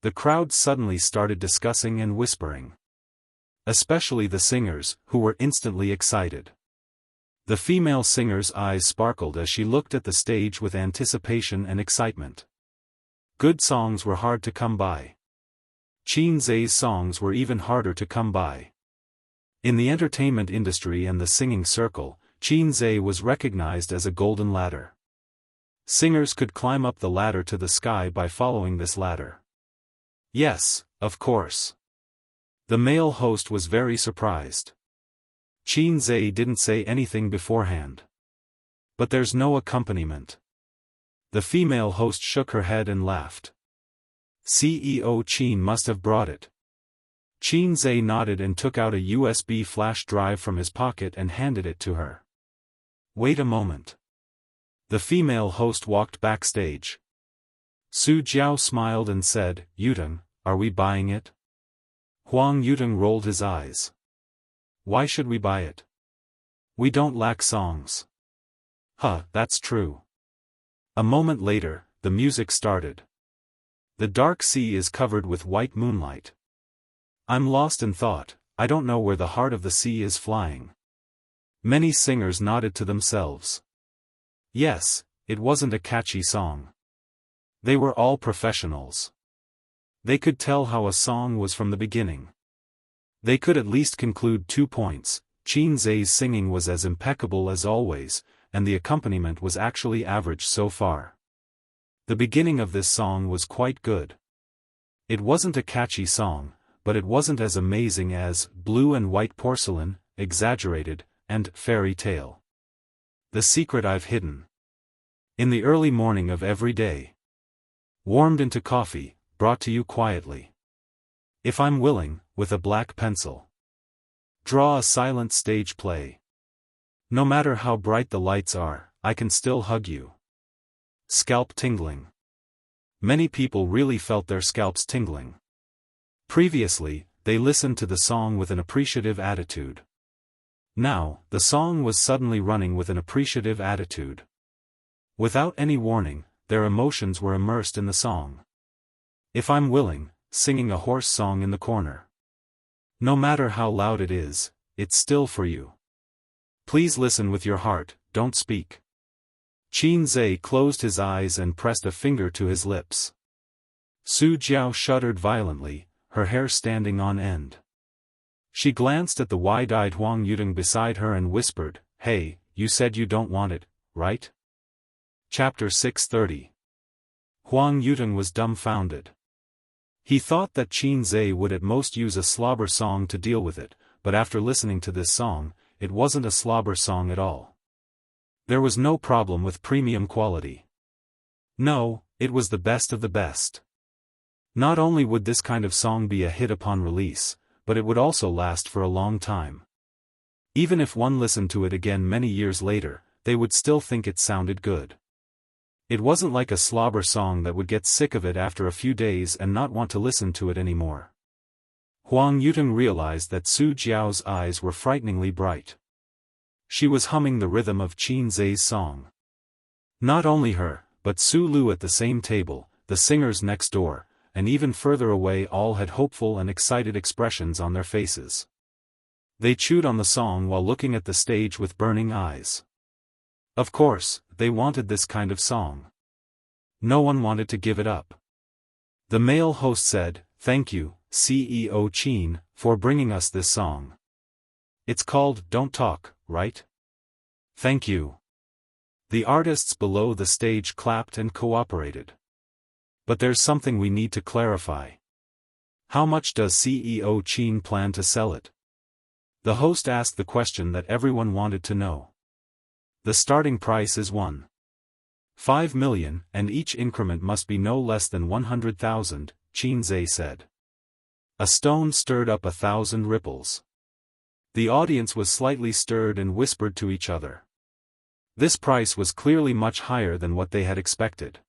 The crowd suddenly started discussing and whispering. Especially the singers, who were instantly excited. The female singer's eyes sparkled as she looked at the stage with anticipation and excitement. Good songs were hard to come by. Qin Zhe's songs were even harder to come by. In the entertainment industry and the singing circle, Qin Zhe was recognized as a golden ladder. Singers could climb up the ladder to the sky by following this ladder. Yes, of course. The male host was very surprised. Qin Zhe didn't say anything beforehand. But there's no accompaniment. The female host shook her head and laughed. CEO Qin must have brought it. Qin Zhe nodded and took out a USB flash drive from his pocket and handed it to her. Wait a moment. The female host walked backstage. Su Jiao smiled and said, Yutong, are we buying it? Huang Yutong rolled his eyes. Why should we buy it? We don't lack songs. That's true. A moment later, the music started. The dark sea is covered with white moonlight. I'm lost in thought, I don't know where the heart of the sea is flying. Many singers nodded to themselves. Yes, it wasn't a catchy song. They were all professionals. They could tell how a song was from the beginning. They could at least conclude 2 points. Qin Zhe's singing was as impeccable as always, and the accompaniment was actually average so far. The beginning of this song was quite good. It wasn't a catchy song, but it wasn't as amazing as Blue and White Porcelain, Exaggerated, and Fairy Tale. The Secret I've Hidden. In the early morning of every day. Warmed into coffee, brought to you quietly. If I'm willing, with a black pencil. Draw a silent stage play. No matter how bright the lights are, I can still hug you. Scalp tingling. Many people really felt their scalps tingling. Previously, they listened to the song with an appreciative attitude. Now, the song was suddenly running with an appreciative attitude. Without any warning, their emotions were immersed in the song. If I'm willing, singing a horse song in the corner. No matter how loud it is, it's still for you. Please listen with your heart, don't speak. Qin Zhe closed his eyes and pressed a finger to his lips. Su Jiao shuddered violently, her hair standing on end. She glanced at the wide-eyed Huang Yutong beside her and whispered, Hey, you said you don't want it, right? Chapter 630. Huang Yutong was dumbfounded. He thought that Qin Zhe would at most use a slobber song to deal with it, but after listening to this song, it wasn't a slobber song at all. There was no problem with premium quality. No, it was the best of the best. Not only would this kind of song be a hit upon release, but it would also last for a long time. Even if one listened to it again many years later, they would still think it sounded good. It wasn't like a slobber song that would get sick of it after a few days and not want to listen to it anymore. Huang Yutong realized that Su Jiao's eyes were frighteningly bright. She was humming the rhythm of Qin Zhe's song. Not only her, but Su Lu at the same table, the singers next door, and even further away all had hopeful and excited expressions on their faces. They chewed on the song while looking at the stage with burning eyes. Of course, they wanted this kind of song. No one wanted to give it up. The male host said, Thank you, CEO Qin, for bringing us this song. It's called Don't Talk, right? Thank you. The artists below the stage clapped and cooperated. But there's something we need to clarify. How much does CEO Qin plan to sell it? The host asked the question that everyone wanted to know. The starting price is 1.5 million, and each increment must be no less than 100,000, Qin Zhe said. A stone stirred up 1,000 ripples. The audience was slightly stirred and whispered to each other. This price was clearly much higher than what they had expected.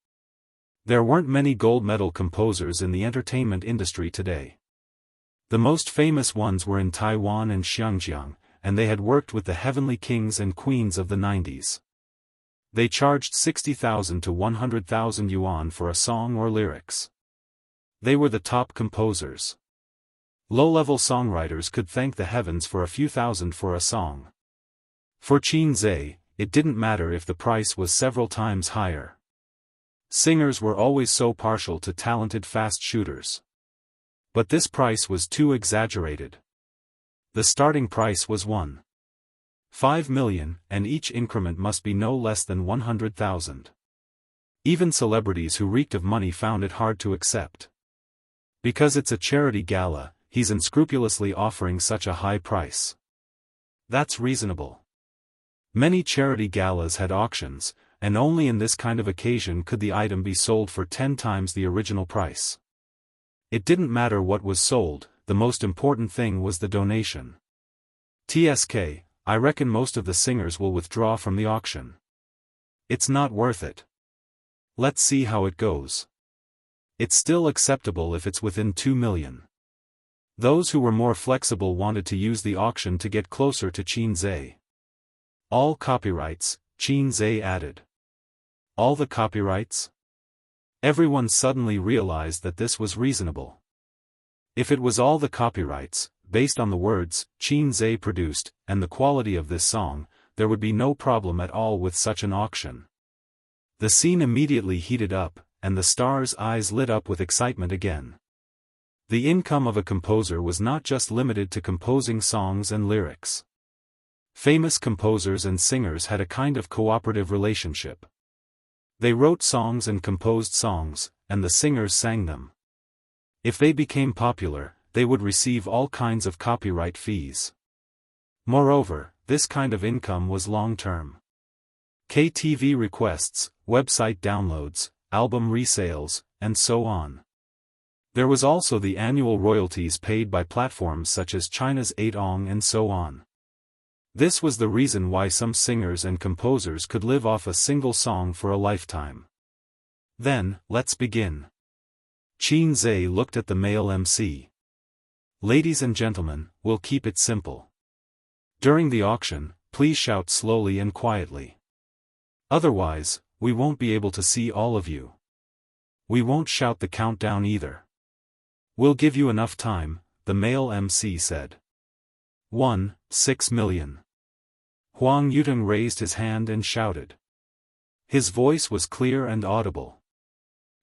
There weren't many gold medal composers in the entertainment industry today. The most famous ones were in Taiwan and Xinjiang, and they had worked with the heavenly kings and queens of the 90s. They charged 60,000 to 100,000 yuan for a song or lyrics. They were the top composers. Low-level songwriters could thank the heavens for a few thousand for a song. For Qin Zhe, it didn't matter if the price was several times higher. Singers were always so partial to talented fast shooters. But this price was too exaggerated. The starting price was 1.5 million, and each increment must be no less than 100,000. Even celebrities who reeked of money found it hard to accept. Because it's a charity gala, he's unscrupulously offering such a high price. That's reasonable. Many charity galas had auctions, and only in this kind of occasion could the item be sold for 10 times the original price. It didn't matter what was sold, the most important thing was the donation. TSK, I reckon most of the singers will withdraw from the auction. It's not worth it. Let's see how it goes. It's still acceptable if it's within 2 million. Those who were more flexible wanted to use the auction to get closer to Qin Zhe. All copyrights, Qin Zhe added. All the copyrights? Everyone suddenly realized that this was reasonable. If it was all the copyrights, based on the words Qin Zhe produced, and the quality of this song, there would be no problem at all with such an auction. The scene immediately heated up, and the stars' eyes lit up with excitement again. The income of a composer was not just limited to composing songs and lyrics. Famous composers and singers had a kind of cooperative relationship. They wrote songs and composed songs, and the singers sang them. If they became popular, they would receive all kinds of copyright fees. Moreover, this kind of income was long-term. KTV requests, website downloads, album resales, and so on. There was also the annual royalties paid by platforms such as China's 8ong and so on. This was the reason why some singers and composers could live off a single song for a lifetime. Then, let's begin. Qin Zhe looked at the male MC. Ladies and gentlemen, we'll keep it simple. During the auction, please shout slowly and quietly. Otherwise, we won't be able to see all of you. We won't shout the countdown either. We'll give you enough time, the male MC said. 6 million. Huang Yuteng raised his hand and shouted. His voice was clear and audible.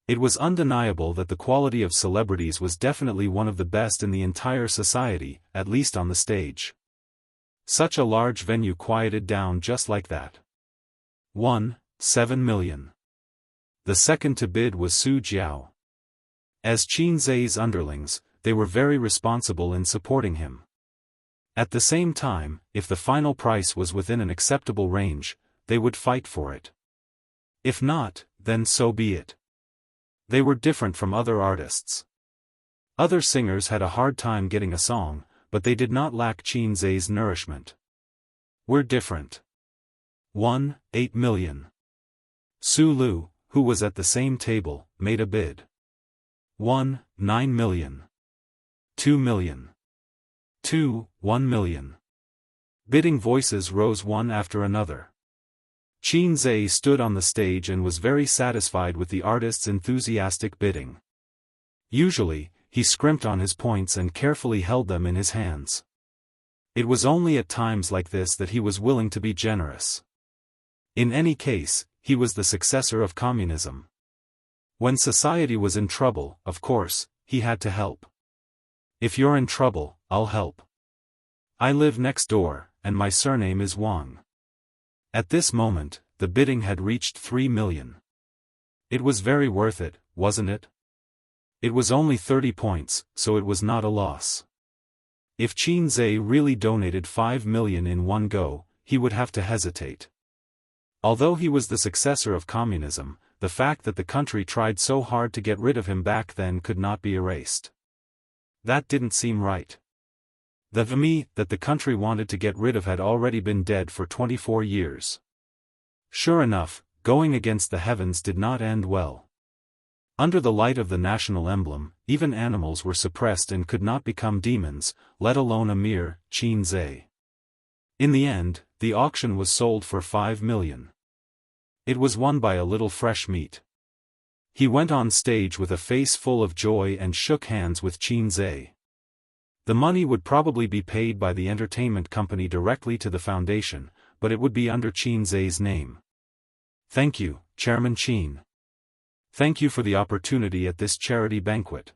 It was undeniable that the quality of celebrities was definitely one of the best in the entire society, at least on the stage. Such a large venue quieted down just like that. 7 million. The second to bid was Su Jiao. As Qin Zhe's underlings, they were very responsible in supporting him. At the same time, if the final price was within an acceptable range, they would fight for it. If not, then so be it. They were different from other artists. Other singers had a hard time getting a song, but they did not lack Qin Zhe's nourishment. We're different. 8 million. Su Lu, who was at the same table, made a bid. 9 million. 2 million. 1 million. Bidding voices rose one after another. Qin Zhe stood on the stage and was very satisfied with the artist's enthusiastic bidding. Usually, he scrimped on his points and carefully held them in his hands. It was only at times like this that he was willing to be generous. In any case, he was the successor of communism. When society was in trouble, of course, he had to help. If you're in trouble, I'll help. I live next door, and my surname is Wang. At this moment, the bidding had reached 3 million. It was very worth it, wasn't it? It was only 30 points, so it was not a loss. If Qin Zhe really donated 5 million in one go, he would have to hesitate. Although he was the successor of communism, the fact that the country tried so hard to get rid of him back then could not be erased. That didn't seem right. The Vimy that the country wanted to get rid of had already been dead for 24 years. Sure enough, going against the heavens did not end well. Under the light of the national emblem, even animals were suppressed and could not become demons, let alone a mere Qin Zhe. In the end, the auction was sold for 5 million. It was won by a little fresh meat. He went on stage with a face full of joy and shook hands with Qin Zhe. The money would probably be paid by the entertainment company directly to the foundation, but it would be under Qin Zhe's name. Thank you, Chairman Qin. Thank you for the opportunity at this charity banquet.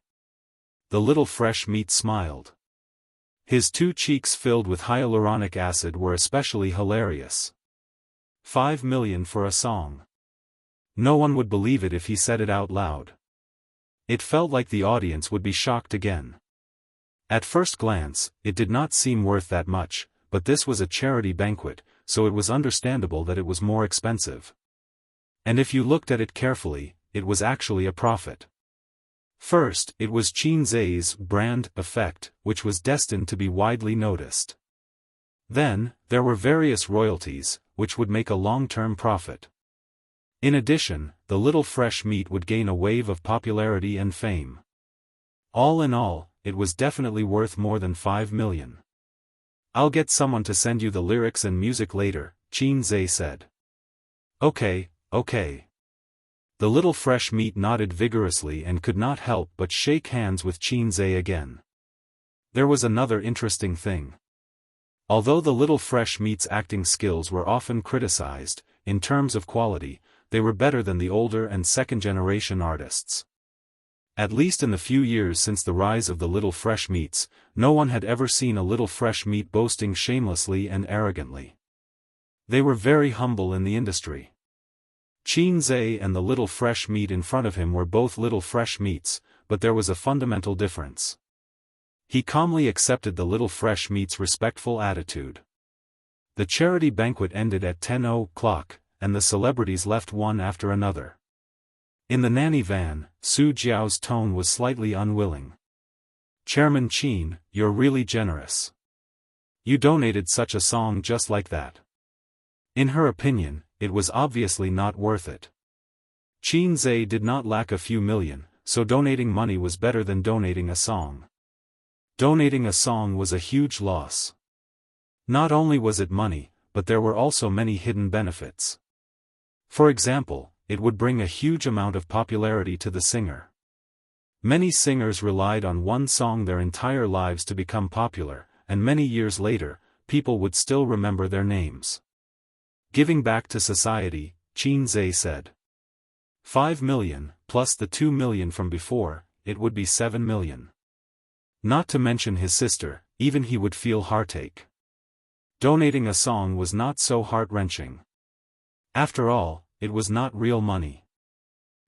The little fresh meat smiled. His two cheeks filled with hyaluronic acid were especially hilarious. 5 million for a song. No one would believe it if he said it out loud. It felt like the audience would be shocked again. At first glance, it did not seem worth that much, but this was a charity banquet, so it was understandable that it was more expensive. And if you looked at it carefully, it was actually a profit. First, it was Qin Zai's brand effect, which was destined to be widely noticed. Then, there were various royalties, which would make a long-term profit. In addition, the little fresh meat would gain a wave of popularity and fame. All in all, it was definitely worth more than 5 million. I'll get someone to send you the lyrics and music later, Qin Zai said. Okay. The little fresh meat nodded vigorously and could not help but shake hands with Qin Zai again. There was another interesting thing. Although the little fresh meat's acting skills were often criticized, in terms of quality, they were better than the older and second-generation artists. At least in the few years since the rise of the little fresh meats, no one had ever seen a little fresh meat boasting shamelessly and arrogantly. They were very humble in the industry. Qin Zai and the little fresh meat in front of him were both little fresh meats, but there was a fundamental difference. He calmly accepted the little fresh meat's respectful attitude. The charity banquet ended at 10 o'clock, and the celebrities left one after another. In the nanny van, Su Jiao's tone was slightly unwilling. Chairman Qin, you're really generous. You donated such a song just like that. In her opinion, it was obviously not worth it. Qin Zai did not lack a few million, so donating money was better than donating a song. Donating a song was a huge loss. Not only was it money, but there were also many hidden benefits. For example, it would bring a huge amount of popularity to the singer. Many singers relied on one song their entire lives to become popular, and many years later, people would still remember their names. Giving back to society, Qin Zai said. 5 million, plus the 2 million from before, it would be 7 million. Not to mention his sister, even he would feel heartache. Donating a song was not so heart-wrenching. After all, it was not real money.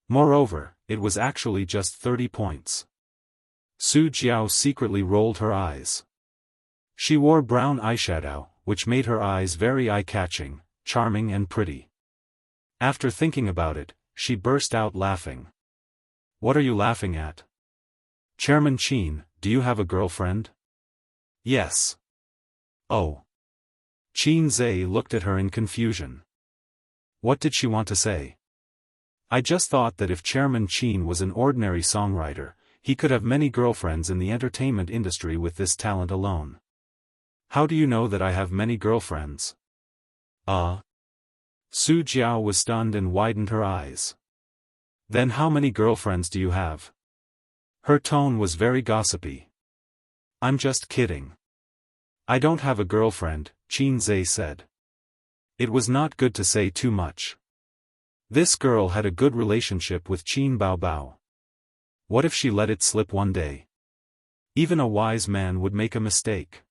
Moreover, it was actually just 30 points. Su Jiao secretly rolled her eyes. She wore brown eyeshadow, which made her eyes very eye-catching, charming and pretty. After thinking about it, she burst out laughing. What are you laughing at? Chairman Qin, do you have a girlfriend? Yes. Oh. Qin Zai looked at her in confusion. What did she want to say? I just thought that if Chairman Qin was an ordinary songwriter, he could have many girlfriends in the entertainment industry with this talent alone. How do you know that I have many girlfriends? Su Jiao was stunned and widened her eyes. Then how many girlfriends do you have? Her tone was very gossipy. I'm just kidding. I don't have a girlfriend, Qin Zai said. It was not good to say too much. This girl had a good relationship with Qin Baobao. What if she let it slip one day? Even a wise man would make a mistake.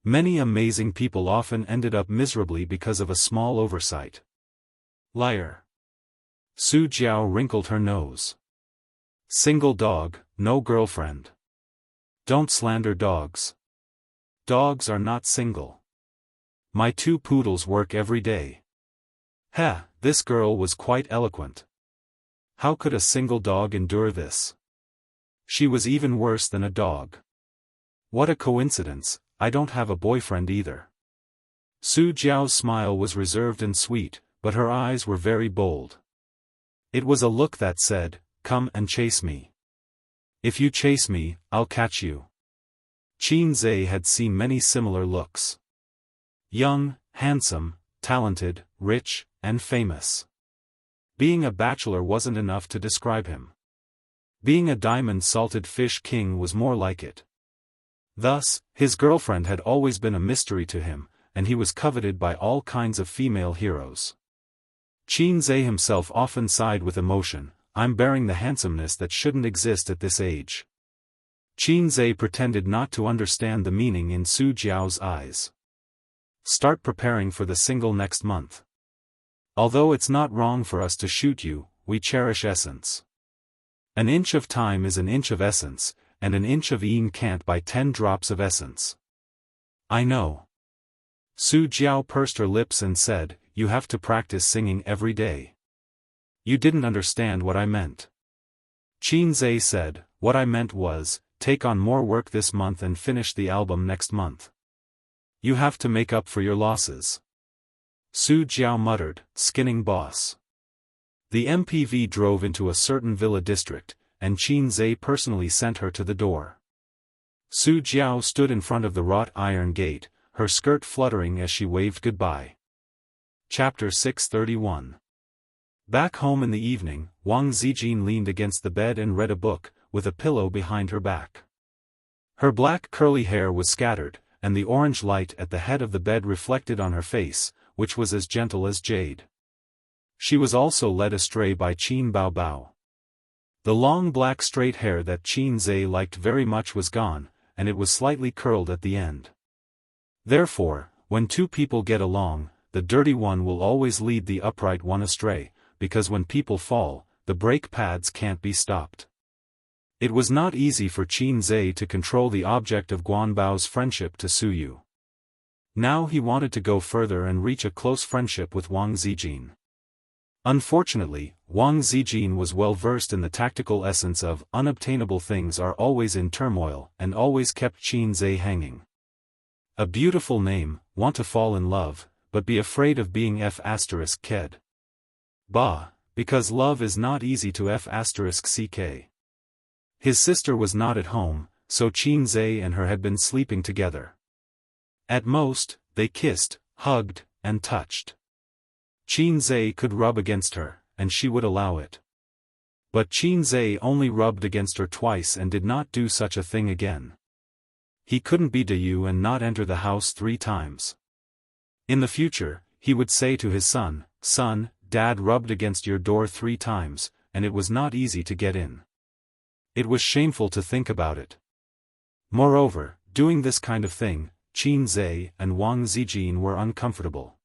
Many amazing people often ended up miserably because of a small oversight. Liar. Su Jiao wrinkled her nose. Single dog, no girlfriend. Don't slander dogs. Dogs are not single. My 2 poodles work every day. This girl was quite eloquent. How could a single dog endure this? She was even worse than a dog. What a coincidence, I don't have a boyfriend either. Su Jiao's smile was reserved and sweet, but her eyes were very bold. It was a look that said, come and chase me. If you chase me, I'll catch you. Qin Zai had seen many similar looks. Young, handsome, talented, rich, and famous. Being a bachelor wasn't enough to describe him. Being a diamond-salted fish king was more like it. Thus, his girlfriend had always been a mystery to him, and he was coveted by all kinds of female heroes. Qin Zai himself often sighed with emotion, I'm bearing the handsomeness that shouldn't exist at this age. Qin Zai pretended not to understand the meaning in Su Jiao's eyes. Start preparing for the single next month. Although it's not wrong for us to shoot you, we cherish essence. An inch of time is an inch of essence, and an inch of yin can't buy 10 drops of essence. I know. Su Jiao pursed her lips and said, you have to practice singing every day. You didn't understand what I meant. Qin Zhe said, "What I meant was, take on more work this month and finish the album next month. You have to make up for your losses." Su Jiao muttered, "Skinning boss." The MPV drove into a certain villa district, and Qin Zhe personally sent her to the door. Su Jiao stood in front of the wrought iron gate, her skirt fluttering as she waved goodbye. Chapter 631. Back home in the evening, Wang Zijin leaned against the bed and read a book, with a pillow behind her back. Her black curly hair was scattered, and the orange light at the head of the bed reflected on her face, which was as gentle as jade. She was also led astray by Qin Baobao. The long black straight hair that Qin Zhe liked very much was gone, and it was slightly curled at the end. Therefore, when two people get along, the dirty one will always lead the upright one astray, because when people fall, the brake pads can't be stopped. It was not easy for Qin Zhe to control the object of Guanbao's friendship to Su Yu. Now he wanted to go further and reach a close friendship with Wang Zijin. Unfortunately, Wang Zijin was well versed in the tactical essence of unobtainable things are always in turmoil and always kept Qin Zhe hanging. A beautiful name, want to fall in love, but be afraid of being f***ked. Bah, because love is not easy to f***ck. His sister was not at home, so Qin Zhe and her had been sleeping together. At most, they kissed, hugged, and touched. Qin Zhe could rub against her, and she would allow it. But Qin Zhe only rubbed against her twice and did not do such a thing again. He couldn't be Daoist and not enter the house 3 times. In the future, he would say to his son, "Son, Dad rubbed against your door 3 times, and it was not easy to get in." It was shameful to think about it. Moreover, doing this kind of thing, Qin Zhe and Wang Zijin were uncomfortable.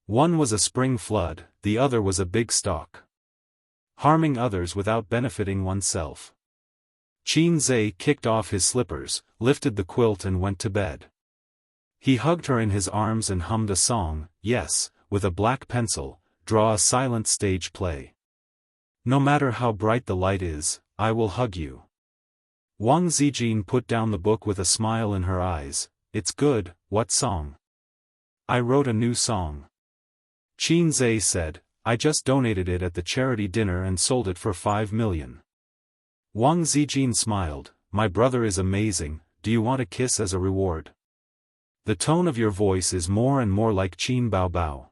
One was a spring flood, the other was a big stalk. Harming others without benefiting oneself. Qin Zhe kicked off his slippers, lifted the quilt and went to bed. He hugged her in his arms and hummed a song, yes, with a black pencil, draw a silent stage play. No matter how bright the light is, I will hug you. Wang Zijin put down the book with a smile in her eyes. It's good, what song? I wrote a new song. Qin Zhe said, I just donated it at the charity dinner and sold it for 5 million. Wang Zijin smiled, my brother is amazing, do you want a kiss as a reward? The tone of your voice is more and more like Qin Baobao.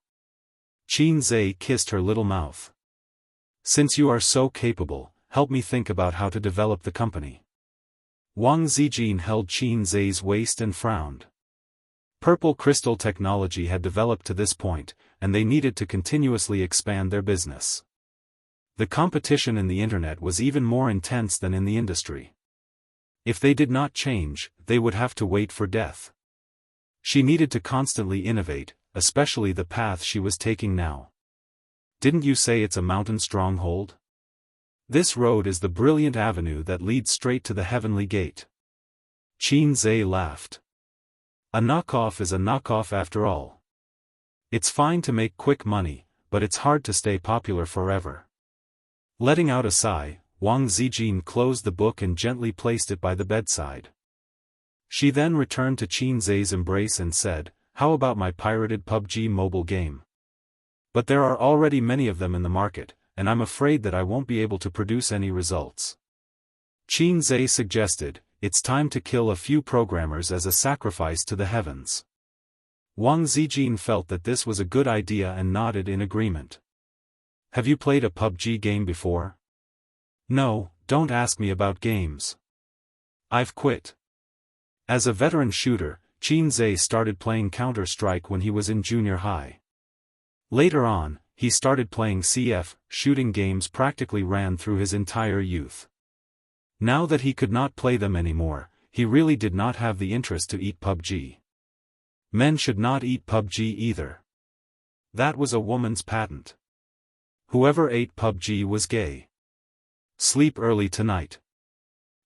Qin Zhe kissed her little mouth. Since you are so capable, help me think about how to develop the company. Wang Zijin held Qin Zhe's waist and frowned. Purple crystal technology had developed to this point, and they needed to continuously expand their business. The competition in the internet was even more intense than in the industry. If they did not change, they would have to wait for death. She needed to constantly innovate, especially the path she was taking now. Didn't you say it's a mountain stronghold? This road is the brilliant avenue that leads straight to the heavenly gate. Qin Zhe laughed. A knockoff is a knockoff after all. It's fine to make quick money, but it's hard to stay popular forever. Letting out a sigh, Wang Zijin closed the book and gently placed it by the bedside. She then returned to Qin Zhe's embrace and said, how about my pirated PUBG mobile game? But there are already many of them in the market, and I'm afraid that I won't be able to produce any results. Qin Zhe suggested, it's time to kill a few programmers as a sacrifice to the heavens. Wang Zijin felt that this was a good idea and nodded in agreement. Have you played a PUBG game before? No, don't ask me about games. I've quit. As a veteran shooter, Qin Zhe started playing Counter-Strike when he was in junior high. Later on, he started playing CF, shooting games practically ran through his entire youth. Now that he could not play them anymore, he really did not have the interest to eat PUBG. Men should not eat PUBG either. That was a woman's patent. Whoever ate PUBG was gay. Sleep early tonight.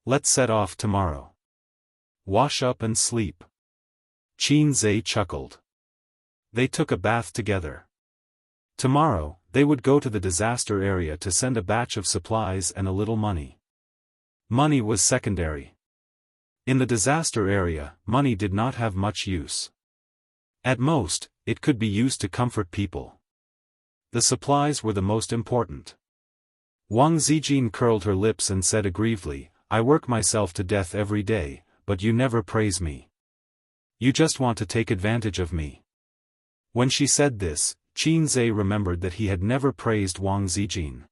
Let's set off tomorrow. Wash up and sleep. Qin Zhe chuckled. They took a bath together. Tomorrow, They would go to the disaster area to send a batch of supplies and a little money. Money was secondary. In the disaster area, money did not have much use. At most, it could be used to comfort people. The supplies were the most important. Wang Zijin curled her lips and said aggrievedly, "I work myself to death every day, but you never praise me. You just want to take advantage of me." When she said this, Qin Zhe remembered that he had never praised Wang Zijin.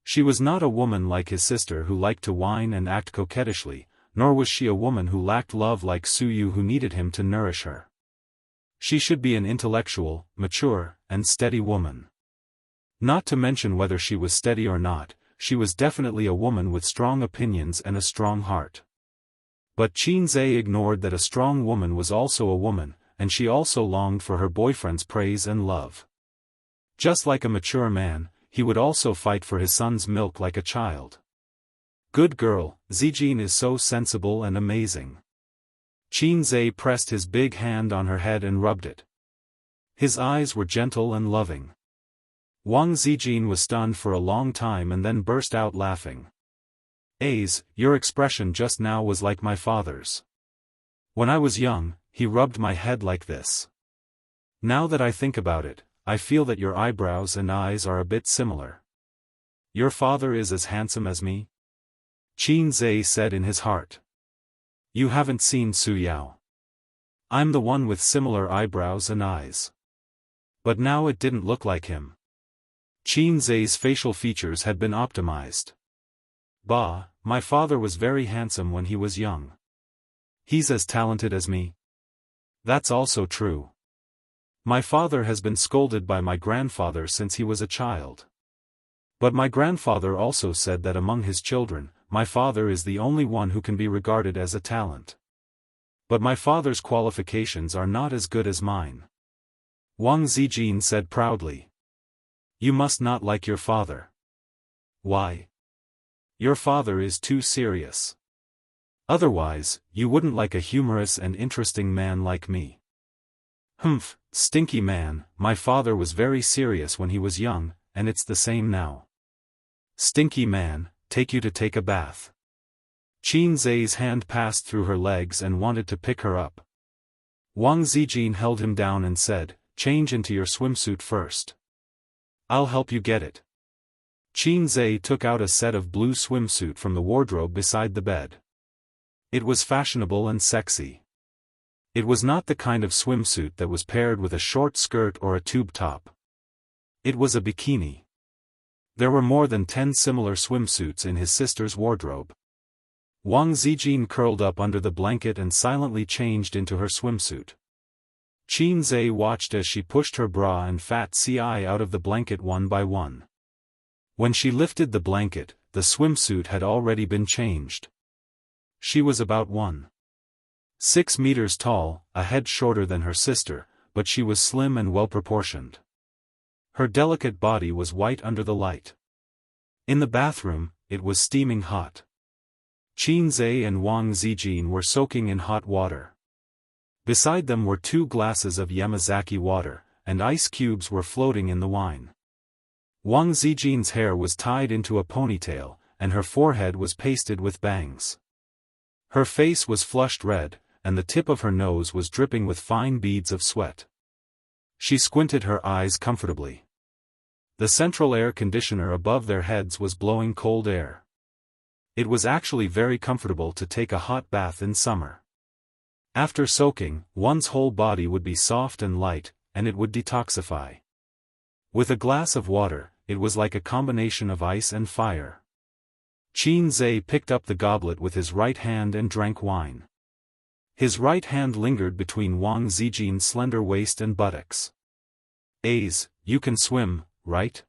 She was not a woman like his sister who liked to whine and act coquettishly, nor was she a woman who lacked love like Su Yu who needed him to nourish her. She should be an intellectual, mature, and steady woman. Not to mention whether she was steady or not, she was definitely a woman with strong opinions and a strong heart. But Qin Zhe ignored that a strong woman was also a woman, and she also longed for her boyfriend's praise and love. Just like a mature man, he would also fight for his son's milk like a child. Good girl, Zijin is so sensible and amazing. Qin Zhe pressed his big hand on her head and rubbed it. His eyes were gentle and loving. Wang Zijin was stunned for a long time and then burst out laughing. "Ace, your expression just now was like my father's. When I was young, he rubbed my head like this. Now that I think about it, I feel that your eyebrows and eyes are a bit similar. Your father is as handsome as me?" Qin Zhe said in his heart. "You haven't seen Su Yao. I'm the one with similar eyebrows and eyes." But now it didn't look like him. Qin Zhe's facial features had been optimized. "Bah, my father was very handsome when he was young. He's as talented as me." "That's also true. My father has been scolded by my grandfather since he was a child. But my grandfather also said that among his children, my father is the only one who can be regarded as a talent. But my father's qualifications are not as good as mine," Wang Zijin said proudly. "You must not like your father." "Why?" "Your father is too serious. Otherwise, you wouldn't like a humorous and interesting man like me." "Humph, stinky man, my father was very serious when he was young, and it's the same now." "Stinky man, take you to take a bath." Qin Zhe's hand passed through her legs and wanted to pick her up. Wang Zijin held him down and said, "Change into your swimsuit first. I'll help you get it." Qin Zhe took out a set of blue swimsuit from the wardrobe beside the bed. It was fashionable and sexy. It was not the kind of swimsuit that was paired with a short skirt or a tube top. It was a bikini. There were more than 10 similar swimsuits in his sister's wardrobe. Wang Zijin curled up under the blanket and silently changed into her swimsuit. Qin Zhe watched as she pushed her bra and fat ci out of the blanket one by one. When she lifted the blanket, the swimsuit had already been changed. She was about 1.6 meters tall, a head shorter than her sister, but she was slim and well-proportioned. Her delicate body was white under the light. In the bathroom, it was steaming hot. Qin Zhe and Wang Zijin were soaking in hot water. Beside them were 2 glasses of Yamazaki water, and ice cubes were floating in the wine. Wang Zijin's hair was tied into a ponytail, and her forehead was pasted with bangs. Her face was flushed red, and the tip of her nose was dripping with fine beads of sweat. She squinted her eyes comfortably. The central air conditioner above their heads was blowing cold air. It was actually very comfortable to take a hot bath in summer. After soaking, one's whole body would be soft and light, and it would detoxify. With a glass of water, it was like a combination of ice and fire. Qin Zhe picked up the goblet with his right hand and drank wine. His right hand lingered between Wang Zijin's slender waist and buttocks. "Ace, you can swim, right?"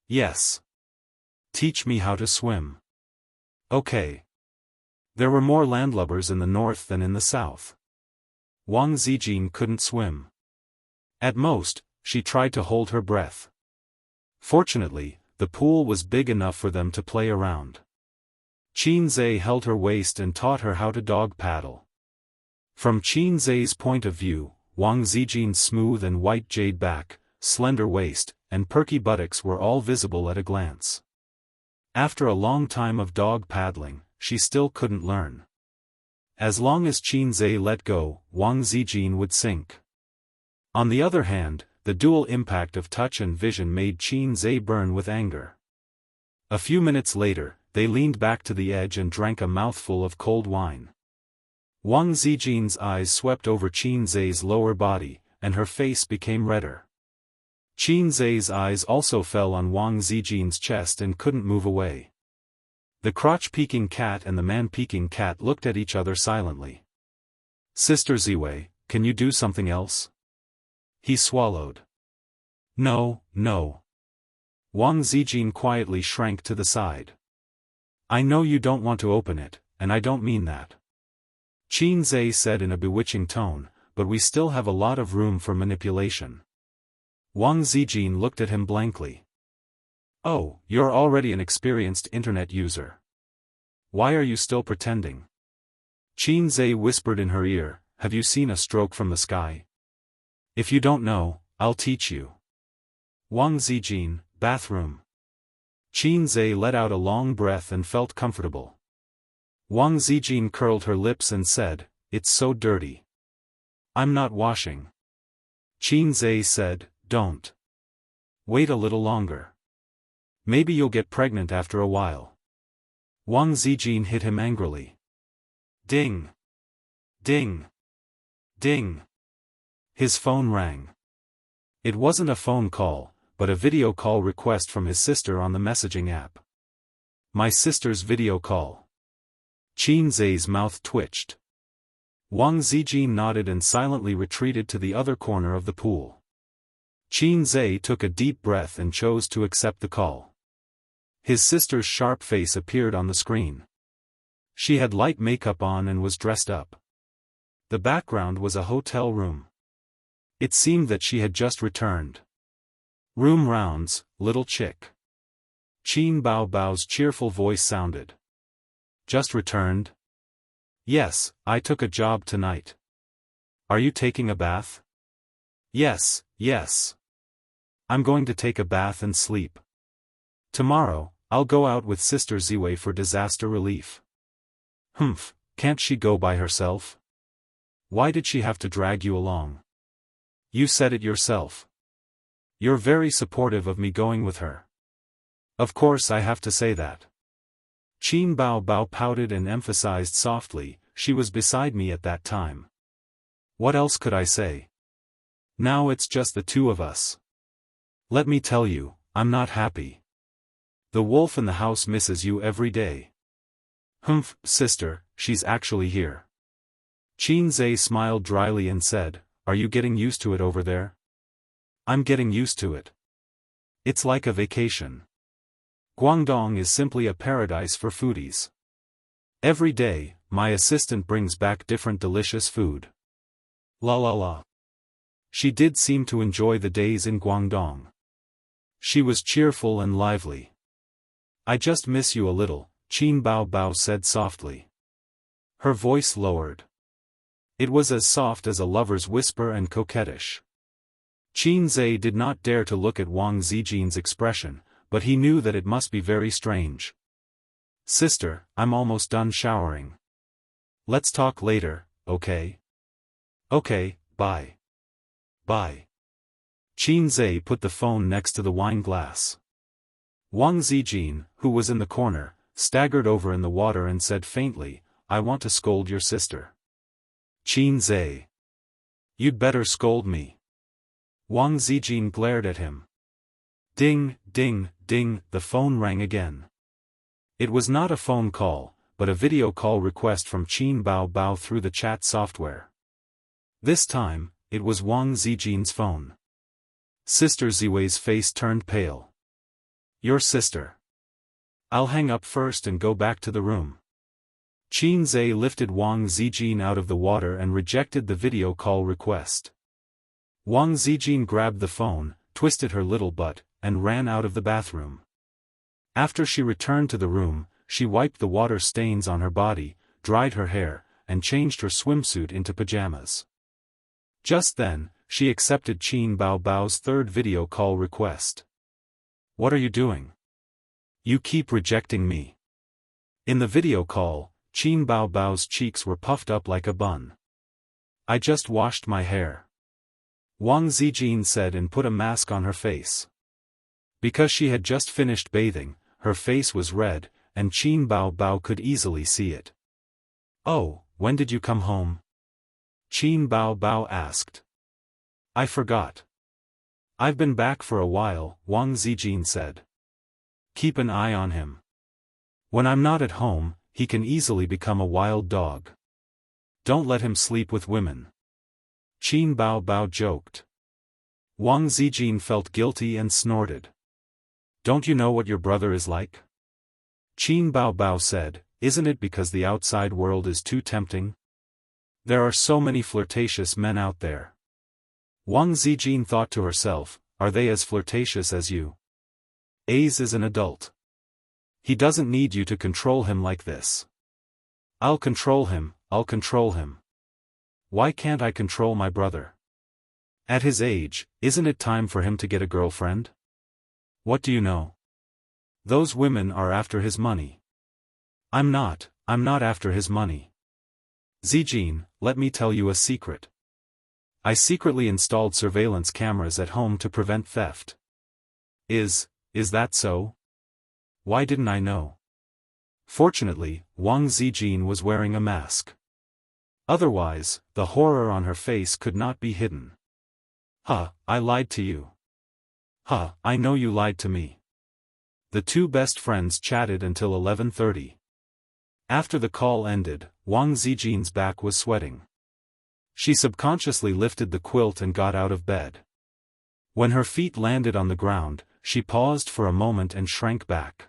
"Yes." "Teach me how to swim." "Okay." There were more landlubbers in the north than in the south. Wang Zijin couldn't swim. At most, she tried to hold her breath. Fortunately, the pool was big enough for them to play around. Qin Zhe held her waist and taught her how to dog paddle. From Qin Zhe's point of view, Wang Zijin's smooth and white jade back, slender waist, and perky buttocks were all visible at a glance. After a long time of dog paddling, she still couldn't learn. As long as Qin Zhe let go, Wang Zijin would sink. On the other hand, the dual impact of touch and vision made Qin Zhe burn with anger. A few minutes later, they leaned back to the edge and drank a mouthful of cold wine. Wang Zijin's eyes swept over Qin Zhe's lower body, and her face became redder. Qin Zhe's eyes also fell on Wang Zijin's chest and couldn't move away. The crotch-peeking cat and the man-peeking cat looked at each other silently. "Sister Ziwei, can you do something else?" He swallowed. "No, no." Wang Zijin quietly shrank to the side. "I know you don't want to open it, and I don't mean that," Qin Zhe said in a bewitching tone, "but we still have a lot of room for manipulation." Wang Zijin looked at him blankly. "Oh, you're already an experienced internet user. Why are you still pretending?" Qin Zhe whispered in her ear, "Have you seen a stroke from the sky? If you don't know, I'll teach you." Wang Zijin, bathroom. Qin Zhe let out a long breath and felt comfortable. Wang Zijin curled her lips and said, "It's so dirty. I'm not washing." Qin Zhe said, "Don't. Wait a little longer. Maybe you'll get pregnant after a while." Wang Zijin hit him angrily. Ding! Ding! Ding! His phone rang. It wasn't a phone call, but a video call request from his sister on the messaging app. "My sister's video call." Qin Zhe's mouth twitched. Wang Zijin nodded and silently retreated to the other corner of the pool. Qin Zhe took a deep breath and chose to accept the call. His sister's sharp face appeared on the screen. She had light makeup on and was dressed up. The background was a hotel room. It seemed that she had just returned. "Room rounds, little chick." Qin Bao Bao's cheerful voice sounded. "Just returned?" "Yes, I took a job tonight." "Are you taking a bath?" "Yes, yes. I'm going to take a bath and sleep. Tomorrow, I'll go out with Sister Ziwei for disaster relief." "Humph, can't she go by herself? Why did she have to drag you along? You said it yourself. You're very supportive of me going with her." "Of course I have to say that." Qin Bao Bao pouted and emphasized softly, "She was beside me at that time. What else could I say? Now it's just the two of us. Let me tell you, I'm not happy. The wolf in the house misses you every day." "Humph, sister, she's actually here." Qin Zhe smiled dryly and said, "Are you getting used to it over there?" "I'm getting used to it. It's like a vacation. Guangdong is simply a paradise for foodies. Every day, my assistant brings back different delicious food. La la la." She did seem to enjoy the days in Guangdong. She was cheerful and lively. "I just miss you a little," Qin Bao Bao said softly. Her voice lowered. It was as soft as a lover's whisper and coquettish. Qin Zhe did not dare to look at Wang Zijin's expression, but he knew that it must be very strange. "Sister, I'm almost done showering. Let's talk later, okay?" "Okay, bye. Bye." Qin Zhe put the phone next to the wine glass. Wang Zijin, who was in the corner, staggered over in the water and said faintly, "I want to scold your sister." "Qin Zhe. You'd better scold me." Wang Zijin glared at him. Ding, ding, ding, the phone rang again. It was not a phone call, but a video call request from Qin Bao Bao through the chat software. This time, it was Wang Zijin's phone. Sister Ziwei's face turned pale. "Your sister. I'll hang up first and go back to the room." Qin Zhe lifted Wang Zijin out of the water and rejected the video call request. Wang Zijin grabbed the phone, twisted her little butt, and ran out of the bathroom. After she returned to the room, she wiped the water stains on her body, dried her hair, and changed her swimsuit into pajamas. Just then, she accepted Qin Bao Bao's third video call request. What are you doing? You keep rejecting me. In the video call, Qin Bao Bao's cheeks were puffed up like a bun. I just washed my hair, Wang Zijin said and put a mask on her face. Because she had just finished bathing, her face was red, and Qin Bao Bao could easily see it. Oh, when did you come home? Qin Bao Bao asked. I forgot. I've been back for a while, Wang Zijin said. Keep an eye on him. When I'm not at home, he can easily become a wild dog. Don't let him sleep with women. Qin Bao Bao joked. Wang Zijin felt guilty and snorted. Don't you know what your brother is like? Qin Bao Bao said, isn't it because the outside world is too tempting? There are so many flirtatious men out there. Wang Zijin thought to herself, are they as flirtatious as you? Ace is an adult. He doesn't need you to control him like this. I'll control him, I'll control him. Why can't I control my brother? At his age, isn't it time for him to get a girlfriend? What do you know? Those women are after his money. I'm not after his money. Zijin, let me tell you a secret. I secretly installed surveillance cameras at home to prevent theft. Is that so? Why didn't I know? Fortunately, Wang Zijin was wearing a mask. Otherwise, the horror on her face could not be hidden. Huh, I lied to you. Huh, I know you lied to me. The two best friends chatted until 11:30. After the call ended, Wang Zijin's back was sweating. She subconsciously lifted the quilt and got out of bed. When her feet landed on the ground, she paused for a moment and shrank back.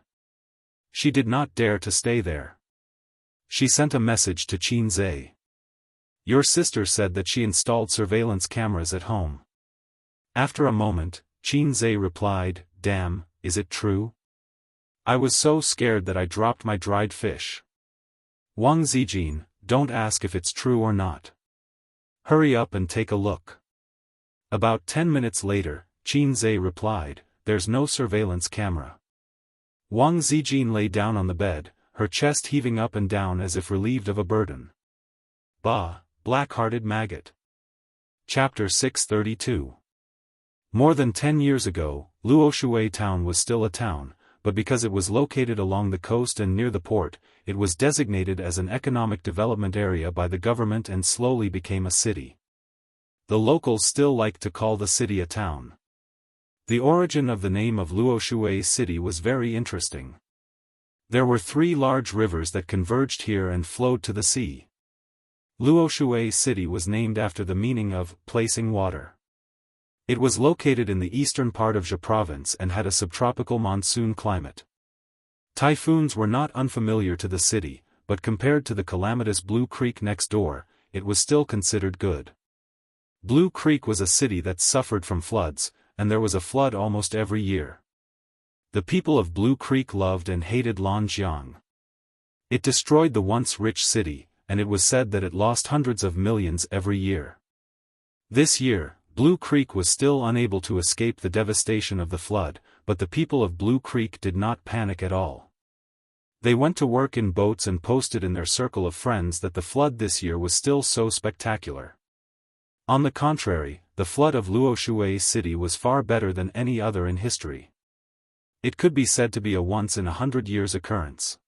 She did not dare to stay there. She sent a message to Qin Zhe. Your sister said that she installed surveillance cameras at home. After a moment, Qin Zhe replied, damn, is it true? I was so scared that I dropped my dried fish. Wang Zijin, don't ask if it's true or not. Hurry up and take a look. About 10 minutes later, Qin Zhe replied, there's no surveillance camera. Wang Zijin lay down on the bed, her chest heaving up and down as if relieved of a burden. Bah, black-hearted maggot. Chapter 632. More than 10 years ago, Luoshui town was still a town, but because it was located along the coast and near the port, it was designated as an economic development area by the government and slowly became a city. The locals still liked to call the city a town. The origin of the name of Luoshui city was very interesting. There were 3 large rivers that converged here and flowed to the sea. Luoshui city was named after the meaning of placing water. It was located in the eastern part of Zhe province and had a subtropical monsoon climate. Typhoons were not unfamiliar to the city, but compared to the calamitous Blue Creek next door, it was still considered good. Blue Creek was a city that suffered from floods, and there was a flood almost every year. The people of Blue Creek loved and hated Lanjiang. It destroyed the once rich city, and it was said that it lost hundreds of millions every year. This year, Blue Creek was still unable to escape the devastation of the flood, but the people of Blue Creek did not panic at all. They went to work in boats and posted in their circle of friends that the flood this year was still so spectacular. On the contrary, the flood of Luoshui city was far better than any other in history. It could be said to be a once-in-100 years occurrence.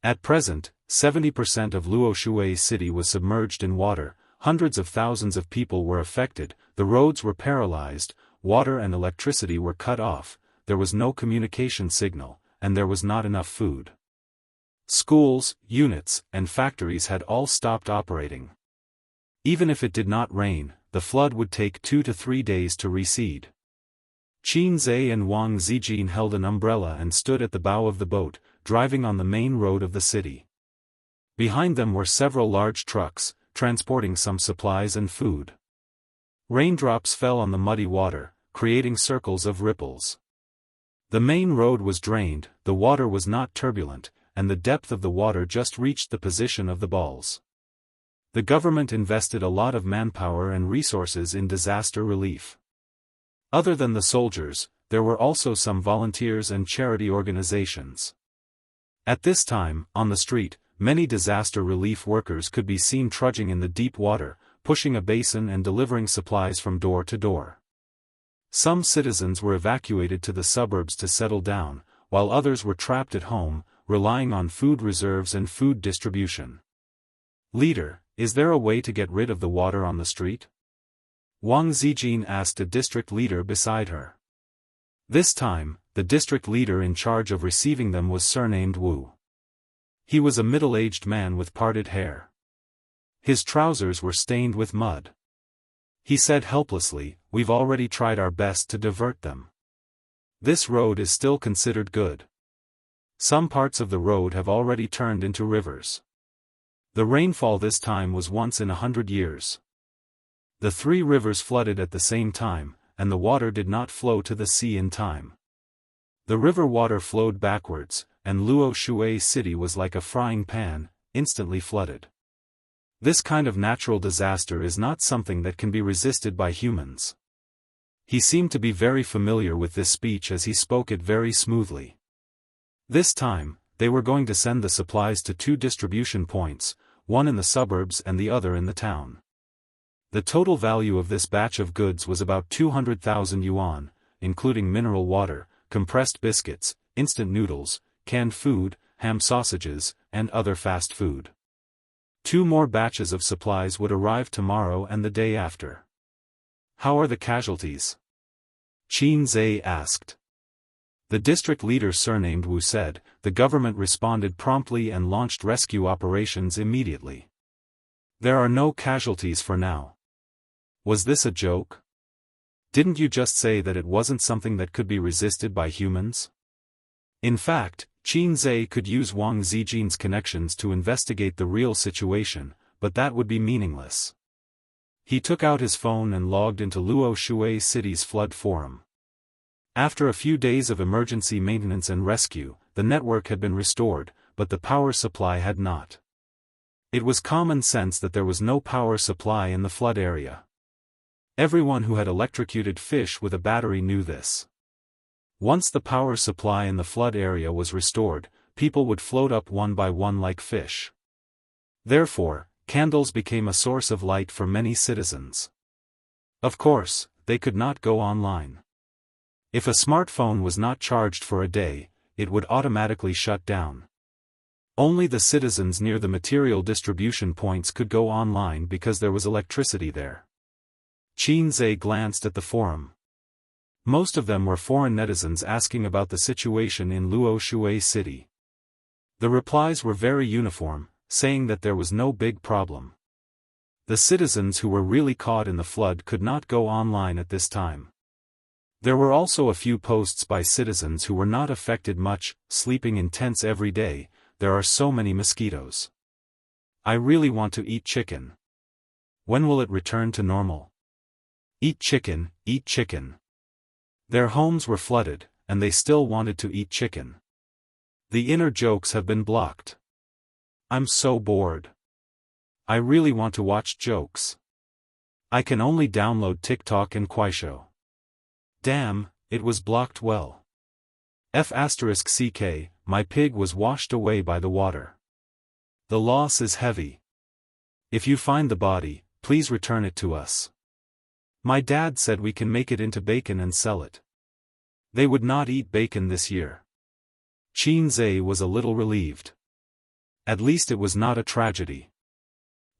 At present, 70% of Luoshui city was submerged in water, hundreds of thousands of people were affected, the roads were paralyzed, water and electricity were cut off, there was no communication signal, and there was not enough food. Schools, units, and factories had all stopped operating. Even if it did not rain, the flood would take 2 to 3 days to recede. Qin Zhe and Wang Zijin held an umbrella and stood at the bow of the boat, driving on the main road of the city. Behind them were several large trucks, transporting some supplies and food. Raindrops fell on the muddy water, creating circles of ripples. The main road was drained, the water was not turbulent, and the depth of the water just reached the position of the balls. The government invested a lot of manpower and resources in disaster relief. Other than the soldiers, there were also some volunteers and charity organizations. At this time, on the street, many disaster relief workers could be seen trudging in the deep water, pushing a basin and delivering supplies from door to door. Some citizens were evacuated to the suburbs to settle down, while others were trapped at home, relying on food reserves and food distribution. "Leader, is there a way to get rid of the water on the street?" Wang Zijin asked a district leader beside her. This time, the district leader in charge of receiving them was surnamed Wu. He was a middle-aged man with parted hair. His trousers were stained with mud. He said helplessly, "We've already tried our best to divert them. This road is still considered good. Some parts of the road have already turned into rivers. The rainfall this time was once in 100 years. The 3 rivers flooded at the same time, and the water did not flow to the sea in time. The river water flowed backwards, and Luo Shui city was like a frying pan, instantly flooded. This kind of natural disaster is not something that can be resisted by humans." He seemed to be very familiar with this speech as he spoke it very smoothly. This time, they were going to send the supplies to 2 distribution points, one in the suburbs and the other in the town. The total value of this batch of goods was about 200,000 yuan, including mineral water, compressed biscuits, instant noodles, canned food, ham sausages, and other fast food. 2 more batches of supplies would arrive tomorrow and the day after. "How are the casualties?" Qin Zhe asked. The district leader surnamed Wu said, "The government responded promptly and launched rescue operations immediately. There are no casualties for now." "Was this a joke? Didn't you just say that it wasn't something that could be resisted by humans?" In fact, Qin Zhe could use Wang Zijin's connections to investigate the real situation, but that would be meaningless. He took out his phone and logged into Luo Shui City's flood forum. After a few days of emergency maintenance and rescue, the network had been restored, but the power supply had not. It was common sense that there was no power supply in the flood area. Everyone who had electrocuted fish with a battery knew this. Once the power supply in the flood area was restored, people would float up one by one like fish. Therefore, candles became a source of light for many citizens. Of course, they could not go online. If a smartphone was not charged for a day, it would automatically shut down. Only the citizens near the material distribution points could go online because there was electricity there. Qin Zhe glanced at the forum. Most of them were foreign netizens asking about the situation in Luo Shui City. The replies were very uniform, saying that there was no big problem. The citizens who were really caught in the flood could not go online at this time. There were also a few posts by citizens who were not affected much, sleeping in tents every day. There are so many mosquitoes. I really want to eat chicken. When will it return to normal? Eat chicken, eat chicken. Their homes were flooded, and they still wanted to eat chicken. The inner jokes have been blocked. I'm so bored. I really want to watch jokes. I can only download TikTok and Kuaishou. Damn, it was blocked well. F***ck, my pig was washed away by the water. The loss is heavy. If you find the body, please return it to us. My dad said we can make it into bacon and sell it. They would not eat bacon this year. Qin Zhe was a little relieved. At least it was not a tragedy.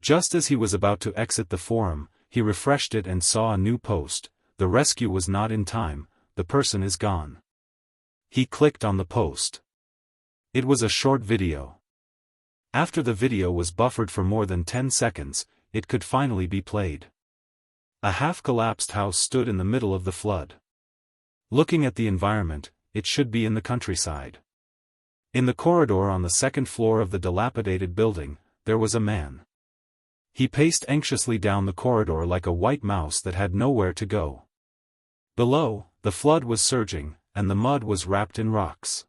Just as he was about to exit the forum, he refreshed it and saw a new post. The rescue was not in time, the person is gone. He clicked on the post. It was a short video. After the video was buffered for more than 10 seconds, it could finally be played. A half-collapsed house stood in the middle of the flood. Looking at the environment, it should be in the countryside. In the corridor on the second floor of the dilapidated building, there was a man. He paced anxiously down the corridor like a white mouse that had nowhere to go. Below, the flood was surging, and the mud was wrapped in rocks.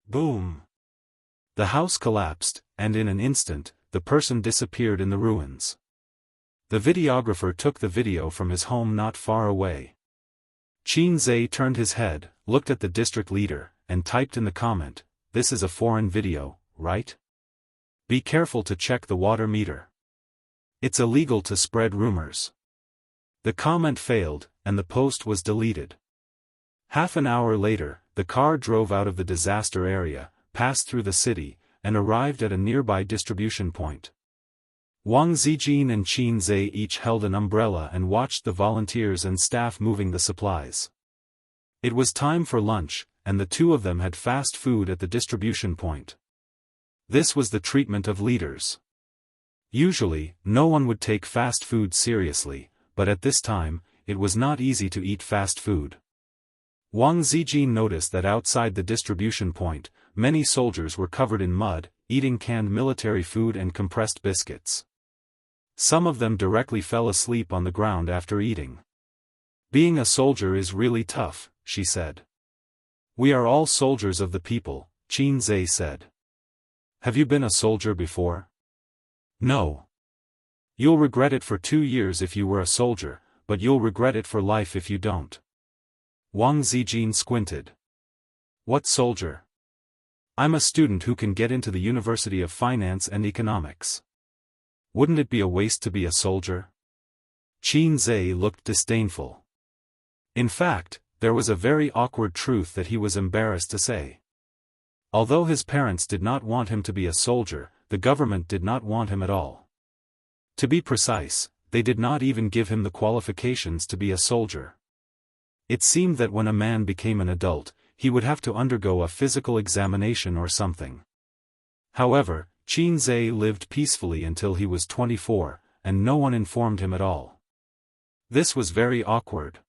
Boom! The house collapsed, and in an instant, the person disappeared in the ruins. The videographer took the video from his home not far away. Qin Zhe turned his head, looked at the district leader, and typed in the comment, "This is a foreign video, right? Be careful to check the water meter. It's illegal to spread rumors." The comment failed, and the post was deleted. Half an hour later, the car drove out of the disaster area, passed through the city, and arrived at a nearby distribution point. Wang Zijin and Qin Zhe each held an umbrella and watched the volunteers and staff moving the supplies. It was time for lunch, and the two of them had fast food at the distribution point. This was the treatment of leaders. Usually, no one would take fast food seriously, but at this time, it was not easy to eat fast food. Wang Zijin noticed that outside the distribution point, many soldiers were covered in mud, eating canned military food and compressed biscuits. Some of them directly fell asleep on the ground after eating. "Being a soldier is really tough," she said. "We are all soldiers of the people," Qin Zhe said. "Have you been a soldier before?" "No. You'll regret it for 2 years if you were a soldier, but you'll regret it for life if you don't." Wang Zijin squinted. "What soldier?" "I'm a student who can get into the University of Finance and Economics." "Wouldn't it be a waste to be a soldier?" Qin Zhe looked disdainful. In fact, there was a very awkward truth that he was embarrassed to say. Although his parents did not want him to be a soldier, the government did not want him at all. To be precise, they did not even give him the qualifications to be a soldier. It seemed that when a man became an adult, he would have to undergo a physical examination or something. However, Qin Zhe lived peacefully until he was 24, and no one informed him at all. This was very awkward.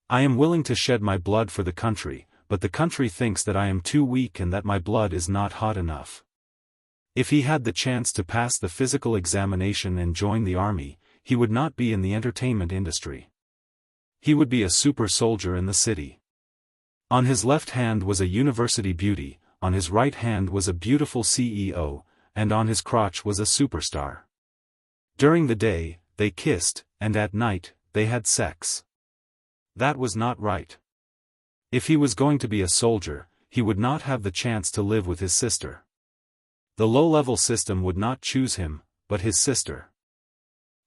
"I am willing to shed my blood for the country, but the country thinks that I am too weak and that my blood is not hot enough." If he had the chance to pass the physical examination and join the army, he would not be in the entertainment industry. He would be a super soldier in the city. On his left hand was a university beauty, on his right hand was a beautiful CEO, and on his crotch was a superstar. During the day, they kissed, and at night, they had sex. That was not right. If he was going to be a soldier, he would not have the chance to live with his sister. The low-level system would not choose him, but his sister.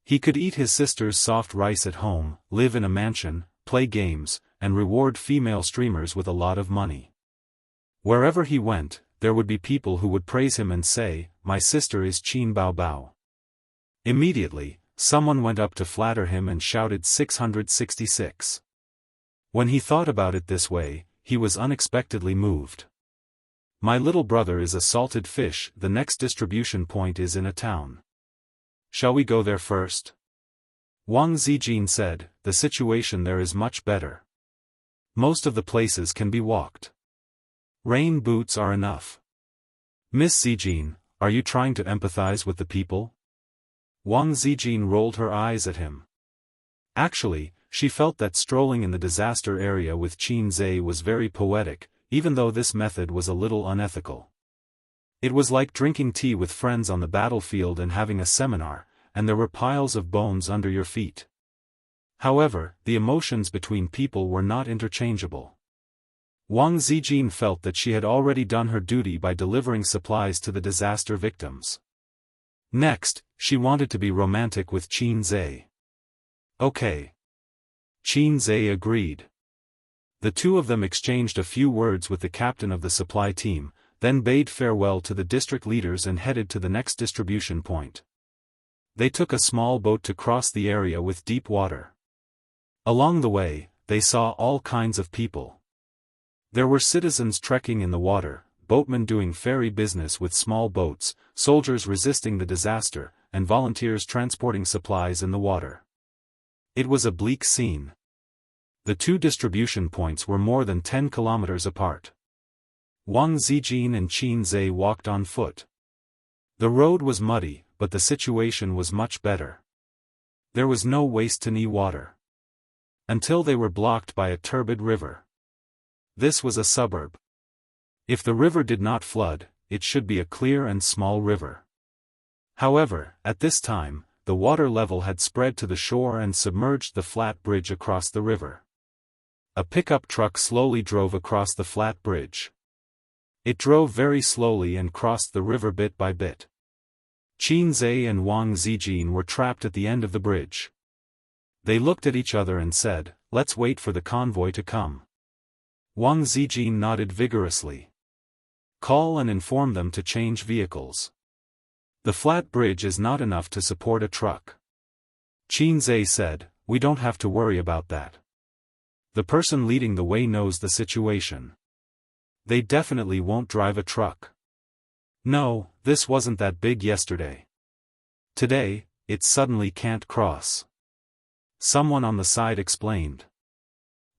He could eat his sister's soft rice at home, live in a mansion, play games, and reward female streamers with a lot of money. Wherever he went, there would be people who would praise him and say, "My sister is Qin Bao Bao." Immediately, someone went up to flatter him and shouted 666. When he thought about it this way, he was unexpectedly moved. "My little brother is a salted fish. The next distribution point is in a town. Shall we go there first?" Wang Zijin said, "The situation there is much better. Most of the places can be walked. Rain boots are enough." "Miss Zijin, are you trying to empathize with the people?" Wang Zijin rolled her eyes at him. Actually, she felt that strolling in the disaster area with Qin Zhe was very poetic, even though this method was a little unethical. It was like drinking tea with friends on the battlefield and having a seminar, and there were piles of bones under your feet. However, the emotions between people were not interchangeable. Wang Zijin felt that she had already done her duty by delivering supplies to the disaster victims. Next, she wanted to be romantic with Qin Zhe. "Okay." Qin Zhe agreed. The two of them exchanged a few words with the captain of the supply team, then bade farewell to the district leaders and headed to the next distribution point. They took a small boat to cross the area with deep water. Along the way, they saw all kinds of people. There were citizens trekking in the water, boatmen doing ferry business with small boats, soldiers resisting the disaster, and volunteers transporting supplies in the water. It was a bleak scene. The two distribution points were more than 10 kilometers apart. Wang Zijin and Qin Zhe walked on foot. The road was muddy, but the situation was much better. There was no waist-to-knee water. Until they were blocked by a turbid river. This was a suburb. If the river did not flood, it should be a clear and small river. However, at this time, the water level had spread to the shore and submerged the flat bridge across the river. a pickup truck slowly drove across the flat bridge. It drove very slowly and crossed the river bit by bit. Qin Zhe and Wang Zijin were trapped at the end of the bridge. They looked at each other and said, "Let's wait for the convoy to come." Wang Zijin nodded vigorously. "Call and inform them to change vehicles. The flat bridge is not enough to support a truck." Qin Zhe said, "We don't have to worry about that. The person leading the way knows the situation. They definitely won't drive a truck. No, this wasn't that big yesterday. Today, it suddenly can't cross." Someone on the side explained.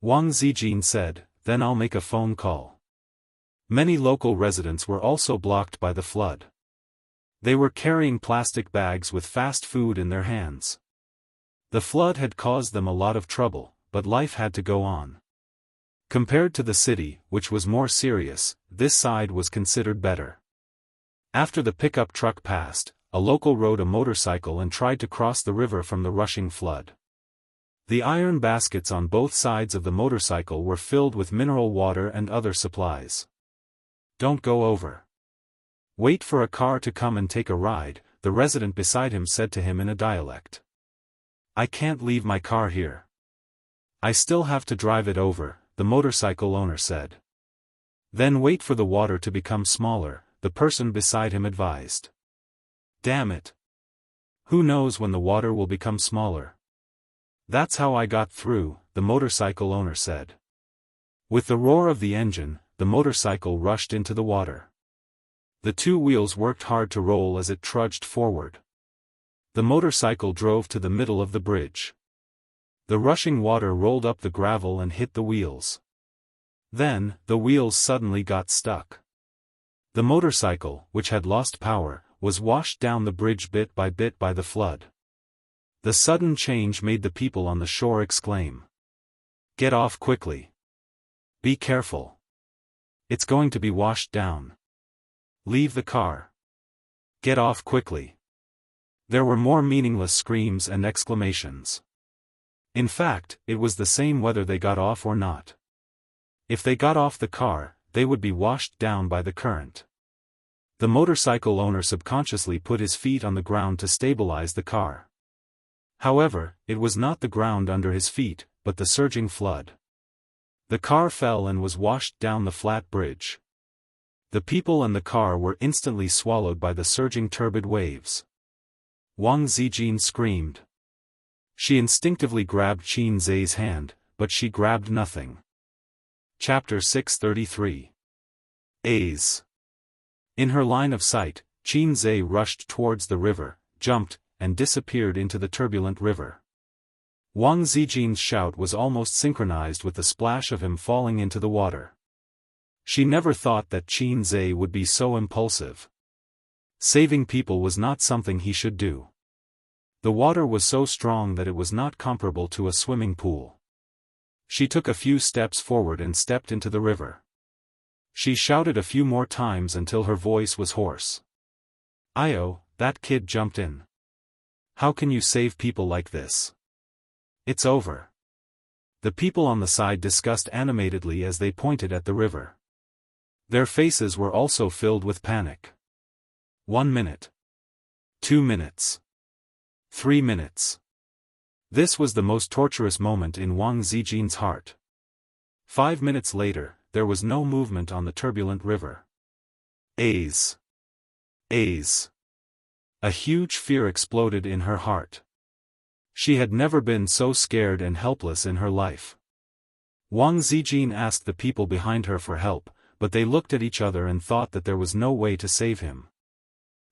Wang Zijin said, "Then I'll make a phone call." Many local residents were also blocked by the flood. They were carrying plastic bags with fast food in their hands. The flood had caused them a lot of trouble, but life had to go on. Compared to the city, which was more serious, this side was considered better. After the pickup truck passed, a local rode a motorcycle and tried to cross the river from the rushing flood. The iron baskets on both sides of the motorcycle were filled with mineral water and other supplies. "Don't go over. Wait for a car to come and take a ride," the resident beside him said to him in a dialect. "I can't leave my car here. I still have to drive it over," the motorcycle owner said. "Then wait for the water to become smaller," the person beside him advised. "Damn it. Who knows when the water will become smaller? That's how I got through," the motorcycle owner said. With the roar of the engine, the motorcycle rushed into the water. The two wheels worked hard to roll as it trudged forward. The motorcycle drove to the middle of the bridge. The rushing water rolled up the gravel and hit the wheels. Then, the wheels suddenly got stuck. The motorcycle, which had lost power, was washed down the bridge bit by the flood. The sudden change made the people on the shore exclaim, "Get off quickly! Be careful! It's going to be washed down! Leave the car! Get off quickly!" There were more meaningless screams and exclamations. In fact, it was the same whether they got off or not. If they got off the car, they would be washed down by the current. The motorcycle owner subconsciously put his feet on the ground to stabilize the car. However, it was not the ground under his feet, but the surging flood. The car fell and was washed down the flat bridge. The people and the car were instantly swallowed by the surging turbid waves. Wang Zijin screamed. She instinctively grabbed Qin Zhe's hand, but she grabbed nothing. Chapter 633. A's. In her line of sight, Qin Zhe rushed towards the river, jumped, and disappeared into the turbulent river. Wang Zijin's shout was almost synchronized with the splash of him falling into the water. She never thought that Qin Zhe would be so impulsive. Saving people was not something he should do. The water was so strong that it was not comparable to a swimming pool. She took a few steps forward and stepped into the river. She shouted a few more times until her voice was hoarse. "Io, that kid jumped in. How can you save people like this? It's over." The people on the side discussed animatedly as they pointed at the river. Their faces were also filled with panic. 1 minute. 2 minutes. 3 minutes. This was the most torturous moment in Wang Zijin's heart. 5 minutes later, there was no movement on the turbulent river. A's. A's. A huge fear exploded in her heart. She had never been so scared and helpless in her life. Wang Zijin asked the people behind her for help, but they looked at each other and thought that there was no way to save him.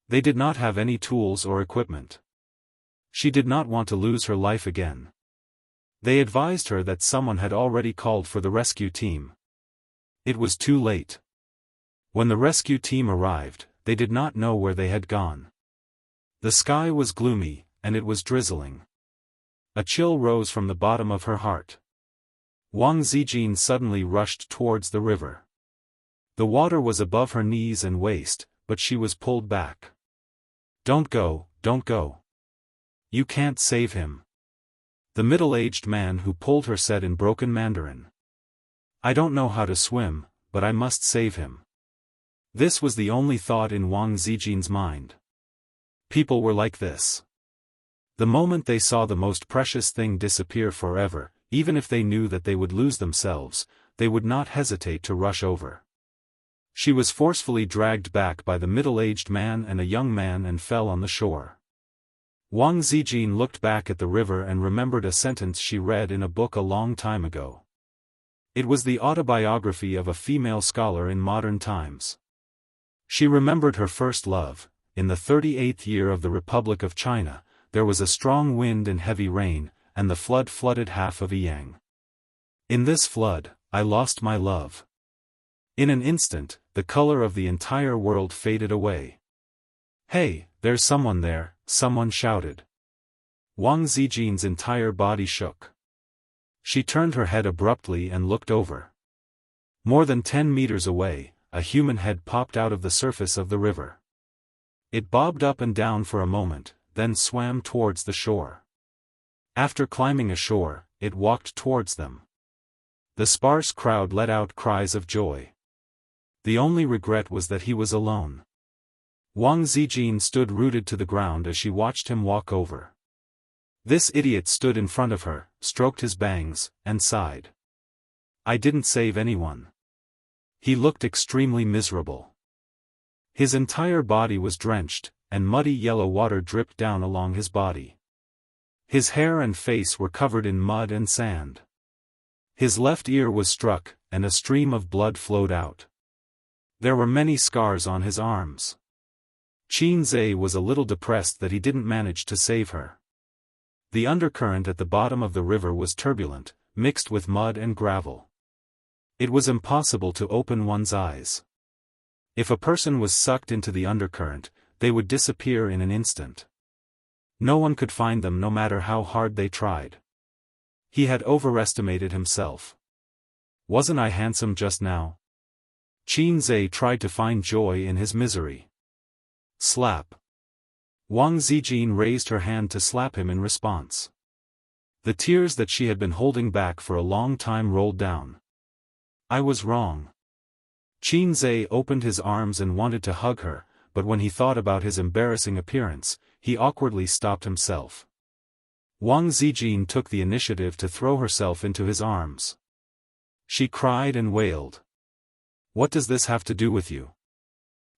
They did not have any tools or equipment. She did not want to lose her life again. They advised her that someone had already called for the rescue team. It was too late. When the rescue team arrived, they did not know where they had gone. The sky was gloomy, and it was drizzling. A chill rose from the bottom of her heart. Wang Zijin suddenly rushed towards the river. The water was above her knees and waist, but she was pulled back. "Don't go, don't go. You can't save him," the middle-aged man who pulled her said in broken Mandarin. I don't know how to swim, but I must save him. This was the only thought in Wang Zijin's mind. People were like this. The moment they saw the most precious thing disappear forever, even if they knew that they would lose themselves, they would not hesitate to rush over. She was forcefully dragged back by the middle-aged man and a young man and fell on the shore. Wang Zijin looked back at the river and remembered a sentence she read in a book a long time ago. It was the autobiography of a female scholar in modern times. She remembered her first love. In the 38th year of the Republic of China, there was a strong wind and heavy rain, and the flood flooded half of Yang. In this flood, I lost my love. In an instant, the color of the entire world faded away. Hey, there's someone there, someone shouted. Wang Zijin's entire body shook. She turned her head abruptly and looked over. More than 10 meters away, a human head popped out of the surface of the river. It bobbed up and down for a moment, then swam towards the shore. After climbing ashore, it walked towards them. The sparse crowd let out cries of joy. The only regret was that he was alone. Wang Zijin stood rooted to the ground as she watched him walk over. This idiot stood in front of her, stroked his bangs, and sighed. I didn't save anyone. He looked extremely miserable. His entire body was drenched, and muddy yellow water dripped down along his body. His hair and face were covered in mud and sand. His left ear was struck, and a stream of blood flowed out. There were many scars on his arms. Qin Zhe was a little depressed that he didn't manage to save her. The undercurrent at the bottom of the river was turbulent, mixed with mud and gravel. It was impossible to open one's eyes. If a person was sucked into the undercurrent, they would disappear in an instant. No one could find them no matter how hard they tried. He had overestimated himself. Wasn't I handsome just now? Qin Zhe tried to find joy in his misery. Slap. Wang Zijin raised her hand to slap him in response. The tears that she had been holding back for a long time rolled down. I was wrong. Qin Zhe opened his arms and wanted to hug her, but when he thought about his embarrassing appearance, he awkwardly stopped himself. Wang Zijin took the initiative to throw herself into his arms. She cried and wailed. What does this have to do with you?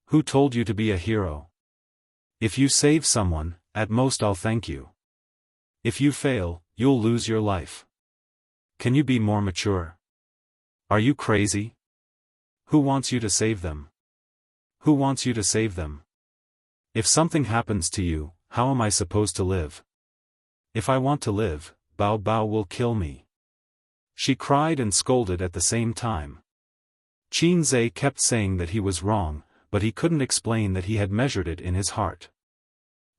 Who told you to be a hero? If you save someone, at most I'll thank you. If you fail, you'll lose your life. Can you be more mature? Are you crazy? Who wants you to save them? Who wants you to save them? If something happens to you, how am I supposed to live? If I want to live, Bao Bao will kill me. She cried and scolded at the same time. Qin Zhe kept saying that he was wrong, but he couldn't explain that he had measured it in his heart.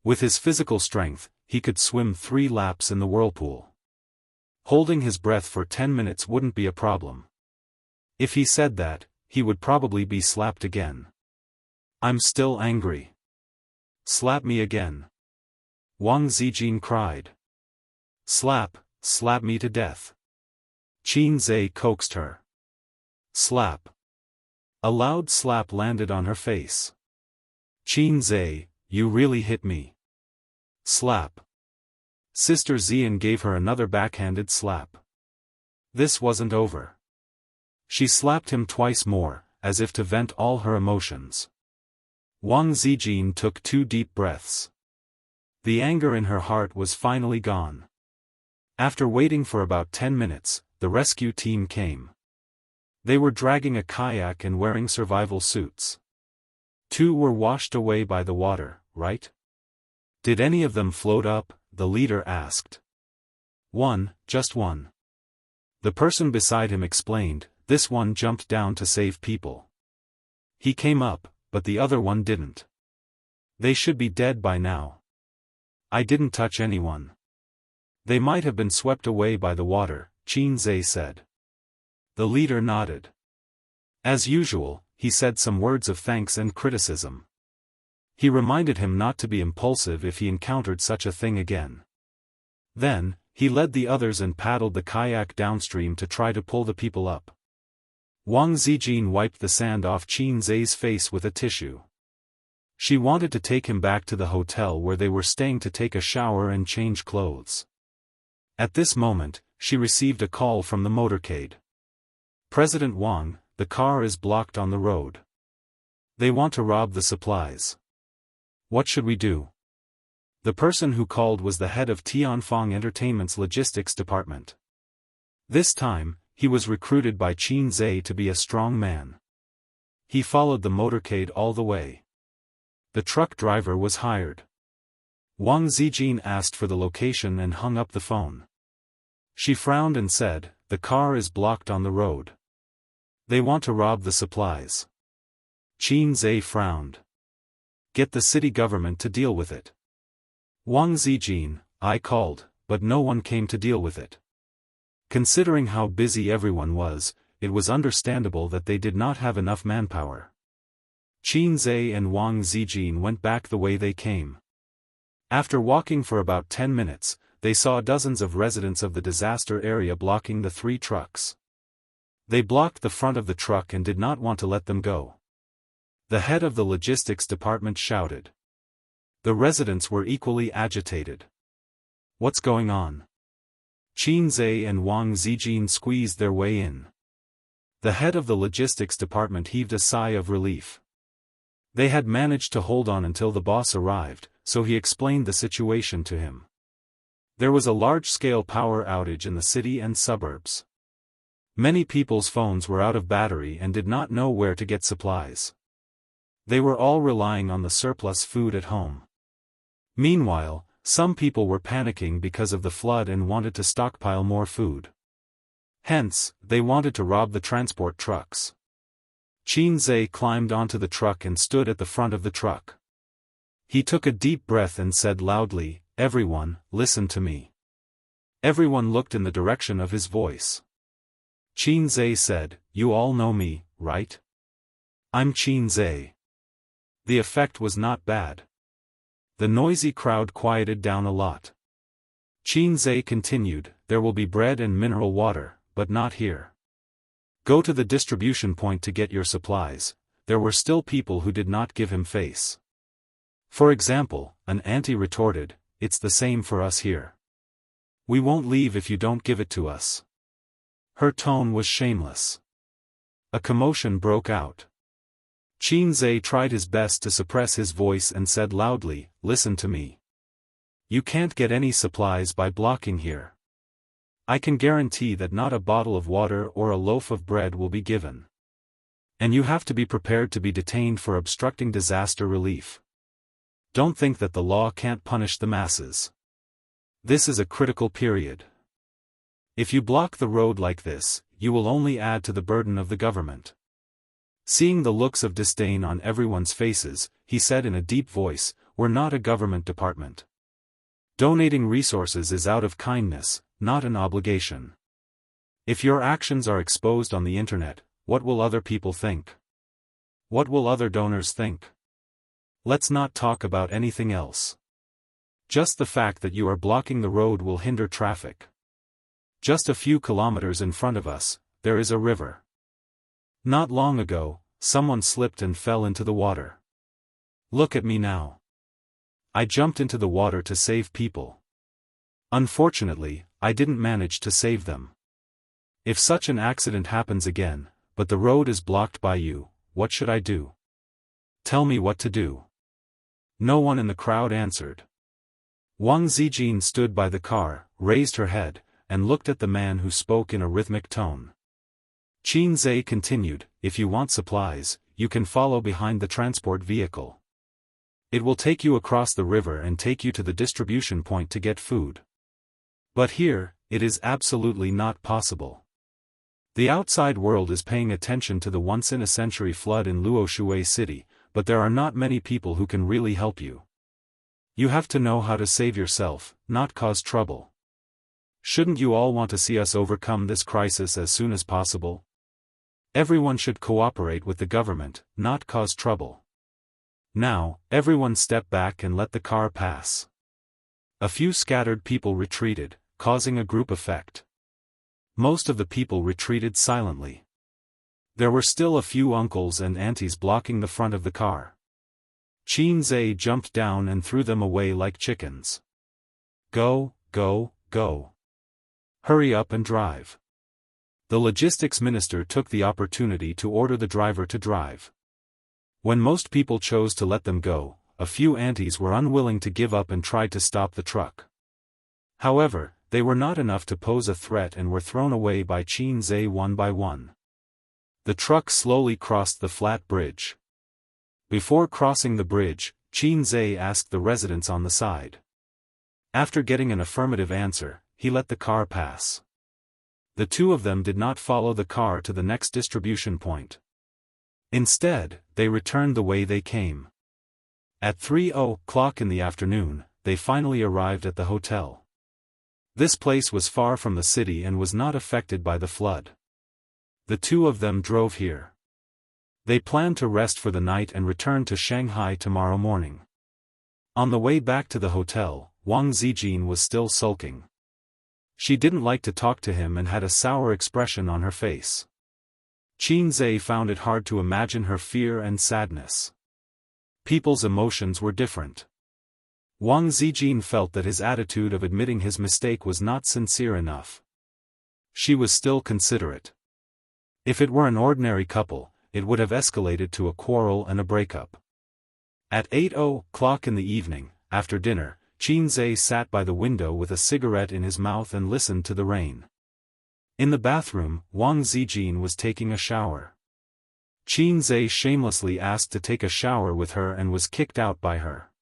With his physical strength, he could swim 3 laps in the whirlpool. Holding his breath for 10 minutes wouldn't be a problem. If he said that, he would probably be slapped again. I'm still angry. Slap me again. Wang Zijin cried. Slap me to death. Qin Zhe coaxed her. Slap. A loud slap landed on her face. Qin Zhe, you really hit me. Slap. Sister Xian gave her another backhanded slap. This wasn't over. She slapped him twice more, as if to vent all her emotions. Wang Zijin took 2 deep breaths. The anger in her heart was finally gone. After waiting for about 10 minutes, the rescue team came. They were dragging a kayak and wearing survival suits. 2 were washed away by the water, right? Did any of them float up? The leader asked. 1, just 1. The person beside him explained, this one jumped down to save people. He came up, but the other one didn't. They should be dead by now. I didn't touch anyone. They might have been swept away by the water, Qin Zhe said. The leader nodded. As usual, he said some words of thanks and criticism. He reminded him not to be impulsive if he encountered such a thing again. Then, he led the others and paddled the kayak downstream to try to pull the people up. Wang Zijin wiped the sand off Qin Zai's face with a tissue. She wanted to take him back to the hotel where they were staying to take a shower and change clothes. At this moment, she received a call from the motorcade. President Wang, the car is blocked on the road. They want to rob the supplies. What should we do? The person who called was the head of Tianfeng Entertainment's logistics department. This time, he was recruited by Qin Zai to be a strong man. He followed the motorcade all the way. The truck driver was hired. Wang Zijin asked for the location and hung up the phone. She frowned and said, "The car is blocked on the road. They want to rob the supplies." Qin Zai frowned. "Get the city government to deal with it." Wang Zijin, "I called, but no one came to deal with it." Considering how busy everyone was, it was understandable that they did not have enough manpower. Qin Zai and Wang Zijin went back the way they came. After walking for about 10 minutes, they saw dozens of residents of the disaster area blocking the 3 trucks. They blocked the front of the truck and did not want to let them go. The head of the logistics department shouted. The residents were equally agitated. "What's going on?" Qin Zai and Wang Zijin squeezed their way in. The head of the logistics department heaved a sigh of relief. They had managed to hold on until the boss arrived, so he explained the situation to him. There was a large-scale power outage in the city and suburbs. Many people's phones were out of battery and did not know where to get supplies. They were all relying on the surplus food at home. Meanwhile, some people were panicking because of the flood and wanted to stockpile more food. Hence, they wanted to rob the transport trucks. Qin Zai climbed onto the truck and stood at the front of the truck. He took a deep breath and said loudly, "Everyone, listen to me." Everyone looked in the direction of his voice. Qin Zai said, "You all know me, right? I'm Qin Zai." The effect was not bad. The noisy crowd quieted down a lot. Qin Zai continued, "There will be bread and mineral water, but not here. Go to the distribution point to get your supplies." There were still people who did not give him face. For example, an auntie retorted, "It's the same for us here. We won't leave if you don't give it to us." Her tone was shameless. A commotion broke out. Qin Zai tried his best to suppress his voice and said loudly, "Listen to me. You can't get any supplies by blocking here. I can guarantee that not a bottle of water or a loaf of bread will be given. And you have to be prepared to be detained for obstructing disaster relief. Don't think that the law can't punish the masses. This is a critical period. If you block the road like this, you will only add to the burden of the government." Seeing the looks of disdain on everyone's faces, he said in a deep voice, "We're not a government department. Donating resources is out of kindness, not an obligation. If your actions are exposed on the internet, what will other people think? What will other donors think? Let's not talk about anything else. Just the fact that you are blocking the road will hinder traffic. Just a few kilometers in front of us, there is a river. Not long ago, someone slipped and fell into the water. Look at me now. I jumped into the water to save people. Unfortunately, I didn't manage to save them. If such an accident happens again, but the road is blocked by you, what should I do? Tell me what to do." No one in the crowd answered. Wang Zijin stood by the car, raised her head, and looked at the man who spoke in a rhythmic tone. Qin Zai continued, "If you want supplies, you can follow behind the transport vehicle. It will take you across the river and take you to the distribution point to get food. But here, it is absolutely not possible. The outside world is paying attention to the once-in-a-century flood in Luoshui City, but there are not many people who can really help you. You have to know how to save yourself, not cause trouble. Shouldn't you all want to see us overcome this crisis as soon as possible? Everyone should cooperate with the government, not cause trouble. Now, everyone step back and let the car pass." A few scattered people retreated, causing a group effect. Most of the people retreated silently. There were still a few uncles and aunties blocking the front of the car. Qin Zhe jumped down and threw them away like chickens. Go, go, go. Hurry up and drive. The logistics minister took the opportunity to order the driver to drive. When most people chose to let them go, a few aunties were unwilling to give up and tried to stop the truck. However, they were not enough to pose a threat and were thrown away by Qin Zhe one by one. The truck slowly crossed the flat bridge. Before crossing the bridge, Qin Zhe asked the residents on the side. After getting an affirmative answer, he let the car pass. The two of them did not follow the car to the next distribution point. Instead, they returned the way they came. At 3:00 in the afternoon, they finally arrived at the hotel. This place was far from the city and was not affected by the flood. The two of them drove here. They planned to rest for the night and return to Shanghai tomorrow morning. On the way back to the hotel, Wang Zijin was still sulking. She didn't like to talk to him and had a sour expression on her face. Qin Zhe found it hard to imagine her fear and sadness. People's emotions were different. Wang Zijin felt that his attitude of admitting his mistake was not sincere enough. She was still considerate. If it were an ordinary couple, it would have escalated to a quarrel and a breakup. At 8:00 in the evening, after dinner, Qin Zhe sat by the window with a cigarette in his mouth and listened to the rain. In the bathroom, Wang Zijin was taking a shower. Qin Zhe shamelessly asked to take a shower with her and was kicked out by her.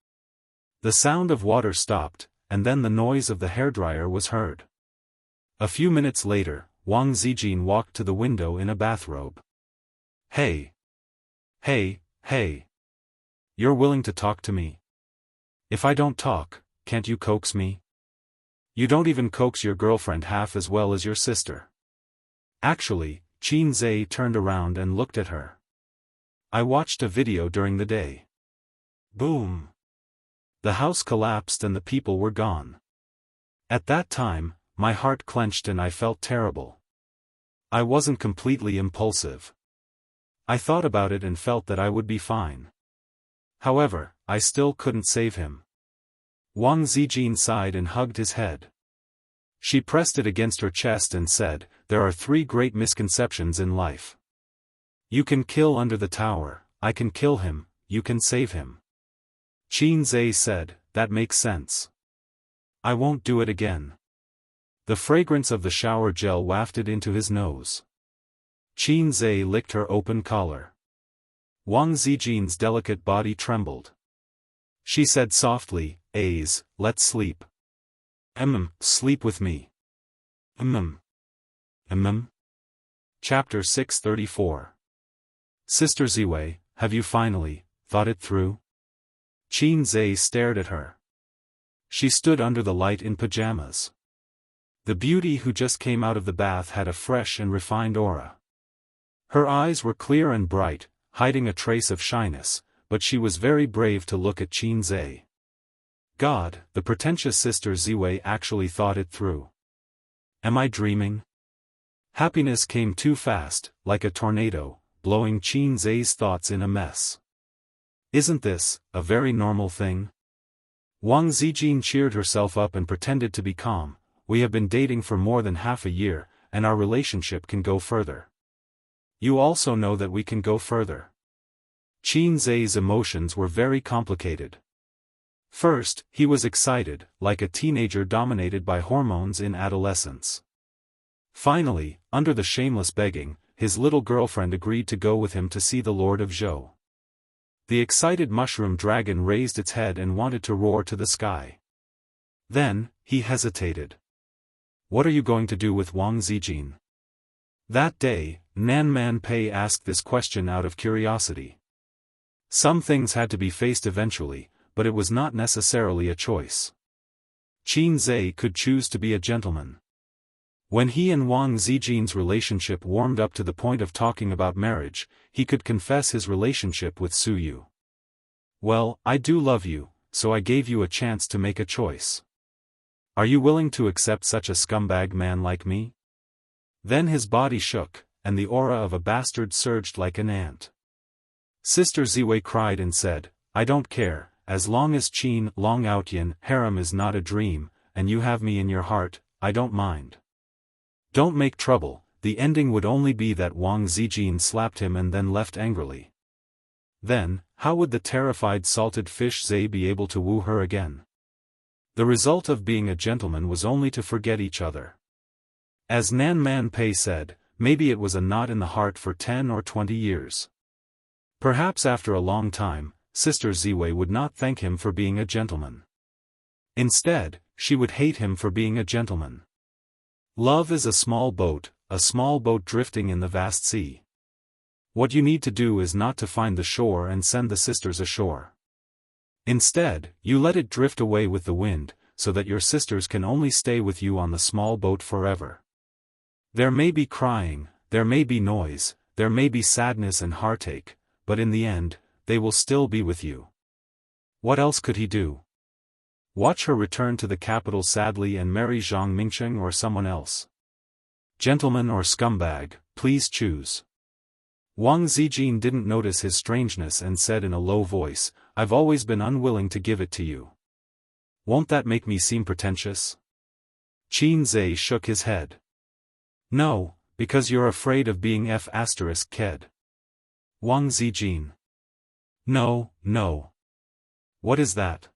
The sound of water stopped, and then the noise of the hairdryer was heard. A few minutes later, Wang Zijin walked to the window in a bathrobe. Hey! Hey, hey! You're willing to talk to me? If I don't talk, can't you coax me? You don't even coax your girlfriend half as well as your sister. Actually, Qin Zhe turned around and looked at her. I watched a video during the day. Boom! The house collapsed and the people were gone. At that time, my heart clenched and I felt terrible. I wasn't completely impulsive. I thought about it and felt that I would be fine. However, I still couldn't save him. Wang Zijin sighed and hugged his head. She pressed it against her chest and said, "There are 3 great misconceptions in life. You can kill under the tower, I can kill him, you can save him." Qin Zhe said, "That makes sense. I won't do it again." The fragrance of the shower gel wafted into his nose. Qin Zhe licked her open collar. Wang Zijin's delicate body trembled. She said softly, "Let's sleep. Sleep with me." Chapter 634. Sister Ziwei, have you finally thought it through? Qin Zhe stared at her. She stood under the light in pajamas. The beauty who just came out of the bath had a fresh and refined aura. Her eyes were clear and bright, hiding a trace of shyness, but she was very brave to look at Qin Zhe. God, the pretentious Sister Ziwei actually thought it through. Am I dreaming? Happiness came too fast, like a tornado, blowing Qin Zhe's thoughts in a mess. Isn't this a very normal thing? Wang Zijin cheered herself up and pretended to be calm. We have been dating for more than half a year, and our relationship can go further. You also know that we can go further. Qin Zhe's emotions were very complicated. First, he was excited, like a teenager dominated by hormones in adolescence. Finally, under the shameless begging, his little girlfriend agreed to go with him to see the Lord of Zhou. The excited mushroom dragon raised its head and wanted to roar to the sky. Then, he hesitated. What are you going to do with Wang Zijin? That day, Nan Man Pei asked this question out of curiosity. Some things had to be faced eventually, but it was not necessarily a choice. Qin Zhe could choose to be a gentleman. When he and Wang Zijin's relationship warmed up to the point of talking about marriage, he could confess his relationship with Su Yu. Well, I do love you, so I gave you a chance to make a choice. Are you willing to accept such a scumbag man like me? Then his body shook, and the aura of a bastard surged like an ant. Sister Ziwei cried and said, I don't care, as long as Qin Long Outyan harem is not a dream, and you have me in your heart, I don't mind. Don't make trouble, the ending would only be that Wang Zijin slapped him and then left angrily. Then, how would the terrified salted fish Zai be able to woo her again? The result of being a gentleman was only to forget each other. As Nan Man Pei said, maybe it was a knot in the heart for 10 or 20 years. Perhaps after a long time, Sister Ziwei would not thank him for being a gentleman. Instead, she would hate him for being a gentleman. Love is a small boat drifting in the vast sea. What you need to do is not to find the shore and send the sisters ashore. Instead, you let it drift away with the wind, so that your sisters can only stay with you on the small boat forever. There may be crying, there may be noise, there may be sadness and heartache, but in the end, they will still be with you. What else could he do? Watch her return to the capital sadly and marry Zhang Mingcheng or someone else? Gentleman or scumbag, please choose. Wang Zijin didn't notice his strangeness and said in a low voice, I've always been unwilling to give it to you. Won't that make me seem pretentious? Qin Zai shook his head. No, because you're afraid of being F***ked. Wang Zijin. No, no. What is that?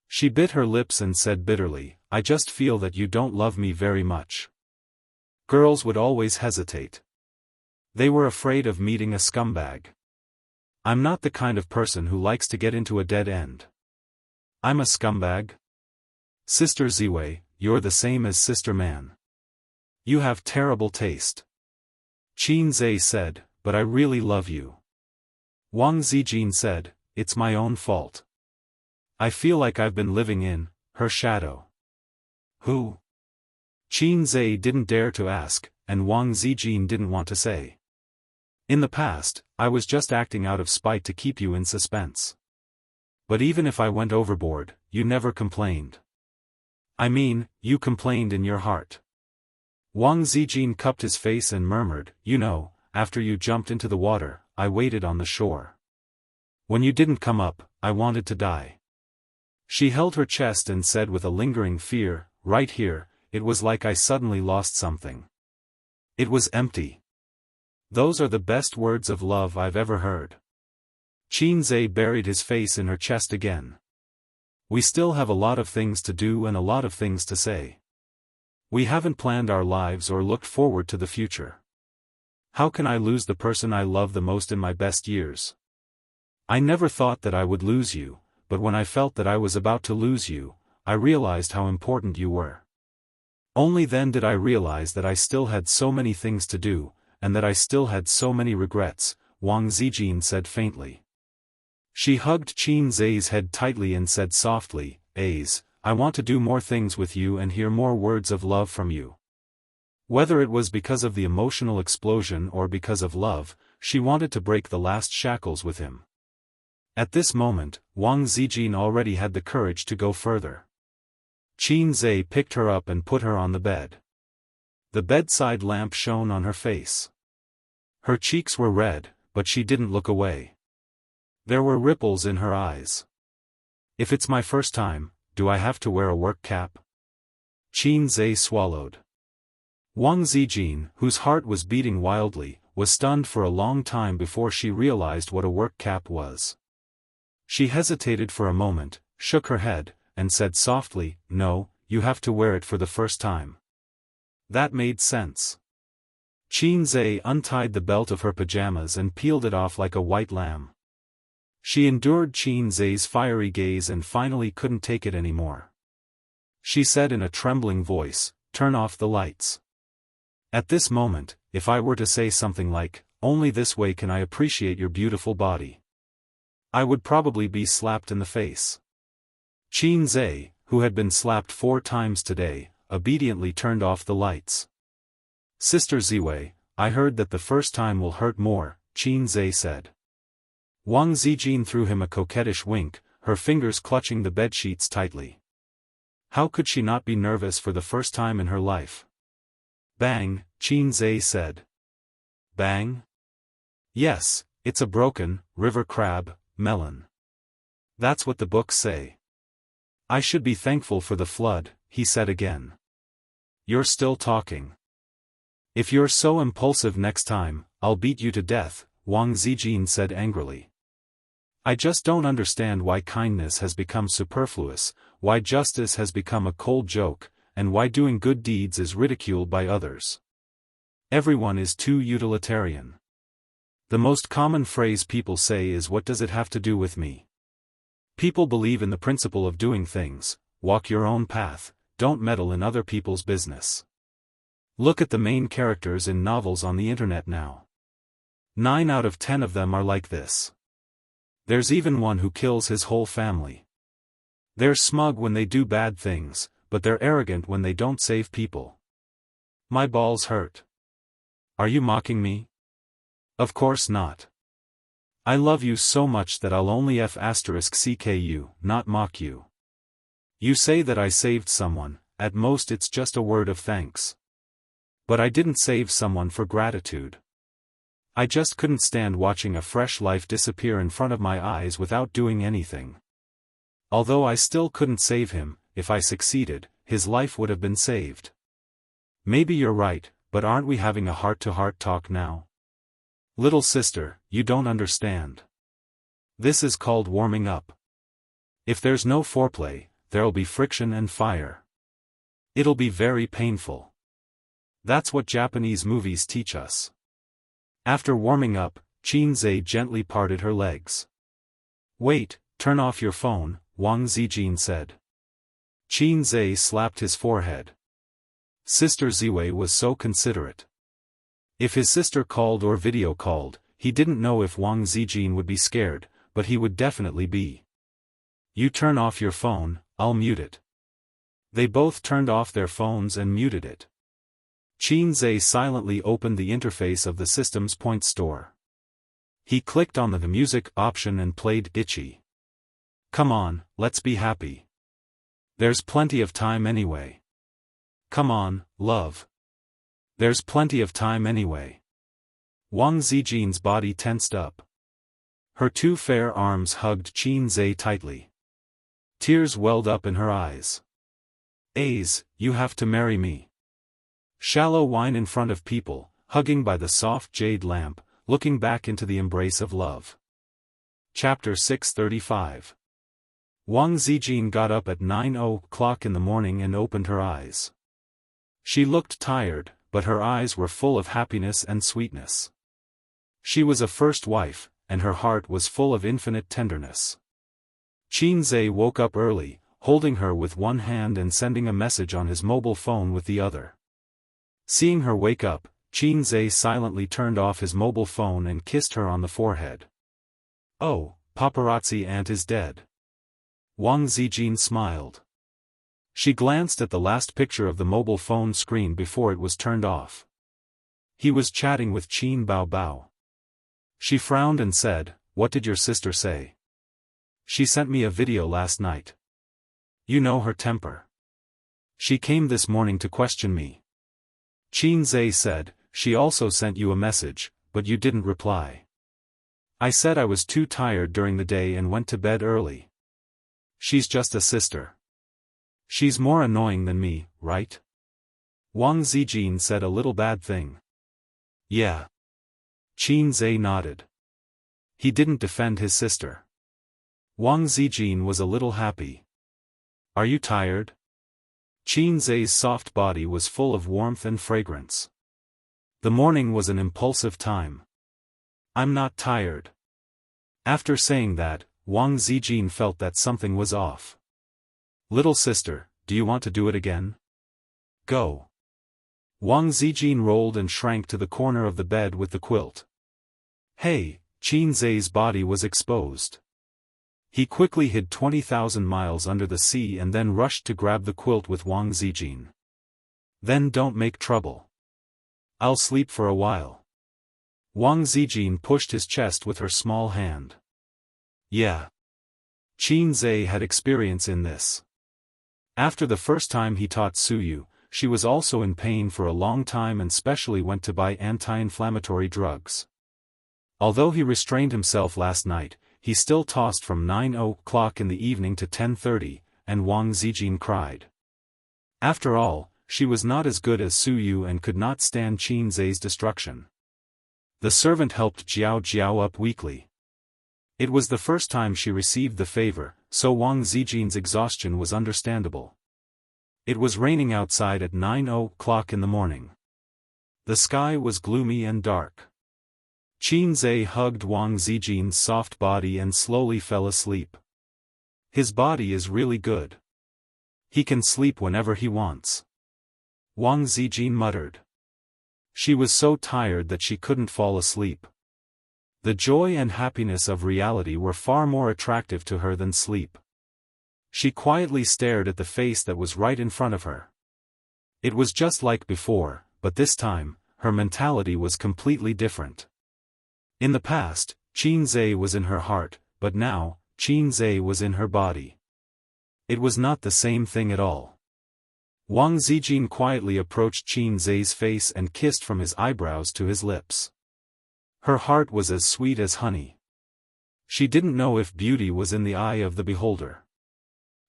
She bit her lips and said bitterly, I just feel that you don't love me very much. Girls would always hesitate. They were afraid of meeting a scumbag. I'm not the kind of person who likes to get into a dead end. I'm a scumbag? Sister Ziwei, you're the same as Sister Man. You have terrible taste. Qin Zai said, but I really love you. Wang Zijin said, it's my own fault. I feel like I've been living in her shadow. Who? Qin Zai didn't dare to ask, and Wang Zijin didn't want to say. In the past, I was just acting out of spite to keep you in suspense. But even if I went overboard, you never complained. I mean, you complained in your heart. Wang Zijin cupped his face and murmured, you know, after you jumped into the water, I waited on the shore. When you didn't come up, I wanted to die. She held her chest and said with a lingering fear, right here, it was like I suddenly lost something. It was empty. Those are the best words of love I've ever heard. Qin Zai buried his face in her chest again. We still have a lot of things to do and a lot of things to say. We haven't planned our lives or looked forward to the future. How can I lose the person I love the most in my best years? I never thought that I would lose you, but when I felt that I was about to lose you, I realized how important you were. Only then did I realize that I still had so many things to do, and that I still had so many regrets, Wang Zijin said faintly. She hugged Qin Zai's head tightly and said softly, I want to do more things with you and hear more words of love from you. Whether it was because of the emotional explosion or because of love, she wanted to break the last shackles with him. At this moment, Wang Zijin already had the courage to go further. Qin Zai picked her up and put her on the bed. The bedside lamp shone on her face. Her cheeks were red, but she didn't look away. There were ripples in her eyes. If it's my first time, do I have to wear a work cap? Qin Zai swallowed. Wang Zijin, whose heart was beating wildly, was stunned for a long time before she realized what a work cap was. She hesitated for a moment, shook her head, and said softly, no, you have to wear it for the first time. That made sense. Qin Zai untied the belt of her pajamas and peeled it off like a white lamb. She endured Qin Zai's fiery gaze and finally couldn't take it anymore. She said in a trembling voice, turn off the lights. At this moment, if I were to say something like, only this way can I appreciate your beautiful body, I would probably be slapped in the face. Qin Zai, who had been slapped 4 times today, obediently turned off the lights. Sister Ziwei, I heard that the first time will hurt more, Qin Zai said. Wang Zijin threw him a coquettish wink, her fingers clutching the bedsheets tightly. How could she not be nervous for the first time in her life? Bang, Qin Zai said. Bang? Yes, it's a broken, river crab, melon. That's what the books say. I should be thankful for the flood, he said again. You're still talking. If you're so impulsive next time, I'll beat you to death, Wang Zijin said angrily. I just don't understand why kindness has become superfluous, why justice has become a cold joke, and why doing good deeds is ridiculed by others. Everyone is too utilitarian. The most common phrase people say is, "What does it have to do with me?" People believe in the principle of doing things, walk your own path, don't meddle in other people's business. Look at the main characters in novels on the internet now. 9 out of 10 of them are like this. There's even one who kills his whole family. They're smug when they do bad things, but they're arrogant when they don't save people. My balls hurt. Are you mocking me? Of course not. I love you so much that I'll only *ck you, not mock you. You say that I saved someone, at most it's just a word of thanks. But I didn't save someone for gratitude. I just couldn't stand watching a fresh life disappear in front of my eyes without doing anything. Although I still couldn't save him, if I succeeded, his life would have been saved. Maybe you're right, but aren't we having a heart-to-heart talk now? Little sister, you don't understand. This is called warming up. If there's no foreplay, there'll be friction and fire. It'll be very painful. That's what Japanese movies teach us. After warming up, Qin gently parted her legs. Wait, turn off your phone, Wang Zijin said. Qin slapped his forehead. Sister Ziwei was so considerate. If his sister called or video called, he didn't know if Wang Zijin would be scared, but he would definitely be. You turn off your phone, I'll mute it. They both turned off their phones and muted it. Qin silently opened the interface of the system's point store. He clicked on the music option and played Itchy. Come on, let's be happy. There's plenty of time anyway. Come on, love. There's plenty of time anyway. Wang Zijin's body tensed up. Her two fair arms hugged Qin tightly. Tears welled up in her eyes. Aze, you have to marry me. Shallow whine in front of people, hugging by the soft jade lamp, looking back into the embrace of love. Chapter 635. Wang Zijin got up at 9:00 in the morning and opened her eyes. She looked tired, but her eyes were full of happiness and sweetness. She was a first wife, and her heart was full of infinite tenderness. Qin woke up early, holding her with one hand and sending a message on his mobile phone with the other. Seeing her wake up, Qin silently turned off his mobile phone and kissed her on the forehead. Oh, paparazzi aunt is dead. Wang Zijin smiled. She glanced at the last picture of the mobile phone screen before it was turned off. He was chatting with Qin Bao. She frowned and said, "What did your sister say?" "She sent me a video last night. You know her temper. She came this morning to question me." Qin said, "She also sent you a message, but you didn't reply." "I said I was too tired during the day and went to bed early." "She's just a sister. She's more annoying than me, right?" Wang Zijin said, "A little bad thing." "Yeah." Qin nodded. He didn't defend his sister. Wang Zijin was a little happy. "Are you tired?" Qin's soft body was full of warmth and fragrance. The morning was an impulsive time. "I'm not tired." After saying that, Wang Zijin felt that something was off. "Little sister, do you want to do it again?" "Go." Wang Zijin rolled and shrank to the corner of the bed with the quilt. Hey, Qin's body was exposed. He quickly hid 20,000 miles under the sea and then rushed to grab the quilt with Wang Zijin. "Then don't make trouble. I'll sleep for a while." Wang Zijin pushed his chest with her small hand. Yeah. Qin had experience in this. After the first time he taught Suyu, she was also in pain for a long time and specially went to buy anti-inflammatory drugs. Although he restrained himself last night, he still tossed from 9 o'clock in the evening to 10:30, and Wang Zijin cried. After all, she was not as good as Su Yu and could not stand Qin Zai's destruction. The servant helped Jiao Jiao up weakly. It was the first time she received the favor, so Wang Zijin's exhaustion was understandable. It was raining outside at 9 o'clock in the morning. The sky was gloomy and dark. Qin Zai hugged Wang Zijin's soft body and slowly fell asleep. His body is really good. He can sleep whenever he wants. Wang Zijin muttered. She was so tired that she couldn't fall asleep. The joy and happiness of reality were far more attractive to her than sleep. She quietly stared at the face that was right in front of her. It was just like before, but this time, her mentality was completely different. In the past, Qin Zai was in her heart, but now, Qin Zai was in her body. It was not the same thing at all. Wang Zijin quietly approached Qin Zai's face and kissed from his eyebrows to his lips. Her heart was as sweet as honey. She didn't know if beauty was in the eye of the beholder.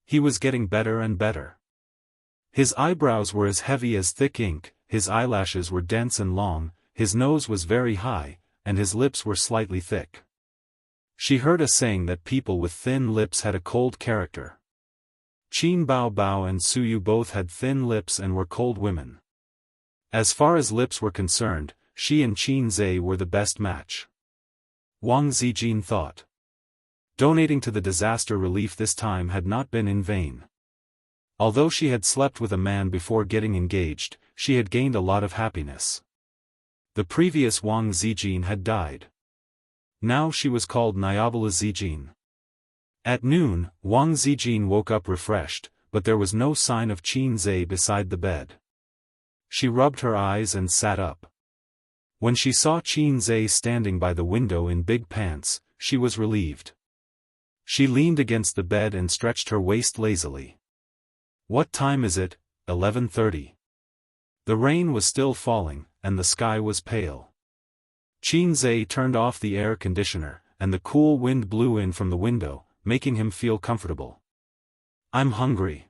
He was getting better and better. His eyebrows were as heavy as thick ink, his eyelashes were dense and long, his nose was very high, and his lips were slightly thick. She heard a saying that people with thin lips had a cold character. Qin Bao Bao and Su Yu both had thin lips and were cold women. As far as lips were concerned, she and Qin Zai were the best match. Wang Zijin thought. Donating to the disaster relief this time had not been in vain. Although she had slept with a man before getting engaged, she had gained a lot of happiness. The previous Wang Zijin had died. Now she was called Nyabala Zijin. At noon, Wang Zijin woke up refreshed, but there was no sign of Qin Zai beside the bed. She rubbed her eyes and sat up. When she saw Qin Zai standing by the window in big pants, she was relieved. She leaned against the bed and stretched her waist lazily. What time is it? 11:30. The rain was still falling, and the sky was pale. Qin Zai turned off the air conditioner, and the cool wind blew in from the window, making him feel comfortable. I'm hungry.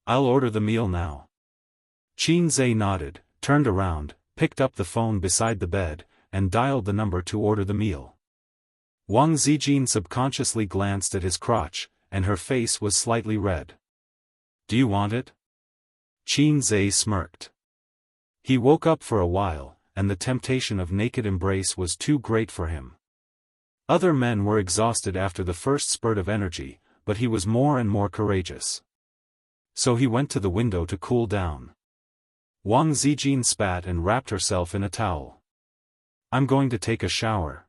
I'll order the meal now. Qin Zai nodded, turned around, picked up the phone beside the bed, and dialed the number to order the meal. Wang Zijin subconsciously glanced at his crotch, and her face was slightly red. Do you want it? Qin Zai smirked. He woke up for a while, and the temptation of naked embrace was too great for him. Other men were exhausted after the first spurt of energy, but he was more and more courageous. So he went to the window to cool down. Wang Zijin spat and wrapped herself in a towel. I'm going to take a shower.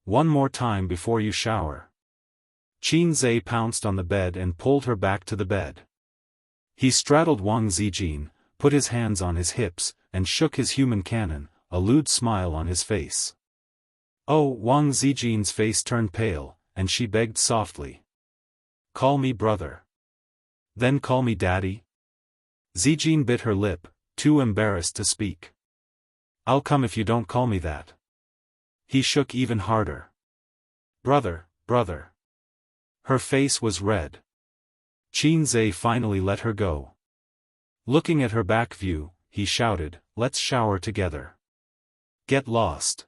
One more time before you shower. Qin Zai pounced on the bed and pulled her back to the bed. He straddled Wang Zijin, put his hands on his hips, and shook his human cannon, a lewd smile on his face. Oh, Wang Zijin's face turned pale, and she begged softly. Call me brother. Then call me daddy. Zijin bit her lip, too embarrassed to speak. I'll come if you don't call me that. He shook even harder. Brother, brother. Her face was red. Qin Zai finally let her go. Looking at her back view, he shouted, let's shower together. Get lost.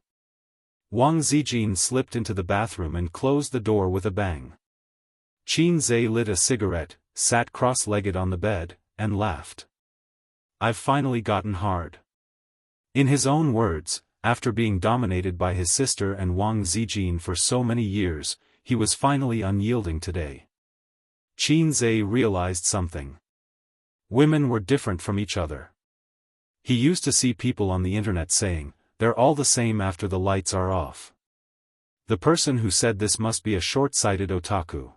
Wang Zijin slipped into the bathroom and closed the door with a bang. Qin Zai lit a cigarette, sat cross-legged on the bed, and laughed. I've finally gotten hard. In his own words, after being dominated by his sister and Wang Zijin for so many years, he was finally unyielding today. Qin Zai realized something. Women were different from each other. He used to see people on the internet saying, they're all the same after the lights are off. The person who said this must be a short-sighted otaku.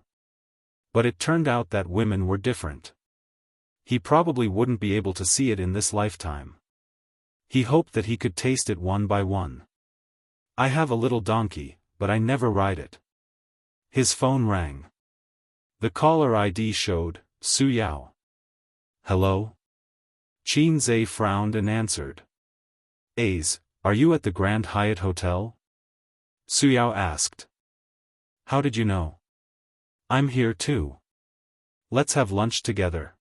But it turned out that women were different. He probably wouldn't be able to see it in this lifetime. He hoped that he could taste it one by one. I have a little donkey, but I never ride it. His phone rang. The caller ID showed, Su Yao. Hello? Qin Zhe frowned and answered. Are you at the Grand Hyatt Hotel? Su Yao asked. How did you know? I'm here too. Let's have lunch together.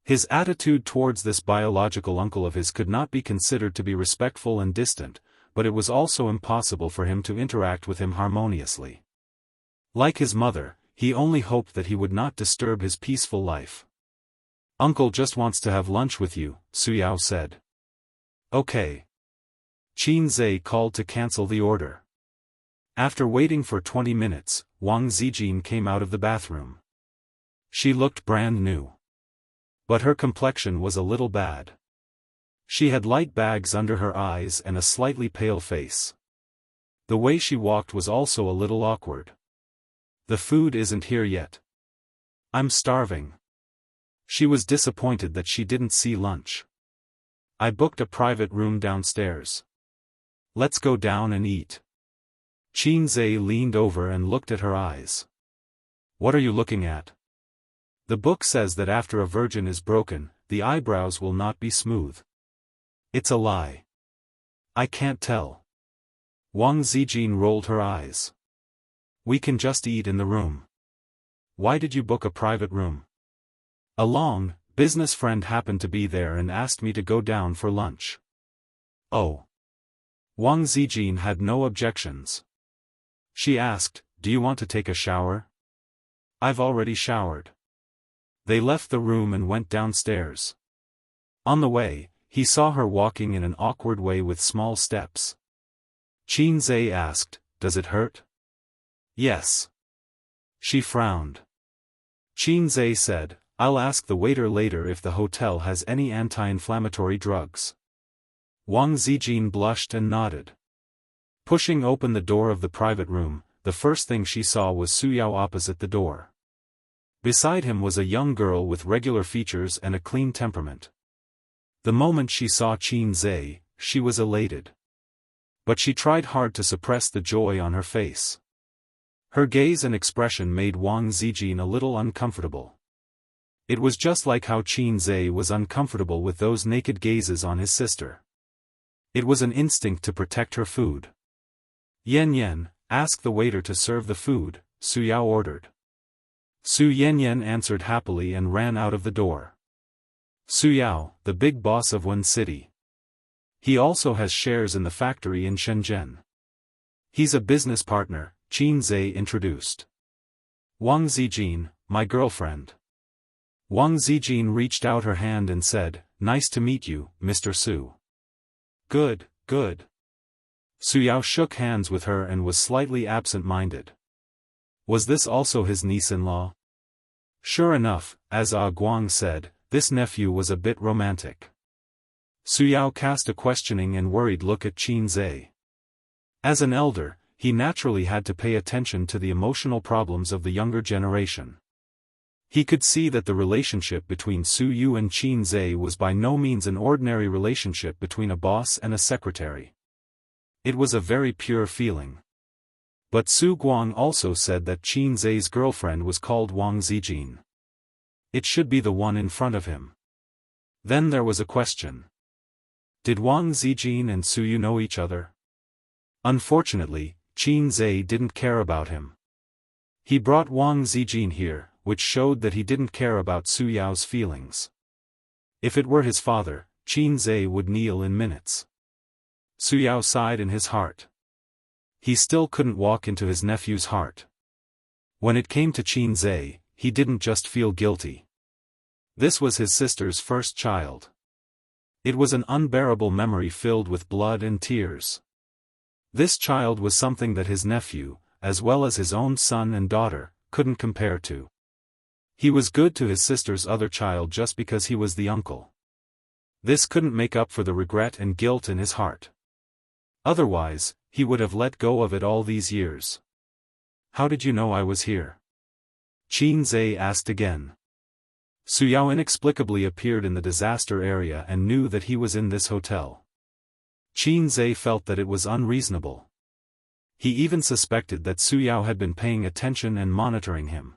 His attitude towards this biological uncle of his could not be considered to be respectful and distant, but it was also impossible for him to interact with him harmoniously. Like his mother, he only hoped that he would not disturb his peaceful life. Uncle just wants to have lunch with you, Su Yao said. Okay. Qin Zhe called to cancel the order. After waiting for 20 minutes, Wang Zijin came out of the bathroom. She looked brand new. But her complexion was a little bad. She had light bags under her eyes and a slightly pale face. The way she walked was also a little awkward. The food isn't here yet. I'm starving. She was disappointed that she didn't see lunch. I booked a private room downstairs. Let's go down and eat. Qin Zhe leaned over and looked at her eyes. What are you looking at? The book says that after a virgin is broken, the eyebrows will not be smooth. It's a lie. I can't tell. Wang Zijin rolled her eyes. We can just eat in the room. Why did you book a private room? A long, business friend happened to be there and asked me to go down for lunch. Oh. Wang Zijin had no objections. She asked, do you want to take a shower? I've already showered. They left the room and went downstairs. On the way, he saw her walking in an awkward way with small steps. Qin Zhe asked, does it hurt? Yes. She frowned. Qin Zhe said, I'll ask the waiter later if the hotel has any anti-inflammatory drugs. Wang Zijin blushed and nodded. Pushing open the door of the private room, the first thing she saw was Su Yao opposite the door. Beside him was a young girl with regular features and a clean temperament. The moment she saw Qin Zhe, she was elated. But she tried hard to suppress the joy on her face. Her gaze and expression made Wang Zijin a little uncomfortable. It was just like how Qin Zhe was uncomfortable with those naked gazes on his sister. It was an instinct to protect her food. Yan, ask the waiter to serve the food, Su Yao ordered. Su Yan answered happily and ran out of the door. Su Yao, the big boss of one city. He also has shares in the factory in Shenzhen. He's a business partner, Qin Zhe introduced. Wang Zijin, my girlfriend. Wang Zijin reached out her hand and said, nice to meet you, Mr. Su. Good. Su Yao shook hands with her and was slightly absent-minded. Was this also his niece-in-law? Sure enough, as Guang said, this nephew was a bit romantic. Su Yao cast a questioning and worried look at Qin Zhe. As an elder, he naturally had to pay attention to the emotional problems of the younger generation. He could see that the relationship between Su Yu and Qin Zhe was by no means an ordinary relationship between a boss and a secretary. It was a very pure feeling. But Su Guang also said that Qin Zhe's girlfriend was called Wang Zijin. It should be the one in front of him. Then there was a question. Did Wang Zijin and Su Yu know each other? Unfortunately, Qin Zhe didn't care about him. He brought Wang Zijin here, which showed that he didn't care about Su Yao's feelings. If it were his father, Qin Zhe would kneel in minutes. Su Yao sighed in his heart. He still couldn't walk into his nephew's heart. When it came to Qin Zhe, he didn't just feel guilty. This was his sister's first child. It was an unbearable memory filled with blood and tears. This child was something that his nephew, as well as his own son and daughter, couldn't compare to. He was good to his sister's other child just because he was the uncle. This couldn't make up for the regret and guilt in his heart. Otherwise, he would have let go of it all these years. How did you know I was here? Qin Zhe asked again. Su Yao inexplicably appeared in the disaster area and knew that he was in this hotel. Qin Zhe felt that it was unreasonable. He even suspected that Su Yao had been paying attention and monitoring him.